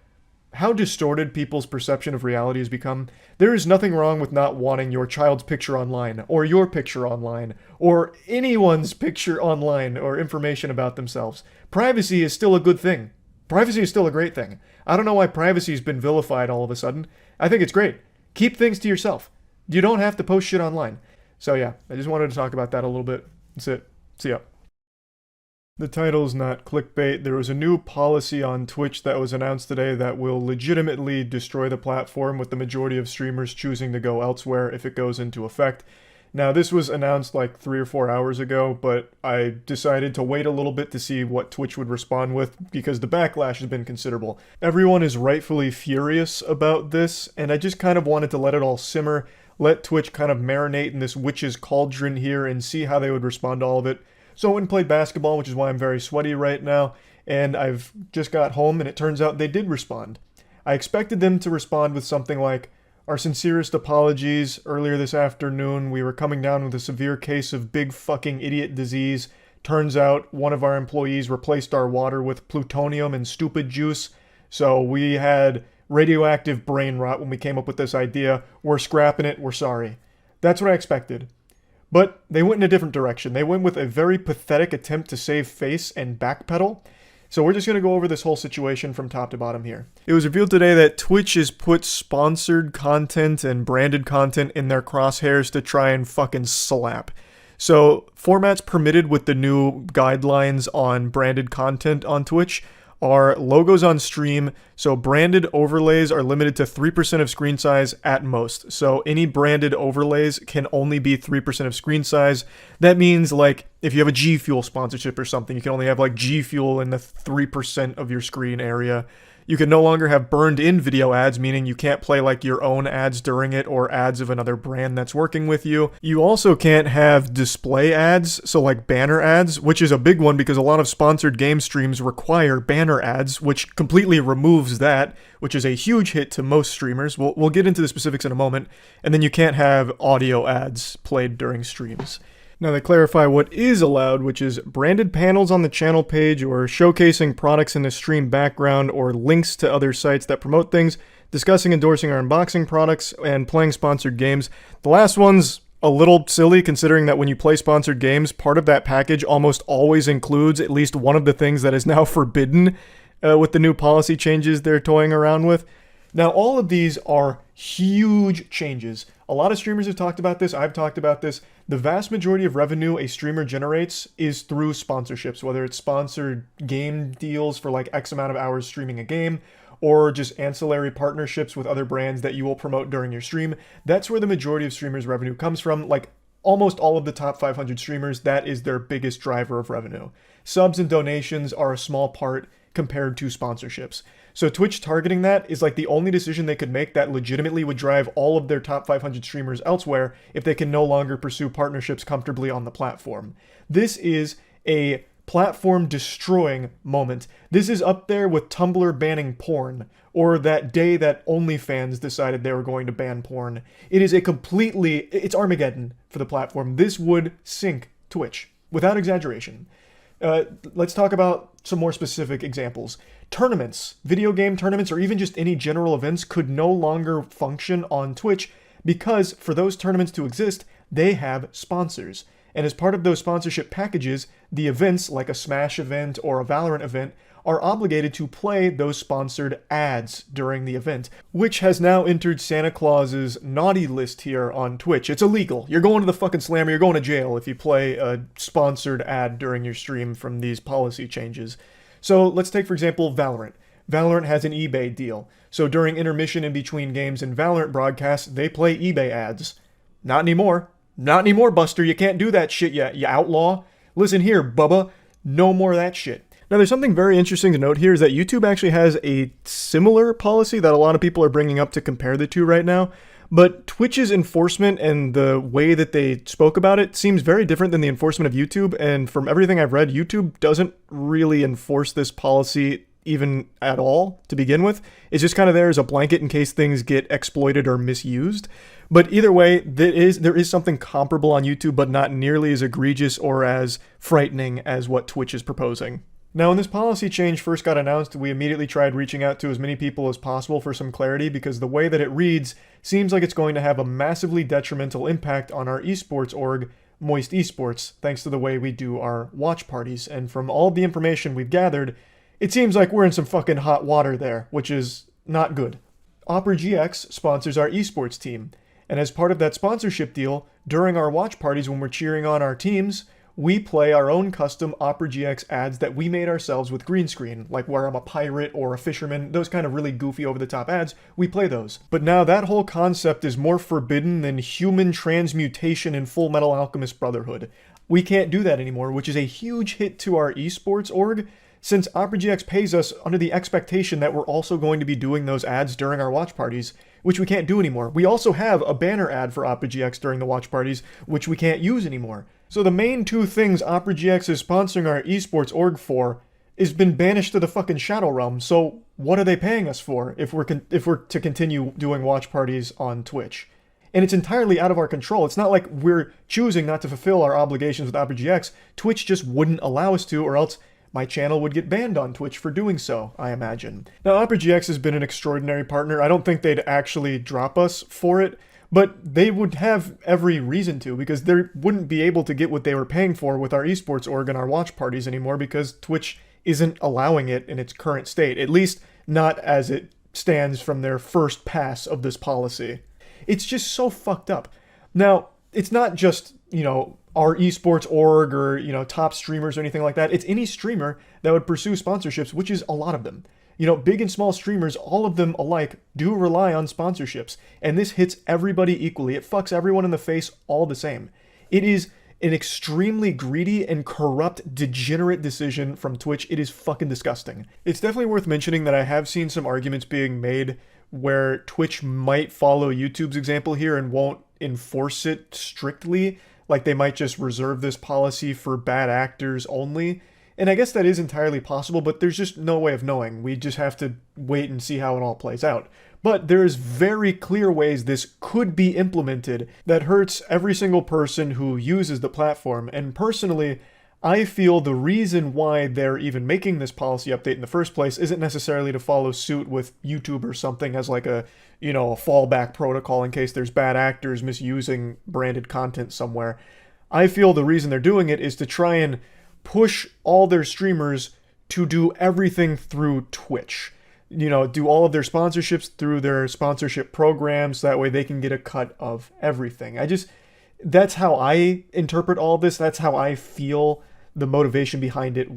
how distorted people's perception of reality has become. There is nothing wrong with not wanting your child's picture online, or your picture online, or anyone's picture online, or information about themselves. Privacy is still a good thing. Privacy is still a great thing. I don't know why privacy has been vilified all of a sudden. I think it's great. Keep things to yourself. You don't have to post shit online. So yeah, I just wanted to talk about that a little bit. That's it. See ya. The title's not clickbait. There was a new policy on Twitch that was announced today that will legitimately destroy the platform, with the majority of streamers choosing to go elsewhere if it goes into effect. Now, this was announced like 3 or 4 hours ago, but I decided to wait a little bit to see what Twitch would respond with, because the backlash has been considerable. Everyone is rightfully furious about this, and I just kind of wanted to let it all simmer, let Twitch kind of marinate in this witch's cauldron here and see how they would respond to all of it. So I went and played basketball, which is why I'm very sweaty right now, and I've just got home and it turns out they did respond. I expected them to respond with something like, our sincerest apologies, earlier this afternoon we were coming down with a severe case of big fucking idiot disease. Turns out one of our employees replaced our water with plutonium and stupid juice, so we had radioactive brain rot when we came up with this idea. We're scrapping it, we're sorry. That's what I expected. But they went in a different direction. They went with a very pathetic attempt to save face and backpedal. So we're just going to go over this whole situation from top to bottom here. It was revealed today that Twitch has put sponsored content and branded content in their crosshairs to try and fucking slap. So formats permitted with the new guidelines on branded content on Twitch are logos on stream. So branded overlays are limited to 3% of screen size at most. So any branded overlays can only be 3% of screen size. That means like if you have a G Fuel sponsorship or something, you can only have like G Fuel in the 3% of your screen area. You can no longer have burned-in video ads, meaning you can't play like your own ads during it or ads of another brand that's working with you. You also can't have display ads, so like banner ads, which is a big one because a lot of sponsored game streams require banner ads, which completely removes that, which is a huge hit to most streamers. We'll get into the specifics in a moment. And then you can't have audio ads played during streams. Now they clarify what is allowed, which is branded panels on the channel page or showcasing products in the stream background or links to other sites that promote things, discussing, endorsing, or unboxing products, and playing sponsored games. The last one's a little silly considering that when you play sponsored games, part of that package almost always includes at least one of the things that is now forbidden with the new policy changes they're toying around with. Now all of these are huge changes. A lot of streamers have talked about this, I've talked about this. The vast majority of revenue a streamer generates is through sponsorships, whether it's sponsored game deals for like X amount of hours streaming a game, or just ancillary partnerships with other brands that you will promote during your stream. That's where the majority of streamers' revenue comes from. Like almost all of the top 500 streamers, that is their biggest driver of revenue. Subs and donations are a small part compared to sponsorships. So Twitch targeting that is like the only decision they could make that legitimately would drive all of their top 500 streamers elsewhere if they can no longer pursue partnerships comfortably on the platform. This is a platform destroying moment. This is up there with Tumblr banning porn, or that day that OnlyFans decided they were going to ban porn. It is it's Armageddon for the platform. This would sink Twitch, without exaggeration. Let's talk about some more specific examples. Tournaments, video game tournaments, or even just any general events could no longer function on Twitch because for those tournaments to exist, they have sponsors. And as part of those sponsorship packages, the events, like a Smash event or a Valorant event, are obligated to play those sponsored ads during the event, which has now entered Santa Claus's naughty list here on Twitch. It's illegal. You're going to the fucking slammer, you're going to jail if you play a sponsored ad during your stream from these policy changes. So let's take, for example, Valorant. Valorant has an eBay deal. So during intermission in between games and Valorant broadcasts, they play eBay ads. Not anymore. Not anymore, Buster. You can't do that shit yet, you outlaw. Listen here, Bubba. No more of that shit. Now, there's something very interesting to note here is that YouTube actually has a similar policy that a lot of people are bringing up to compare the two right now. But Twitch's enforcement and the way that they spoke about it seems very different than the enforcement of YouTube. And from everything I've read, YouTube doesn't really enforce this policy even at all to begin with. It's just kind of there as a blanket in case things get exploited or misused. But either way, there is something comparable on YouTube, but not nearly as egregious or as frightening as what Twitch is proposing. Now, when this policy change first got announced, we immediately tried reaching out to as many people as possible for some clarity because the way that it reads seems like it's going to have a massively detrimental impact on our esports org, Moist Esports, thanks to the way we do our watch parties. And from all the information we've gathered, it seems like we're in some fucking hot water there, which is not good. OperaGX sponsors our esports team. And as part of that sponsorship deal, during our watch parties when we're cheering on our teams, we play our own custom OperaGX ads that we made ourselves with green screen, like where I'm a pirate or a fisherman, those kind of really goofy over-the-top ads, we play those. But now that whole concept is more forbidden than human transmutation in Full Metal Alchemist Brotherhood. We can't do that anymore, which is a huge hit to our esports org, since OperaGX pays us under the expectation that we're also going to be doing those ads during our watch parties, which we can't do anymore. We also have a banner ad for OperaGX during the watch parties, which we can't use anymore. So the main two things OperaGX is sponsoring our esports org for is been banished to the fucking Shadow Realm. So what are they paying us for if we're to continue doing watch parties on Twitch? And it's entirely out of our control. It's not like we're choosing not to fulfill our obligations with OperaGX. Twitch just wouldn't allow us to, or else my channel would get banned on Twitch for doing so, I imagine. Now, OperaGX has been an extraordinary partner. I don't think they'd actually drop us for it, but they would have every reason to, because they wouldn't be able to get what they were paying for with our esports org and our watch parties anymore because Twitch isn't allowing it in its current state, at least not as it stands from their first pass of this policy. It's just so fucked up. Now, it's not just, our esports org or, you know, top streamers or anything like that. It's any streamer that would pursue sponsorships, which is a lot of them. You know, big and small streamers, all of them alike, do rely on sponsorships. And this hits everybody equally. It fucks everyone in the face all the same. It is an extremely greedy and corrupt, degenerate decision from Twitch. It is fucking disgusting. It's definitely worth mentioning that I have seen some arguments being made where Twitch might follow YouTube's example here and won't enforce it strictly. Like they might just reserve this policy for bad actors only. And I guess that is entirely possible, but there's just no way of knowing. We just have to wait and see how it all plays out. But there's very clear ways this could be implemented that hurts every single person who uses the platform. And personally, I feel the reason why they're even making this policy update in the first place isn't necessarily to follow suit with YouTube or something as like a, you know, a fallback protocol in case there's bad actors misusing branded content somewhere. I feel the reason they're doing it is to try and push all their streamers to do everything through Twitch. You know, do all of their sponsorships through their sponsorship programs. That way they can get a cut of everything. That's how I interpret all this. That's how I feel the motivation behind it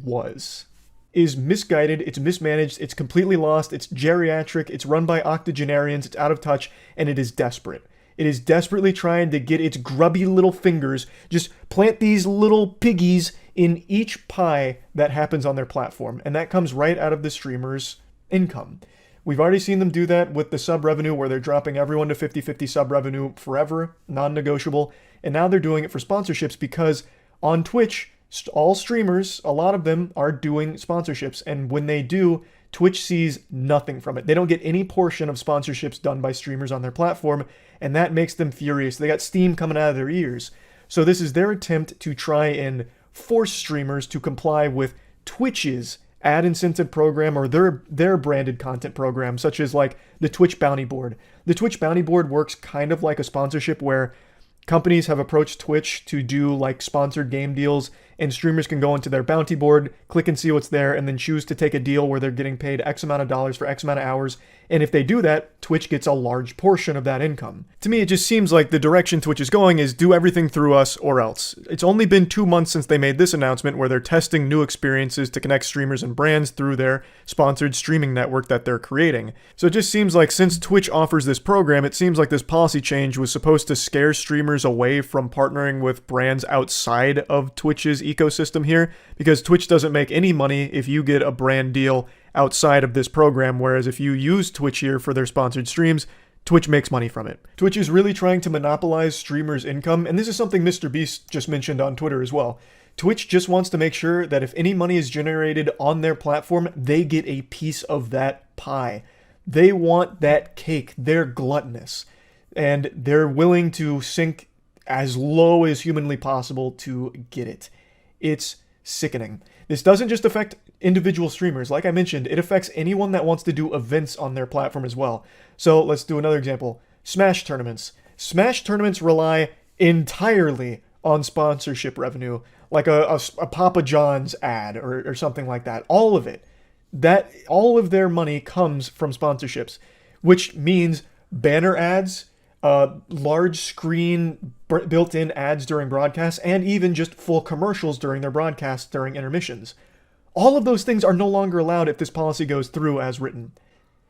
is misguided, it's mismanaged, it's completely lost, it's geriatric, it's run by octogenarians, it's out of touch, and it is desperate. It is desperately trying to get its grubby little fingers, just plant these little piggies in each pie that happens on their platform, and that comes right out of the streamer's income. We've already seen them do that with the sub revenue where they're dropping everyone to 50-50 sub revenue forever, non-negotiable, and now they're doing it for sponsorships because on Twitch, all streamers, a lot of them are doing sponsorships, and when they do, Twitch sees nothing from it. They don't get any portion of sponsorships done by streamers on their platform, and that makes them furious. They got steam coming out of their ears. So this is their attempt to try and force streamers to comply with Twitch's ad incentive program or their branded content program, such as like the Twitch Bounty Board. The Twitch Bounty Board works kind of like a sponsorship where companies have approached Twitch to do like sponsored game deals, and streamers can go into their bounty board, click and see what's there, and then choose to take a deal where they're getting paid X amount of dollars for X amount of hours. And if they do that, Twitch gets a large portion of that income. To me, it just seems like the direction Twitch is going is do everything through us or else. It's only been 2 months since they made this announcement where they're testing new experiences to connect streamers and brands through their sponsored streaming network that they're creating. So it just seems like since Twitch offers this program, it seems like this policy change was supposed to scare streamers away from partnering with brands outside of Twitch's ecosystem here, because Twitch doesn't make any money if you get a brand deal outside of this program, whereas if you use Twitch here for their sponsored streams, Twitch makes money from it. Twitch is really trying to monopolize streamers' income, and this is something Mr. Beast just mentioned on Twitter as well. Twitch just wants to make sure that if any money is generated on their platform, they get a piece of that pie. They want that cake. They're gluttonous, and they're willing to sink as low as humanly possible to get it. It's sickening. This doesn't just affect individual streamers. Like I mentioned, it affects anyone that wants to do events on their platform as well. So let's do another example. Smash tournaments. Smash tournaments rely entirely on sponsorship revenue, like a Papa John's ad or something like that. All of it. All of their money comes from sponsorships, which means banner ads, large screen built-in ads during broadcasts, and even just full commercials during their broadcasts during intermissions. All of those things are no longer allowed if this policy goes through as written.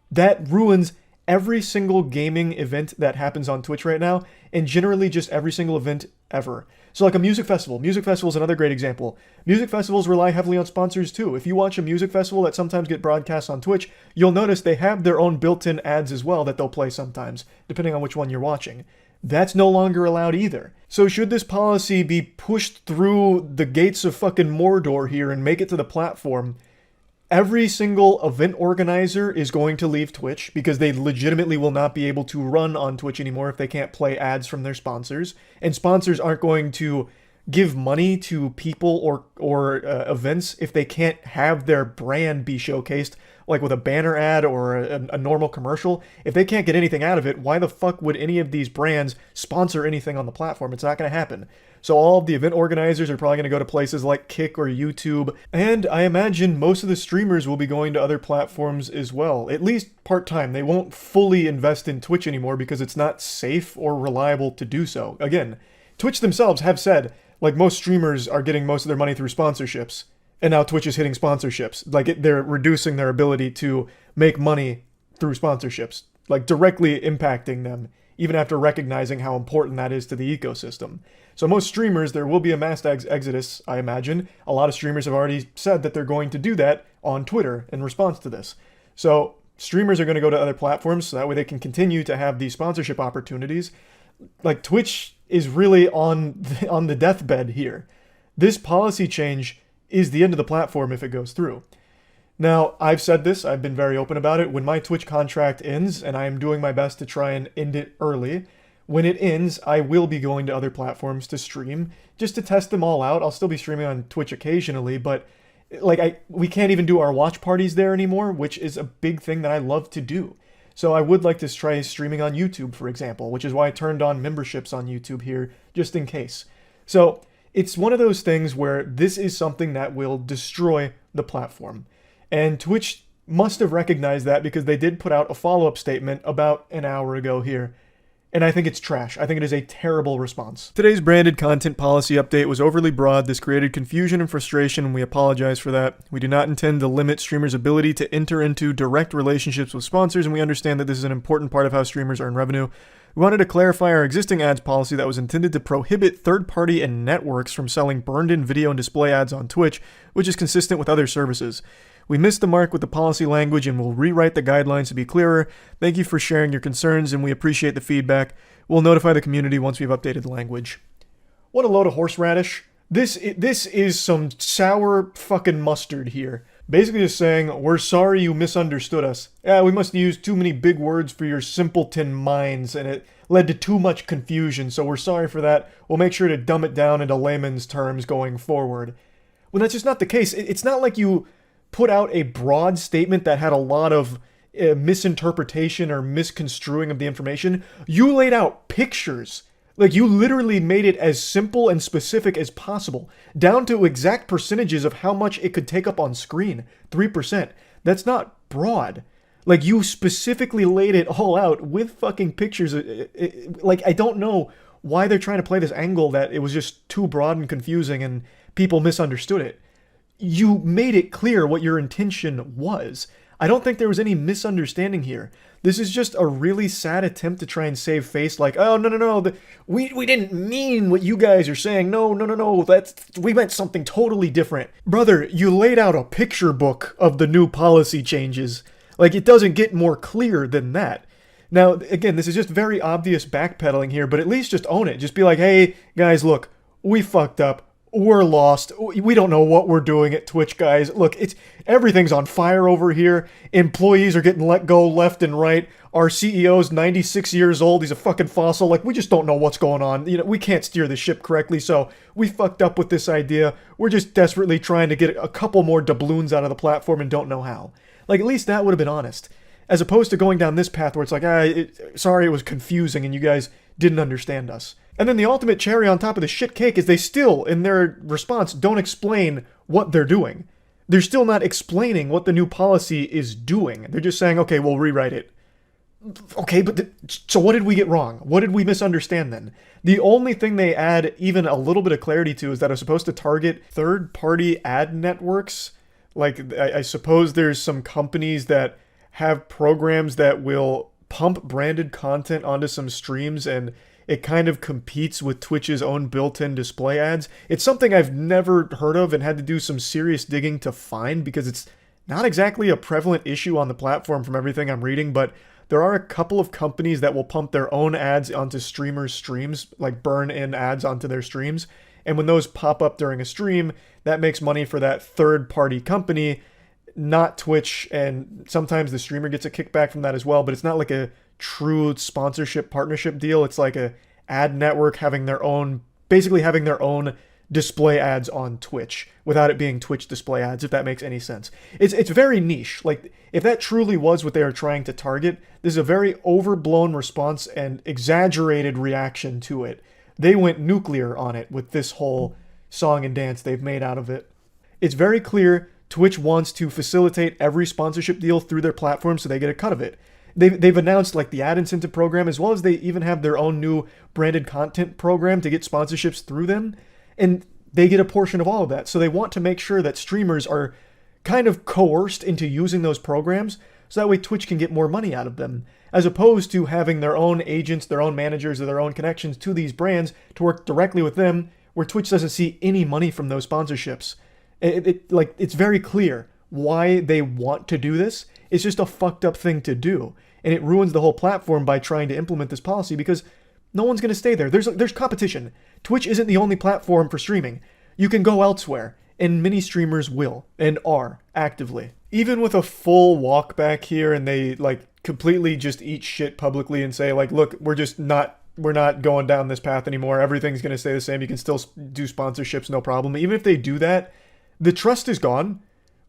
That ruins every single gaming event that happens on Twitch right now, and generally just every single event ever. So like a music festival. Music festival is another great example. Music festivals rely heavily on sponsors too. If you watch a music festival that sometimes get broadcast on Twitch, you'll notice they have their own built-in ads as well that they'll play sometimes, depending on which one you're watching. That's no longer allowed either. So should this policy be pushed through the gates of fucking Mordor here and make it to the platform, every single event organizer is going to leave Twitch because they legitimately will not be able to run on Twitch anymore if they can't play ads from their sponsors. And sponsors aren't going to give money to people or events if they can't have their brand be showcased, like with a banner ad or a normal commercial. If they can't get anything out of it, why the fuck would any of these brands sponsor anything on the platform? It's not going to happen. So all of the event organizers are probably going to go to places like Kick or YouTube, and I imagine most of the streamers will be going to other platforms as well, at least part-time. They won't fully invest in Twitch anymore because it's not safe or reliable to do so. Again, Twitch themselves have said, Like, most streamers are getting most of their money through sponsorships, and now Twitch is hitting sponsorships. Like, they're reducing their ability to make money through sponsorships, like directly impacting them, even after recognizing how important that is to the ecosystem. So most streamers, there will be a mass exodus, I imagine. A lot of streamers have already said that they're going to do that on Twitter in response to this. So streamers are going to go to other platforms so that way they can continue to have these sponsorship opportunities. Like, Twitch is really on the deathbed here. This policy change is the end of the platform if it goes through. Now, I've said this, I've been very open about it. When my Twitch contract ends, and I am doing my best to try and end it early, when it ends, I will be going to other platforms to stream, just to test them all out. I'll still be streaming on Twitch occasionally, but like we can't even do our watch parties there anymore, which is a big thing that I love to do. So I would like to try streaming on YouTube, for example, which is why I turned on memberships on YouTube here, just in case. So it's one of those things where this is something that will destroy the platform. And Twitch must have recognized that because they did put out a follow-up statement about an hour ago here. And I think it's trash. I think it is a terrible response. Today's branded content policy update was overly broad. This created confusion and frustration, and we apologize for that. We do not intend to limit streamers' ability to enter into direct relationships with sponsors, and we understand that this is an important part of how streamers earn revenue. We wanted to clarify our existing ads policy that was intended to prohibit third-party and networks from selling burned-in video and display ads on Twitch, which is consistent with other services. We missed the mark with the policy language and will rewrite the guidelines to be clearer. Thank you for sharing your concerns, and we appreciate the feedback. We'll notify the community once we've updated the language. What a load of horseradish. This is some sour fucking mustard here. Basically just saying, we're sorry you misunderstood us. Yeah, we must use too many big words for your simpleton minds, and it led to too much confusion, so we're sorry for that. We'll make sure to dumb it down into layman's terms going forward. Well, that's just not the case. It's not like you put out a broad statement that had a lot of misinterpretation or misconstruing of the information. You laid out pictures. Like, you literally made it as simple and specific as possible, down to exact percentages of how much it could take up on screen. 3%. That's not broad. Like, you specifically laid it all out with fucking pictures. Like, I don't know why they're trying to play this angle that it was just too broad and confusing and people misunderstood it. You made it clear what your intention was. I don't think there was any misunderstanding here. This is just a really sad attempt to try and save face, like, oh, no, we didn't mean what you guys are saying. No, we meant something totally different. Brother, you laid out a picture book of the new policy changes. Like, it doesn't get more clear than that. Now, again, this is just very obvious backpedaling here, but at least just own it. Just be like, hey, guys, look, we fucked up. We're lost. We don't know what we're doing at Twitch, guys. Look, everything's on fire over here. Employees are getting let go left and right. Our CEO's 96 years old. He's a fucking fossil. Like, we just don't know what's going on. You know, we can't steer the ship correctly, so we fucked up with this idea. We're just desperately trying to get a couple more doubloons out of the platform and don't know how. Like, at least that would have been honest. As opposed to going down this path where it's like, sorry, it was confusing and you guys didn't understand us. And then the ultimate cherry on top of the shit cake is they still, in their response, don't explain what they're doing. They're still not explaining what the new policy is doing. They're just saying, okay, we'll rewrite it. Okay, but so what did we get wrong? What did we misunderstand then? The only thing they add even a little bit of clarity to is that it's supposed to target third-party ad networks. Like, I suppose there's some companies that have programs that will pump branded content onto some streams, and it kind of competes with Twitch's own built-in display ads. It's something I've never heard of and had to do some serious digging to find because it's not exactly a prevalent issue on the platform from everything I'm reading, but there are a couple of companies that will pump their own ads onto streamers' streams, like burn-in ads onto their streams. And when those pop up during a stream, that makes money for that third-party company, not Twitch, and sometimes the streamer gets a kickback from that as well, but it's not like a true sponsorship partnership deal. It's like a ad network having their own, basically having their own display ads on Twitch without it being Twitch display ads, if that makes any sense. It's very niche. Like, if that truly was what they are trying to target, this is a very overblown response and exaggerated reaction to it. They went nuclear on it with this whole song and dance they've made out of it. It's very clear Twitch wants to facilitate every sponsorship deal through their platform so they get a cut of it. They've announced like the ad incentive program, as well as they even have their own new branded content program to get sponsorships through them. And they get a portion of all of that. So they want to make sure that streamers are kind of coerced into using those programs so that way Twitch can get more money out of them, as opposed to having their own agents, their own managers, or their own connections to these brands to work directly with them, where Twitch doesn't see any money from those sponsorships. It's very clear why they want to do this. It's just a fucked up thing to do. And it ruins the whole platform by trying to implement this policy because no one's going to stay there. There's competition. Twitch isn't the only platform for streaming. You can go elsewhere, and many streamers will and are actively. Even with a full walk back here and they completely just eat shit publicly and say look, we're not going down this path anymore. Everything's going to stay the same. You can still do sponsorships, no problem. Even if they do that, the trust is gone.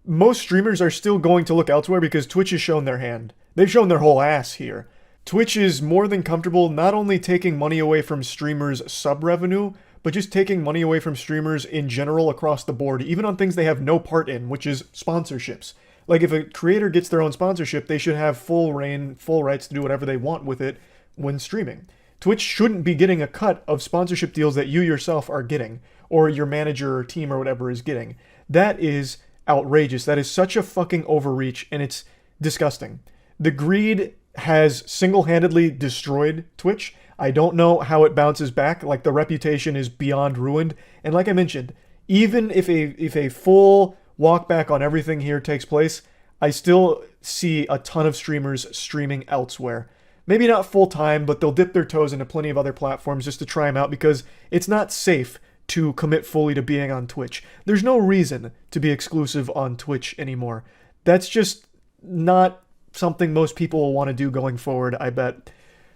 Most streamers are still going to look elsewhere because Twitch has shown their hand. They've shown their whole ass here. Twitch is more than comfortable not only taking money away from streamers' sub revenue, but just taking money away from streamers in general across the board, even on things they have no part in, which is sponsorships. If a creator gets their own sponsorship, they should have full reign, full rights to do whatever they want with it when streaming. Twitch shouldn't be getting a cut of sponsorship deals that you yourself are getting, or your manager or team or whatever is getting. That is outrageous. That is such a fucking overreach, and it's disgusting. The greed has single-handedly destroyed Twitch. I don't know how it bounces back. The reputation is beyond ruined. And like I mentioned, even if a full walk back on everything here takes place, I still see a ton of streamers streaming elsewhere. Maybe not full-time, but they'll dip their toes into plenty of other platforms just to try them out because it's not safe to commit fully to being on Twitch. There's no reason to be exclusive on Twitch anymore. That's just not something most people will want to do going forward, I bet.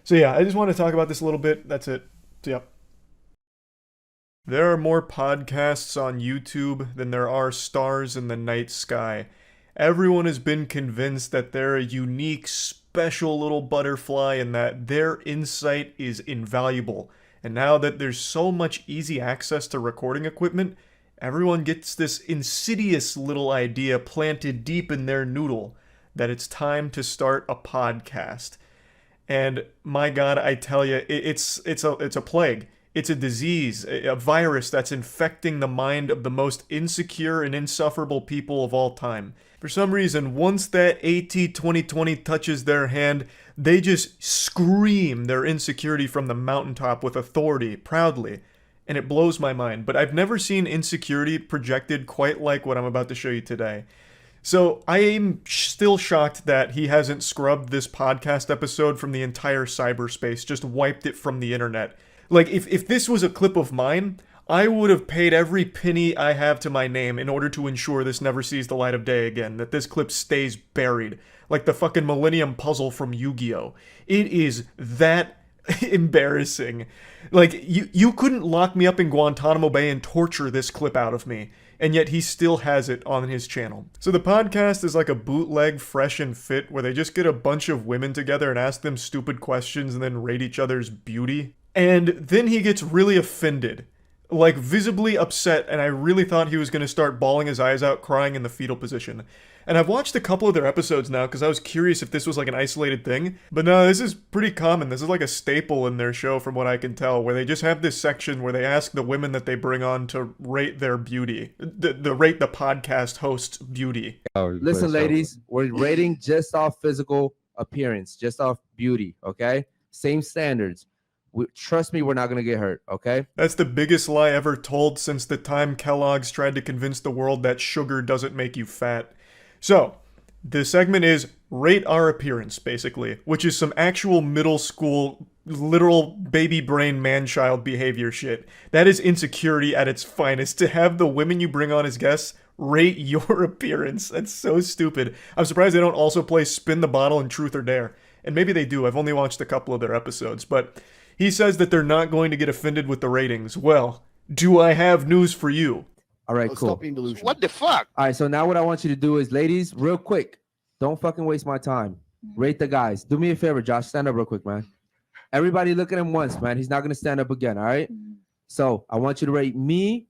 So yeah, I just want to talk about this a little bit. That's it. So yeah. There are more podcasts on YouTube than there are stars in the night sky. Everyone has been convinced that they're a unique, special little butterfly and that their insight is invaluable. And now that there's so much easy access to recording equipment, everyone gets this insidious little idea planted deep in their noodle that it's time to start a podcast. And my God, I tell you, it's a plague. It's a disease, a virus that's infecting the mind of the most insecure and insufferable people of all time. For some reason, once that AT 2020 touches their hand, they just scream their insecurity from the mountaintop with authority, proudly. And it blows my mind. But I've never seen insecurity projected quite like what I'm about to show you today. So I am still shocked that he hasn't scrubbed this podcast episode from the entire cyberspace, just wiped it from the internet. If this was a clip of mine, I would have paid every penny I have to my name in order to ensure this never sees the light of day again, that this clip stays buried, like the fucking Millennium Puzzle from Yu-Gi-Oh! It is that embarrassing. You couldn't lock me up in Guantanamo Bay and torture this clip out of me, and yet he still has it on his channel. So the podcast is like a bootleg Fresh and Fit, where they just get a bunch of women together and ask them stupid questions and then rate each other's beauty. And then he gets really offended, visibly upset, and I really thought he was going to start bawling his eyes out, crying in the fetal position. And I've watched a couple of their episodes now because I was curious if this was an isolated thing. But no, this is pretty common. This is a staple in their show from what I can tell, where they just have this section where they ask the women that they bring on to rate their beauty. Rate the podcast host's beauty. Listen, ladies, we're rating just off physical appearance, just off beauty, okay? Same standards. Trust me, we're not going to get hurt, okay? That's the biggest lie ever told since the time Kellogg's tried to convince the world that sugar doesn't make you fat. So, the segment is Rate Our Appearance, basically, which is some actual middle school, literal baby brain man-child behavior shit. That is insecurity at its finest, to have the women you bring on as guests rate your appearance. That's so stupid. I'm surprised they don't also play Spin the Bottle and Truth or Dare. And maybe they do, I've only watched a couple of their episodes, but he says that they're not going to get offended with the ratings. Well, do I have news for you? All right, cool. Stop being delusional. What the fuck? All right, so now what I want you to do is, ladies, real quick, don't fucking waste my time. Rate the guys. Do me a favor, Josh. Stand up real quick, man. Everybody look at him once, man. He's not going to stand up again, all right? So I want you to rate me,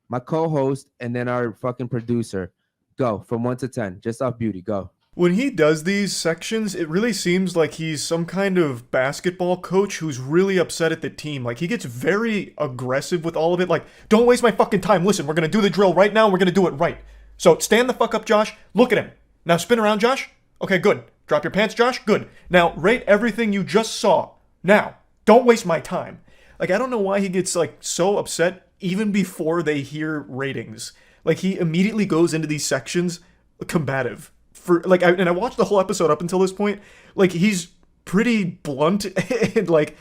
my co-host, and then our fucking producer. Go from 1 to 10, just off beauty. Go. When he does these sections, it really seems like he's some kind of basketball coach who's really upset at the team. Like, he gets very aggressive with all of it. Like, don't waste my fucking time. Listen, we're going to do the drill right now. We're going to do it right. So stand the fuck up, Josh. Look at him. Now spin around, Josh. Okay, good. Drop your pants, Josh. Good. Now rate everything you just saw. Now, don't waste my time. Like, I don't know why he gets, like, so upset even before they hear ratings. Like, he immediately goes into these sections combative. I watched the whole episode up until this point. Like, he's pretty blunt and like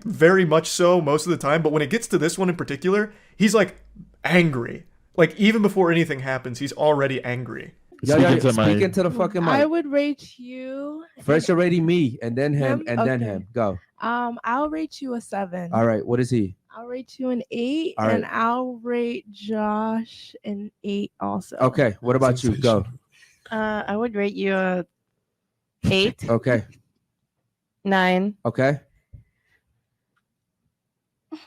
very much so most of the time. But when it gets to this one in particular, he's like angry. Like, even before anything happens, he's already angry. Speaking to the fucking mic. I would rate you. First you're rating me, and then him, and then him. Go. I'll rate you a 7. All right. What is he? I'll rate you an 8, All right. and I'll rate Josh an 8 also. Okay. What about you? Go. I would rate you a 8. Okay. 9. Okay.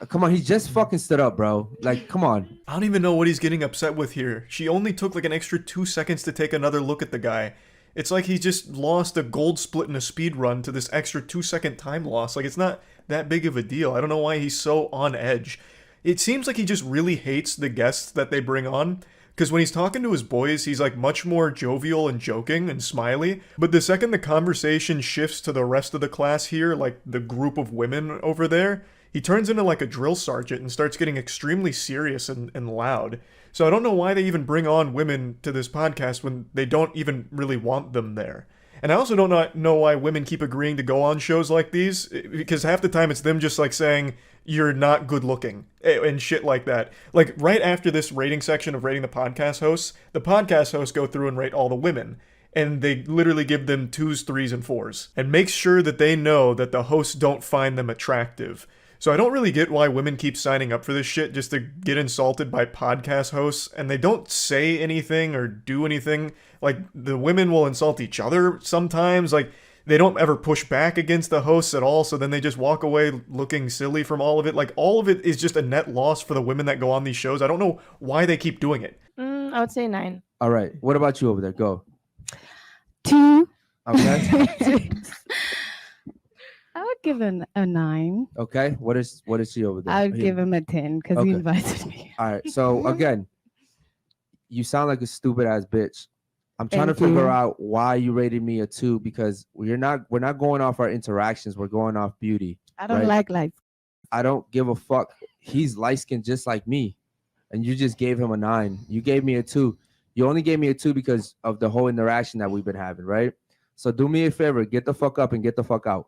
Come on, he just fucking stood up, bro. Like, come on. I don't even know what he's getting upset with here. She only took like an extra 2 seconds to take another look at the guy. It's like he just lost a gold split in a speed run to this extra 2-second time loss. Like, it's not that big of a deal. I don't know why he's so on edge. It seems like he just really hates the guests that they bring on. Because when he's talking to his boys, he's like much more jovial and joking and smiley. But the second the conversation shifts to the rest of the class here, like the group of women over there, he turns into like a drill sergeant and starts getting extremely serious and loud. So I don't know why they even bring on women to this podcast when they don't even really want them there. And I also don't know why women keep agreeing to go on shows like these, because half the time it's them just like saying, you're not good looking and shit like that. Like, right after this rating section of rating the podcast hosts go through and rate all the women. And they literally give them 2s, 3s, and 4s. And make sure that they know that the hosts don't find them attractive. So I don't really get why women keep signing up for this shit just to get insulted by podcast hosts, and they don't say anything or do anything. Like, the women will insult each other sometimes. Like, they don't ever push back against the hosts at all, so then they just walk away looking silly from all of it. Like, all of it is just a net loss for the women that go on these shows. I don't know why they keep doing it. I would say 9. All right. What about you over there? Go. 2. Okay. I would give him a 9. Okay. What is she over there? I would give him a 10 because he invited me. All right. So again, you sound like a stupid ass bitch. I'm trying Thank to figure you. out why you rated me a 2, because we're not going off our interactions. We're going off beauty. I don't right? like light. I don't give a fuck. He's light skinned just like me, and you just gave him a 9. You gave me a 2. You only gave me a 2 because of the whole interaction that we've been having, right? So do me a favor, get the fuck up and get the fuck out.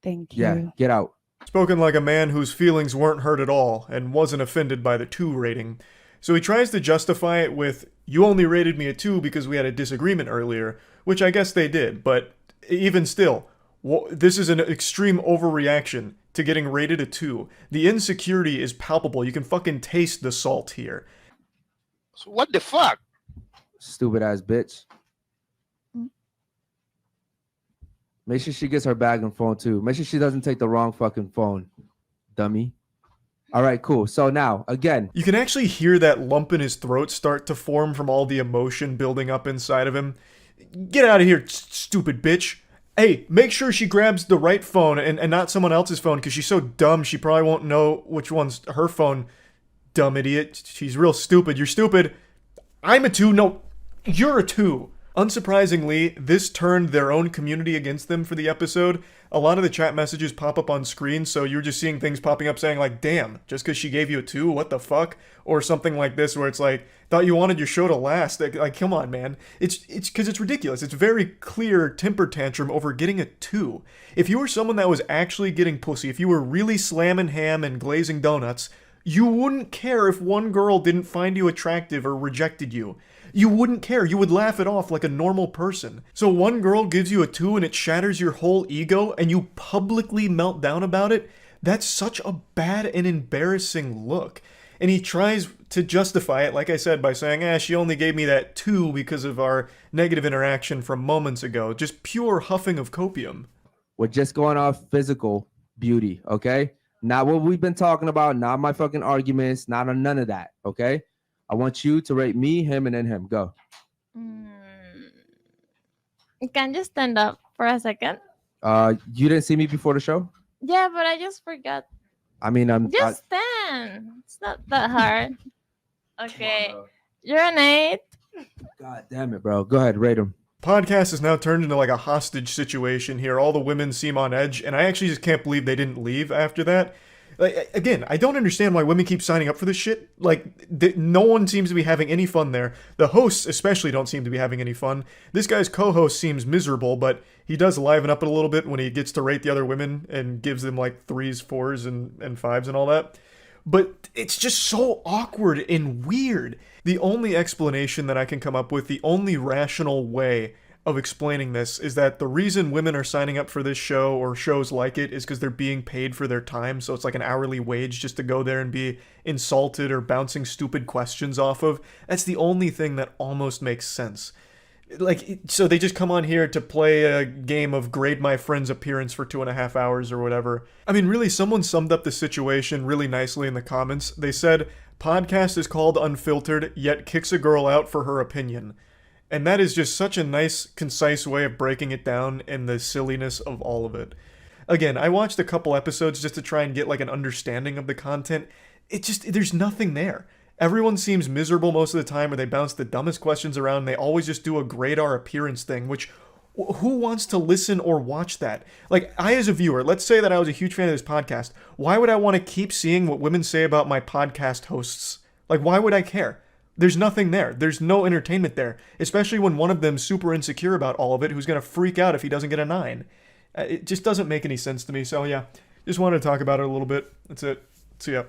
Thank you. Yeah, get out. Spoken like a man whose feelings weren't hurt at all and wasn't offended by the 2 rating. So he tries to justify it with, you only rated me a 2 because we had a disagreement earlier, which I guess they did, but even still, this is an extreme overreaction to getting rated a 2. The insecurity is palpable. You can fucking taste the salt here. So what the fuck? Stupid ass bitch. Make sure she gets her bag and phone too. Make sure she doesn't take the wrong fucking phone, dummy. All right, cool. So now, again. You can actually hear that lump in his throat start to form from all the emotion building up inside of him. Get out of here, stupid bitch. Hey, make sure she grabs the right phone and not someone else's phone, because she's so dumb she probably won't know which one's her phone. Dumb idiot. She's real stupid. You're stupid. I'm a 2. No, you're a 2. Unsurprisingly, this turned their own community against them for the episode. A lot of the chat messages pop up on screen, so you're just seeing things popping up saying like, damn, just because she gave you a 2, what the fuck? Or something like this where it's like, thought you wanted your show to last. Like, come on, man. It's because it's ridiculous. It's very clear temper tantrum over getting a 2. If you were someone that was actually getting pussy, if you were really slamming ham and glazing donuts, you wouldn't care if one girl didn't find you attractive or rejected you. You wouldn't care. You would laugh it off like a normal person. So one girl gives you a 2 and it shatters your whole ego and you publicly melt down about it? That's such a bad and embarrassing look. And he tries to justify it, like I said, by saying, she only gave me that 2 because of our negative interaction from moments ago. Just pure huffing of copium. We're just going off physical beauty, okay? Not what we've been talking about, not my fucking arguments, not on none of that, okay? I want you to rate me, him, and then him. Go. Can you stand up for a second? You didn't see me before the show? Yeah, but I just forgot. I mean, Just stand. It's not that hard. Okay. You're an 8. God damn it, bro. Go ahead, rate him. Podcast has now turned into like a hostage situation here. All the women seem on edge, and I actually just can't believe they didn't leave after that. Like, again, I don't understand why women keep signing up for this shit. Like, no one seems to be having any fun there. The hosts especially don't seem to be having any fun. This guy's co-host seems miserable, but he does liven up it a little bit when he gets to rate the other women and gives them like 3s, 4s, and 5s and all that. But it's just so awkward and weird. The only explanation that I can come up with, the only rational way of explaining this, is that the reason women are signing up for this show or shows like it is because they're being paid for their time. So it's like an hourly wage just to go there and be insulted or bouncing stupid questions off of. That's the only thing that almost makes sense. Like, so they just come on here to play a game of grade my friend's appearance for 2.5 hours or whatever. I mean, really, someone summed up the situation really nicely in the comments. They said, podcast is called Unfiltered, yet kicks a girl out for her opinion. And that is just such a nice, concise way of breaking it down and the silliness of all of it. Again, I watched a couple episodes just to try and get like an understanding of the content. There's nothing there. Everyone seems miserable most of the time, or they bounce the dumbest questions around, and they always just do a grade our appearance thing, which, who wants to listen or watch that? Like, I as a viewer, let's say that I was a huge fan of this podcast, why would I want to keep seeing what women say about my podcast hosts? Like, why would I care? There's nothing there. There's no entertainment there, especially when one of them's super insecure about all of it, who's going to freak out if he doesn't get a 9. It just doesn't make any sense to me, so yeah, just wanted to talk about it a little bit. That's it. See ya.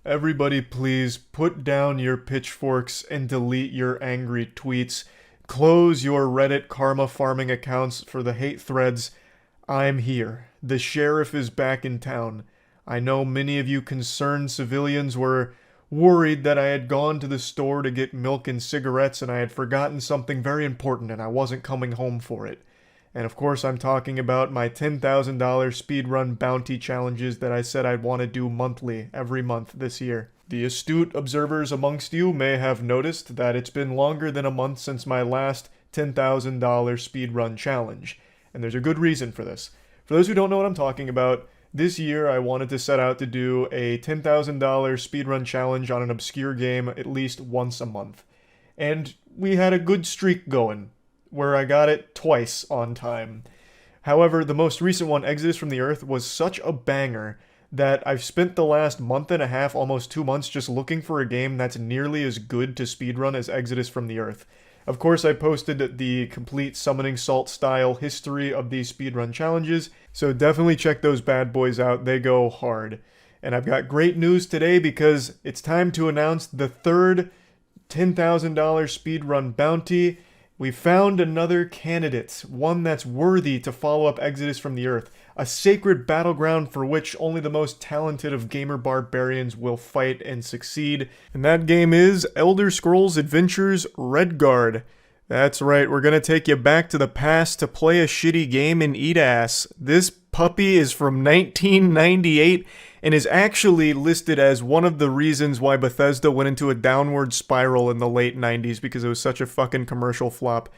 Everybody please put down your pitchforks and delete your angry tweets. Close your Reddit karma farming accounts for the hate threads. I'm here. The sheriff is back in town. I know many of you concerned civilians were worried that I had gone to the store to get milk and cigarettes and I had forgotten something very important and I wasn't coming home for it. And of course I'm talking about my $10,000 speedrun bounty challenges that I said I'd want to do monthly, every month this year. The astute observers amongst you may have noticed that it's been longer than a month since my last $10,000 speedrun challenge. And there's a good reason for this. For those who don't know what I'm talking about, this year I wanted to set out to do a $10,000 speedrun challenge on an obscure game at least once a month. And we had a good streak going, where I got it twice on time. However, the most recent one, Exodus from the Earth, was such a banger that I've spent the last month and a half, almost 2 months, just looking for a game that's nearly as good to speedrun as Exodus from the Earth. Of course, I posted the complete Summoning Salt style history of these speedrun challenges, so definitely check those bad boys out, they go hard. And I've got great news today because it's time to announce the third $10,000 speedrun bounty. We found another candidate, one that's worthy to follow up Exodus from the Earth, a sacred battleground for which only the most talented of gamer barbarians will fight and succeed. And that game is Elder Scrolls Adventures Redguard. That's right, we're gonna take you back to the past to play a shitty game and eat ass. This puppy is from 1998 and is actually listed as one of the reasons why Bethesda went into a downward spiral in the late 90s because it was such a fucking commercial flop.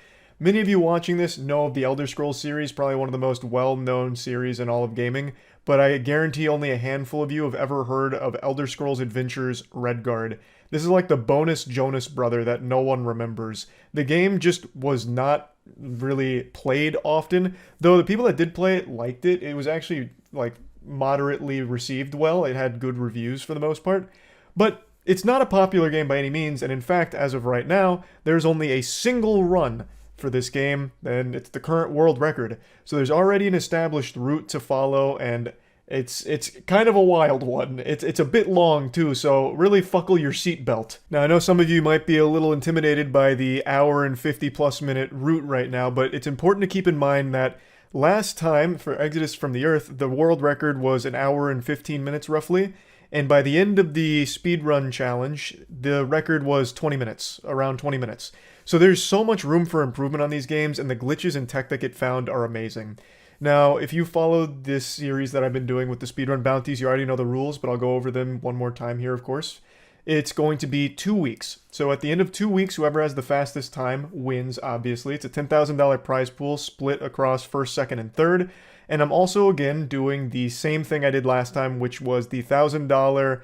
Many of you watching this know of the Elder Scrolls series, probably one of the most well-known series in all of gaming, but I guarantee only a handful of you have ever heard of Elder Scrolls Adventures Redguard. This is like the bonus Jonas brother that no one remembers. The game just was not really played often, though the people that did play it liked it. It was actually like moderately received well. It had good reviews for the most part, but it's not a popular game by any means, and in fact, as of right now, there's only a single run for this game, and it's the current world record. So there's already an established route to follow, and it's kind of a wild one. It's a bit long too, so really buckle your seatbelt. Now I know some of you might be a little intimidated by the hour and 50+ minute route right now, but it's important to keep in mind that last time for Exodus from the Earth, the world record was an hour and 15 minutes roughly, and by the end of the speedrun challenge, the record was 20 minutes, around 20 minutes. So there's so much room for improvement on these games, and the glitches and tech that get found are amazing. Now, if you followed this series that I've been doing with the speedrun bounties, you already know the rules, but I'll go over them one more time here, of course. it's going to be 2 weeks. So at the end of 2 weeks, whoever has the fastest time wins, obviously. It's a $10,000 prize pool split across first, second, and third. And I'm also, again, doing the same thing I did last time, which was the $1,000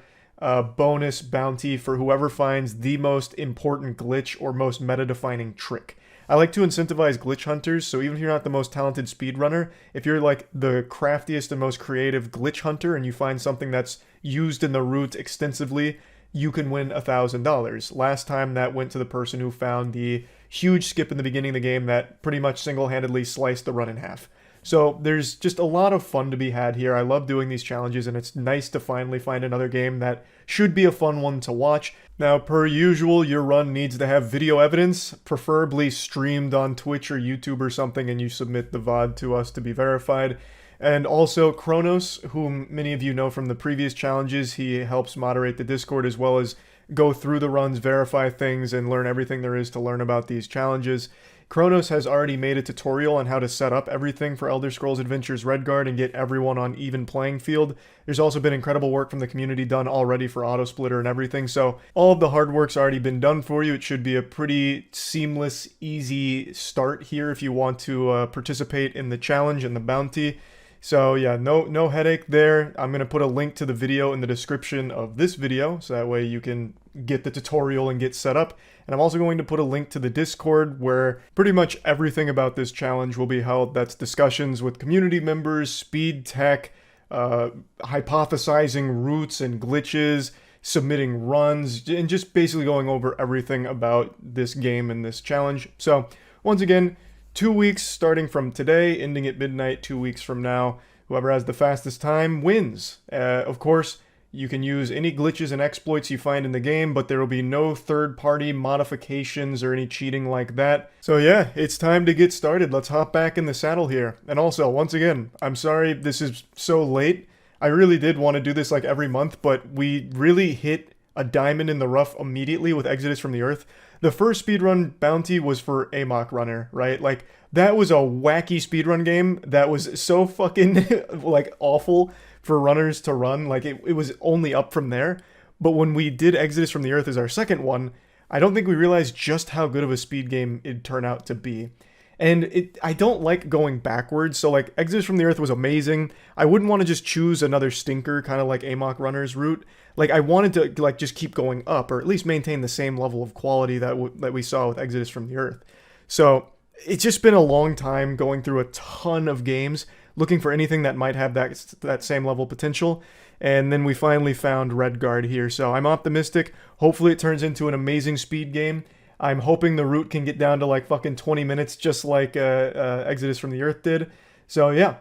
bonus bounty for whoever finds the most important glitch or most meta-defining trick. I like to incentivize glitch hunters, so even if you're not the most talented speedrunner, if you're like the craftiest and most creative glitch hunter and you find something that's used in the route extensively, you can win $1,000. Last time that went to the person who found the huge skip in the beginning of the game that pretty much single-handedly sliced the run in half. So there's just a lot of fun to be had here. I love doing these challenges, and it's nice to finally find another game that should be a fun one to watch. Now, per usual, your run needs to have video evidence, preferably streamed on Twitch or YouTube or something, and you submit the VOD to us to be verified. And also Kronos, whom many of you know from the previous challenges, he helps moderate the Discord as well as go through the runs, verify things, and learn everything there is to learn about these challenges. Kronos has already made a tutorial on how to set up everything for Elder Scrolls Adventures Redguard and get everyone on even playing field. There's also been incredible work from the community done already for Autosplitter and everything, so all of the hard work's already been done for you. It should be a pretty seamless, easy start here if you want to participate in the challenge and the bounty. So yeah, no headache there. I'm going to put a link to the video in the description of this video, so that way you can get the tutorial and get set up. And I'm also going to put a link to the Discord where pretty much everything about this challenge will be held. That's discussions with community members, speed tech, hypothesizing routes and glitches, submitting runs, and just basically going over everything about this game and this challenge. So once again, 2 weeks starting from today, ending at midnight 2 weeks from now. Whoever has the fastest time wins. Of course, you can use any glitches and exploits you find in the game, but there will be no third-party modifications or any cheating like that. So yeah, it's time to get started. Let's hop back in the saddle here. And also, once again, I'm sorry this is so late. I really did want to do this like every month, but we really hit a diamond in the rough immediately with Exodus from the Earth. The first speedrun bounty was for Amok Runner, right? Like, that was a wacky speedrun game that was so fucking, like, awful for runners to run. Like, it was only up from there. But when we did Exodus from the Earth as our second one, I don't think we realized just how good of a speed game it'd turn out to be. And I don't like going backwards, so like Exodus from the Earth was amazing. I wouldn't want to just choose another stinker, kind of like Amok Runner's route. Like, I wanted to like just keep going up, or at least maintain the same level of quality that we saw with Exodus from the Earth. So it's just been a long time going through a ton of games, looking for anything that might have that same level of potential. And then we finally found Redguard here, so I'm optimistic. Hopefully it turns into an amazing speed game. I'm hoping the route can get down to like fucking 20 minutes, just like Exodus from the Earth did. So yeah,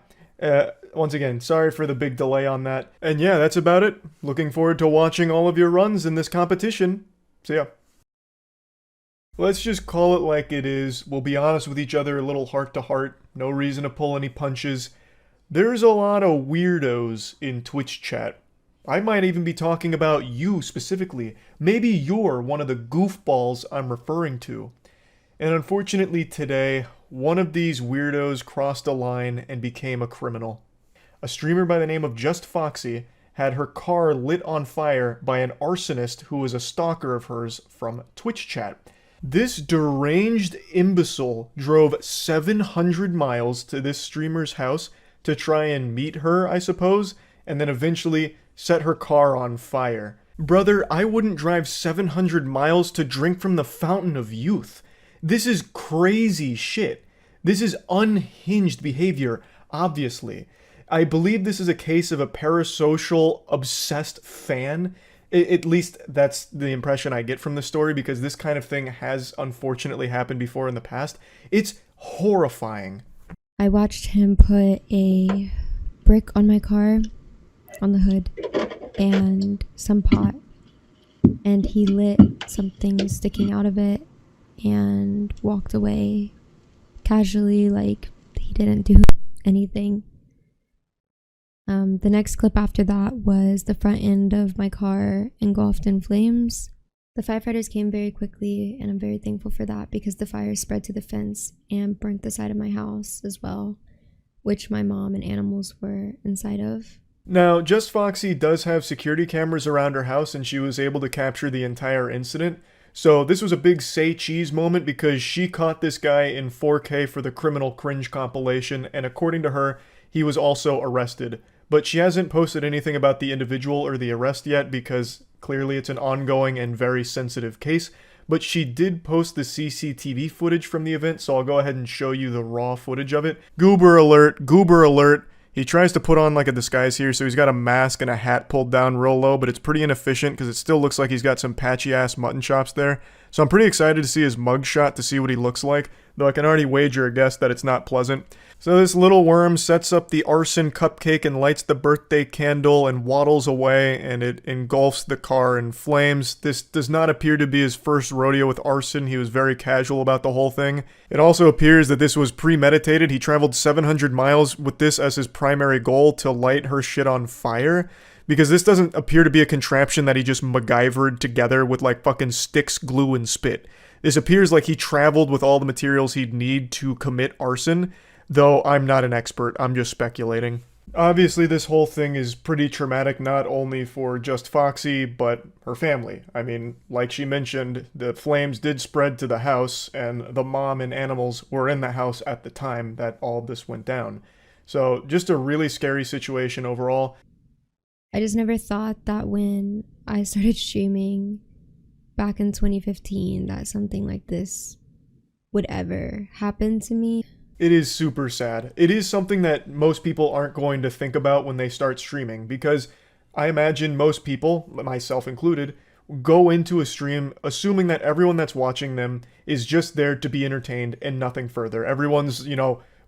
once again, sorry for the big delay on that. And yeah, that's about it. Looking forward to watching all of your runs in this competition. See ya. Let's just call it like it is. We'll be honest with each other, a little heart to heart. No reason to pull any punches. There's a lot of weirdos in Twitch chat. I might even be talking about you specifically. Maybe you're one of the goofballs I'm referring to. And unfortunately today, one of these weirdos crossed a line and became a criminal. A streamer by the name of Just Fousey had her car lit on fire by an arsonist who was a stalker of hers from Twitch chat. This deranged imbecile drove 700 miles to this streamer's house to try and meet her, I suppose, and then eventually set her car on fire. Brother, I wouldn't drive 700 miles to drink from the fountain of youth. This is crazy shit. This is unhinged behavior, obviously. I believe this is a case of a parasocial, obsessed fan. At least that's the impression I get from the story, because this kind of thing has unfortunately happened before in the past. It's horrifying. I watched him put a brick on my car, on the hood, and some pot, and he lit something sticking out of it and walked away casually, like he didn't do anything. The next clip after that was the front end of my car engulfed in flames. The firefighters came very quickly, and I'm very thankful for that, because the fire spread to the fence and burnt the side of my house as well, which my mom and animals were inside of. Now, Just Foxy does have security cameras around her house, and she was able to capture the entire incident. So this was a big say cheese moment because she caught this guy in 4K for the Criminal Cringe compilation, and according to her, he was also arrested. But she hasn't posted anything about the individual or the arrest yet because clearly it's an ongoing and very sensitive case. But she did post the CCTV footage from the event, so I'll go ahead and show you the raw footage of it. Goober alert, goober alert. He tries to put on like a disguise here, so he's got a mask and a hat pulled down real low, but it's pretty inefficient because it still looks like he's got some patchy-ass mutton chops there. So I'm pretty excited to see his mugshot to see what he looks like, though I can already wager a guess that it's not pleasant. So this little worm sets up the arson cupcake and lights the birthday candle and waddles away, and it engulfs the car in flames. This does not appear to be his first rodeo with arson. He was very casual about the whole thing. It also appears that this was premeditated. He traveled 700 miles with this as his primary goal, to light her shit on fire. Because this doesn't appear to be a contraption that he just MacGyvered together with like fucking sticks, glue, and spit. This appears like he traveled with all the materials he'd need to commit arson. Though I'm not an expert, I'm just speculating. Obviously, this whole thing is pretty traumatic, not only for Just Foxy, but her family. I mean, like she mentioned, the flames did spread to the house, and the mom and animals were in the house at the time that all this went down. So, just a really scary situation overall. I just never thought that when I started streaming back in 2015 that something like this would ever happen to me. It is super sad. It is something that most people aren't going to think about when they start streaming, because I imagine most people, myself included, go into a stream assuming that everyone that's watching them is just there to be entertained and nothing further. Everyone's,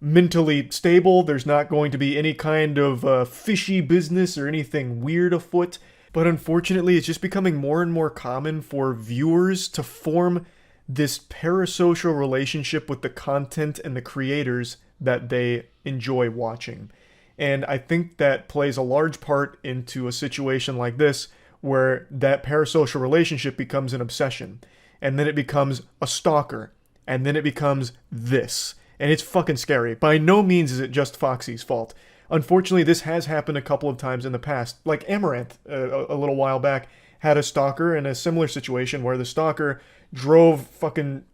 mentally stable. There's not going to be any kind of fishy business or anything weird afoot. But unfortunately, it's just becoming more and more common for viewers to form this parasocial relationship with the content and the creators that they enjoy watching. And I think that plays a large part into a situation like this, where that parasocial relationship becomes an obsession. And then it becomes a stalker. And then it becomes this. And it's fucking scary. By no means is it just Foxy's fault. Unfortunately, this has happened a couple of times in the past. Like Amaranth, a little while back, had a stalker in a similar situation where the stalker drove fucking,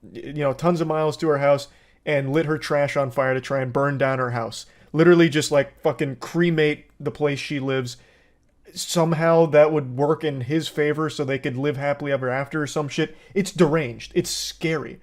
tons of miles to her house and lit her trash on fire to try and burn down her house. Literally just like fucking cremate the place she lives. Somehow that would work in his favor so they could live happily ever after or some shit. It's deranged. It's scary.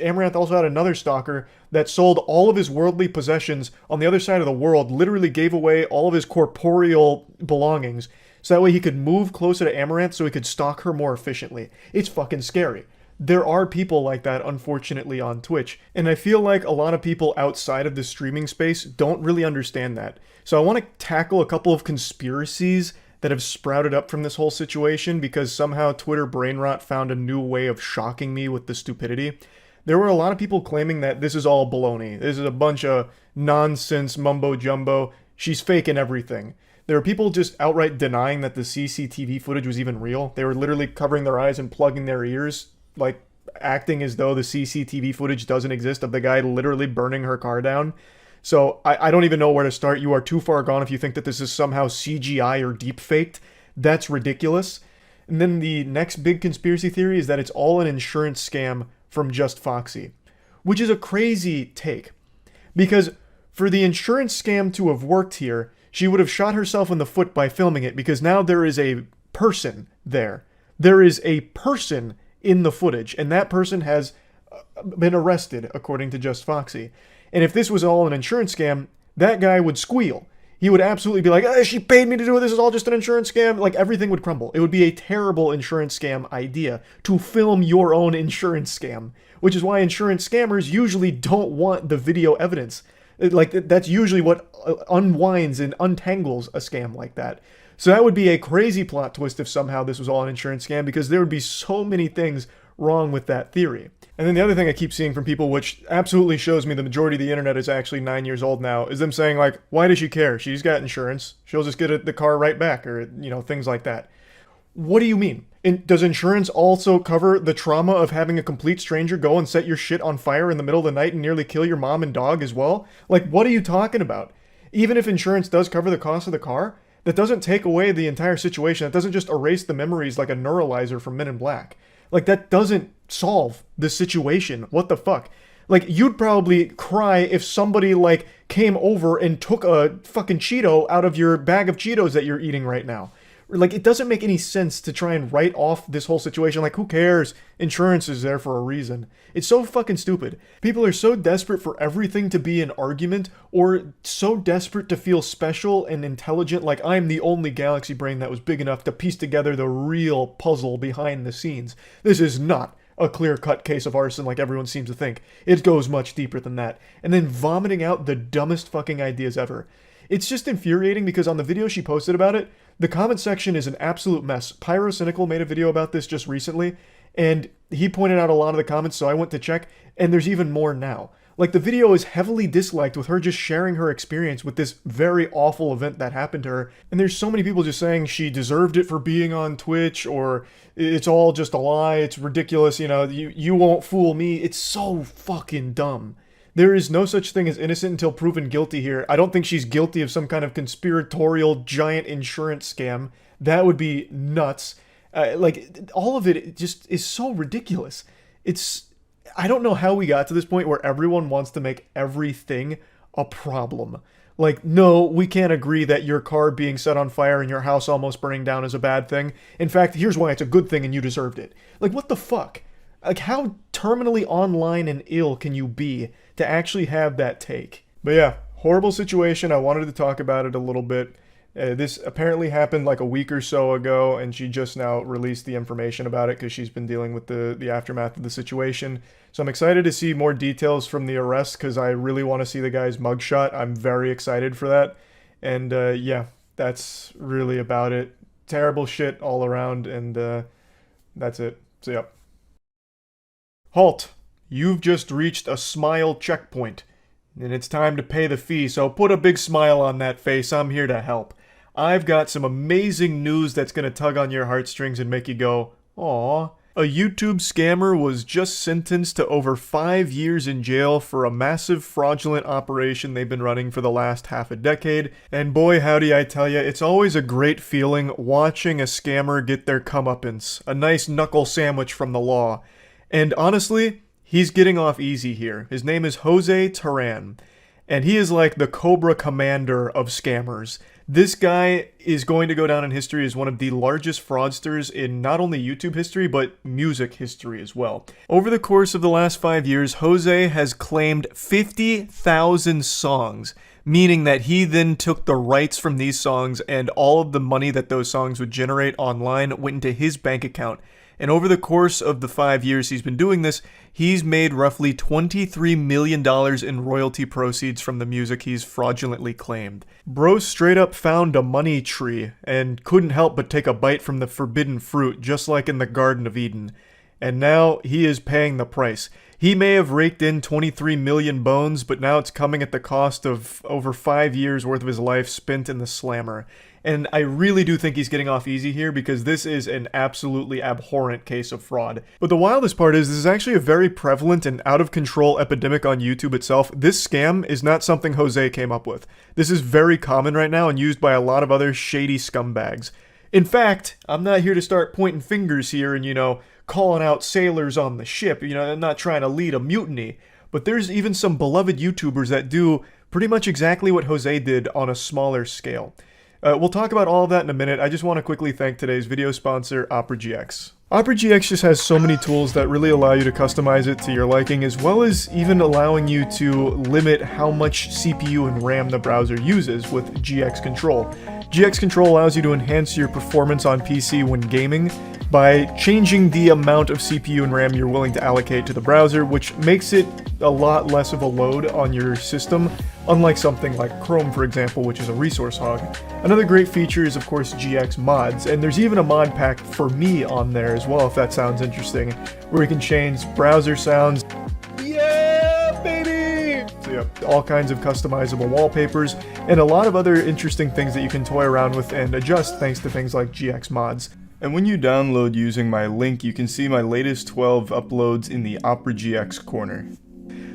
Amaranth also had another stalker that sold all of his worldly possessions on the other side of the world, literally gave away all of his corporeal belongings so that way he could move closer to Amaranth so he could stalk her more efficiently. It's fucking scary. There are people like that, unfortunately, on Twitch, and I feel like a lot of people outside of the streaming space don't really understand that. So I want to tackle a couple of conspiracies that have sprouted up from this whole situation because somehow Twitter brain rot found a new way of shocking me with the stupidity. There were a lot of people claiming that this is all baloney. This is a bunch of nonsense mumbo jumbo. She's faking everything. There were people just outright denying that the CCTV footage was even real. They were literally covering their eyes and plugging their ears, like acting as though the CCTV footage doesn't exist of the guy literally burning her car down. So I don't even know where to start. You are too far gone if you think that this is somehow CGI or deep-faked. That's ridiculous. And then the next big conspiracy theory is that it's all an insurance scam from Just Foxy, which is a crazy take. Because for the insurance scam to have worked here, she would have shot herself in the foot by filming it, because now there is a person there. There is a person in the footage, and that person has been arrested, according to Just Foxy. And if this was all an insurance scam, that guy would squeal. He would absolutely be like, she paid me to do it, this is all just an insurance scam. Like, everything would crumble. It would be a terrible insurance scam idea to film your own insurance scam, which is why insurance scammers usually don't want the video evidence. Like, that's usually what unwinds and untangles a scam like that. So that would be a crazy plot twist if somehow this was all an insurance scam, because there would be so many things wrong with that theory. And then the other thing I keep seeing from people, which absolutely shows me the majority of the internet is actually 9 years old now, is them saying like, why does she care? She's got insurance. She'll just get the car right back, or, things like that. What do you mean? Does insurance also cover the trauma of having a complete stranger go and set your shit on fire in the middle of the night and nearly kill your mom and dog as well? Like, what are you talking about? Even if insurance does cover the cost of the car, That doesn't take away the entire situation. That doesn't just erase the memories like a neuralizer from Men in Black. Like, that doesn't solve the situation. What the fuck? Like, you'd probably cry if somebody, like, came over and took a fucking Cheeto out of your bag of Cheetos that you're eating right now. Like, it doesn't make any sense to try and write off this whole situation. Like, who cares? Insurance is there for a reason. It's so fucking stupid. People are so desperate for everything to be an argument, or so desperate to feel special and intelligent, like I'm the only galaxy brain that was big enough to piece together the real puzzle behind the scenes. This is not a clear-cut case of arson like everyone seems to think. It goes much deeper than that. And then vomiting out the dumbest fucking ideas ever. It's just infuriating because on the video she posted about it, the comment section is an absolute mess. Pyrocynical made a video about this just recently, and he pointed out a lot of the comments, so I went to check, and there's even more now. Like, the video is heavily disliked with her just sharing her experience with this very awful event that happened to her, and there's so many people just saying she deserved it for being on Twitch, or it's all just a lie, it's ridiculous, you know, you won't fool me. It's so fucking dumb. There is no such thing as innocent until proven guilty here. I don't think she's guilty of some kind of conspiratorial giant insurance scam. That would be nuts. Like, all of it just is so ridiculous. I don't know how we got to this point where everyone wants to make everything a problem. Like, no, we can't agree that your car being set on fire and your house almost burning down is a bad thing. In fact, here's why it's a good thing and you deserved it. Like, what the fuck? Like, how terminally online and ill can you be to actually have that take? But yeah, horrible situation. I wanted to talk about it a little bit. This apparently happened like a week or so ago, and she just now released the information about it because she's been dealing with the aftermath of the situation. So I'm excited to see more details from the arrest because I really want to see the guy's mugshot. I'm very excited for that. And yeah, that's really about it. Terrible shit all around, and that's it. So yep. Halt! You've just reached a smile checkpoint, and it's time to pay the fee, so put a big smile on that face. I'm here to help. I've got some amazing news that's going to tug on your heartstrings and make you go, aww. A YouTube scammer was just sentenced to over 5 years in jail for a massive fraudulent operation they've been running for the last half a decade, and boy howdy I tell ya, it's always a great feeling watching a scammer get their comeuppance, a nice knuckle sandwich from the law. And honestly, he's getting off easy here. His name is Jose Terran, and he is like the Cobra Commander of scammers. This guy is going to go down in history as one of the largest fraudsters in not only YouTube history, but music history as well. Over the course of the last 5 years, Jose has claimed 50,000 songs, meaning that he then took the rights from these songs and all of the money that those songs would generate online went into his bank account. And over the course of the 5 years he's been doing this, he's made roughly $23 million in royalty proceeds from the music he's fraudulently claimed. Bro straight up found a money tree and couldn't help but take a bite from the forbidden fruit, just like in the Garden of Eden. And now he is paying the price. He may have raked in 23 million bones, but now it's coming at the cost of over 5 years worth of his life spent in the slammer. And I really do think he's getting off easy here because this is an absolutely abhorrent case of fraud. But the wildest part is this is actually a very prevalent and out-of-control epidemic on YouTube itself. This scam is not something Jose came up with. This is very common right now and used by a lot of other shady scumbags. In fact, I'm not here to start pointing fingers here and, you know, calling out sailors on the ship. You know, I'm not trying to lead a mutiny. But there's even some beloved YouTubers that do pretty much exactly what Jose did on a smaller scale. We'll talk about all of that in a minute. I just want to quickly thank today's video sponsor, Opera GX. Opera GX just has so many tools that really allow you to customize it to your liking, as well as even allowing you to limit how much CPU and RAM the browser uses with GX Control. GX Control allows you to enhance your performance on PC when gaming by changing the amount of CPU and RAM you're willing to allocate to the browser, which makes it a lot less of a load on your system, unlike something like Chrome, for example, which is a resource hog. Another great feature is, of course, GX mods, and there's even a mod pack for me on there as well, if that sounds interesting, where you can change browser sounds. Yeah, baby! So yeah, all kinds of customizable wallpapers, and a lot of other interesting things that you can toy around with and adjust thanks to things like GX mods. And when you download using my link, you can see my latest 12 uploads in the Opera GX corner.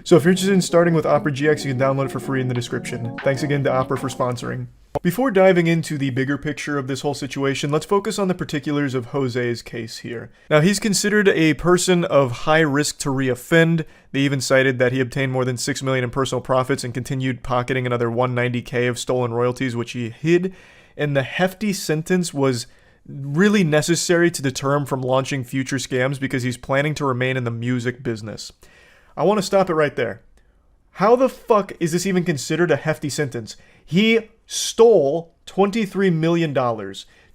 So if you're interested in starting with Opera GX, you can download it for free in the description. Thanks again to Opera for sponsoring. Before diving into the bigger picture of this whole situation, let's focus on the particulars of Jose's case here. Now, he's considered a person of high risk to reoffend. They even cited that he obtained more than $6 million in personal profits and continued pocketing another $190K of stolen royalties, which he hid. And the hefty sentence was really necessary to deter him from launching future scams because he's planning to remain in the music business. I want to stop it right there. How the fuck is this even considered a hefty sentence? He stole $23 million.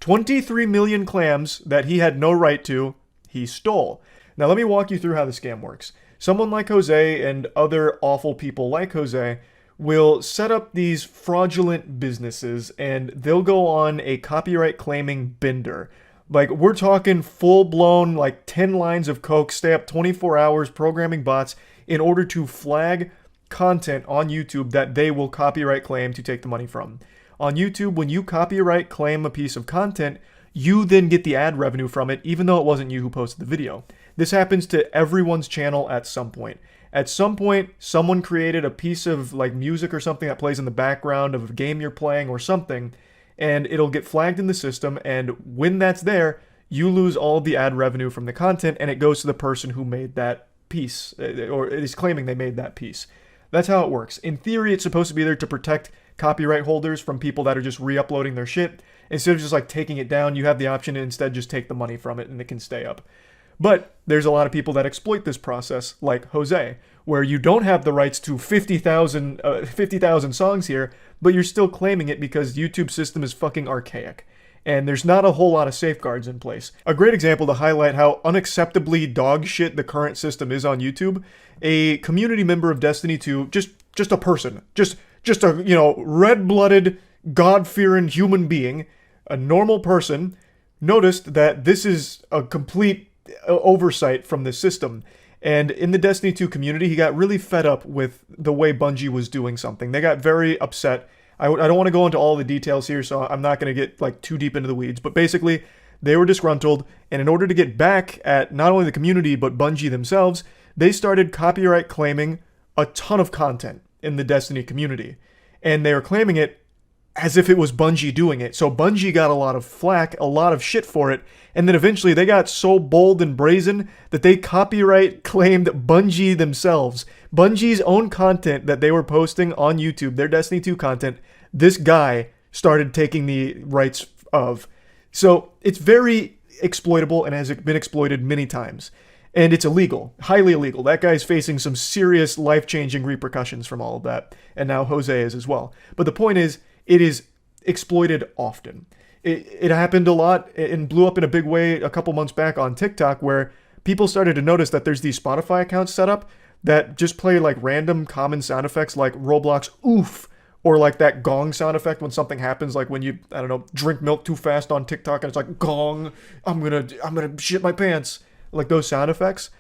23 million clams that he had no right to, he stole. Now let me walk you through how the scam works. Someone like Jose and other awful people like Jose will set up these fraudulent businesses and they'll go on a copyright claiming bender. Like, we're talking full-blown, like 10 lines of coke, stay up 24 hours programming bots in order to flag content on YouTube that they will copyright claim to take the money from. On YouTube, when you copyright claim a piece of content, you then get the ad revenue from it, even though it wasn't you who posted the video. This happens to everyone's channel at some point. At some point, someone created a piece of like music or something that plays in the background of a game you're playing or something, and it'll get flagged in the system, and when that's there, you lose all of the ad revenue from the content, and it goes to the person who made that piece, or is claiming they made that piece. That's how it works. In theory, it's supposed to be there to protect copyright holders from people that are just re-uploading their shit. Instead of just like taking it down, you have the option to instead just take the money from it and it can stay up. But there's a lot of people that exploit this process, like Jose, where you don't have the rights to 50,000 songs here, but you're still claiming it because YouTube's system is fucking archaic. And there's not a whole lot of safeguards in place. A great example to highlight how unacceptably dog shit the current system is on YouTube, a community member of Destiny 2, just a person, just a, you know, red-blooded, God-fearing human being, a normal person, noticed that this is a complete oversight from the system. And in the Destiny 2 community, he got really fed up with the way Bungie was doing something. They got very upset. I don't want to go into all the details here, so I'm not going to get like too deep into the weeds. But basically, they were disgruntled, and in order to get back at not only the community, but Bungie themselves, they started copyright claiming a ton of content in the Destiny community. And they were claiming it as if it was Bungie doing it. So Bungie got a lot of flack, a lot of shit for it, and then eventually they got so bold and brazen that they copyright claimed Bungie themselves. Bungie's own content that they were posting on YouTube, their Destiny 2 content, this guy started taking the rights of. So it's very exploitable and has been exploited many times. And it's illegal, highly illegal. That guy's facing some serious life-changing repercussions from all of that. And now Jose is as well. But the point is, it is exploited often. It happened a lot and blew up in a big way a couple months back on TikTok, where people started to notice that there's these Spotify accounts set up that just play like random common sound effects like Roblox oof, or like that gong sound effect when something happens, like when you, I don't know, drink milk too fast on TikTok and it's like gong, I'm gonna shit my pants, like those sound effects.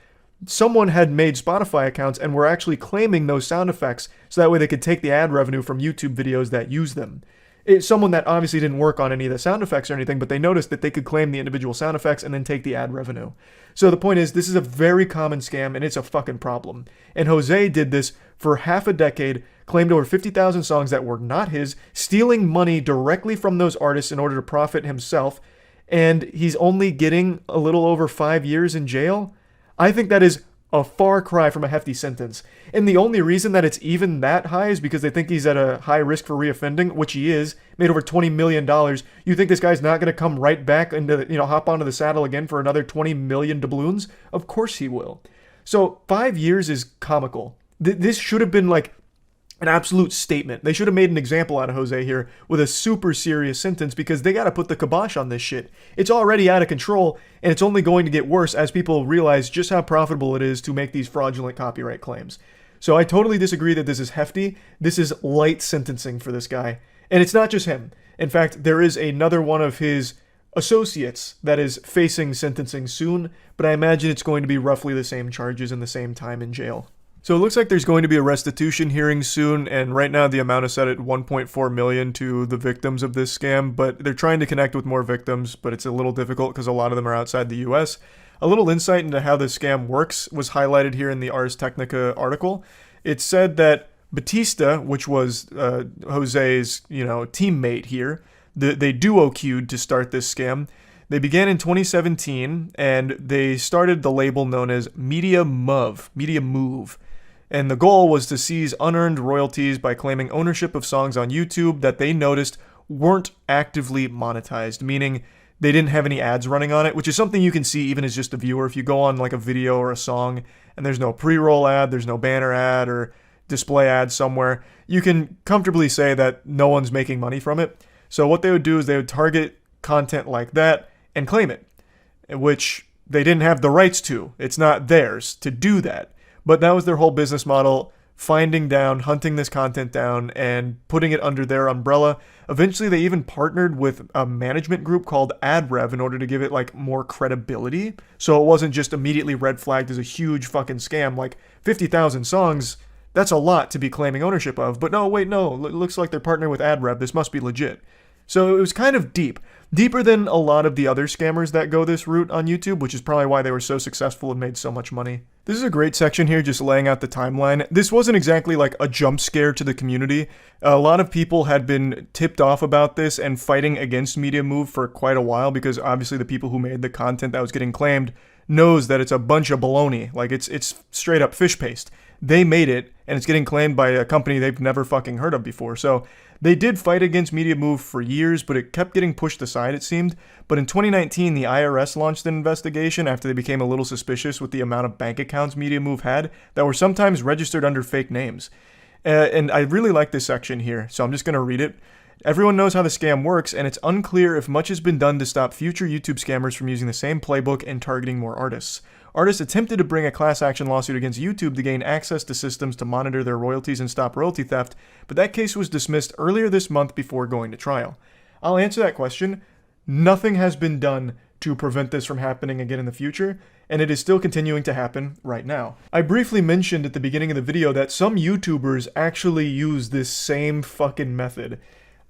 Someone had made Spotify accounts and were actually claiming those sound effects so that way they could take the ad revenue from YouTube videos that use them. It's someone that obviously didn't work on any of the sound effects or anything, but they noticed that they could claim the individual sound effects and then take the ad revenue. So the point is, this is a very common scam and it's a fucking problem. And Jose did this for half a decade, claimed over 50,000 songs that were not his, stealing money directly from those artists in order to profit himself, and he's only getting a little over 5 years in jail? I think that is a far cry from a hefty sentence. And the only reason that it's even that high is because they think he's at a high risk for reoffending, which he is, made over $20 million. You think this guy's not going to come right back into, hop onto the saddle again for another 20 million doubloons? Of course he will. So 5 years is comical. This should have been like an absolute statement. They should have made an example out of Jose here with a super serious sentence, because they got to put the kibosh on this shit. It's already out of control, and it's only going to get worse as people realize just how profitable it is to make these fraudulent copyright claims. So I totally disagree that this is hefty. This is light sentencing for this guy. And it's not just him. In fact, there is another one of his associates that is facing sentencing soon, but I imagine it's going to be roughly the same charges and the same time in jail. So it looks like there's going to be a restitution hearing soon, and right now the amount is set at $1.4 million to the victims of this scam, but they're trying to connect with more victims, but it's a little difficult because a lot of them are outside the US. A little insight into how this scam works was highlighted here in the Ars Technica article. It said that Batista, which was Jose's, teammate here, they duo queued to start this scam. They began in 2017, and they started the label known as Media Move. And the goal was to seize unearned royalties by claiming ownership of songs on YouTube that they noticed weren't actively monetized, meaning they didn't have any ads running on it, which is something you can see even as just a viewer. If you go on like a video or a song and there's no pre-roll ad, there's no banner ad or display ad somewhere, you can comfortably say that no one's making money from it. So what they would do is they would target content like that and claim it, which they didn't have the rights to. It's not theirs to do that. But that was their whole business model, hunting this content down and putting it under their umbrella. Eventually, they even partnered with a management group called AdRev in order to give it like more credibility. So it wasn't just immediately red flagged as a huge fucking scam. Like 50,000 songs, that's a lot to be claiming ownership of. But no, wait, no, it looks like they're partnering with AdRev. This must be legit. So it was kind of deeper than a lot of the other scammers that go this route on YouTube, which is probably why they were so successful and made so much money. This is a great section here, just laying out the timeline. This wasn't exactly like a jump scare to the community. A lot of people had been tipped off about this and fighting against Media Move for quite a while, because obviously the people who made the content that was getting claimed knows that it's a bunch of baloney. Like it's straight up fish paste. They made it, and it's getting claimed by a company they've never fucking heard of before. So they did fight against Media Move for years, but it kept getting pushed aside, it seemed. But in 2019, the IRS launched an investigation after they became a little suspicious with the amount of bank accounts Media Move had that were sometimes registered under fake names. And I really like this section here, so I'm just going to read it. Everyone knows how the scam works, and it's unclear if much has been done to stop future YouTube scammers from using the same playbook and targeting more artists. Artists attempted to bring a class action lawsuit against YouTube to gain access to systems to monitor their royalties and stop royalty theft, but that case was dismissed earlier this month before going to trial. I'll answer that question. Nothing has been done to prevent this from happening again in the future, and it is still continuing to happen right now. I briefly mentioned at the beginning of the video that some YouTubers actually use this same fucking method.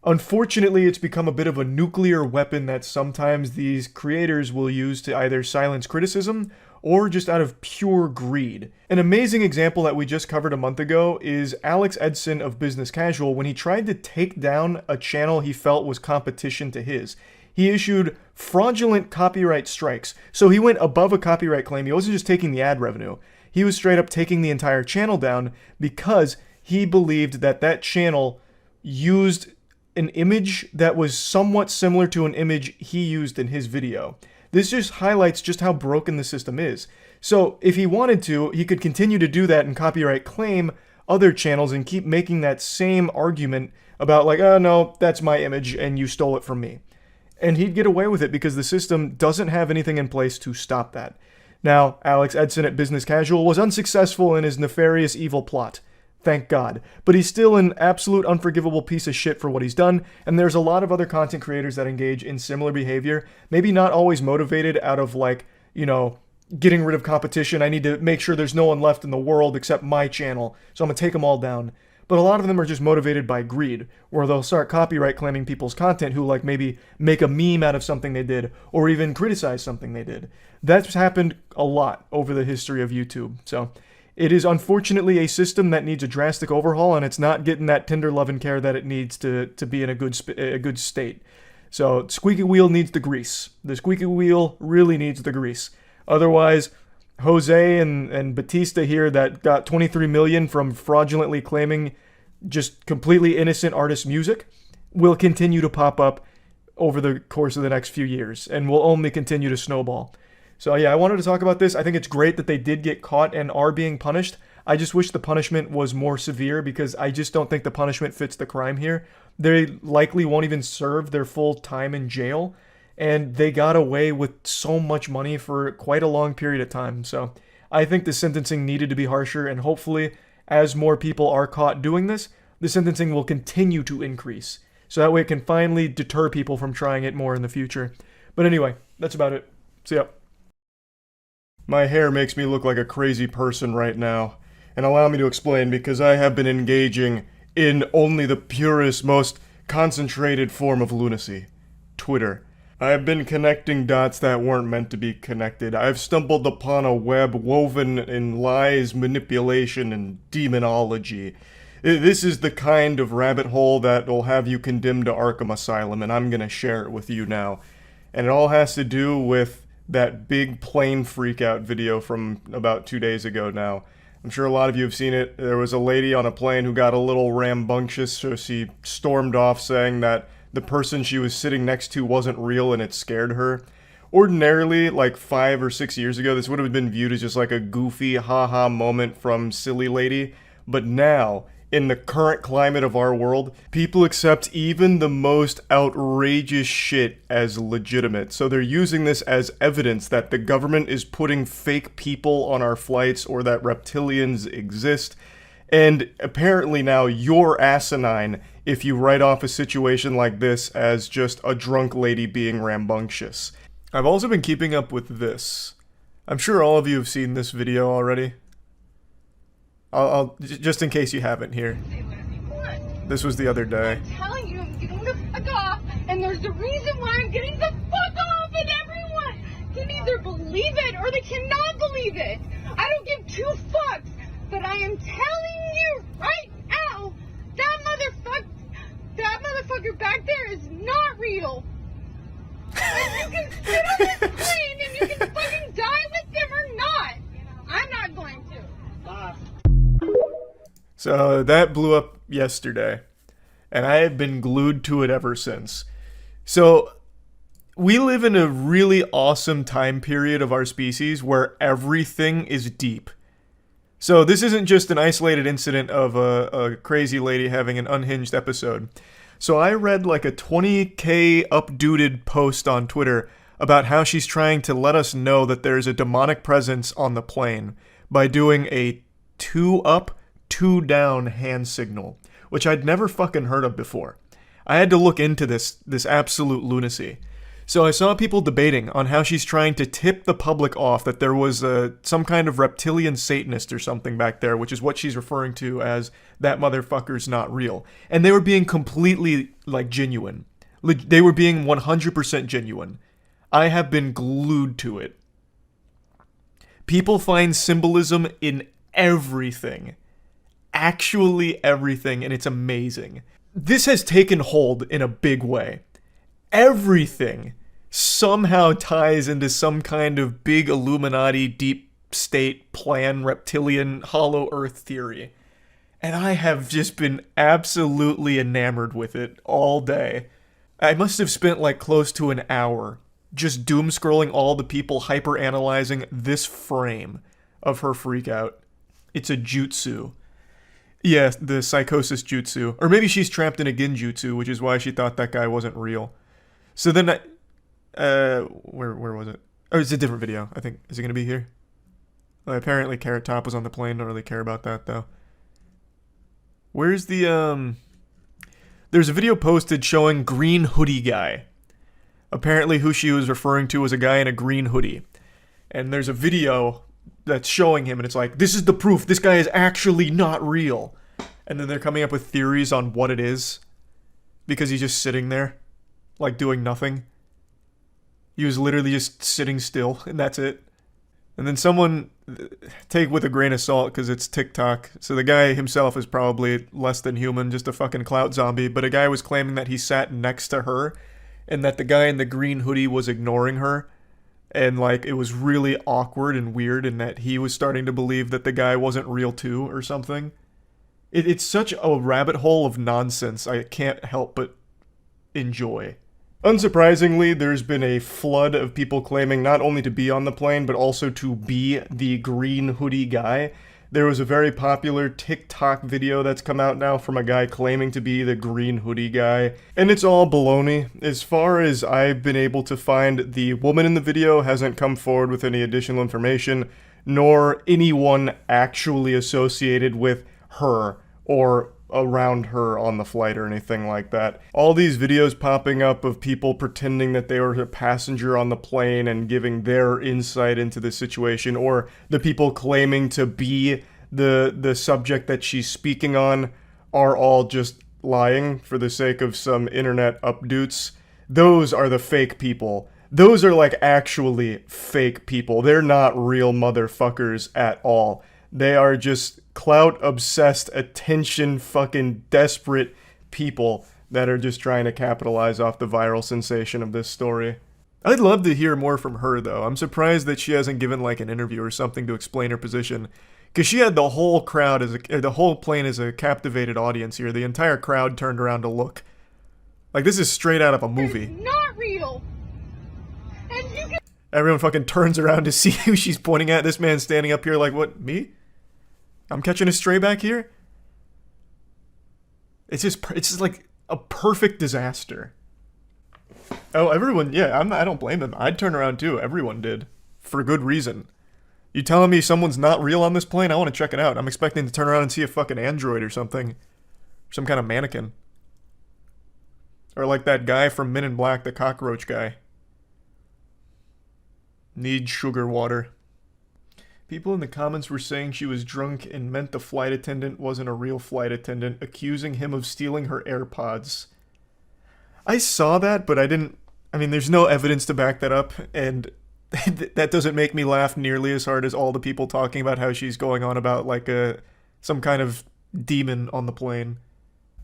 Unfortunately, it's become a bit of a nuclear weapon that sometimes these creators will use to either silence criticism or just out of pure greed. An amazing example that we just covered a month ago is Alex Edson of Business Casual when he tried to take down a channel he felt was competition to his. He issued fraudulent copyright strikes. So he went above a copyright claim. He wasn't just taking the ad revenue. He was straight up taking the entire channel down because he believed that that channel used an image that was somewhat similar to an image he used in his video. This just highlights just how broken the system is. So if he wanted to, he could continue to do that and copyright claim other channels and keep making that same argument about like, oh no, that's my image and you stole it from me. And he'd get away with it because the system doesn't have anything in place to stop that. Now, Alex Edson at Business Casual was unsuccessful in his nefarious evil plot. Thank God. But he's still an absolute unforgivable piece of shit for what he's done, and there's a lot of other content creators that engage in similar behavior, maybe not always motivated out of like, getting rid of competition. I need to make sure there's no one left in the world except my channel, so I'm gonna take them all down. But a lot of them are just motivated by greed, where they'll start copyright claiming people's content who like maybe make a meme out of something they did, or even criticize something they did. That's happened a lot over the history of YouTube, so it is unfortunately a system that needs a drastic overhaul, and it's not getting that tender love and care that it needs to be in a good state. So squeaky wheel needs the grease. The squeaky wheel really needs the grease. Otherwise, Jose and Batista here that got 23 million from fraudulently claiming just completely innocent artist music will continue to pop up over the course of the next few years and will only continue to snowball. So yeah, I wanted to talk about this. I think it's great that they did get caught and are being punished. I just wish the punishment was more severe because I just don't think the punishment fits the crime here. They likely won't even serve their full time in jail, and they got away with so much money for quite a long period of time. So I think the sentencing needed to be harsher, and hopefully as more people are caught doing this, the sentencing will continue to increase. So that way it can finally deter people from trying it more in the future. But anyway, that's about it. See ya. My hair makes me look like a crazy person right now, and allow me to explain because I have been engaging in only the purest, most concentrated form of lunacy. Twitter. I have been connecting dots that weren't meant to be connected. I've stumbled upon a web woven in lies, manipulation, and demonology. This is the kind of rabbit hole that will have you condemned to Arkham Asylum, and I'm gonna share it with you now. And it all has to do with that big plane freakout video from about 2 days ago now. I'm sure a lot of you have seen it. There was a lady on a plane who got a little rambunctious, so she stormed off saying that the person she was sitting next to wasn't real and it scared her. Ordinarily, like 5 or 6 years ago, this would have been viewed as just like a goofy haha moment from silly lady. But now, in the current climate of our world, people accept even the most outrageous shit as legitimate. So they're using this as evidence that the government is putting fake people on our flights or that reptilians exist. And apparently now you're asinine if you write off a situation like this as just a drunk lady being rambunctious. I've also been keeping up with this. I'm sure all of you have seen this video already. I'll just in case you haven't here. This was the other day. I'm telling you, I'm getting the fuck off, and there's a reason why I'm getting the fuck off, and everyone can either believe it or they cannot believe it. I don't give two fucks, but I am telling you right now, that motherfucker back there is not real. And you can sit on this plane and you can fucking die with them or not. I'm not going to. Bye. So that blew up yesterday, and I have been glued to it ever since. So we live in a really awesome time period of our species where everything is deep. So this isn't just an isolated incident of a crazy lady having an unhinged episode. So I read like a 20k updated post on Twitter about how she's trying to let us know that there's a demonic presence on the plane by doing a 2 up, 2 down hand signal, which I'd never fucking heard of before. I had to look into this absolute lunacy. So I saw people debating on how she's trying to tip the public off that there was some kind of reptilian Satanist or something back there, which is what she's referring to as that motherfucker's not real. And they were being completely, like, genuine. They were being 100% genuine. I have been glued to it. People find symbolism in everything. Actually everything, and it's amazing. This has taken hold in a big way. Everything somehow ties into some kind of big Illuminati, deep state plan, reptilian, hollow earth theory. And I have just been absolutely enamored with it all day. I must have spent like close to an hour just doom scrolling all the people hyper-analyzing this frame of her freakout. It's a jutsu. Yeah, the psychosis jutsu. Or maybe she's trapped in a genjutsu, which is why she thought that guy wasn't real. So then where was it? Oh, it's a different video, I think. Is it gonna be here? Apparently Carrot Top was on the plane, don't really care about that though. Where's the, there's a video posted showing green hoodie guy. Apparently who she was referring to was a guy in a green hoodie. And there's a video that's showing him, and it's like, this is the proof, this guy is actually not real. And then they're coming up with theories on what it is, because he's just sitting there, like doing nothing. He was literally just sitting still, and that's it. And then someone, take with a grain of salt, because it's TikTok, so the guy himself is probably less than human, just a fucking clout zombie, but a guy was claiming that he sat next to her, and that the guy in the green hoodie was ignoring her. And, like, it was really awkward and weird, and that he was starting to believe that the guy wasn't real too, or something. It's such a rabbit hole of nonsense I can't help but enjoy. Unsurprisingly, there's been a flood of people claiming not only to be on the plane, but also to be the green hoodie guy. There was a very popular TikTok video that's come out now from a guy claiming to be the green hoodie guy, and it's all baloney. As far as I've been able to find, the woman in the video hasn't come forward with any additional information, nor anyone actually associated with her or around her on the flight or anything like that. All these videos popping up of people pretending that they were a passenger on the plane and giving their insight into the situation, or the people claiming to be the subject that she's speaking on, are all just lying for the sake of some internet updoots. Those are the fake people. Those are like actually fake people. They're not real motherfuckers at all. They are just clout-obsessed, attention-fucking desperate people that are just trying to capitalize off the viral sensation of this story. I'd love to hear more from her, though. I'm surprised that she hasn't given, like, an interview or something to explain her position. Because she had the whole crowd, the whole plane as a captivated audience here. The entire crowd turned around to look. Like, this is straight out of a movie. It's not real. And you can Everyone fucking turns around to see who she's pointing at. This man's standing up here like, what, me? I'm catching a stray back here? It's just like a perfect disaster. Oh, everyone, yeah, I don't blame them. I'd turn around too. Everyone did. For good reason. You telling me someone's not real on this plane? I want to check it out. I'm expecting to turn around and see a fucking android or something. Some kind of mannequin. Or like that guy from Men in Black, the cockroach guy. Need sugar water. People in the comments were saying she was drunk and meant the flight attendant wasn't a real flight attendant, accusing him of stealing her AirPods. I saw that, but I mean, there's no evidence to back that up, and that doesn't make me laugh nearly as hard as all the people talking about how she's going on about, like, some kind of demon on the plane.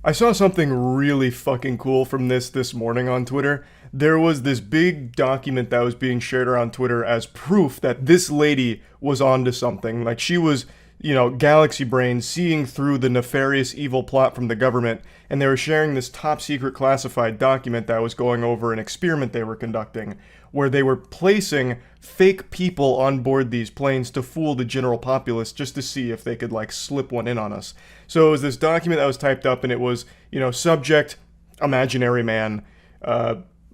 I saw something really fucking cool from this morning on Twitter. There was this big document that was being shared around Twitter as proof that this lady was onto something. Like, she was, you know, galaxy brain, seeing through the nefarious evil plot from the government, and they were sharing this top secret classified document that was going over an experiment they were conducting, where they were placing fake people on board these planes to fool the general populace just to see if they could, like, slip one in on us. So it was this document that was typed up, and it was, you know, subject, imaginary man,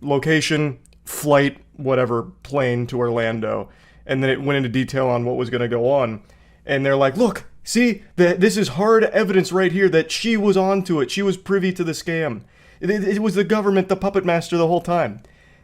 location, flight, whatever, plane to Orlando. And then it went into detail on what was going to go on. And they're like, look, see, this is hard evidence right here that she was onto it. She was privy to the scam. It was the government, the puppet master the whole time.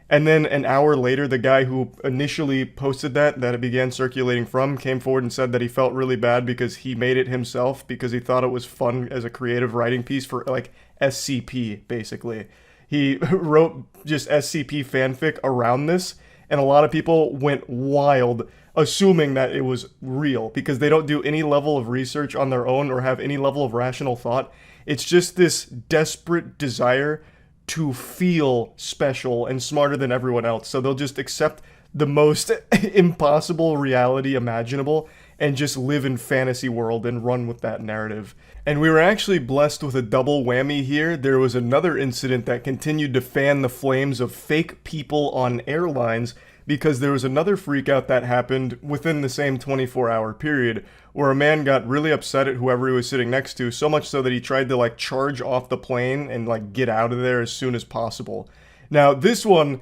And then an hour later, the guy who initially posted that it began circulating from came forward and said that he felt really bad because he made it himself because he thought it was fun as a creative writing piece for, like, SCP, basically. He wrote just SCP fanfic around this, and a lot of people went wild assuming that it was real because they don't do any level of research on their own or have any level of rational thought. It's just this desperate desire to feel special and smarter than everyone else. So they'll just accept the most impossible reality imaginable and just live in fantasy world and run with that narrative. And we were actually blessed with a double whammy here. There was another incident that continued to fan the flames of fake people on airlines because there was another freakout that happened within the same 24-hour period where a man got really upset at whoever he was sitting next to, so much so that he tried to, like, charge off the plane and, like, get out of there as soon as possible. Now, this one,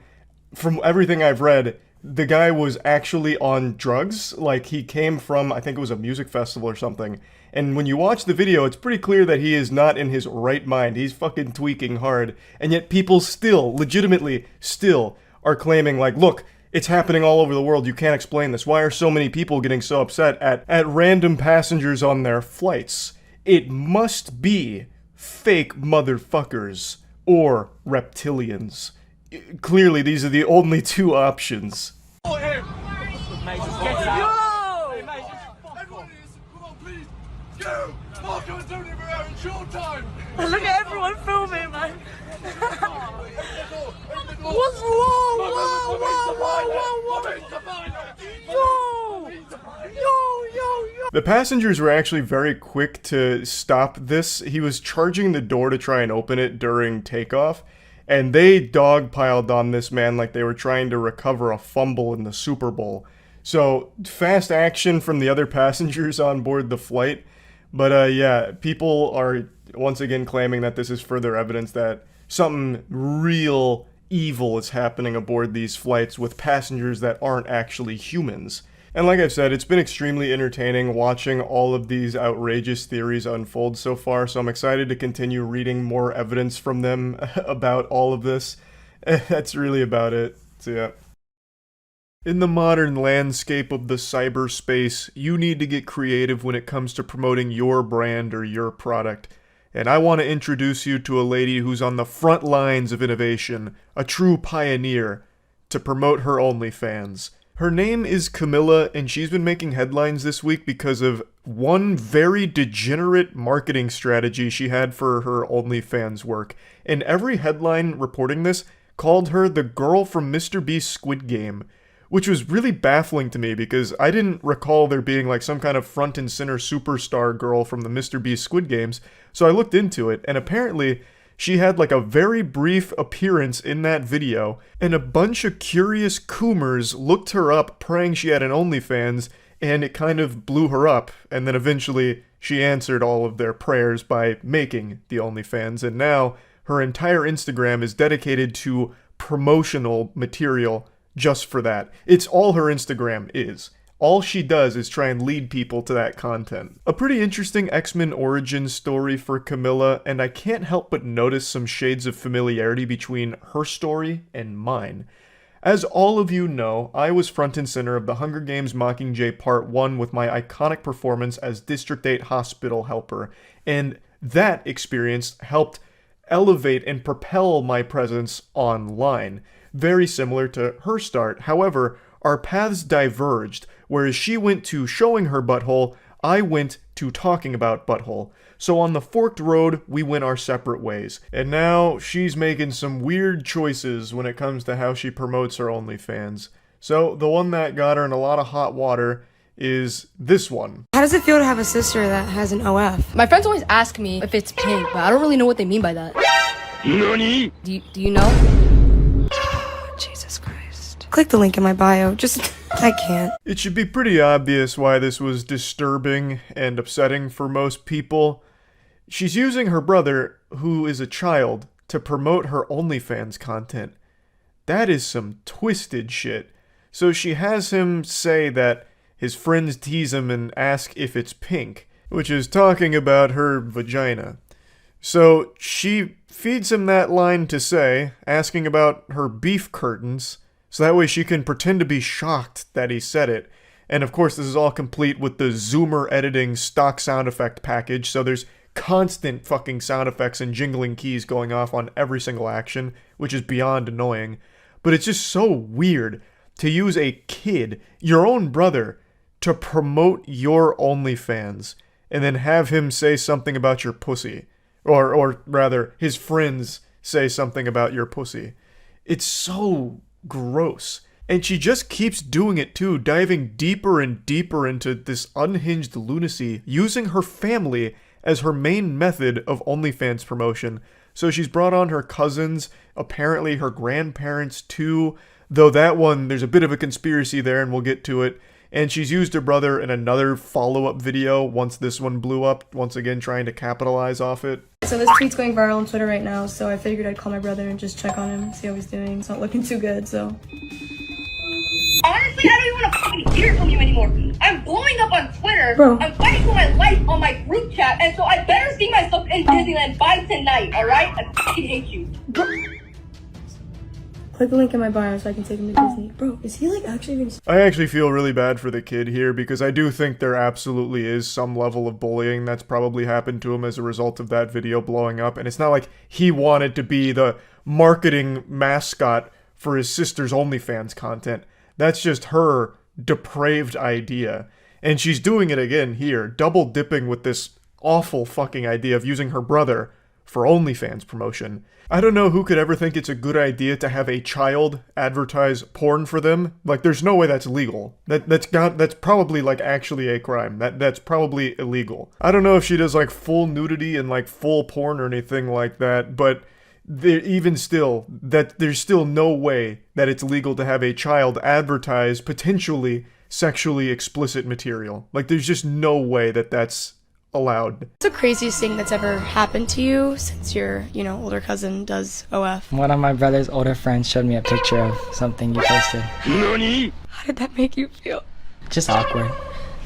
from everything I've read, the guy was actually on drugs. Like, he came from, I think it was a music festival or something. And when you watch the video, it's pretty clear that he is not in his right mind. He's fucking tweaking hard. And yet people still, legitimately still, are claiming, like, look, it's happening all over the world. You can't explain this. Why are so many people getting so upset at random passengers on their flights? It must be fake motherfuckers or reptilians. Clearly, these are the only two options. Look at everyone filming, man. What's wrong? Yo. The passengers were actually very quick to stop this. He was charging the door to try and open it during takeoff, and they dogpiled on this man like they were trying to recover a fumble in the Super Bowl. So, fast action from the other passengers on board the flight. But yeah, people are once again claiming that this is further evidence that something real evil is happening aboard these flights with passengers that aren't actually humans. And like I've said, it's been extremely entertaining watching all of these outrageous theories unfold so far, so I'm excited to continue reading more evidence from them about all of this. That's really about it. So yeah. In the modern landscape of the cyberspace, you need to get creative when it comes to promoting your brand or your product. And I want to introduce you to a lady who's on the front lines of innovation, a true pioneer, to promote her OnlyFans. Her name is Camilla, and she's been making headlines this week because of one very degenerate marketing strategy she had for her OnlyFans work. And every headline reporting this called her the girl from Mr. Beast's Squid Game, which was really baffling to me because I didn't recall there being like some kind of front and center superstar girl from the Mr. Beast Squid Games. So I looked into it, and apparently she had like a very brief appearance in that video, and a bunch of curious coomers looked her up praying she had an OnlyFans, and it kind of blew her up, and then eventually she answered all of their prayers by making the OnlyFans, and now her entire Instagram is dedicated to promotional material just for that. It's all her Instagram is. All she does is try and lead people to that content. A pretty interesting X-Men origin story for Camilla, and I can't help but notice some shades of familiarity between her story and mine. As all of you know, I was front and center of the Hunger Games Mockingjay Part 1 with my iconic performance as District 8 hospital helper, and that experience helped elevate and propel my presence online. Very similar to her start. However, our paths diverged. Whereas she went to showing her butthole, I went to talking about butthole. So on the forked road, we went our separate ways. And now she's making some weird choices when it comes to how she promotes her OnlyFans. So the one that got her in a lot of hot water is this one. How does it feel to have a sister that has an OF? My friends always ask me if it's pink, but I don't really know what they mean by that. NANI? Do you know? Jesus Christ. Click the link in my bio. I can't. It should be pretty obvious why this was disturbing and upsetting for most people. She's using her brother, who is a child, to promote her OnlyFans content. That is some twisted shit. So she has him say that his friends tease him and ask if it's pink, which is talking about her vagina. So she feeds him that line to say, asking about her beef curtains, so that way she can pretend to be shocked that he said it. And of course, this is all complete with the Zoomer editing stock sound effect package, so there's constant fucking sound effects and jingling keys going off on every single action, which is beyond annoying. But it's just so weird to use a kid, your own brother, to promote your OnlyFans, and then have him say something about your pussy. Or rather, his friends say something about your pussy. It's so gross. And she just keeps doing it too, diving deeper and deeper into this unhinged lunacy, using her family as her main method of OnlyFans promotion. So she's brought on her cousins, apparently her grandparents too, though that one, there's a bit of a conspiracy there and we'll get to it. And she's used her brother in another follow-up video once this one blew up, once again trying to capitalize off it. So this tweet's going viral on Twitter right now, so I figured I'd call my brother and just check on him, see how he's doing. It's not looking too good, so. Honestly, I don't even want to fucking hear from you anymore. I'm blowing up on Twitter. Bro. I'm fighting for my life on my group chat, and so I better see myself in Disneyland by tonight, alright? I fucking hate you. Click the link in my bio so I can take him to Disney. Bro, is he like actually gonna... I actually feel really bad for the kid here because I do think there absolutely is some level of bullying that's probably happened to him as a result of that video blowing up. And it's not like he wanted to be the marketing mascot for his sister's OnlyFans content. That's just her depraved idea. And she's doing it again here, double dipping with this awful fucking idea of using her brother for OnlyFans promotion. I don't know who could ever think it's a good idea to have a child advertise porn for them. Like, there's no way that's legal. That's probably like actually a crime. That's probably illegal. I don't know if she does like full nudity and like full porn or anything like that, but even still, that there's still no way that it's legal to have a child advertise potentially sexually explicit material. Like, there's just no way that that's allowed. What's the craziest thing that's ever happened to you since your, older cousin does OF? One of my brother's older friends showed me a picture of something you posted. NANI? How did that make you feel? Just awkward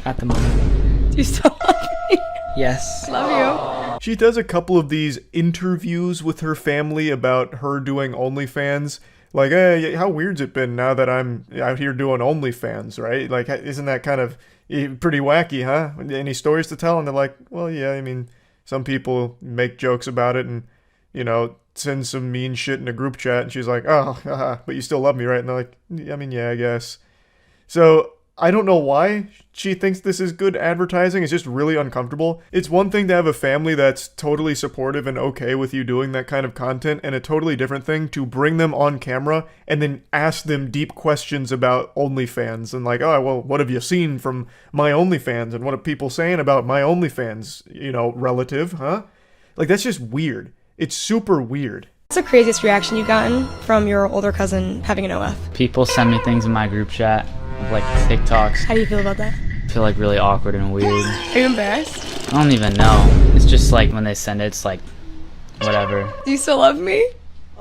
at the moment. Do you still love me? Yes. Love you. She does a couple of these interviews with her family about her doing OnlyFans. Like, hey, how weird's it been now that I'm out here doing OnlyFans, right? Like, isn't that kind of pretty wacky, huh? Any stories to tell? And they're like, well, yeah, I mean, some people make jokes about it and, send some mean shit in a group chat. And she's like, oh, but you still love me, right? And they're like, I mean, yeah, I guess. So I don't know why she thinks this is good advertising. It's just really uncomfortable. It's one thing to have a family that's totally supportive and okay with you doing that kind of content, and a totally different thing to bring them on camera and then ask them deep questions about OnlyFans and like, oh, well, what have you seen from my OnlyFans and what are people saying about my OnlyFans, relative, huh? Like, that's just weird. It's super weird. What's the craziest reaction you've gotten from your older cousin having an OF? People send me things in my group chat, like TikToks. How do you feel about that? I feel like really awkward and weird. Are you embarrassed? I don't even know. It's just like when they send it, it's like, whatever. Do you still love me?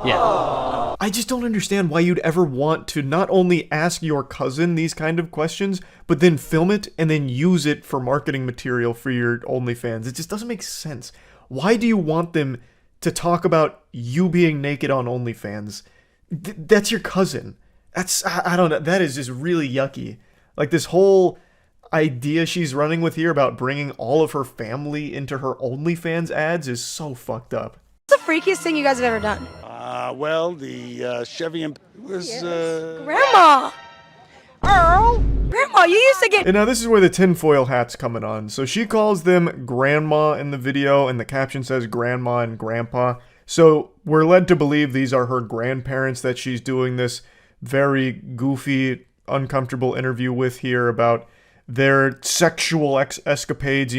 Yeah. I just don't understand why you'd ever want to not only ask your cousin these kind of questions, but then film it and then use it for marketing material for your OnlyFans. It just doesn't make sense. Why do you want them to talk about you being naked on OnlyFans? That's your cousin. I don't know. That is just really yucky. Like, this whole idea she's running with here about bringing all of her family into her OnlyFans ads is so fucked up. What's the freakiest thing you guys have ever done? Well, the Chevy was, Grandma! Earl! Grandma, you used to get... And now this is where the tinfoil hat's coming on. So she calls them grandma in the video, and the caption says grandma and grandpa. So we're led to believe these are her grandparents that she's doing this very goofy, uncomfortable interview with here about their sexual escapades,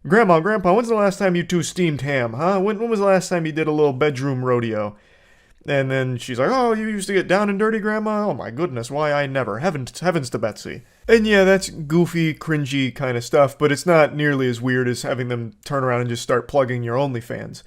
Grandma, Grandpa, when's the last time you two steamed ham, huh? When was the last time you did a little bedroom rodeo? And then she's like, oh, you used to get down and dirty, Grandma? Oh my goodness, why I never. Heavens to Betsy. And yeah, that's goofy, cringy kind of stuff, but it's not nearly as weird as having them turn around and just start plugging your OnlyFans.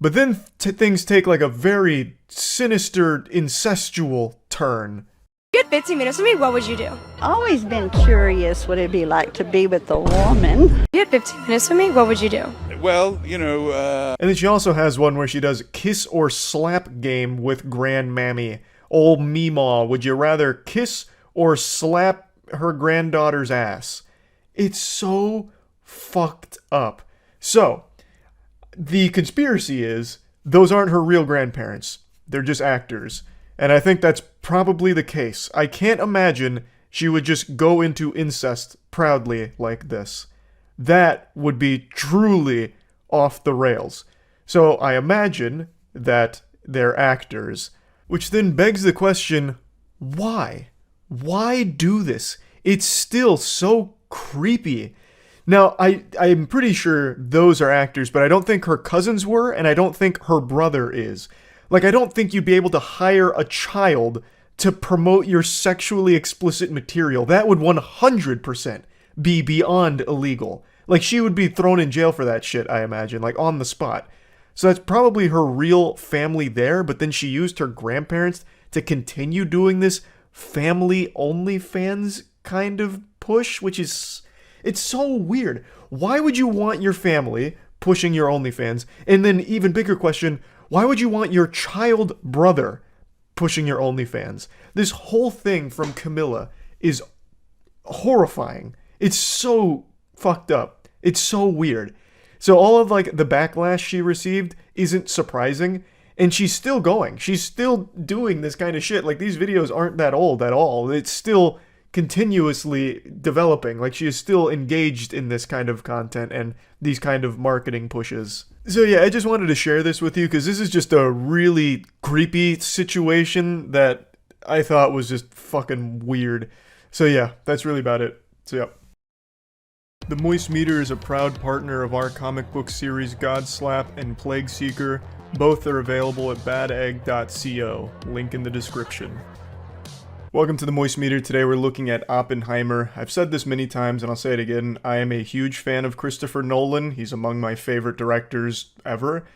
But then things take like a very sinister, incestual turn. You had 15 minutes with me, what would you do? Always been curious what it'd be like to be with a woman. You had 15 minutes with me, what would you do? well, And then she also has one where she does kiss or slap game with grandmammy. Old Meemaw, would you rather kiss or slap her granddaughter's ass? It's so fucked up. So, the conspiracy is, those aren't her real grandparents. They're just actors. And I think that's probably the case. I can't imagine she would just go into incest proudly like this. That would be truly off the rails. So I imagine that they're actors. Which then begs the question, why? Why do this? It's still so creepy. Now, I'm pretty sure those are actors, but I don't think her cousins were, and I don't think her brother is. Like, I don't think you'd be able to hire a child to promote your sexually explicit material. That would 100% be beyond illegal. Like, she would be thrown in jail for that shit, I imagine, like, on the spot. So that's probably her real family there, but then she used her grandparents to continue doing this family OnlyFans kind of push, which is... it's so weird. Why would you want your family pushing your OnlyFans? And then, even bigger question, why would you want your child brother pushing your OnlyFans? This whole thing from Camilla is horrifying. It's so fucked up. It's so weird. So all of, like, the backlash she received isn't surprising, and she's still going. She's still doing this kind of shit. Like, these videos aren't that old at all. It's still continuously developing. Like, she is still engaged in this kind of content and these kind of marketing pushes. So yeah, I just wanted to share this with you because this is just a really creepy situation that I thought was just fucking weird. So yeah, that's really about it. So yeah. The Moist Meter is a proud partner of our comic book series GodSlap and Plague Seeker. Both are available at badegg.co. Link in the description. Welcome to the Moist Meter. Today we're looking at Oppenheimer. I've said this many times and I'll say it again. I am a huge fan of Christopher Nolan. He's among my favorite directors ever.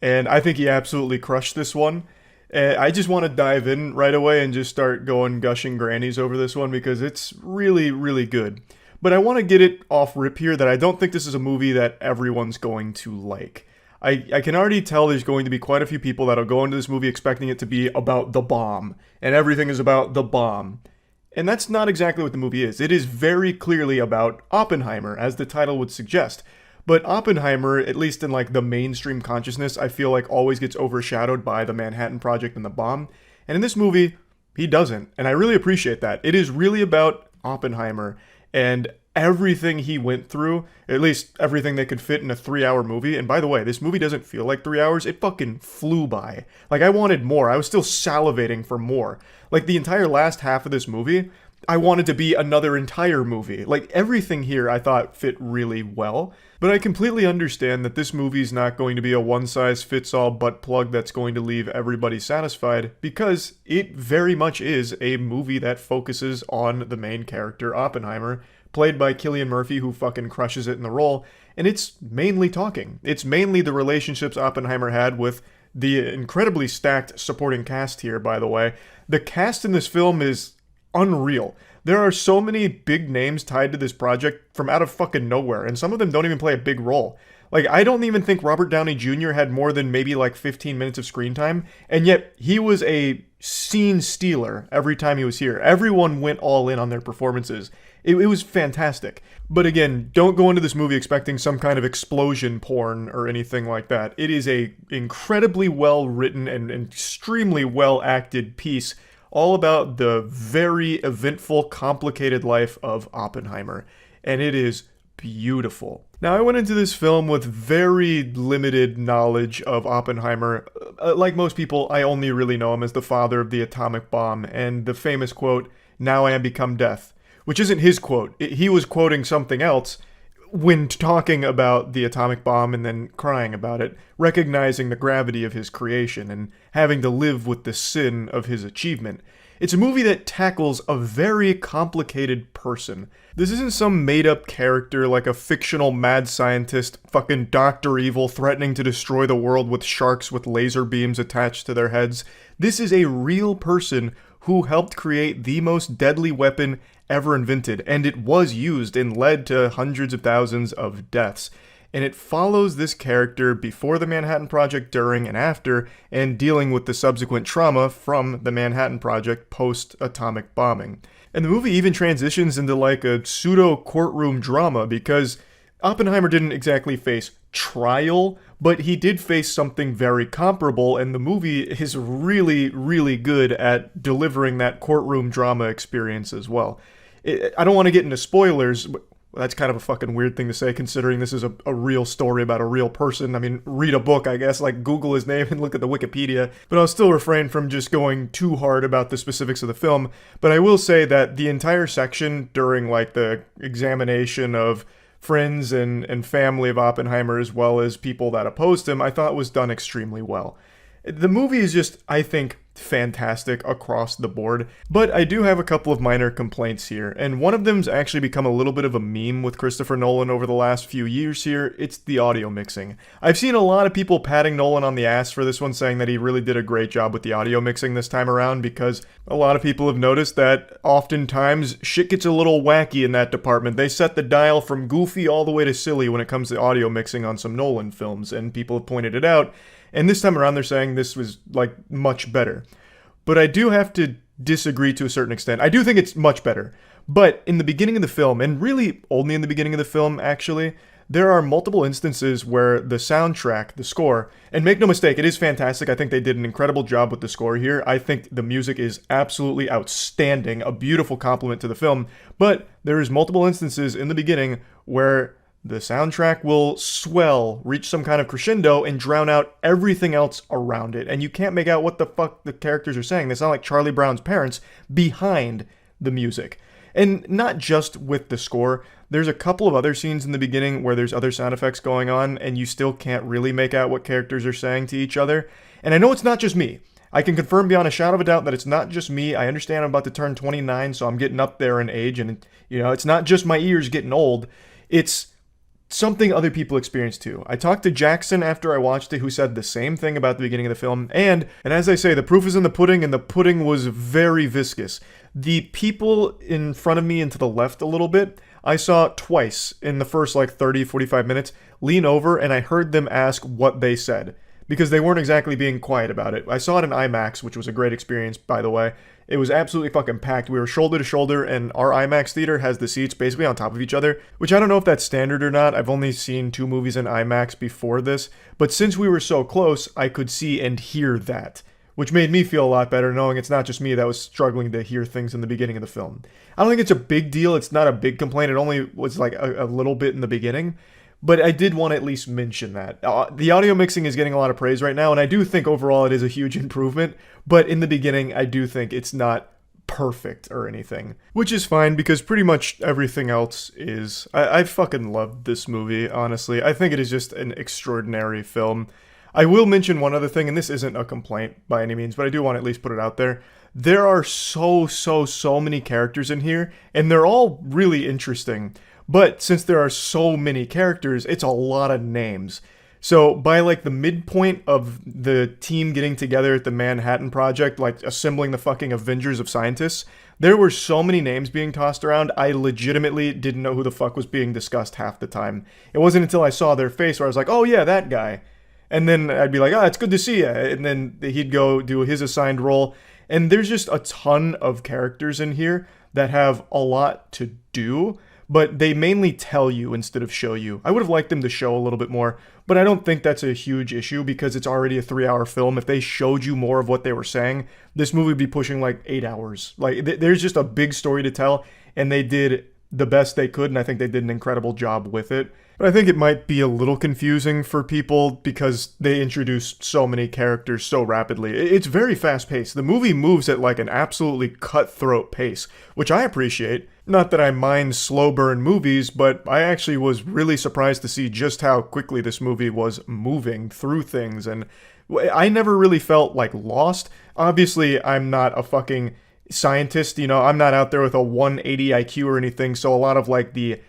And I think he absolutely crushed this one. I just want to dive in right away and just start going gushing grannies over this one because it's really, really good. But I want to get it off rip here that I don't think this is a movie that everyone's going to like. I can already tell there's going to be quite a few people that'll go into this movie expecting it to be about the bomb, and everything is about the bomb. And that's not exactly what the movie is. It is very clearly about Oppenheimer, as the title would suggest. But Oppenheimer, at least in like the mainstream consciousness, I feel like always gets overshadowed by the Manhattan Project and the bomb. And in this movie, he doesn't. And I really appreciate that. It is really about Oppenheimer and everything he went through, at least everything that could fit in a 3-hour movie. And by the way, this movie doesn't feel like 3 hours. It fucking flew by. Like, I wanted more. I was still salivating for more. Like, the entire last half of this movie, I wanted to be another entire movie. Like, everything here I thought fit really well. But I completely understand that this movie's not going to be a one-size-fits-all butt plug that's going to leave everybody satisfied, because it very much is a movie that focuses on the main character, Oppenheimer, played by Cillian Murphy, who fucking crushes it in the role, and it's mainly talking. It's mainly the relationships Oppenheimer had with the incredibly stacked supporting cast here, by the way. The cast in this film is unreal. There are so many big names tied to this project from out of fucking nowhere, and some of them don't even play a big role. Like, I don't even think Robert Downey Jr. had more than maybe like 15 minutes of screen time, and yet he was a scene stealer every time he was here. Everyone went all in on their performances. It was fantastic. But again, don't go into this movie expecting some kind of explosion porn or anything like that. It is a incredibly well written and extremely well acted piece, all about the very eventful, complicated life of Oppenheimer. And it is beautiful. Now, I went into this film with very limited knowledge of Oppenheimer. Like most people, I only really know him as the father of the atomic bomb and the famous quote, "Now I am become death," which isn't his quote. He was quoting something else when talking about the atomic bomb and then crying about it, recognizing the gravity of his creation and having to live with the sin of his achievement. It's a movie that tackles a very complicated person. This isn't some made-up character like a fictional mad scientist, fucking Dr. Evil threatening to destroy the world with sharks with laser beams attached to their heads. This is a real person who helped create the most deadly weapon ever invented, and it was used and led to hundreds of thousands of deaths. And it follows this character before the Manhattan Project, during and after, and dealing with the subsequent trauma from the Manhattan Project post-atomic bombing. And the movie even transitions into like a pseudo-courtroom drama, because Oppenheimer didn't exactly face trial, but he did face something very comparable, and the movie is really, really good at delivering that courtroom drama experience as well. I don't want to get into spoilers, but that's kind of a fucking weird thing to say, considering this is a real story about a real person. I mean, read a book, I guess, like Google his name and look at the Wikipedia, but I'll still refrain from just going too hard about the specifics of the film. But I will say that the entire section during like the examination of friends and family of Oppenheimer, as well as people that opposed him, I thought was done extremely well. The movie is just, I think, fantastic across the board, but I do have a couple of minor complaints here, and one of them's actually become a little bit of a meme with Christopher Nolan over the last few years here. It's the audio mixing. I've seen a lot of people patting Nolan on the ass for this one, saying that he really did a great job with the audio mixing this time around, because a lot of people have noticed that oftentimes shit gets a little wacky in that department. They set the dial from goofy all the way to silly when it comes to audio mixing on some Nolan films, and people have pointed it out. And this time around, they're saying this was, like, much better. But I do have to disagree to a certain extent. I do think it's much better. But in the beginning of the film, and really only in the beginning of the film, actually, there are multiple instances where the soundtrack, the score, and make no mistake, it is fantastic. I think they did an incredible job with the score here. I think the music is absolutely outstanding, a beautiful compliment to the film. But there is multiple instances in the beginning where the soundtrack will swell, reach some kind of crescendo, and drown out everything else around it. And you can't make out what the fuck the characters are saying. They sound like Charlie Brown's parents behind the music. And not just with the score. There's a couple of other scenes in the beginning where there's other sound effects going on, and you still can't really make out what characters are saying to each other. And I know it's not just me. I can confirm beyond a shadow of a doubt that it's not just me. I understand I'm about to turn 29, so I'm getting up there in age, and, you know, it's not just my ears getting old. It's something other people experience too. I talked to Jackson after I watched it, who said the same thing about the beginning of the film, and as I say, the proof is in the pudding, and the pudding was very viscous. The people in front of me and to the left a little bit, I saw twice in the first like 30, 45 minutes, lean over, and I heard them ask what they said, because they weren't exactly being quiet about it. I saw it in IMAX, which was a great experience, by the way. It was absolutely fucking packed. We were shoulder to shoulder, and our IMAX theater has the seats basically on top of each other, which I don't know if that's standard or not. I've only seen 2 movies in IMAX before this, but since we were so close, I could see and hear that, which made me feel a lot better knowing it's not just me that was struggling to hear things in the beginning of the film. I don't think it's a big deal. It's not a big complaint. It only was like a little bit in the beginning, but I did want to at least mention that. The audio mixing is getting a lot of praise right now, and I do think overall it is a huge improvement, but in the beginning, I do think it's not perfect or anything, which is fine because pretty much everything else is. I fucking loved this movie, honestly. I think it is just an extraordinary film. I will mention one other thing, and this isn't a complaint by any means, but I do want to at least put it out there. There are so many characters in here, and they're all really interesting. But since there are so many characters, it's a lot of names. So by like the midpoint of the team getting together at the Manhattan Project, like assembling the fucking Avengers of scientists, there were so many names being tossed around, I legitimately didn't know who the fuck was being discussed half the time. It wasn't until I saw their face where I was like, oh yeah, that guy. And then I'd be like, oh, it's good to see you. And then he'd go do his assigned role. And there's just a ton of characters in here that have a lot to do, but they mainly tell you instead of show you. I would have liked them to show a little bit more, but I don't think that's a huge issue because it's already a 3-hour film. If they showed you more of what they were saying, this movie would be pushing like 8 hours. Like, there's just a big story to tell, and they did the best they could, and I think they did an incredible job with it. But I think it might be a little confusing for people because they introduced so many characters so rapidly. It's very fast-paced. The movie moves at like an absolutely cutthroat pace, which I appreciate. Not that I mind slow burn movies, but I actually was really surprised to see just how quickly this movie was moving through things, and I never really felt like lost. Obviously, I'm not a fucking scientist, I'm not out there with a 180 IQ or anything, so a lot of like the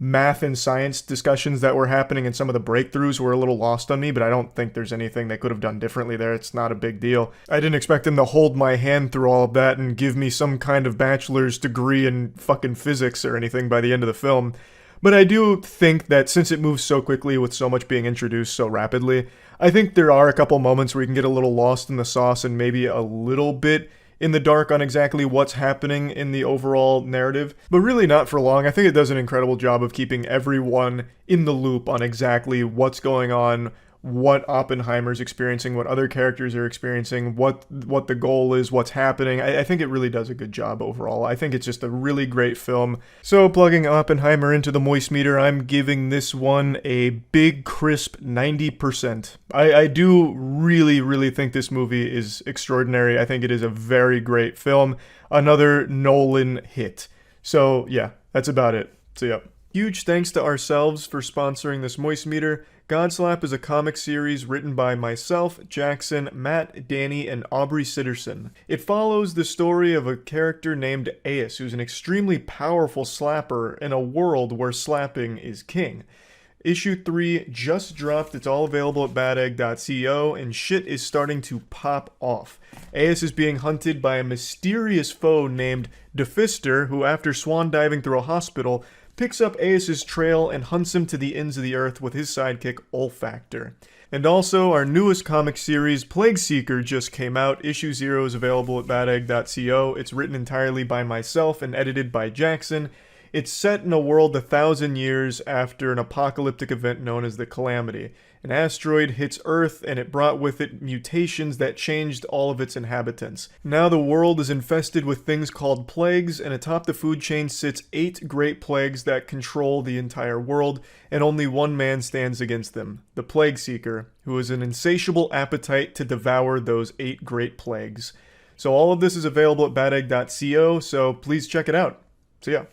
math and science discussions that were happening and some of the breakthroughs were a little lost on me, but I don't think there's anything they could have done differently there. It's not a big deal. I didn't expect them to hold my hand through all of that and give me some kind of bachelor's degree in fucking physics or anything by the end of the film. But I do think that since it moves so quickly with so much being introduced so rapidly, I think there are a couple moments where you can get a little lost in the sauce and maybe a little bit in the dark on exactly what's happening in the overall narrative, but really not for long. I think it does an incredible job of keeping everyone in the loop on exactly what's going on, what Oppenheimer's experiencing, what other characters are experiencing, what the goal is, what's happening. I think it really does a good job overall. I think it's just a really great film. So plugging Oppenheimer into the moist meter, I'm giving this one a big crisp 90%. I do really think this movie is extraordinary. I think it is a very great film. Another Nolan hit. So yeah, that's about it. So yeah. Huge thanks to ourselves for sponsoring this moist meter. GodSlap is a comic series written by myself, Jackson, Matt, Danny, and Aubrey Sitterson. It follows the story of a character named Ace, who's an extremely powerful slapper in a world where slapping is king. Issue 3 just dropped. It's all available at badegg.co, and shit is starting to pop off. Ace is being hunted by a mysterious foe named Defister, who after swan diving through a hospital, picks up Ace's trail and hunts him to the ends of the earth with his sidekick Olfactor. And also, our newest comic series, Plague Seeker, just came out. Issue 0 is available at badegg.co. It's written entirely by myself and edited by Jackson. It's set in a world 1,000 years after an apocalyptic event known as the Calamity. An asteroid hits Earth, and it brought with it mutations that changed all of its inhabitants. Now the world is infested with things called plagues, and atop the food chain sits 8 great plagues that control the entire world, and only one man stands against them, the Plague Seeker, who has an insatiable appetite to devour those 8 great plagues. So all of this is available at badegg.co, so please check it out. See ya.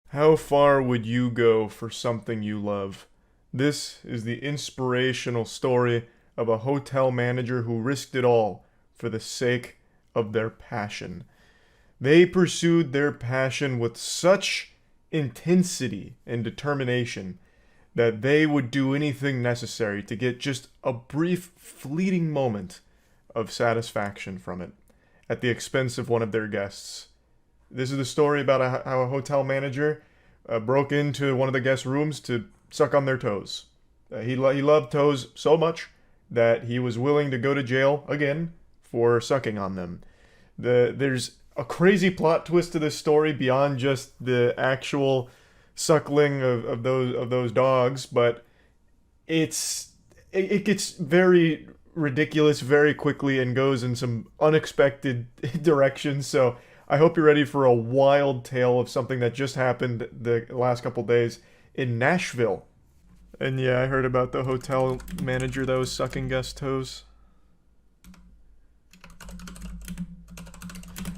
How far would you go for something you love? This is the inspirational story of a hotel manager who risked it all for the sake of their passion. They pursued their passion with such intensity and determination that they would do anything necessary to get just a brief, fleeting moment of satisfaction from it, at the expense of one of their guests. This is the story about how a hotel manager broke into one of the guest rooms to suck on their toes. He loved toes so much that he was willing to go to jail again for sucking on them. There's a crazy plot twist to this story beyond just the actual suckling of those dogs, but it gets very ridiculous very quickly and goes in some unexpected directions. So I hope you're ready for a wild tale of something that just happened the last couple days in Nashville. And yeah, I heard about the hotel manager that was sucking guest toes.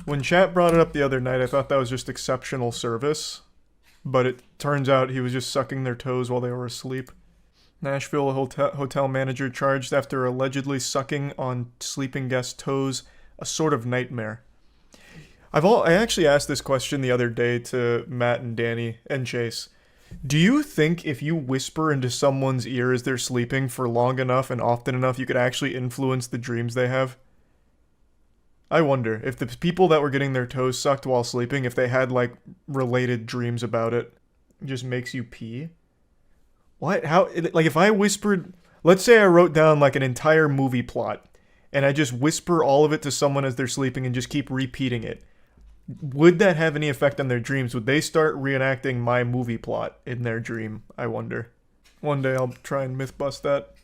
When chat brought it up the other night, I thought that was just exceptional service. But it turns out he was just sucking their toes while they were asleep. Nashville hotel manager charged after allegedly sucking on sleeping guest toes, a sort of nightmare. I actually asked this question the other day to Matt and Danny and Chase. Do you think if you whisper into someone's ear as they're sleeping for long enough and often enough, you could actually influence the dreams they have? I wonder if the people that were getting their toes sucked while sleeping, if they had, like, related dreams about it. It just makes you pee? What? How? Like, if I whispered... Let's say I wrote down, like, an entire movie plot, and I just whisper all of it to someone as they're sleeping and just keep repeating it. Would that have any effect on their dreams? Would they start reenacting my movie plot in their dream? I wonder. One day I'll try and myth bust that.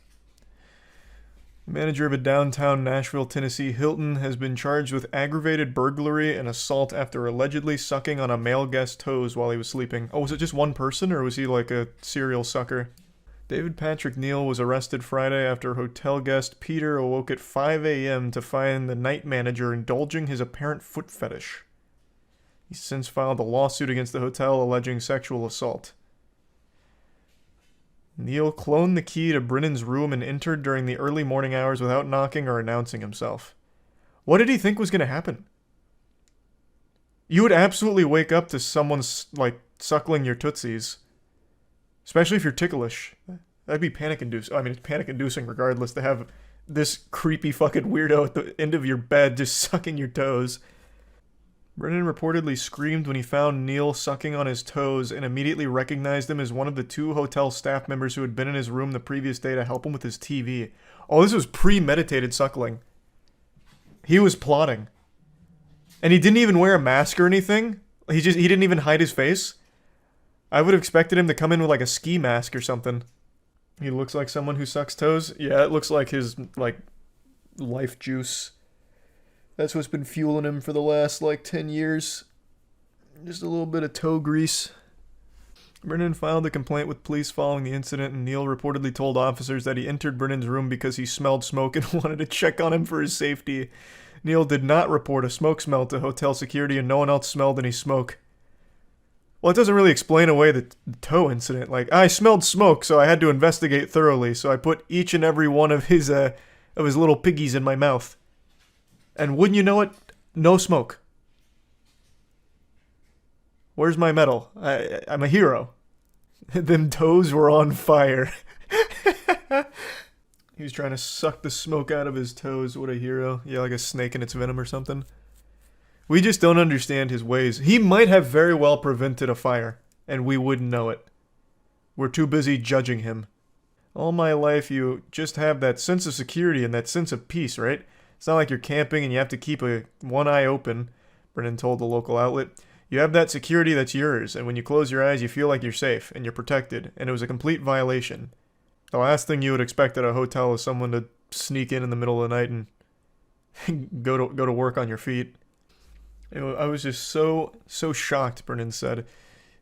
Manager of a downtown Nashville, Tennessee Hilton has been charged with aggravated burglary and assault after allegedly sucking on a male guest's toes while he was sleeping. Oh, was it just one person, or was he like a serial sucker? David Patrick Neal was arrested Friday after hotel guest Peter awoke at 5 a.m. to find the night manager indulging his apparent foot fetish. He's since filed a lawsuit against the hotel alleging sexual assault. Neal cloned the key to Brennan's room and entered during the early morning hours without knocking or announcing himself. What did he think was going to happen? You would absolutely wake up to someone, like, suckling your tootsies. Especially if you're ticklish. That'd be panic-inducing. I mean, it's panic-inducing regardless to have this creepy fucking weirdo at the end of your bed just sucking your toes. Brennan reportedly screamed when he found Neal sucking on his toes and immediately recognized him as one of the 2 hotel staff members who had been in his room the previous day to help him with his TV. Oh, this was premeditated suckling. He was plotting. And he didn't even wear a mask or anything. He didn't even hide his face. I would have expected him to come in with like a ski mask or something. He looks like someone who sucks toes. Yeah, it looks like his, like, life juice. That's what's been fueling him for the last, like, 10 years. Just a little bit of toe grease. Brennan filed a complaint with police following the incident, and Neal reportedly told officers that he entered Brennan's room because he smelled smoke and wanted to check on him for his safety. Neal did not report a smoke smell to hotel security, and no one else smelled any smoke. Well, it doesn't really explain away the toe incident. Like, I smelled smoke, so I had to investigate thoroughly, so I put each and every one of his little piggies in my mouth. And wouldn't you know it, no smoke. Where's my medal? I'm a hero. Them toes were on fire. He was trying to suck the smoke out of his toes. What a hero. Yeah, like a snake in its venom or something. We just don't understand his ways. He might have very well prevented a fire, and we wouldn't know it. We're too busy judging him. All my life, you just have that sense of security and that sense of peace, right? It's not like you're camping and you have to keep one eye open, Brennan told the local outlet. You have that security that's yours, and when you close your eyes, you feel like you're safe and you're protected, and it was a complete violation. The last thing you would expect at a hotel is someone to sneak in the middle of the night and go to work on your feet. I was just so shocked, Brennan said.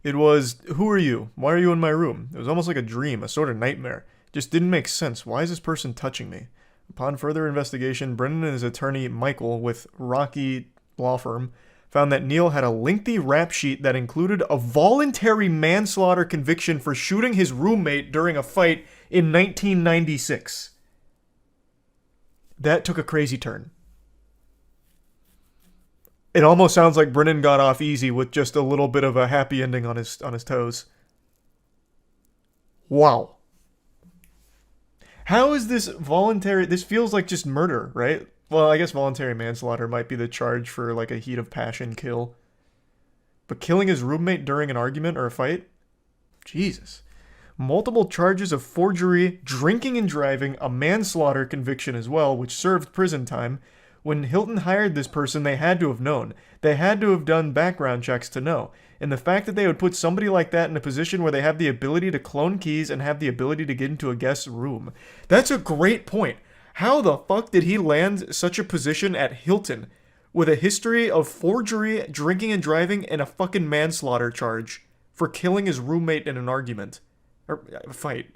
It was, who are you? Why are you in my room? It was almost like a dream, a sort of nightmare. It just didn't make sense. Why is this person touching me? Upon further investigation, Brennan and his attorney, Michael, with Rocky Law Firm, found that Neal had a lengthy rap sheet that included a voluntary manslaughter conviction for shooting his roommate during a fight in 1996. That took a crazy turn. It almost sounds like Brennan got off easy with just a little bit of a happy ending on his toes. Wow. How is this voluntary? This feels like just murder, right? Well, I guess voluntary manslaughter might be the charge for like a heat of passion kill. But killing his roommate during an argument or a fight? Jesus. Multiple charges of forgery, drinking and driving, a manslaughter conviction as well, which served prison time. When Hilton hired this person, they had to have known. They had to have done background checks to know. And the fact that they would put somebody like that in a position where they have the ability to clone keys and have the ability to get into a guest's room. That's a great point. How the fuck did he land such a position at Hilton with a history of forgery, drinking and driving, and a fucking manslaughter charge for killing his roommate in an argument? Or a fight.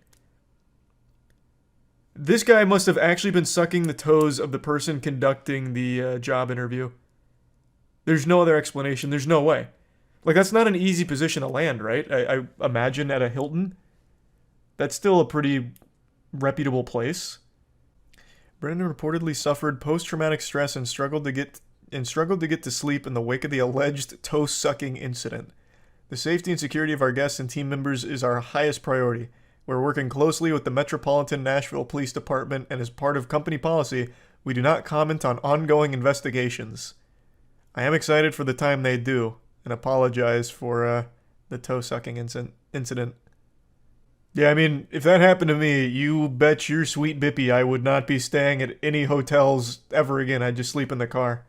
This guy must have actually been sucking the toes of the person conducting the job interview. There's no other explanation. There's no way. Like, that's not an easy position to land, right? I imagine at a Hilton. That's still a pretty reputable place. Brendan reportedly suffered post-traumatic stress and struggled to get to sleep in the wake of the alleged toe-sucking incident. The safety and security of our guests and team members is our highest priority. We're working closely with the Metropolitan Nashville Police Department, and as part of company policy, we do not comment on ongoing investigations. I am excited for the time they do, and apologize for the toe-sucking incident. Yeah, I mean, if that happened to me, you bet your sweet bippy I would not be staying at any hotels ever again. I'd just sleep in the car.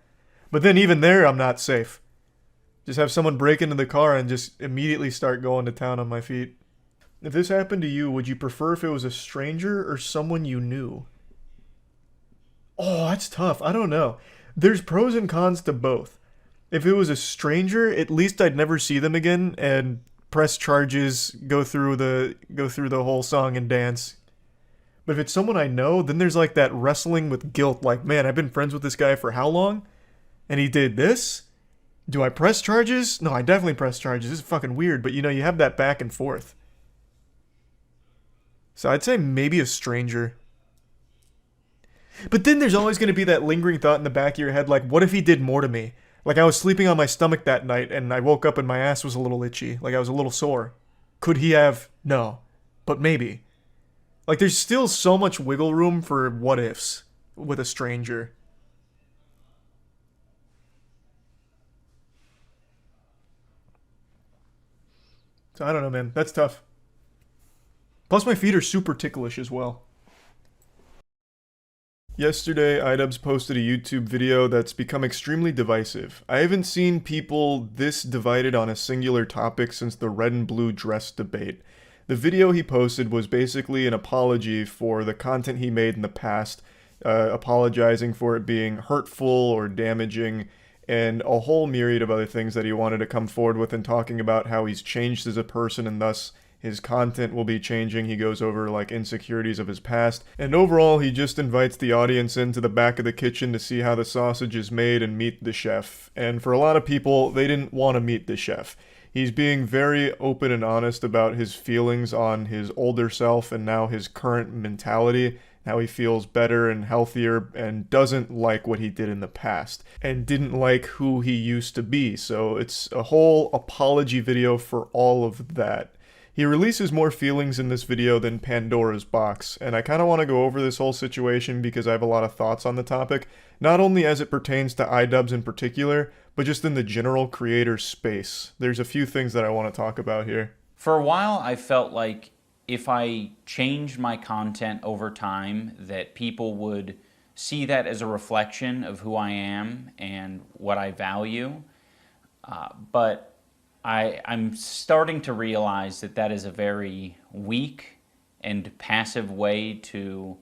But then even there, I'm not safe. Just have someone break into the car and just immediately start going to town on my feet. If this happened to you, would you prefer if it was a stranger or someone you knew? Oh, that's tough. I don't know. There's pros and cons to both. If it was a stranger, at least I'd never see them again and press charges, go through the whole song and dance. But if it's someone I know, then there's like that wrestling with guilt. Like, man, I've been friends with this guy for how long? And he did this? Do I press charges? No, I definitely press charges. This is fucking weird, but you know, you have that back and forth. So I'd say maybe a stranger. But then there's always going to be that lingering thought in the back of your head, like, what if he did more to me? Like, I was sleeping on my stomach that night, and I woke up and my ass was a little itchy. Like, I was a little sore. Could he have? No. But maybe. Like, there's still so much wiggle room for what-ifs with a stranger. So, I don't know, man. That's tough. Plus, my feet are super ticklish as well. Yesterday, iDubbbz posted a YouTube video that's become extremely divisive. I haven't seen people this divided on a singular topic since the red and blue dress debate. The video he posted was basically an apology for the content he made in the past, apologizing for it being hurtful or damaging, and a whole myriad of other things that he wanted to come forward with, and talking about how he's changed as a person and thus his content will be changing. He goes over like insecurities of his past, and overall he just invites the audience into the back of the kitchen to see how the sausage is made and meet the chef. And for a lot of people, they didn't want to meet the chef. He's being very open and honest about his feelings on his older self and now his current mentality, how he feels better and healthier and doesn't like what he did in the past and didn't like who he used to be. So it's a whole apology video for all of that. He releases more feelings in this video than Pandora's box, and I kind of want to go over this whole situation because I have a lot of thoughts on the topic, not only as it pertains to iDubbbz in particular, but just in the general creator space. There's a few things that I want to talk about here. For a while, I felt like if I changed my content over time, that people would see that as a reflection of who I am and what I value, but I'm starting to realize that that is a very weak and passive way to,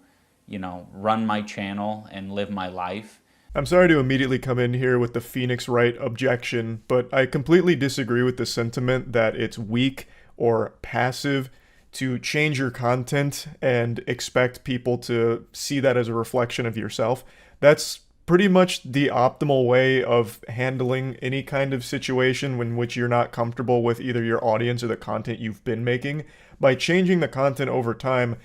you know, run my channel and live my life. I'm sorry to immediately come in here with the Phoenix Wright objection, but I completely disagree with the sentiment that it's weak or passive to change your content and expect people to see that as a reflection of yourself. That's pretty much the optimal way of handling any kind of situation in which you're not comfortable with either your audience or the content you've been making. By changing the content over time,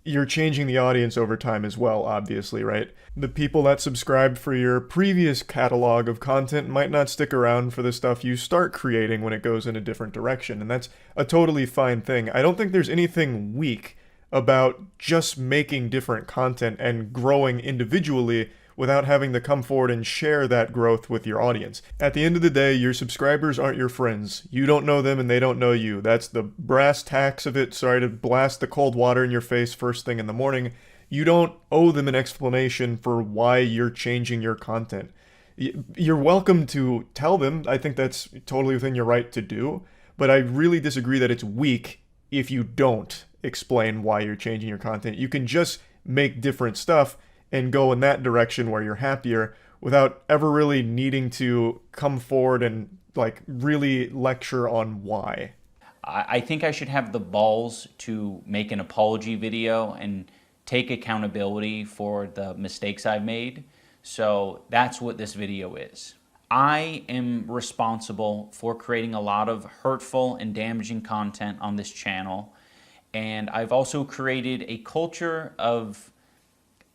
you're changing the audience over time as well, obviously, right? The people that subscribed for your previous catalog of content might not stick around for the stuff you start creating when it goes in a different direction, and that's a totally fine thing. I don't think there's anything weak about just making different content and growing individually without having to come forward and share that growth with your audience. At the end of the day, your subscribers aren't your friends. You don't know them and they don't know you. That's the brass tacks of it. Sorry to blast the cold water in your face first thing in the morning. You don't owe them an explanation for why you're changing your content. You're welcome to tell them. I think that's totally within your right to do. But I really disagree that it's weak if you don't explain why you're changing your content. You can just make different stuff and go in that direction where you're happier without ever really needing to come forward and like really lecture on why. I think I should have the balls to make an apology video and take accountability for the mistakes I've made. So that's what this video is. I am responsible for creating a lot of hurtful and damaging content on this channel. And I've also created a culture of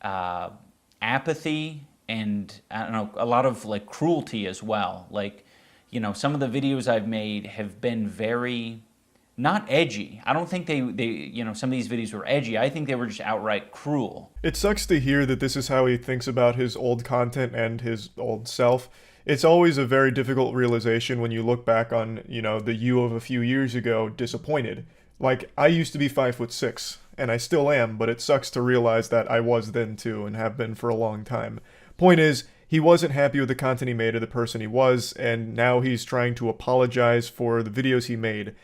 apathy and, I don't know, a lot of like cruelty as well. Like, you know, some of the videos I've made have been very, not edgy. I don't think they, you know, some of these videos were edgy. I think they were just outright cruel. It sucks to hear that this is how he thinks about his old content and his old self. It's always a very difficult realization when you look back on, you know, the you of a few years ago disappointed. Like, I used to be 5'6", and I still am, but it sucks to realize that I was then too, and have been for a long time. Point is, he wasn't happy with the content he made or the person he was, and now he's trying to apologize for the videos he made.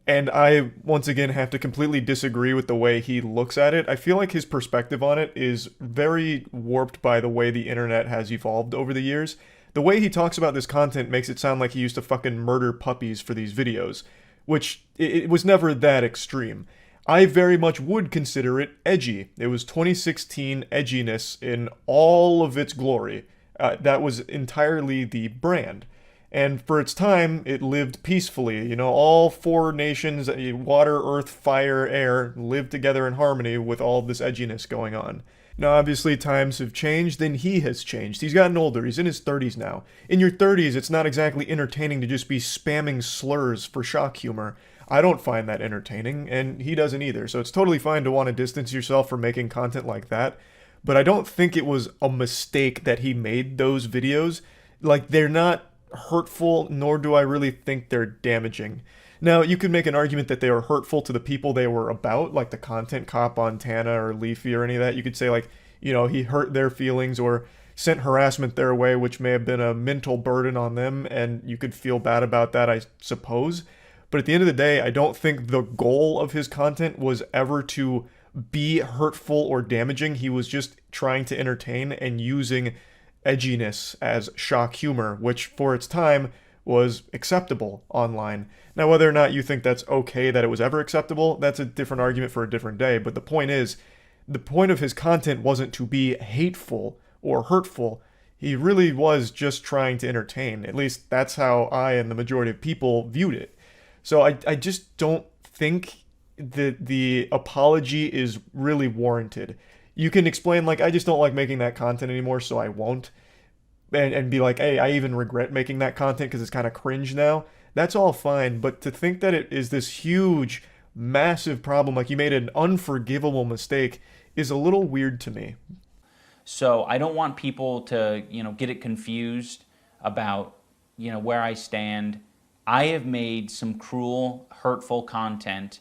And I, once again, have to completely disagree with the way he looks at it. I feel like his perspective on it is very warped by the way the internet has evolved over the years. The way he talks about this content makes it sound like he used to fucking murder puppies for these videos, which it was never that extreme. I very much would consider it edgy. It was 2016 edginess in all of its glory. That was entirely the brand. And for its time, it lived peacefully. You know, all four nations, water, earth, fire, air, lived together in harmony with all this edginess going on. Now, obviously, times have changed, and he has changed. He's gotten older. He's in his 30s now. In your 30s, it's not exactly entertaining to just be spamming slurs for shock humor. I don't find that entertaining, and he doesn't either. So it's totally fine to want to distance yourself from making content like that. But I don't think it was a mistake that he made those videos. Like, they're not hurtful, nor do I really think they're damaging. Now, you could make an argument that they were hurtful to the people they were about, like the content cop on Tana or Leafy or any of that. You could say, like, you know, he hurt their feelings or sent harassment their way, which may have been a mental burden on them, and you could feel bad about that, I suppose. But at the end of the day, I don't think the goal of his content was ever to be hurtful or damaging. He was just trying to entertain and using edginess as shock humor, which for its time was acceptable online. Now, whether or not you think that's okay that it was ever acceptable, that's a different argument for a different day. But the point is, the point of his content wasn't to be hateful or hurtful. He really was just trying to entertain. At least that's how I and the majority of people viewed it. So I just don't think that the apology is really warranted. You can explain, like, I just don't like making that content anymore, so I won't. And be like, hey, I even regret making that content because it's kind of cringe now. That's all fine, but to think that it is this huge, massive problem, like you made an unforgivable mistake, is a little weird to me. So I don't want people to, you know, get it confused about, you know, where I stand. I have made some cruel, hurtful content,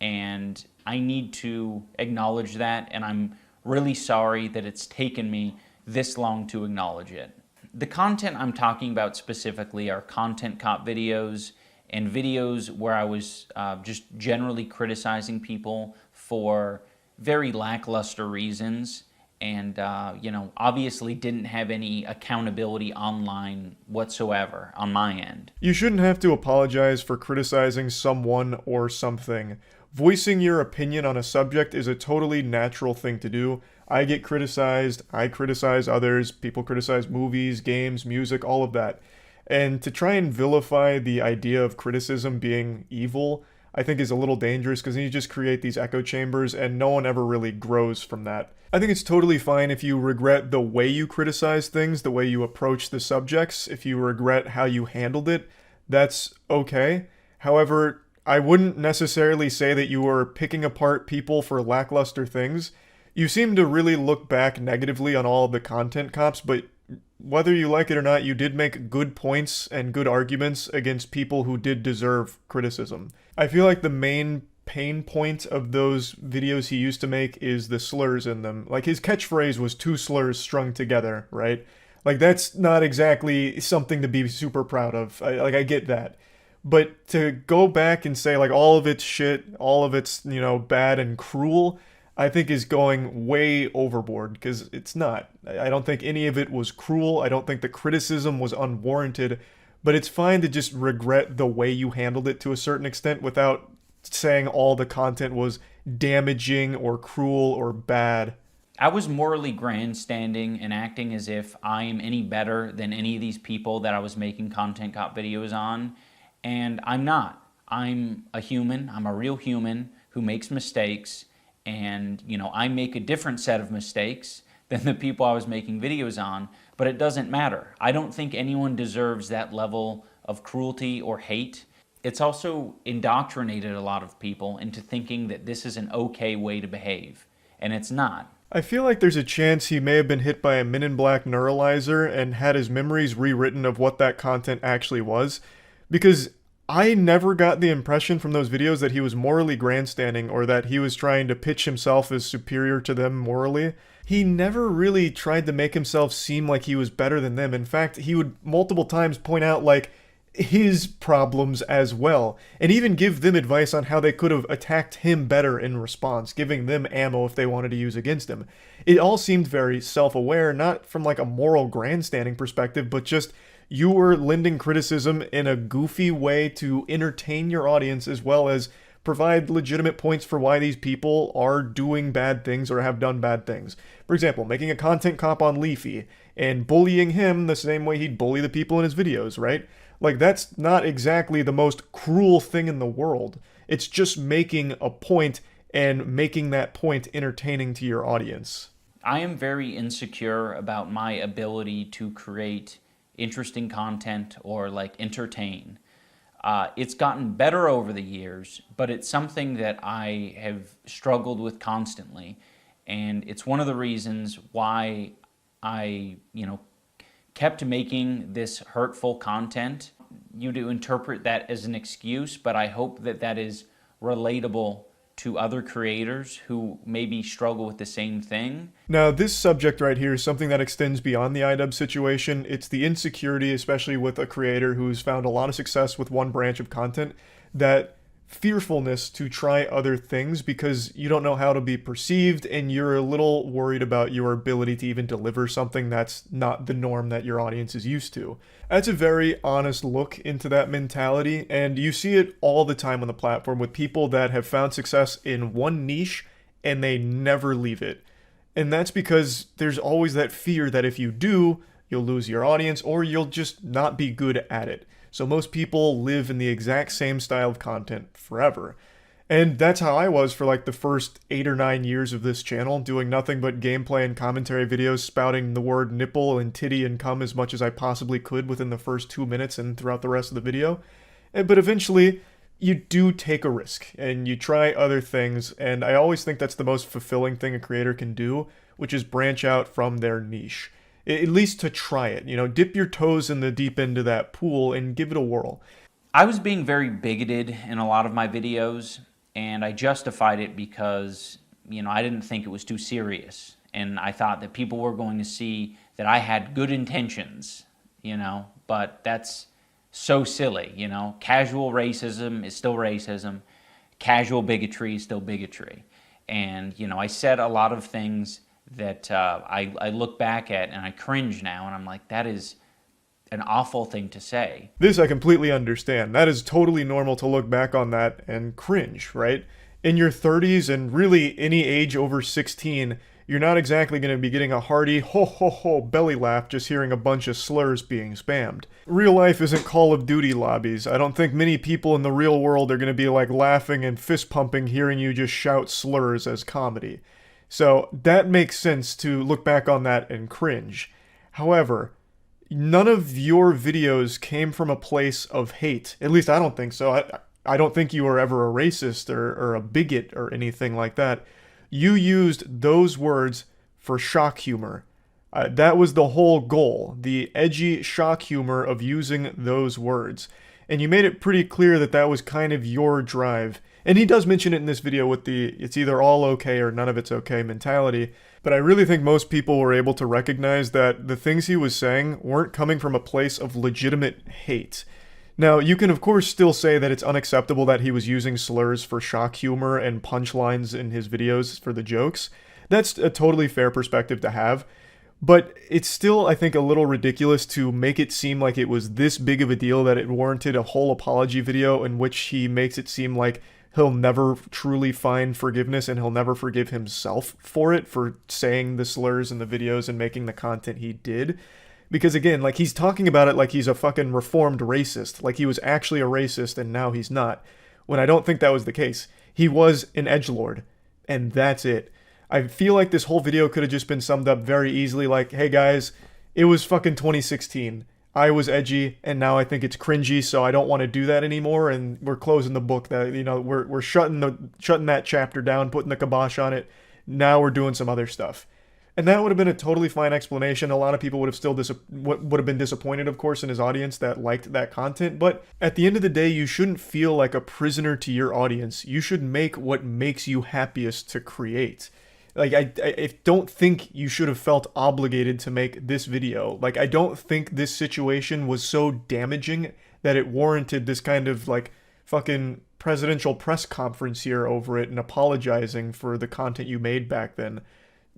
and I need to acknowledge that, and I'm really sorry that it's taken me this long to acknowledge it. The content I'm talking about specifically are content cop videos and videos where I was just generally criticizing people for very lackluster reasons, and you know, obviously didn't have any accountability online whatsoever on my end. You shouldn't have to apologize for criticizing someone or something. Voicing your opinion on a subject is a totally natural thing to do. I get criticized, I criticize others, people criticize movies, games, music, all of that. And to try and vilify the idea of criticism being evil, I think is a little dangerous, because then you just create these echo chambers and no one ever really grows from that. I think it's totally fine if you regret the way you criticize things, the way you approach the subjects. If you regret how you handled it, that's okay. However, I wouldn't necessarily say that you were picking apart people for lackluster things. You seem to really look back negatively on all of the content cops, but whether you like it or not, you did make good points and good arguments against people who did deserve criticism. I feel like the main pain point of those videos he used to make is the slurs in them. Like, his catchphrase was 2 slurs strung together, right? Like, that's not exactly something to be super proud of. I get that. But to go back and say, like, all of it's shit, all of it's, you know, bad and cruel, I think is going way overboard, because it's not. I don't think any of it was cruel. I don't think the criticism was unwarranted, but it's fine to just regret the way you handled it to a certain extent without saying all the content was damaging or cruel or bad. I was morally grandstanding and acting as if I am any better than any of these people that I was making content cop videos on, and I'm not. I'm a human. I'm a real human who makes mistakes, and I make a different set of mistakes than the people I was making videos on, but it doesn't matter. I don't think anyone deserves that level of cruelty or hate. It's also indoctrinated a lot of people into thinking that this is an okay way to behave, and it's not. I feel like there's a chance he may have been hit by a Men in Black neuralizer and had his memories rewritten of what that content actually was, because I never got the impression from those videos that he was morally grandstanding or that he was trying to pitch himself as superior to them morally. He never really tried to make himself seem like he was better than them. In fact, he would multiple times point out his problems as well, and even give them advice on how they could have attacked him better in response, giving them ammo if they wanted to use against him. It all seemed very self-aware, not from a moral grandstanding perspective, but just you were lending criticism in a goofy way to entertain your audience as well as provide legitimate points for why these people are doing bad things or have done bad things. For example, making a content cop on Leafy and bullying him the same way he'd bully the people in his videos, right? That's not exactly the most cruel thing in the world. It's just making a point and making that point entertaining to your audience. I am very insecure about my ability to create interesting content or entertain. It's gotten better over the years, but it's something that I have struggled with constantly. And it's one of the reasons why I, kept making this hurtful content. You do interpret that as an excuse, but I hope that that is relatable to other creators who maybe struggle with the same thing. Now, this subject right here is something that extends beyond the iDubbbz situation. It's the insecurity, especially with a creator who's found a lot of success with one branch of content, that fearfulness to try other things because you don't know how to be perceived and you're a little worried about your ability to even deliver something that's not the norm that your audience is used to. That's a very honest look into that mentality, and you see it all the time on the platform with people that have found success in one niche and they never leave it. And that's because there's always that fear that if you do, you'll lose your audience or you'll just not be good at it. So most people live in the exact same style of content forever. And that's how I was for the first 8 or 9 years of this channel, doing nothing but gameplay and commentary videos, spouting the word nipple and titty and cum as much as I possibly could within the first 2 minutes and throughout the rest of the video. But eventually, you do take a risk and you try other things, and I always think that's the most fulfilling thing a creator can do, which is branch out from their niche. At least to try it, dip your toes in the deep end of that pool and give it a whirl. I was being very bigoted in a lot of my videos, and I justified it because, I didn't think it was too serious. And I thought that people were going to see that I had good intentions, but that's so silly, Casual racism is still racism. Casual bigotry is still bigotry. And, I said a lot of things that I look back at and I cringe now, and I'm like, that is an awful thing to say. This I completely understand. That is totally normal to look back on that and cringe, right? In your 30s and really any age over 16, you're not exactly going to be getting a hearty ho ho ho belly laugh just hearing a bunch of slurs being spammed. Real life isn't Call of Duty lobbies. I don't think many people in the real world are going to be laughing and fist pumping hearing you just shout slurs as comedy. So that makes sense to look back on that and cringe. However, none of your videos came from a place of hate. At least I don't think so. I don't think you were ever a racist or a bigot or anything like that. You used those words for shock humor. That was the whole goal, the edgy shock humor of using those words. And you made it pretty clear that that was kind of your drive. And he does mention it in this video with the it's either all okay or none of it's okay mentality. But I really think most people were able to recognize that the things he was saying weren't coming from a place of legitimate hate. Now, you can of course still say that it's unacceptable that he was using slurs for shock humor and punchlines in his videos for the jokes. That's a totally fair perspective to have, but it's still, I think, a little ridiculous to make it seem like it was this big of a deal that it warranted a whole apology video in which he makes it seem like he'll never truly find forgiveness and he'll never forgive himself for it, for saying the slurs in the videos and making the content he did. Because again, like, he's talking about it like he's a fucking reformed racist, like he was actually a racist and now he's not, when I don't think that was the case. He was an edgelord, and that's it. I feel like this whole video could have just been summed up very easily like, hey guys, it was fucking 2016. I was edgy, and now I think it's cringy, so I don't want to do that anymore, and we're closing the book. That, you know, we're shutting that chapter down, putting the kibosh on it. Now we're doing some other stuff. And that would have been a totally fine explanation. A lot of people would have still would have been disappointed, of course, in his audience that liked that content. But at the end of the day, you shouldn't feel like a prisoner to your audience. You should make what makes you happiest to create. Like, I don't think you should have felt obligated to make this video. Like, I don't think this situation was so damaging that it warranted this kind of, like, fucking presidential press conference here over it and apologizing for the content you made back then.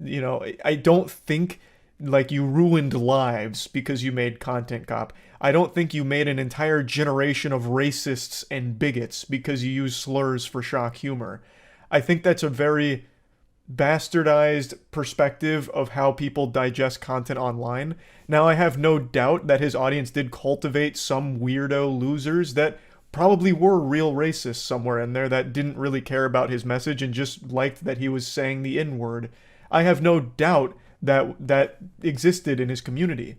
You know, I don't think, like, you ruined lives because you made Content Cop. I don't think you made an entire generation of racists and bigots because you used slurs for shock humor. I think that's a very bastardized perspective of how people digest content online. Now, I have no doubt that his audience did cultivate some weirdo losers that probably were real racists somewhere in there that didn't really care about his message and just liked that he was saying the N-word. I have no doubt that that existed in his community.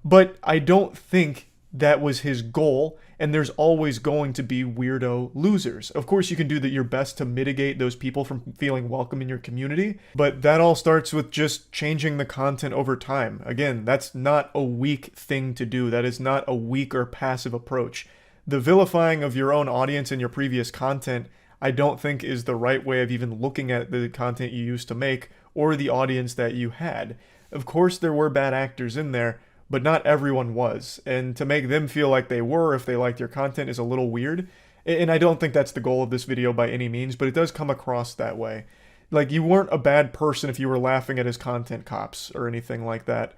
But I don't think that was his goal, and there's always going to be weirdo losers. Of course, you can do your best to mitigate those people from feeling welcome in your community, but that all starts with just changing the content over time. Again, that's not a weak thing to do. That is not a weak or passive approach. The vilifying of your own audience and your previous content, I don't think is the right way of even looking at the content you used to make or the audience that you had. Of course, there were bad actors in there, but not everyone was. And to make them feel like they were if they liked your content is a little weird. And I don't think that's the goal of this video by any means, but it does come across that way. Like, you weren't a bad person if you were laughing at his content cops or anything like that.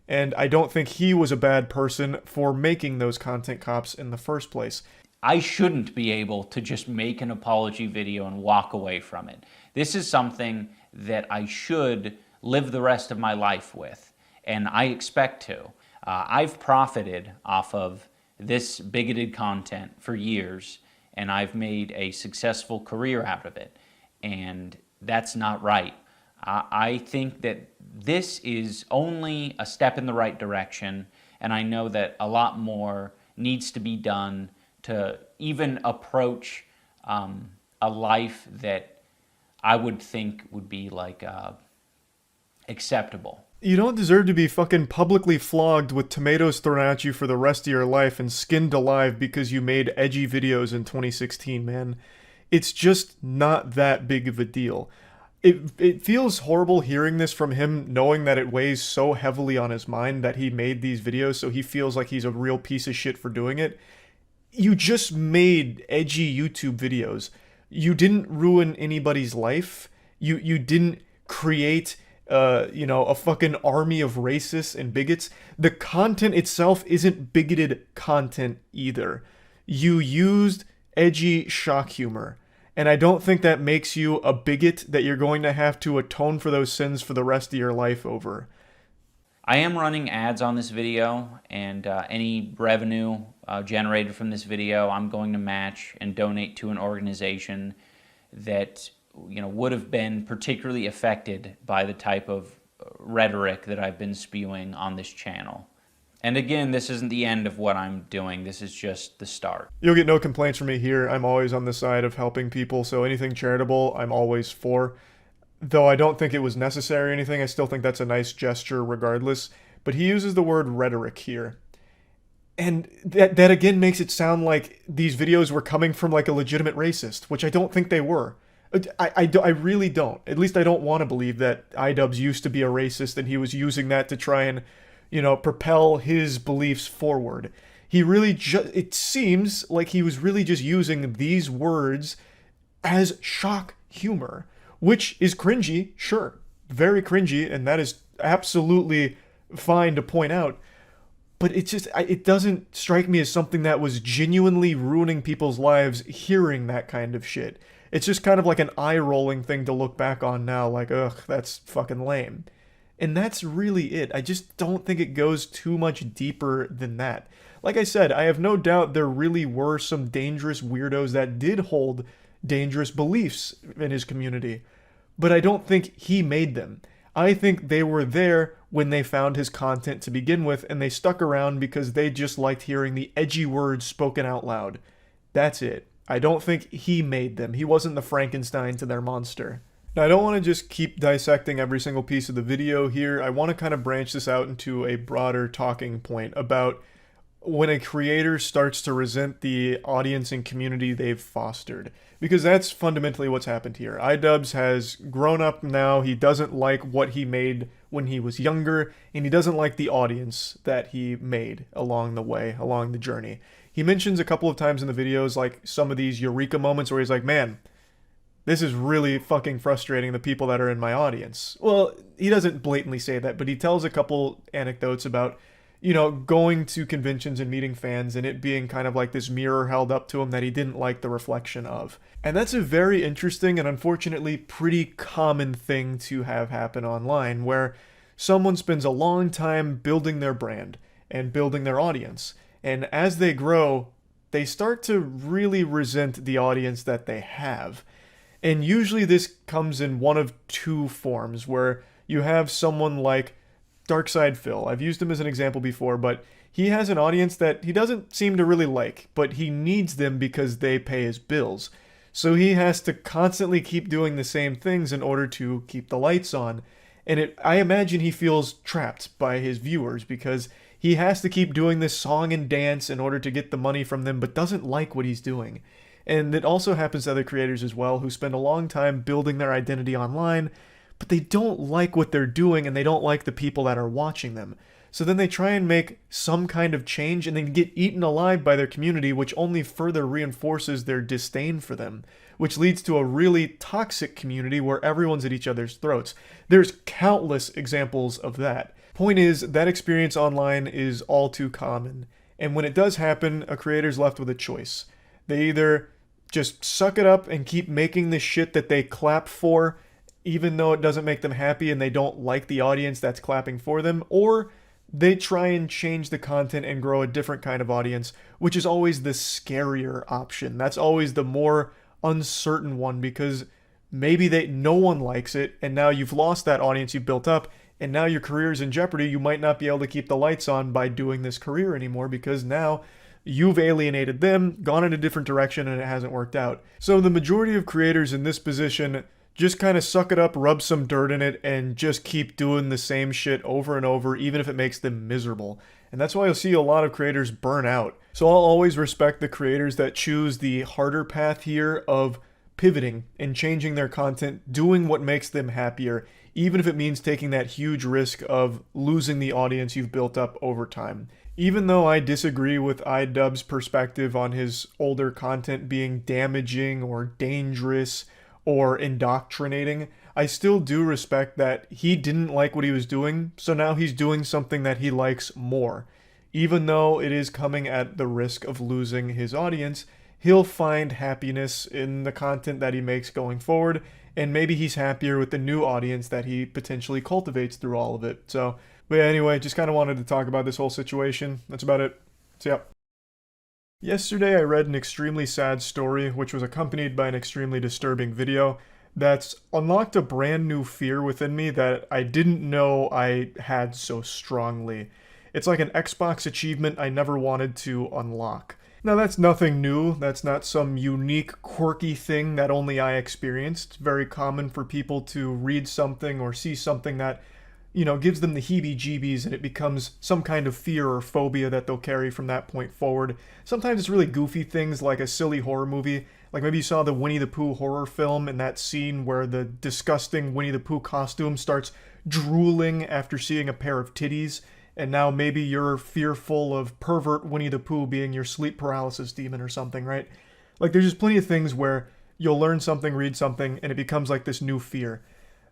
And I don't think he was a bad person for making those content cops in the first place. I shouldn't be able to just make an apology video and walk away from it. This is something that I should live the rest of my life with, and I expect to. I've profited off of this bigoted content for years, and I've made a successful career out of it, and that's not right. I think that this is only a step in the right direction, and I know that a lot more needs to be done to even approach a life that I would think would be like acceptable. You don't deserve to be fucking publicly flogged with tomatoes thrown at you for the rest of your life and skinned alive because you made edgy videos in 2016, man. It's just not that big of a deal. It feels horrible hearing this from him, knowing that it weighs so heavily on his mind that he made these videos, so he feels like he's a real piece of shit for doing it. You just made edgy YouTube videos. You didn't ruin anybody's life. You didn't create a fucking army of racists and bigots. The content itself isn't bigoted content either. You used edgy shock humor. And I don't think that makes you a bigot that you're going to have to atone for those sins for the rest of your life over. I am running ads on this video, and any revenue generated from this video I'm going to match and donate to an organization that would have been particularly affected by the type of rhetoric that I've been spewing on this channel. And again, this isn't the end of what I'm doing. This is just the start. You'll get no complaints from me here. I'm always on the side of helping people, so anything charitable, I'm always for. Though I don't think it was necessary or anything, I still think that's a nice gesture regardless. But he uses the word rhetoric here. And that again makes it sound like these videos were coming from like a legitimate racist, which I don't think they were. I really don't. At least I don't want to believe that iDubbbz used to be a racist and he was using that to try and, propel his beliefs forward. He really it seems like he was really just using these words as shock humor, which is cringy, sure, very cringy, and that is absolutely fine to point out. But it doesn't strike me as something that was genuinely ruining people's lives hearing that kind of shit. It's just kind of like an eye-rolling thing to look back on now, like, ugh, that's fucking lame. And that's really it. I just don't think it goes too much deeper than that. Like I said, I have no doubt there really were some dangerous weirdos that did hold dangerous beliefs in his community. But I don't think he made them. I think they were there when they found his content to begin with, and they stuck around because they just liked hearing the edgy words spoken out loud. That's it. I don't think he made them. He wasn't the Frankenstein to their monster. Now, I don't want to just keep dissecting every single piece of the video here. I want to kind of branch this out into a broader talking point about when a creator starts to resent the audience and community they've fostered. Because that's fundamentally what's happened here. iDubbbz has grown up now. He doesn't like what he made when he was younger, and he doesn't like the audience that he made along the way, along the journey. He mentions a couple of times in the videos, like, some of these eureka moments where he's like, man, this is really fucking frustrating the people that are in my audience. Well, he doesn't blatantly say that, but he tells a couple anecdotes about, you know, going to conventions and meeting fans and it being kind of like this mirror held up to him that he didn't like the reflection of. And that's a very interesting and unfortunately pretty common thing to have happen online, where someone spends a long time building their brand and building their audience. And as they grow, they start to really resent the audience that they have. And usually this comes in one of two forms, where you have someone like Darkside Phil. I've used him as an example before, but he has an audience that he doesn't seem to really like, but he needs them because they pay his bills. So he has to constantly keep doing the same things in order to keep the lights on. And I imagine he feels trapped by his viewers because he has to keep doing this song and dance in order to get the money from them, but doesn't like what he's doing. And it also happens to other creators as well, who spend a long time building their identity online, but they don't like what they're doing and they don't like the people that are watching them. So then they try and make some kind of change and then get eaten alive by their community, which only further reinforces their disdain for them, which leads to a really toxic community where everyone's at each other's throats. There's countless examples of that. Point is, that experience online is all too common. And when it does happen, a creator's left with a choice. They either just suck it up and keep making the shit that they clap for, even though it doesn't make them happy and they don't like the audience that's clapping for them, or they try and change the content and grow a different kind of audience, which is always the scarier option. That's always the more uncertain one, because maybe no one likes it, and now you've lost that audience you've built up, and now your career's in jeopardy. You might not be able to keep the lights on by doing this career anymore, because now you've alienated them, gone in a different direction, and it hasn't worked out. So the majority of creators in this position just kind of suck it up, rub some dirt in it, and just keep doing the same shit over and over, even if it makes them miserable. And that's why you'll see a lot of creators burn out. So I'll always respect the creators that choose the harder path here of pivoting and changing their content, doing what makes them happier, even if it means taking that huge risk of losing the audience you've built up over time. Even though I disagree with iDubbbz's perspective on his older content being damaging or dangerous or indoctrinating, I still do respect that he didn't like what he was doing, so now he's doing something that he likes more. Even though it is coming at the risk of losing his audience, he'll find happiness in the content that he makes going forward, and maybe he's happier with the new audience that he potentially cultivates through all of it. So, but yeah, anyway, just kind of wanted to talk about this whole situation. That's about it. So yeah. Yesterday I read an extremely sad story, which was accompanied by an extremely disturbing video that's unlocked a brand new fear within me that I didn't know I had so strongly. It's like an Xbox achievement I never wanted to unlock. Now that's nothing new, that's not some unique, quirky thing that only I experienced. It's very common for people to read something or see something that, you know, gives them the heebie-jeebies, and it becomes some kind of fear or phobia that they'll carry from that point forward. Sometimes it's really goofy things like a silly horror movie. Like maybe you saw the Winnie the Pooh horror film and that scene where the disgusting Winnie the Pooh costume starts drooling after seeing a pair of titties. and now maybe you're fearful of pervert Winnie the Pooh being your sleep paralysis demon or something, right? Like, there's just plenty of things where you'll learn something, read something, and it becomes like this new fear.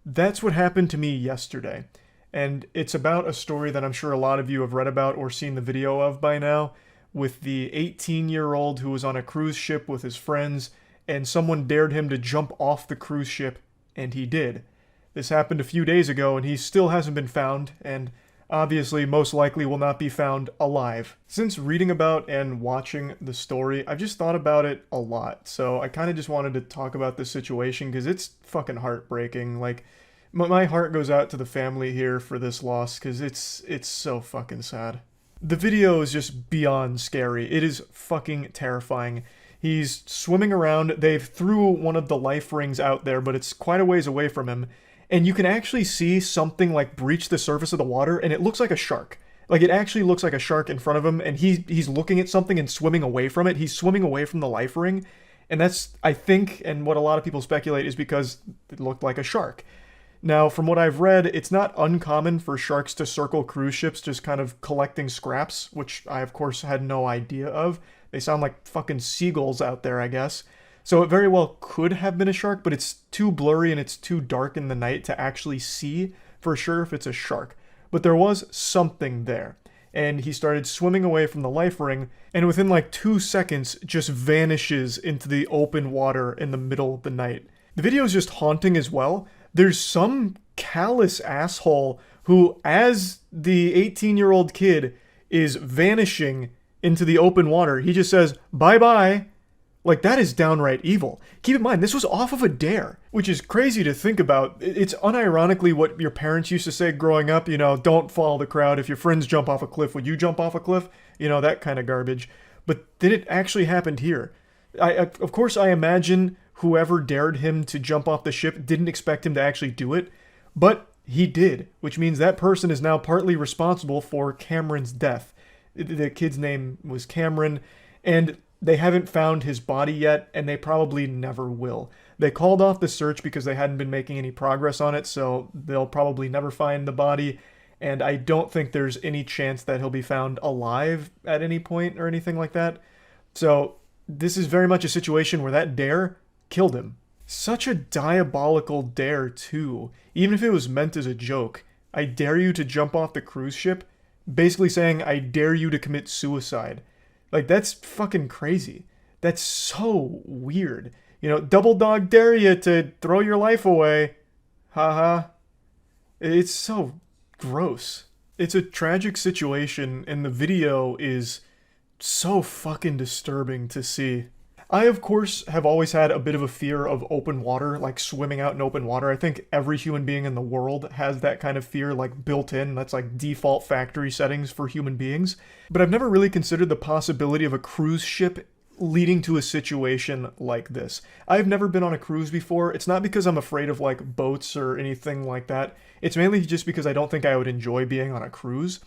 That's what happened to me yesterday. And it's about a story that I'm sure a lot of you have read about or seen the video of by now, with the 18-year-old who was on a cruise ship with his friends, and someone dared him to jump off the cruise ship, and he did. This happened a few days ago, and he still hasn't been found, and obviously most likely will not be found alive. Since reading about and watching the story, I've just thought about it a lot, so I kind of just wanted to talk about this situation because it's fucking heartbreaking. Like, my heart goes out to the family here for this loss because it's so fucking sad. The video is just beyond scary. It is fucking terrifying. He's swimming around. They've threw one of the life rings out there, but it's quite a ways away from him. And you can actually see something like breach the surface of the water, and it looks like a shark. Like, it actually looks like a shark in front of him, and he's looking at something and swimming away from it. He's swimming away from the life ring. And that's, I think, and what a lot of people speculate, is because it looked like a shark. Now, from what I've read, it's not uncommon for sharks to circle cruise ships just kind of collecting scraps, which I, of course, had no idea of. They sound like fucking seagulls out there, I guess. So it very well could have been a shark, but it's too blurry and it's too dark in the night to actually see for sure if it's a shark. But there was something there. And he started swimming away from the life ring, and within like 2 seconds just vanishes into the open water in the middle of the night. The video is just haunting as well. There's some callous asshole who, as the 18-year-old kid is vanishing into the open water, he just says, "Bye-bye." Like, that is downright evil. Keep in mind, this was off of a dare, which is crazy to think about. It's unironically what your parents used to say growing up, you know, don't follow the crowd. If your friends jump off a cliff, would you jump off a cliff? You know, that kind of garbage. But then it actually happened here. Of course, I imagine whoever dared him to jump off the ship didn't expect him to actually do it, but he did, which means that person is now partly responsible for Cameron's death. The kid's name was Cameron, and they haven't found his body yet, and they probably never will. They called off the search because they hadn't been making any progress on it, so they'll probably never find the body, and I don't think there's any chance that he'll be found alive at any point or anything like that. So this is very much a situation where that dare killed him. Such a diabolical dare, too. Even if it was meant as a joke. I dare you to jump off the cruise ship, basically saying, I dare you to commit suicide. Like, that's fucking crazy. That's so weird. You know, double dog dare you to throw your life away. Haha. It's so gross. It's a tragic situation, and the video is so fucking disturbing to see. I, of course, have always had a bit of a fear of open water, like swimming out in open water. I think every human being in the world has that kind of fear, like, built in. That's like default factory settings for human beings. But I've never really considered the possibility of a cruise ship leading to a situation like this. I've never been on a cruise before. It's not because I'm afraid of, like, boats or anything like that. It's mainly just because I don't think I would enjoy being on a cruise.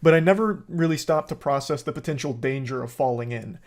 But I never really stopped to process the potential danger of falling in.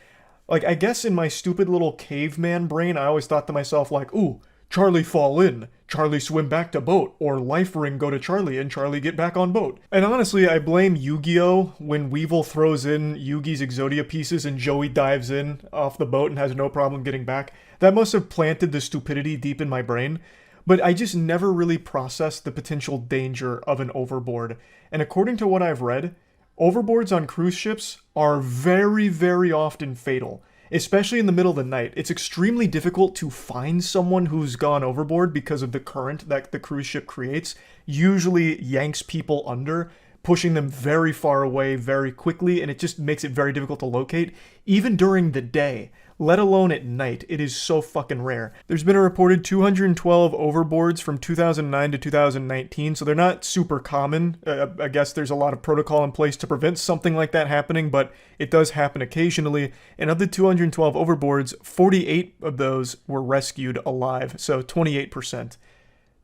Like, I guess in my stupid little caveman brain, I always thought to myself, like, ooh, Charlie fall in, Charlie swim back to boat, or life ring go to Charlie and Charlie get back on boat. And honestly, I blame Yu-Gi-Oh! When Weevil throws in Yugi's Exodia pieces and Joey dives in off the boat and has no problem getting back. That must have planted the stupidity deep in my brain. But I just never really processed the potential danger of an overboard. And according to what I've read, overboards on cruise ships are very, very often fatal, especially in the middle of the night. It's extremely difficult to find someone who's gone overboard because of the current that the cruise ship creates. Usually yanks people under, pushing them very far away very quickly, and it just makes it very difficult to locate, even during the day, let alone at night. It is so fucking rare. There's been a reported 212 overboards from 2009 to 2019, so they're not super common. I guess there's a lot of protocol in place to prevent something like that happening, but it does happen occasionally. And of the 212 overboards, 48 of those were rescued alive, so 28%.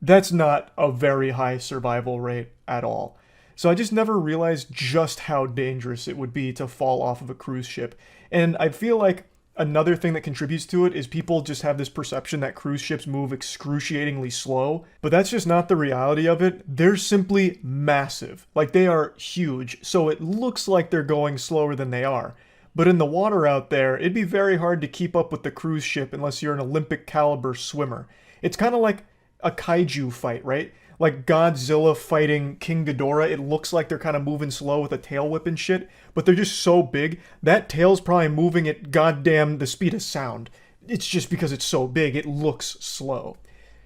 That's not a very high survival rate at all. So I just never realized just how dangerous it would be to fall off of a cruise ship. And I feel like another thing that contributes to it is people just have this perception that cruise ships move excruciatingly slow, but that's just not the reality of it. They're simply massive. Like, they are huge, so it looks like they're going slower than they are. But in the water out there, it'd be very hard to keep up with the cruise ship unless you're an Olympic caliber swimmer. It's kind of like a kaiju fight, right? Like Godzilla fighting King Ghidorah, it looks like they're kind of moving slow with a tail whip and shit, but they're just so big, that tail's probably moving at goddamn the speed of sound. It's just because it's so big, it looks slow.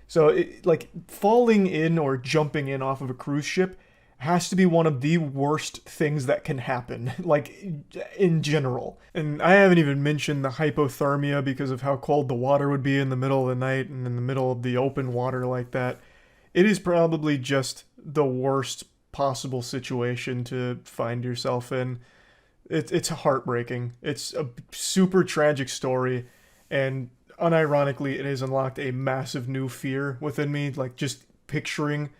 So, like, falling in or jumping in off of a cruise ship has to be one of the worst things that can happen, like, in general. And I haven't even mentioned the hypothermia because of how cold the water would be in the middle of the night and in the middle of the open water like that. It is probably just the worst possible situation to find yourself in. It's heartbreaking. It's a super tragic story, and unironically, it has unlocked a massive new fear within me, like just picturing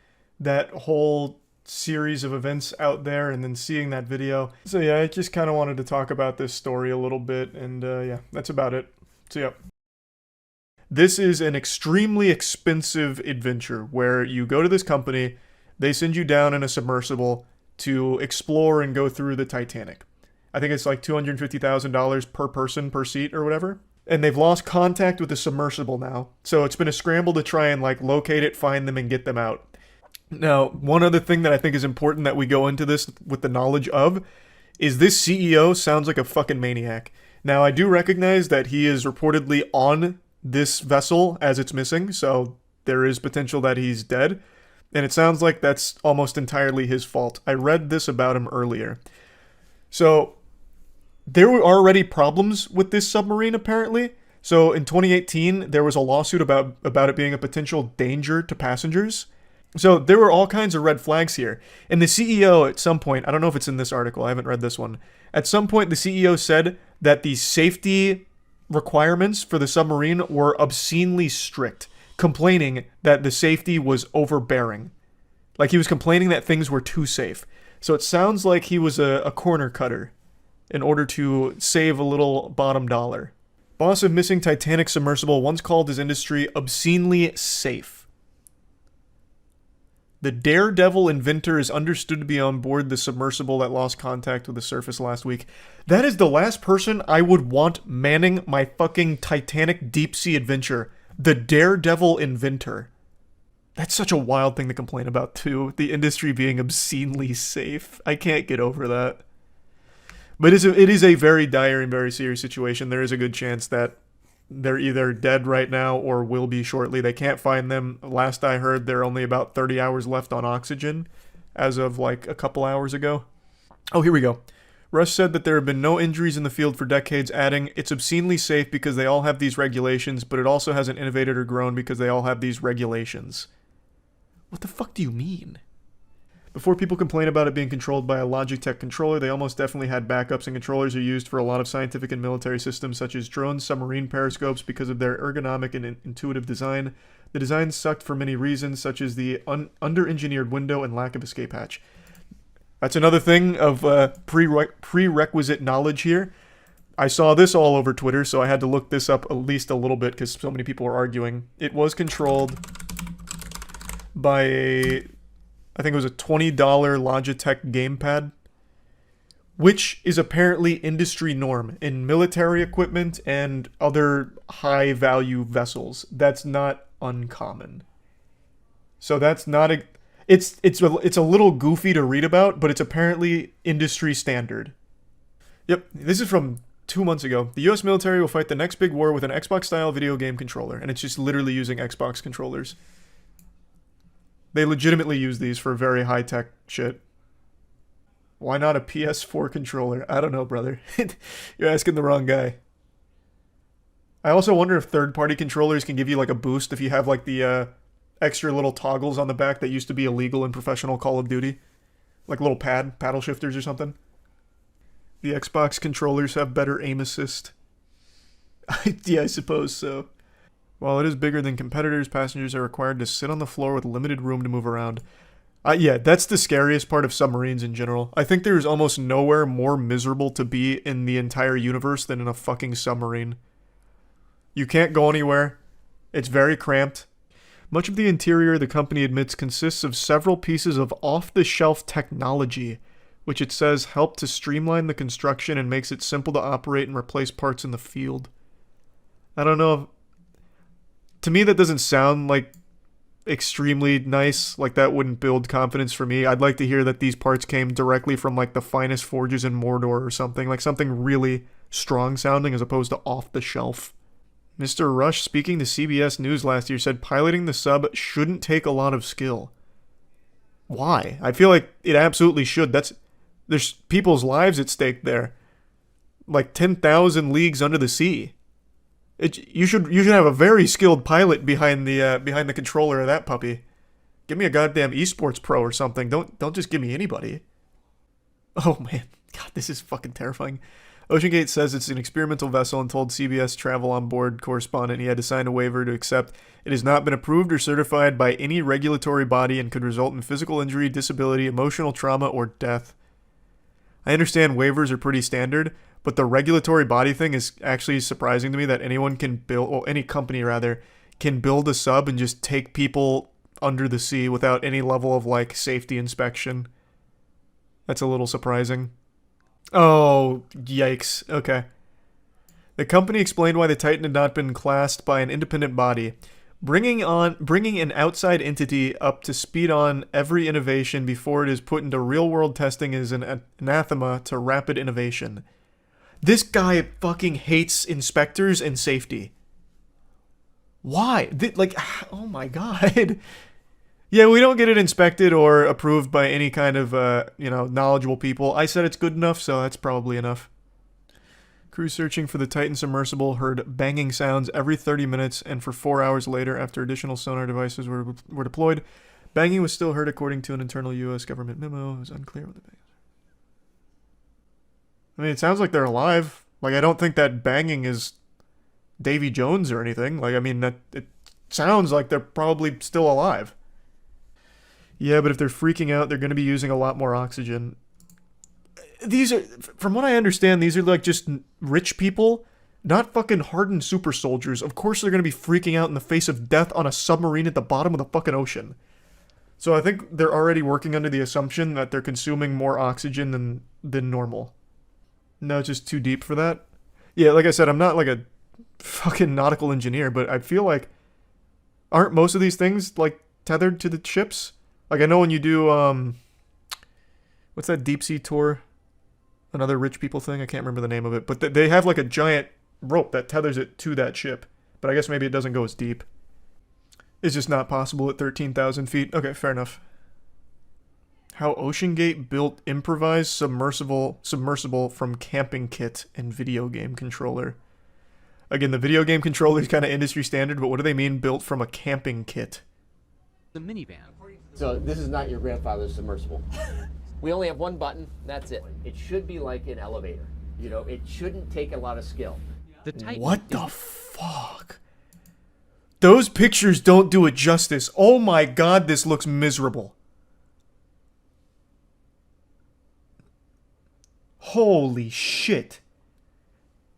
that whole series of events out there and then seeing that video. So yeah, I just kind of wanted to talk about this story a little bit, and yeah, that's about it. So yeah. This is an extremely expensive adventure where you go to this company, they send you down in a submersible to explore and go through the Titanic. I think it's like $250,000 per person per seat or whatever. And they've lost contact with the submersible now. So it's been a scramble to try and like locate it, find them, and get them out. Now, one other thing that I think is important that we go into this with the knowledge of is this CEO sounds like a fucking maniac. Now, I do recognize that he is reportedly on this vessel as it's missing, so there is potential that he's dead, and it sounds like that's almost entirely his fault. I read this about him earlier. So there were already problems with this submarine, apparently. So in 2018, there was a lawsuit about it being a potential danger to passengers. So there were all kinds of red flags here. And the CEO at some point, I don't know if it's in this article, I haven't read this one. At some point, the CEO said that the safety requirements for the submarine were obscenely strict, complaining that the safety was overbearing. Like, he was complaining that things were too safe. So it sounds like he was a corner cutter in order to save a little bottom dollar. Boss of missing Titanic submersible once called his industry obscenely safe. The daredevil inventor is understood to be on board the submersible that lost contact with the surface last week. That is the last person I would want manning my fucking Titanic deep sea adventure. The daredevil inventor. That's such a wild thing to complain about too. The industry being obscenely safe. I can't get over that. But it is a very dire and very serious situation. There is a good chance that they're either dead right now or will be shortly. They can't find them. Last I heard, there are only about 30 hours left on oxygen as of like a couple hours ago. Oh, here we go. Russ said that there have been no injuries in the field for decades, adding, it's obscenely safe because they all have these regulations, but it also hasn't innovated or grown because they all have these regulations. What the fuck do you mean? Before people complain about it being controlled by a Logitech controller, they almost definitely had backups, and controllers are used for a lot of scientific and military systems such as drones, submarine periscopes because of their ergonomic and intuitive design. The design sucked for many reasons, such as the under-engineered window and lack of escape hatch. That's another thing of prerequisite knowledge here. I saw this all over Twitter, so I had to look this up at least a little bit because so many people were arguing. It was controlled by I think it was a $20 Logitech gamepad, which is apparently industry norm in military equipment and other high-value vessels. That's not uncommon. So that's not a... It's a little goofy to read about, but it's apparently industry standard. Yep, this is from 2 months ago. The US military will fight the next big war with an Xbox-style video game controller, and it's just literally using Xbox controllers. They legitimately use these for very high-tech shit. Why not a PS4 controller? I don't know, brother. You're asking the wrong guy. I also wonder if third-party controllers can give you like a boost if you have like the extra little toggles on the back that used to be illegal in professional Call of Duty. Like little paddle shifters or something. The Xbox controllers have better aim assist. Yeah, I suppose so. While it is bigger than competitors, passengers are required to sit on the floor with limited room to move around. Yeah, that's the scariest part of submarines in general. I think there's almost nowhere more miserable to be in the entire universe than in a fucking submarine. You can't go anywhere. It's very cramped. Much of the interior, the company admits, consists of several pieces of off-the-shelf technology, which it says help to streamline the construction and makes it simple to operate and replace parts in the field. I don't know. To me, that doesn't sound like extremely nice. Like, that wouldn't build confidence for me. I'd like to hear that these parts came directly from, like, the finest forges in Mordor or something. Like, something really strong sounding as opposed to off the shelf. Mr. Rush, speaking to CBS News last year, said piloting the sub shouldn't take a lot of skill. Why? I feel like it absolutely should. There's people's lives at stake there. Like 10,000 leagues under the sea. You should have a very skilled pilot behind the controller of that puppy. Give me a goddamn esports pro or something. Don't just give me anybody. Oh man, God, this is fucking terrifying. OceanGate says it's an experimental vessel and told CBS Travel on board correspondent he had to sign a waiver to accept it has not been approved or certified by any regulatory body and could result in physical injury, disability, emotional trauma, or death. I understand waivers are pretty standard, but the regulatory body thing is actually surprising to me that anyone can build, or any company rather, can build a sub and just take people under the sea without any level of, like, safety inspection. That's a little surprising. Oh, yikes. Okay. The company explained why the Titan had not been classed by an independent body. Bringing an outside entity up to speed on every innovation before it is put into real-world testing is an anathema to rapid innovation. This guy fucking hates inspectors and safety. Why? Oh my god. Yeah, we don't get it inspected or approved by any kind of, knowledgeable people. I said it's good enough, so that's probably enough. Crew searching for the Titan submersible heard banging sounds every 30 minutes, and for 4 hours later, after additional sonar devices were deployed, banging was still heard according to an internal U.S. government memo. It was unclear what the bang. I mean, it sounds like they're alive. Like, I don't think that banging is Davy Jones or anything. Like, I mean, it sounds like they're probably still alive. Yeah, but if they're freaking out, they're going to be using a lot more oxygen. These are, from what I understand, these are like just rich people, not fucking hardened super soldiers. Of course they're going to be freaking out in the face of death on a submarine at the bottom of the fucking ocean. So I think they're already working under the assumption that they're consuming more oxygen than normal. No, it's just too deep for that. Yeah, like I said, I'm not like a fucking nautical engineer, but I feel like, aren't most of these things like tethered to the ships? Like, I know when you do, what's that deep sea tour? Another rich people thing? I can't remember the name of it. But they have, like, a giant rope that tethers it to that ship. But I guess maybe it doesn't go as deep. It's just not possible at 13,000 feet. Okay, fair enough. How OceanGate built improvised submersible from camping kit and video game controller. Again, the video game controller is kind of industry standard, but what do they mean built from a camping kit? The minivan. So this is not your grandfather's submersible. We only have one button, that's it. It should be like an elevator. You know, it shouldn't take a lot of skill. What the fuck? Those pictures don't do it justice. Oh my god, this looks miserable. Holy shit.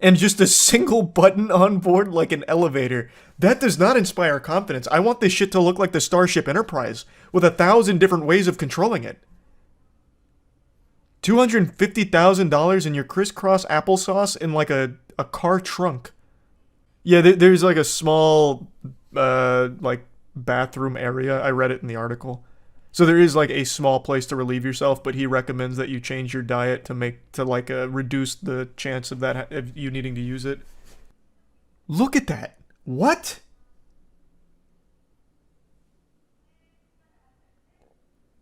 And just a single button on board like an elevator. That does not inspire confidence. I want this shit to look like the Starship Enterprise, with 1,000 different ways of controlling it. $250,000 in your crisscross applesauce in like a car trunk. Yeah, there's like a small, like bathroom area. I read it in the article. So there is like a small place to relieve yourself, but he recommends that you change your diet to reduce the chance of that, of you needing to use it. Look at that. What?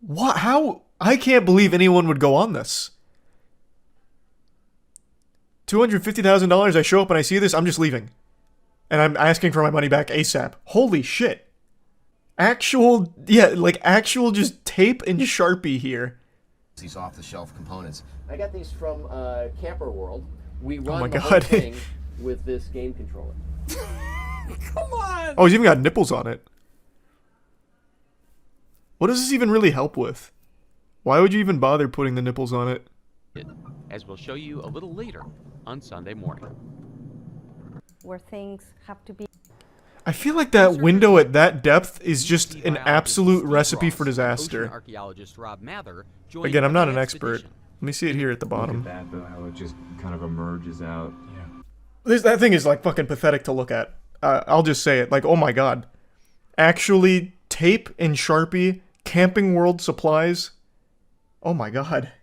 What? How? I can't believe anyone would go on this. $250,000, I show up and I see this, I'm just leaving. And I'm asking for my money back ASAP. Holy shit. Actual just tape and Sharpie here. These off-the-shelf components. I got these from Camper World. We run my the God. whole thing with this game controller. Oh, he's even got nipples on it. What does this even really help with? Why would you even bother putting the nipples on it? As we'll show you a little later on Sunday morning. Where things have to be. I feel like that window at that depth is just an absolute recipe for disaster. Archaeologist Rob Mather Again, I'm not an expert. Let me see it here at the bottom. Look at that, though, how it just kind of emerges out. That thing is like fucking pathetic to look at. I'll just say it. Like, oh my god. Actually, tape and Sharpie, Camping World supplies. Oh my god.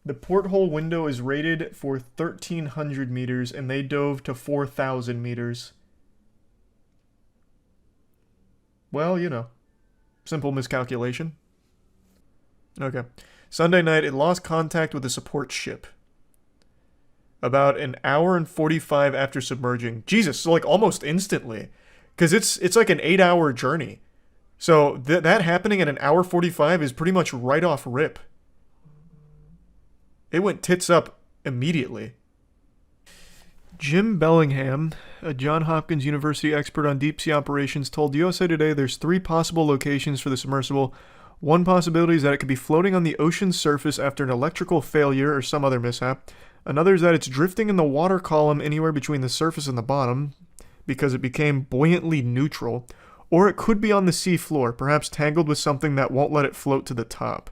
The porthole window is rated for 1,300 meters, and they dove to 4,000 meters. Well, you know. Simple miscalculation. Okay. Sunday night, it lost contact with a support ship. About an hour and 45 after submerging. Jesus, so like almost instantly. Because it's like an 8-hour journey. So that happening at an hour 45 is pretty much right off rip. It went tits up immediately. Jim Bellingham, a Johns Hopkins University expert on deep sea operations, told USA Today there's 3 possible locations for the submersible. One possibility is that it could be floating on the ocean's surface after an electrical failure or some other mishap. Another is that it's drifting in the water column anywhere between the surface and the bottom because it became buoyantly neutral. Or it could be on the sea floor, perhaps tangled with something that won't let it float to the top.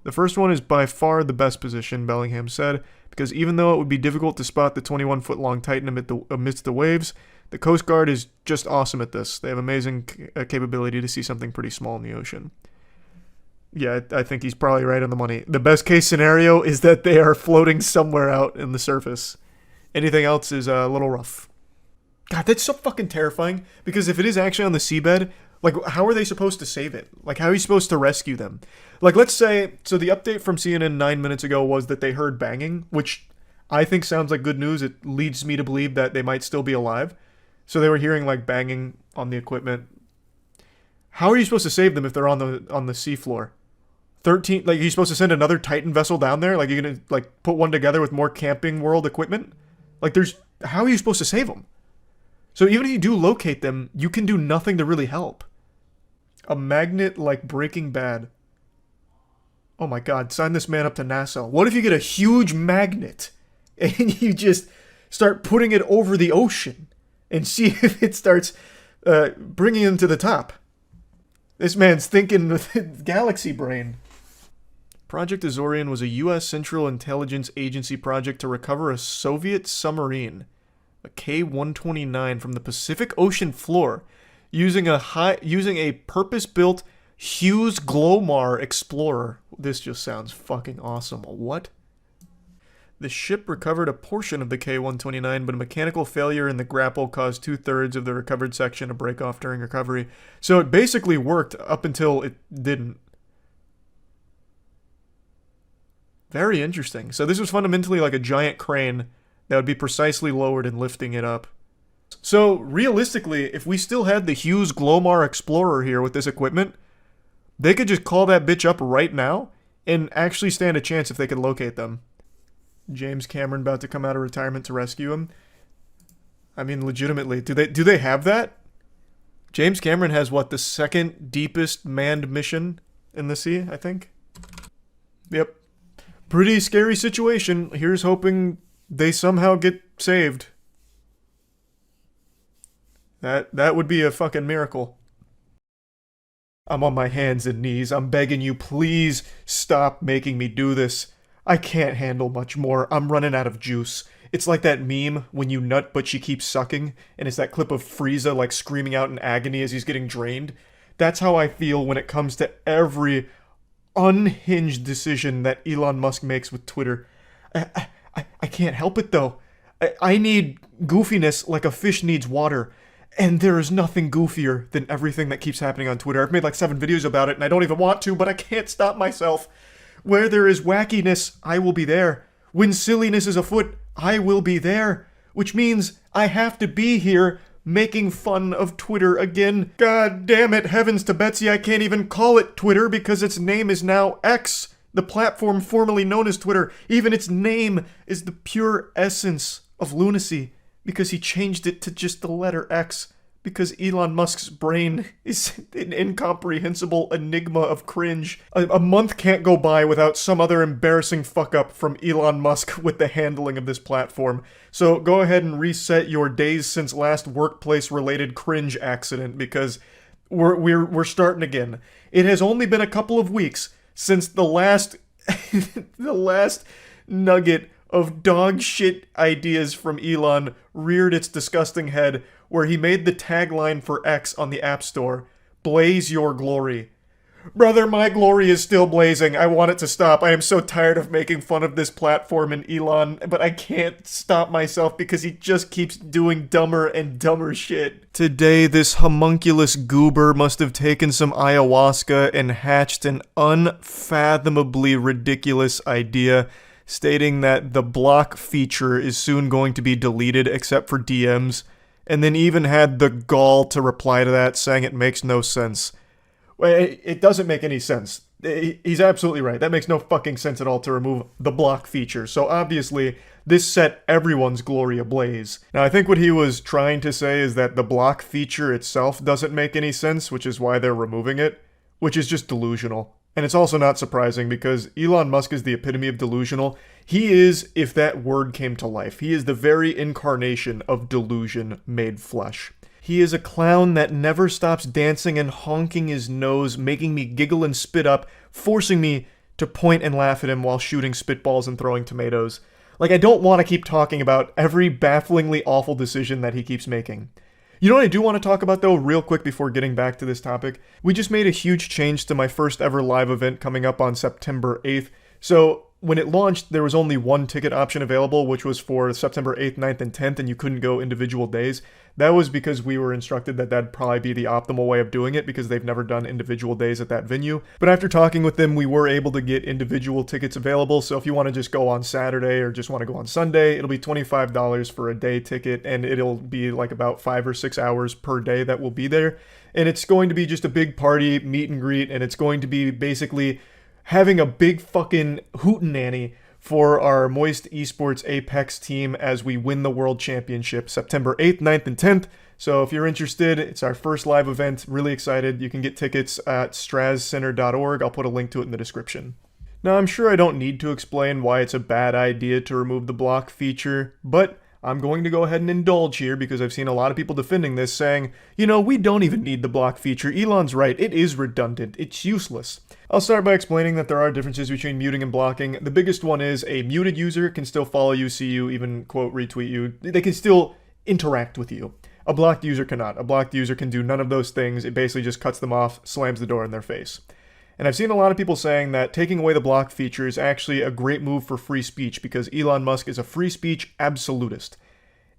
The first one is by far the best position, Bellingham said, because even though it would be difficult to spot the 21-foot-long Titan amidst the waves, the Coast Guard is just awesome at this. They have amazing capability to see something pretty small in the ocean. Yeah, I think he's probably right on the money. The best case scenario is that they are floating somewhere out in the surface. Anything else is a little rough. God, that's so fucking terrifying, because if it is actually on the seabed, like, how are they supposed to save it? Like, how are you supposed to rescue them? Like, let's say, so the update from CNN 9 minutes ago was that they heard banging, which I think sounds like good news. It leads me to believe that they might still be alive. So they were hearing, like, banging on the equipment. How are you supposed to save them if they're on the seafloor? 13, like, are you supposed to send another Titan vessel down there? Like, you're gonna, like, put one together with more Camping World equipment? Like, how are you supposed to save them? So even if you do locate them, you can do nothing to really help. A magnet like Breaking Bad. Oh my god, sign this man up to NASA. What if you get a huge magnet and you just start putting it over the ocean and see if it starts bringing him to the top? This man's thinking with galaxy brain. Project Azorian was a U.S. Central Intelligence Agency project to recover a Soviet submarine, a K-129, from the Pacific Ocean floor, using a purpose-built Hughes Glomar Explorer. This just sounds fucking awesome. What? The ship recovered a portion of the K-129, but a mechanical failure in the grapple caused 2/3 of the recovered section to break off during recovery. So it basically worked up until it didn't. Very interesting. So this was fundamentally like a giant crane that would be precisely lowered and lifting it up. So, realistically, if we still had the Hughes Glomar Explorer here with this equipment, they could just call that bitch up right now and actually stand a chance if they could locate them. James Cameron about to come out of retirement to rescue him. I mean, legitimately, do they have that? James Cameron has, what, the second deepest manned mission in the sea, I think? Yep. Pretty scary situation. Here's hoping they somehow get saved. That would be a fucking miracle. I'm on my hands and knees. I'm begging you, please stop making me do this. I can't handle much more. I'm running out of juice. It's like that meme when you nut but she keeps sucking, and it's that clip of Frieza like screaming out in agony as he's getting drained. That's how I feel when it comes to every unhinged decision that Elon Musk makes with Twitter. I can't help it though. I need goofiness like a fish needs water. And there is nothing goofier than everything that keeps happening on Twitter. I've made like 7 videos about it, and I don't even want to, but I can't stop myself. Where there is wackiness, I will be there. When silliness is afoot, I will be there. Which means I have to be here making fun of Twitter again. God damn it, heavens to Betsy, I can't even call it Twitter because its name is now X, the platform formerly known as Twitter. Even its name is the pure essence of lunacy, because he changed it to just the letter X. because Elon Musk's brain is an incomprehensible enigma of cringe. A month can't go by without some other embarrassing fuck-up from Elon Musk with the handling of this platform. So go ahead and reset your days since last workplace-related cringe accident, because we're starting again. It has only been a couple of weeks since the last the last nugget of dog shit ideas from Elon reared its disgusting head, where he made the tagline for X on the App Store, "Blaze your glory." Brother, my glory is still blazing. I want it to stop. I am so tired of making fun of this platform and Elon, but I can't stop myself because he just keeps doing dumber and dumber shit. Today, this homunculus goober must have taken some ayahuasca and hatched an unfathomably ridiculous idea, stating that the block feature is soon going to be deleted except for DMs, and then even had the gall to reply to that, saying it makes no sense. It doesn't make any sense. He's absolutely right. That makes no fucking sense at all to remove the block feature. So obviously, this set everyone's glory ablaze. Now, I think what he was trying to say is that the block feature itself doesn't make any sense, which is why they're removing it, which is just delusional. And it's also not surprising because Elon Musk is the epitome of delusional. He is, if that word came to life, he is the very incarnation of delusion made flesh. He is a clown that never stops dancing and honking his nose, making me giggle and spit up, forcing me to point and laugh at him while shooting spitballs and throwing tomatoes. Like, I don't want to keep talking about every bafflingly awful decision that he keeps making. You know what I do want to talk about, though, real quick before getting back to this topic? We just made a huge change to my first ever live event coming up on September 8th. So, when it launched, there was only one ticket option available, which was for September 8th, 9th, and 10th, and you couldn't go individual days. That was because we were instructed that that'd probably be the optimal way of doing it, because they've never done individual days at that venue. But after talking with them, we were able to get individual tickets available, so if you want to just go on Saturday or just want to go on Sunday, it'll be $25 for a day ticket, and it'll be like about 5 or 6 hours per day that will be there. And it's going to be just a big party, meet and greet, and it's going to be basically having a big fucking hootenanny for our Moist Esports Apex team as we win the World Championship September 8th, 9th, and 10th. So if you're interested, it's our first live event. Really excited. You can get tickets at strazcenter.org. I'll put a link to it in the description. Now, I'm sure I don't need to explain why it's a bad idea to remove the block feature, but I'm going to go ahead and indulge here because I've seen a lot of people defending this, saying, you know, we don't even need the block feature. Elon's right. It is redundant. It's useless. I'll start by explaining that there are differences between muting and blocking. The biggest one is a muted user can still follow you, see you, even quote retweet you. They can still interact with you. A blocked user cannot. A blocked user can do none of those things. It basically just cuts them off, slams the door in their face. And I've seen a lot of people saying that taking away the block feature is actually a great move for free speech because Elon Musk is a free speech absolutist.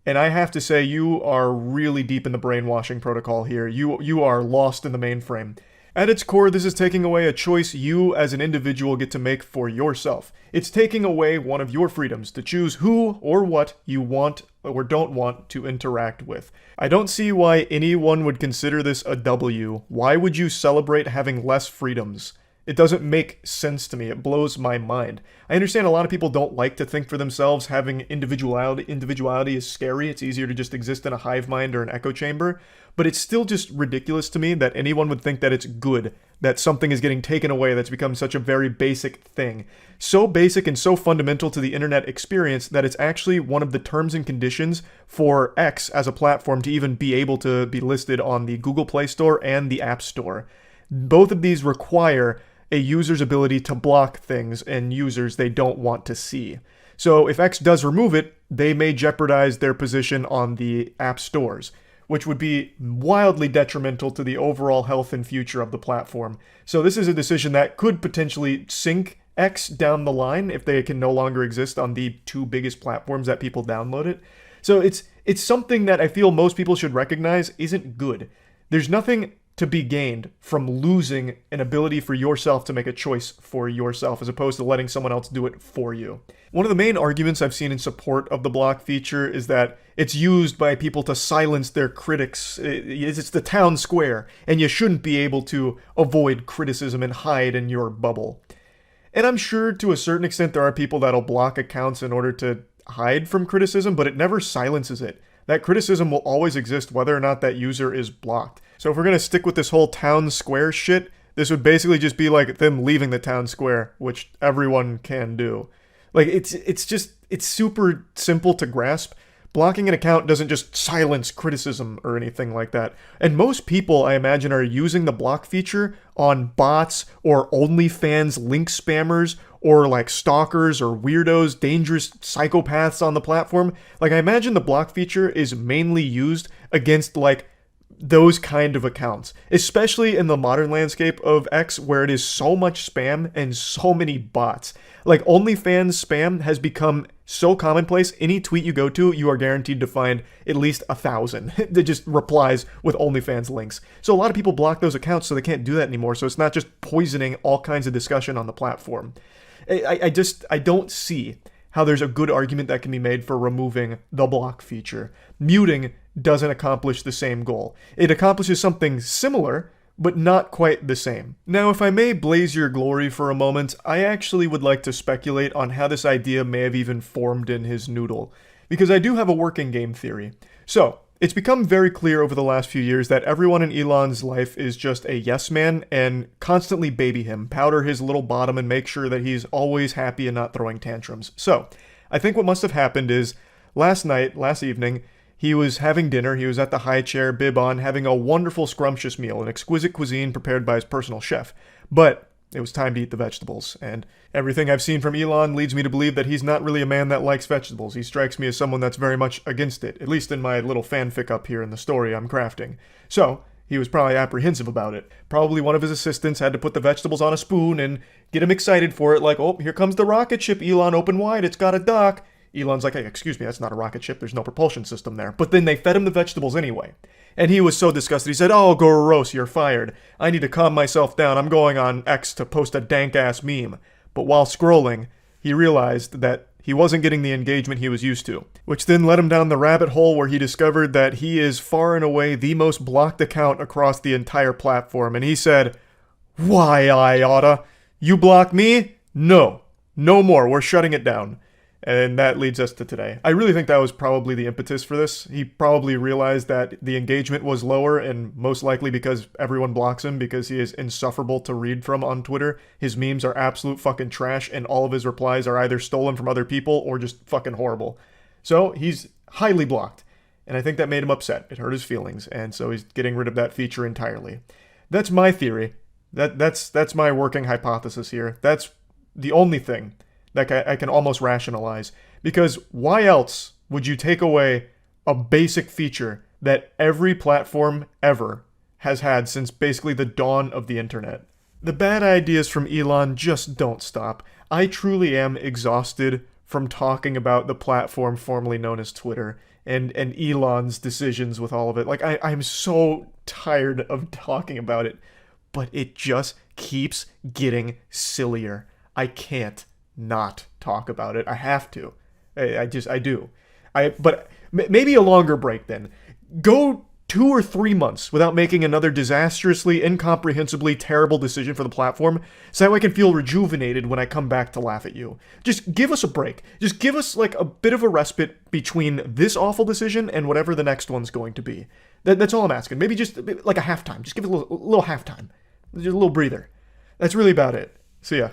And I have to say, you are really deep in the brainwashing protocol here. You are lost in the mainframe. At its core, this is taking away a choice you as an individual get to make for yourself. It's taking away one of your freedoms to choose who or what you want or don't want to interact with. I don't see why anyone would consider this a W. Why would you celebrate having less freedoms? It doesn't make sense to me. It blows my mind. I understand a lot of people don't like to think for themselves. Having individuality is scary. It's easier to just exist in a hive mind or an echo chamber. But it's still just ridiculous to me that anyone would think that it's good, that something is getting taken away that's become such a very basic thing. So basic and so fundamental to the internet experience that it's actually one of the terms and conditions for X as a platform to even be able to be listed on the Google Play Store and the App Store. Both of these require a user's ability to block things and users they don't want to see. So if X does remove it, they may jeopardize their position on the app stores, which would be wildly detrimental to the overall health and future of the platform. So this is a decision that could potentially sink X down the line if they can no longer exist on the two biggest platforms that people download it. So it's something that I feel most people should recognize isn't good. There's nothing to be gained from losing an ability for yourself to make a choice for yourself as opposed to letting someone else do it for you. One of the main arguments I've seen in support of the block feature is that it's used by people to silence their critics. It's the town square, and you shouldn't be able to avoid criticism and hide in your bubble. And I'm sure to a certain extent there are people that'll block accounts in order to hide from criticism, but it never silences it. That criticism will always exist whether or not that user is blocked. So if we're going to stick with this whole town square shit, this would basically just be like them leaving the town square, which everyone can do. Like, it's super simple to grasp. Blocking an account doesn't just silence criticism or anything like that. And most people, I imagine, are using the block feature on bots or OnlyFans link spammers or like stalkers or weirdos, dangerous psychopaths on the platform. Like, I imagine the block feature is mainly used against like those kind of accounts, especially in the modern landscape of X where it is so much spam and so many bots. Like, OnlyFans spam has become so commonplace. Any tweet you go to, you are guaranteed to find at least 1,000 that just replies with OnlyFans links. So a lot of people block those accounts so they can't do that anymore. So it's not just poisoning all kinds of discussion on the platform. I don't see how there's a good argument that can be made for removing the block feature. Muting doesn't accomplish the same goal. It accomplishes something similar, but not quite the same. Now, if I may blaze your glory for a moment, I actually would like to speculate on how this idea may have even formed in his noodle, because I do have a working game theory. So, it's become very clear over the last few years that everyone in Elon's life is just a yes man and constantly baby him, powder his little bottom, and make sure that he's always happy and not throwing tantrums. So, I think what must have happened is, last evening, he was having dinner, he was at the high chair, bib on, having a wonderful scrumptious meal, an exquisite cuisine prepared by his personal chef. But it was time to eat the vegetables, and everything I've seen from Elon leads me to believe that he's not really a man that likes vegetables. He strikes me as someone that's very much against it, at least in my little fanfic up here in the story I'm crafting. So, he was probably apprehensive about it. Probably one of his assistants had to put the vegetables on a spoon and get him excited for it, like, oh, here comes the rocket ship, Elon, open wide, it's got a dock. Elon's like, hey, excuse me, that's not a rocket ship, there's no propulsion system there. But then they fed him the vegetables anyway. And he was so disgusted, he said, oh, gross, you're fired. I need to calm myself down, I'm going on X to post a dank-ass meme. But while scrolling, he realized that he wasn't getting the engagement he was used to. Which then led him down the rabbit hole where he discovered that he is far and away the most blocked account across the entire platform. And he said, why, I oughta? You block me? No. No more, we're shutting it down. And that leads us to today. I really think that was probably the impetus for this. He probably realized that the engagement was lower, and most likely because everyone blocks him because he is insufferable to read from on Twitter. His memes are absolute fucking trash, and all of his replies are either stolen from other people or just fucking horrible. So he's highly blocked, and I think that made him upset. It hurt his feelings, and so he's getting rid of that feature entirely. That's my theory. That's my working hypothesis here. That's the only thing that I can almost rationalize. Because why else would you take away a basic feature that every platform ever has had since basically the dawn of the internet? The bad ideas from Elon just don't stop. I truly am exhausted from talking about the platform formerly known as Twitter and Elon's decisions with all of it. Like, I'm so tired of talking about it, but it just keeps getting sillier. I can't not talk about it. I have to. I do. But maybe a longer break then. Go 2 or 3 months without making another disastrously, incomprehensibly terrible decision for the platform, so that way I can feel rejuvenated when I come back to laugh at you. Just give us a break. Just give us like a bit of a respite between this awful decision and whatever the next one's going to be. That's all I'm asking. Maybe just like a halftime. Just give it a little halftime. Just a little breather. That's really about it. See ya.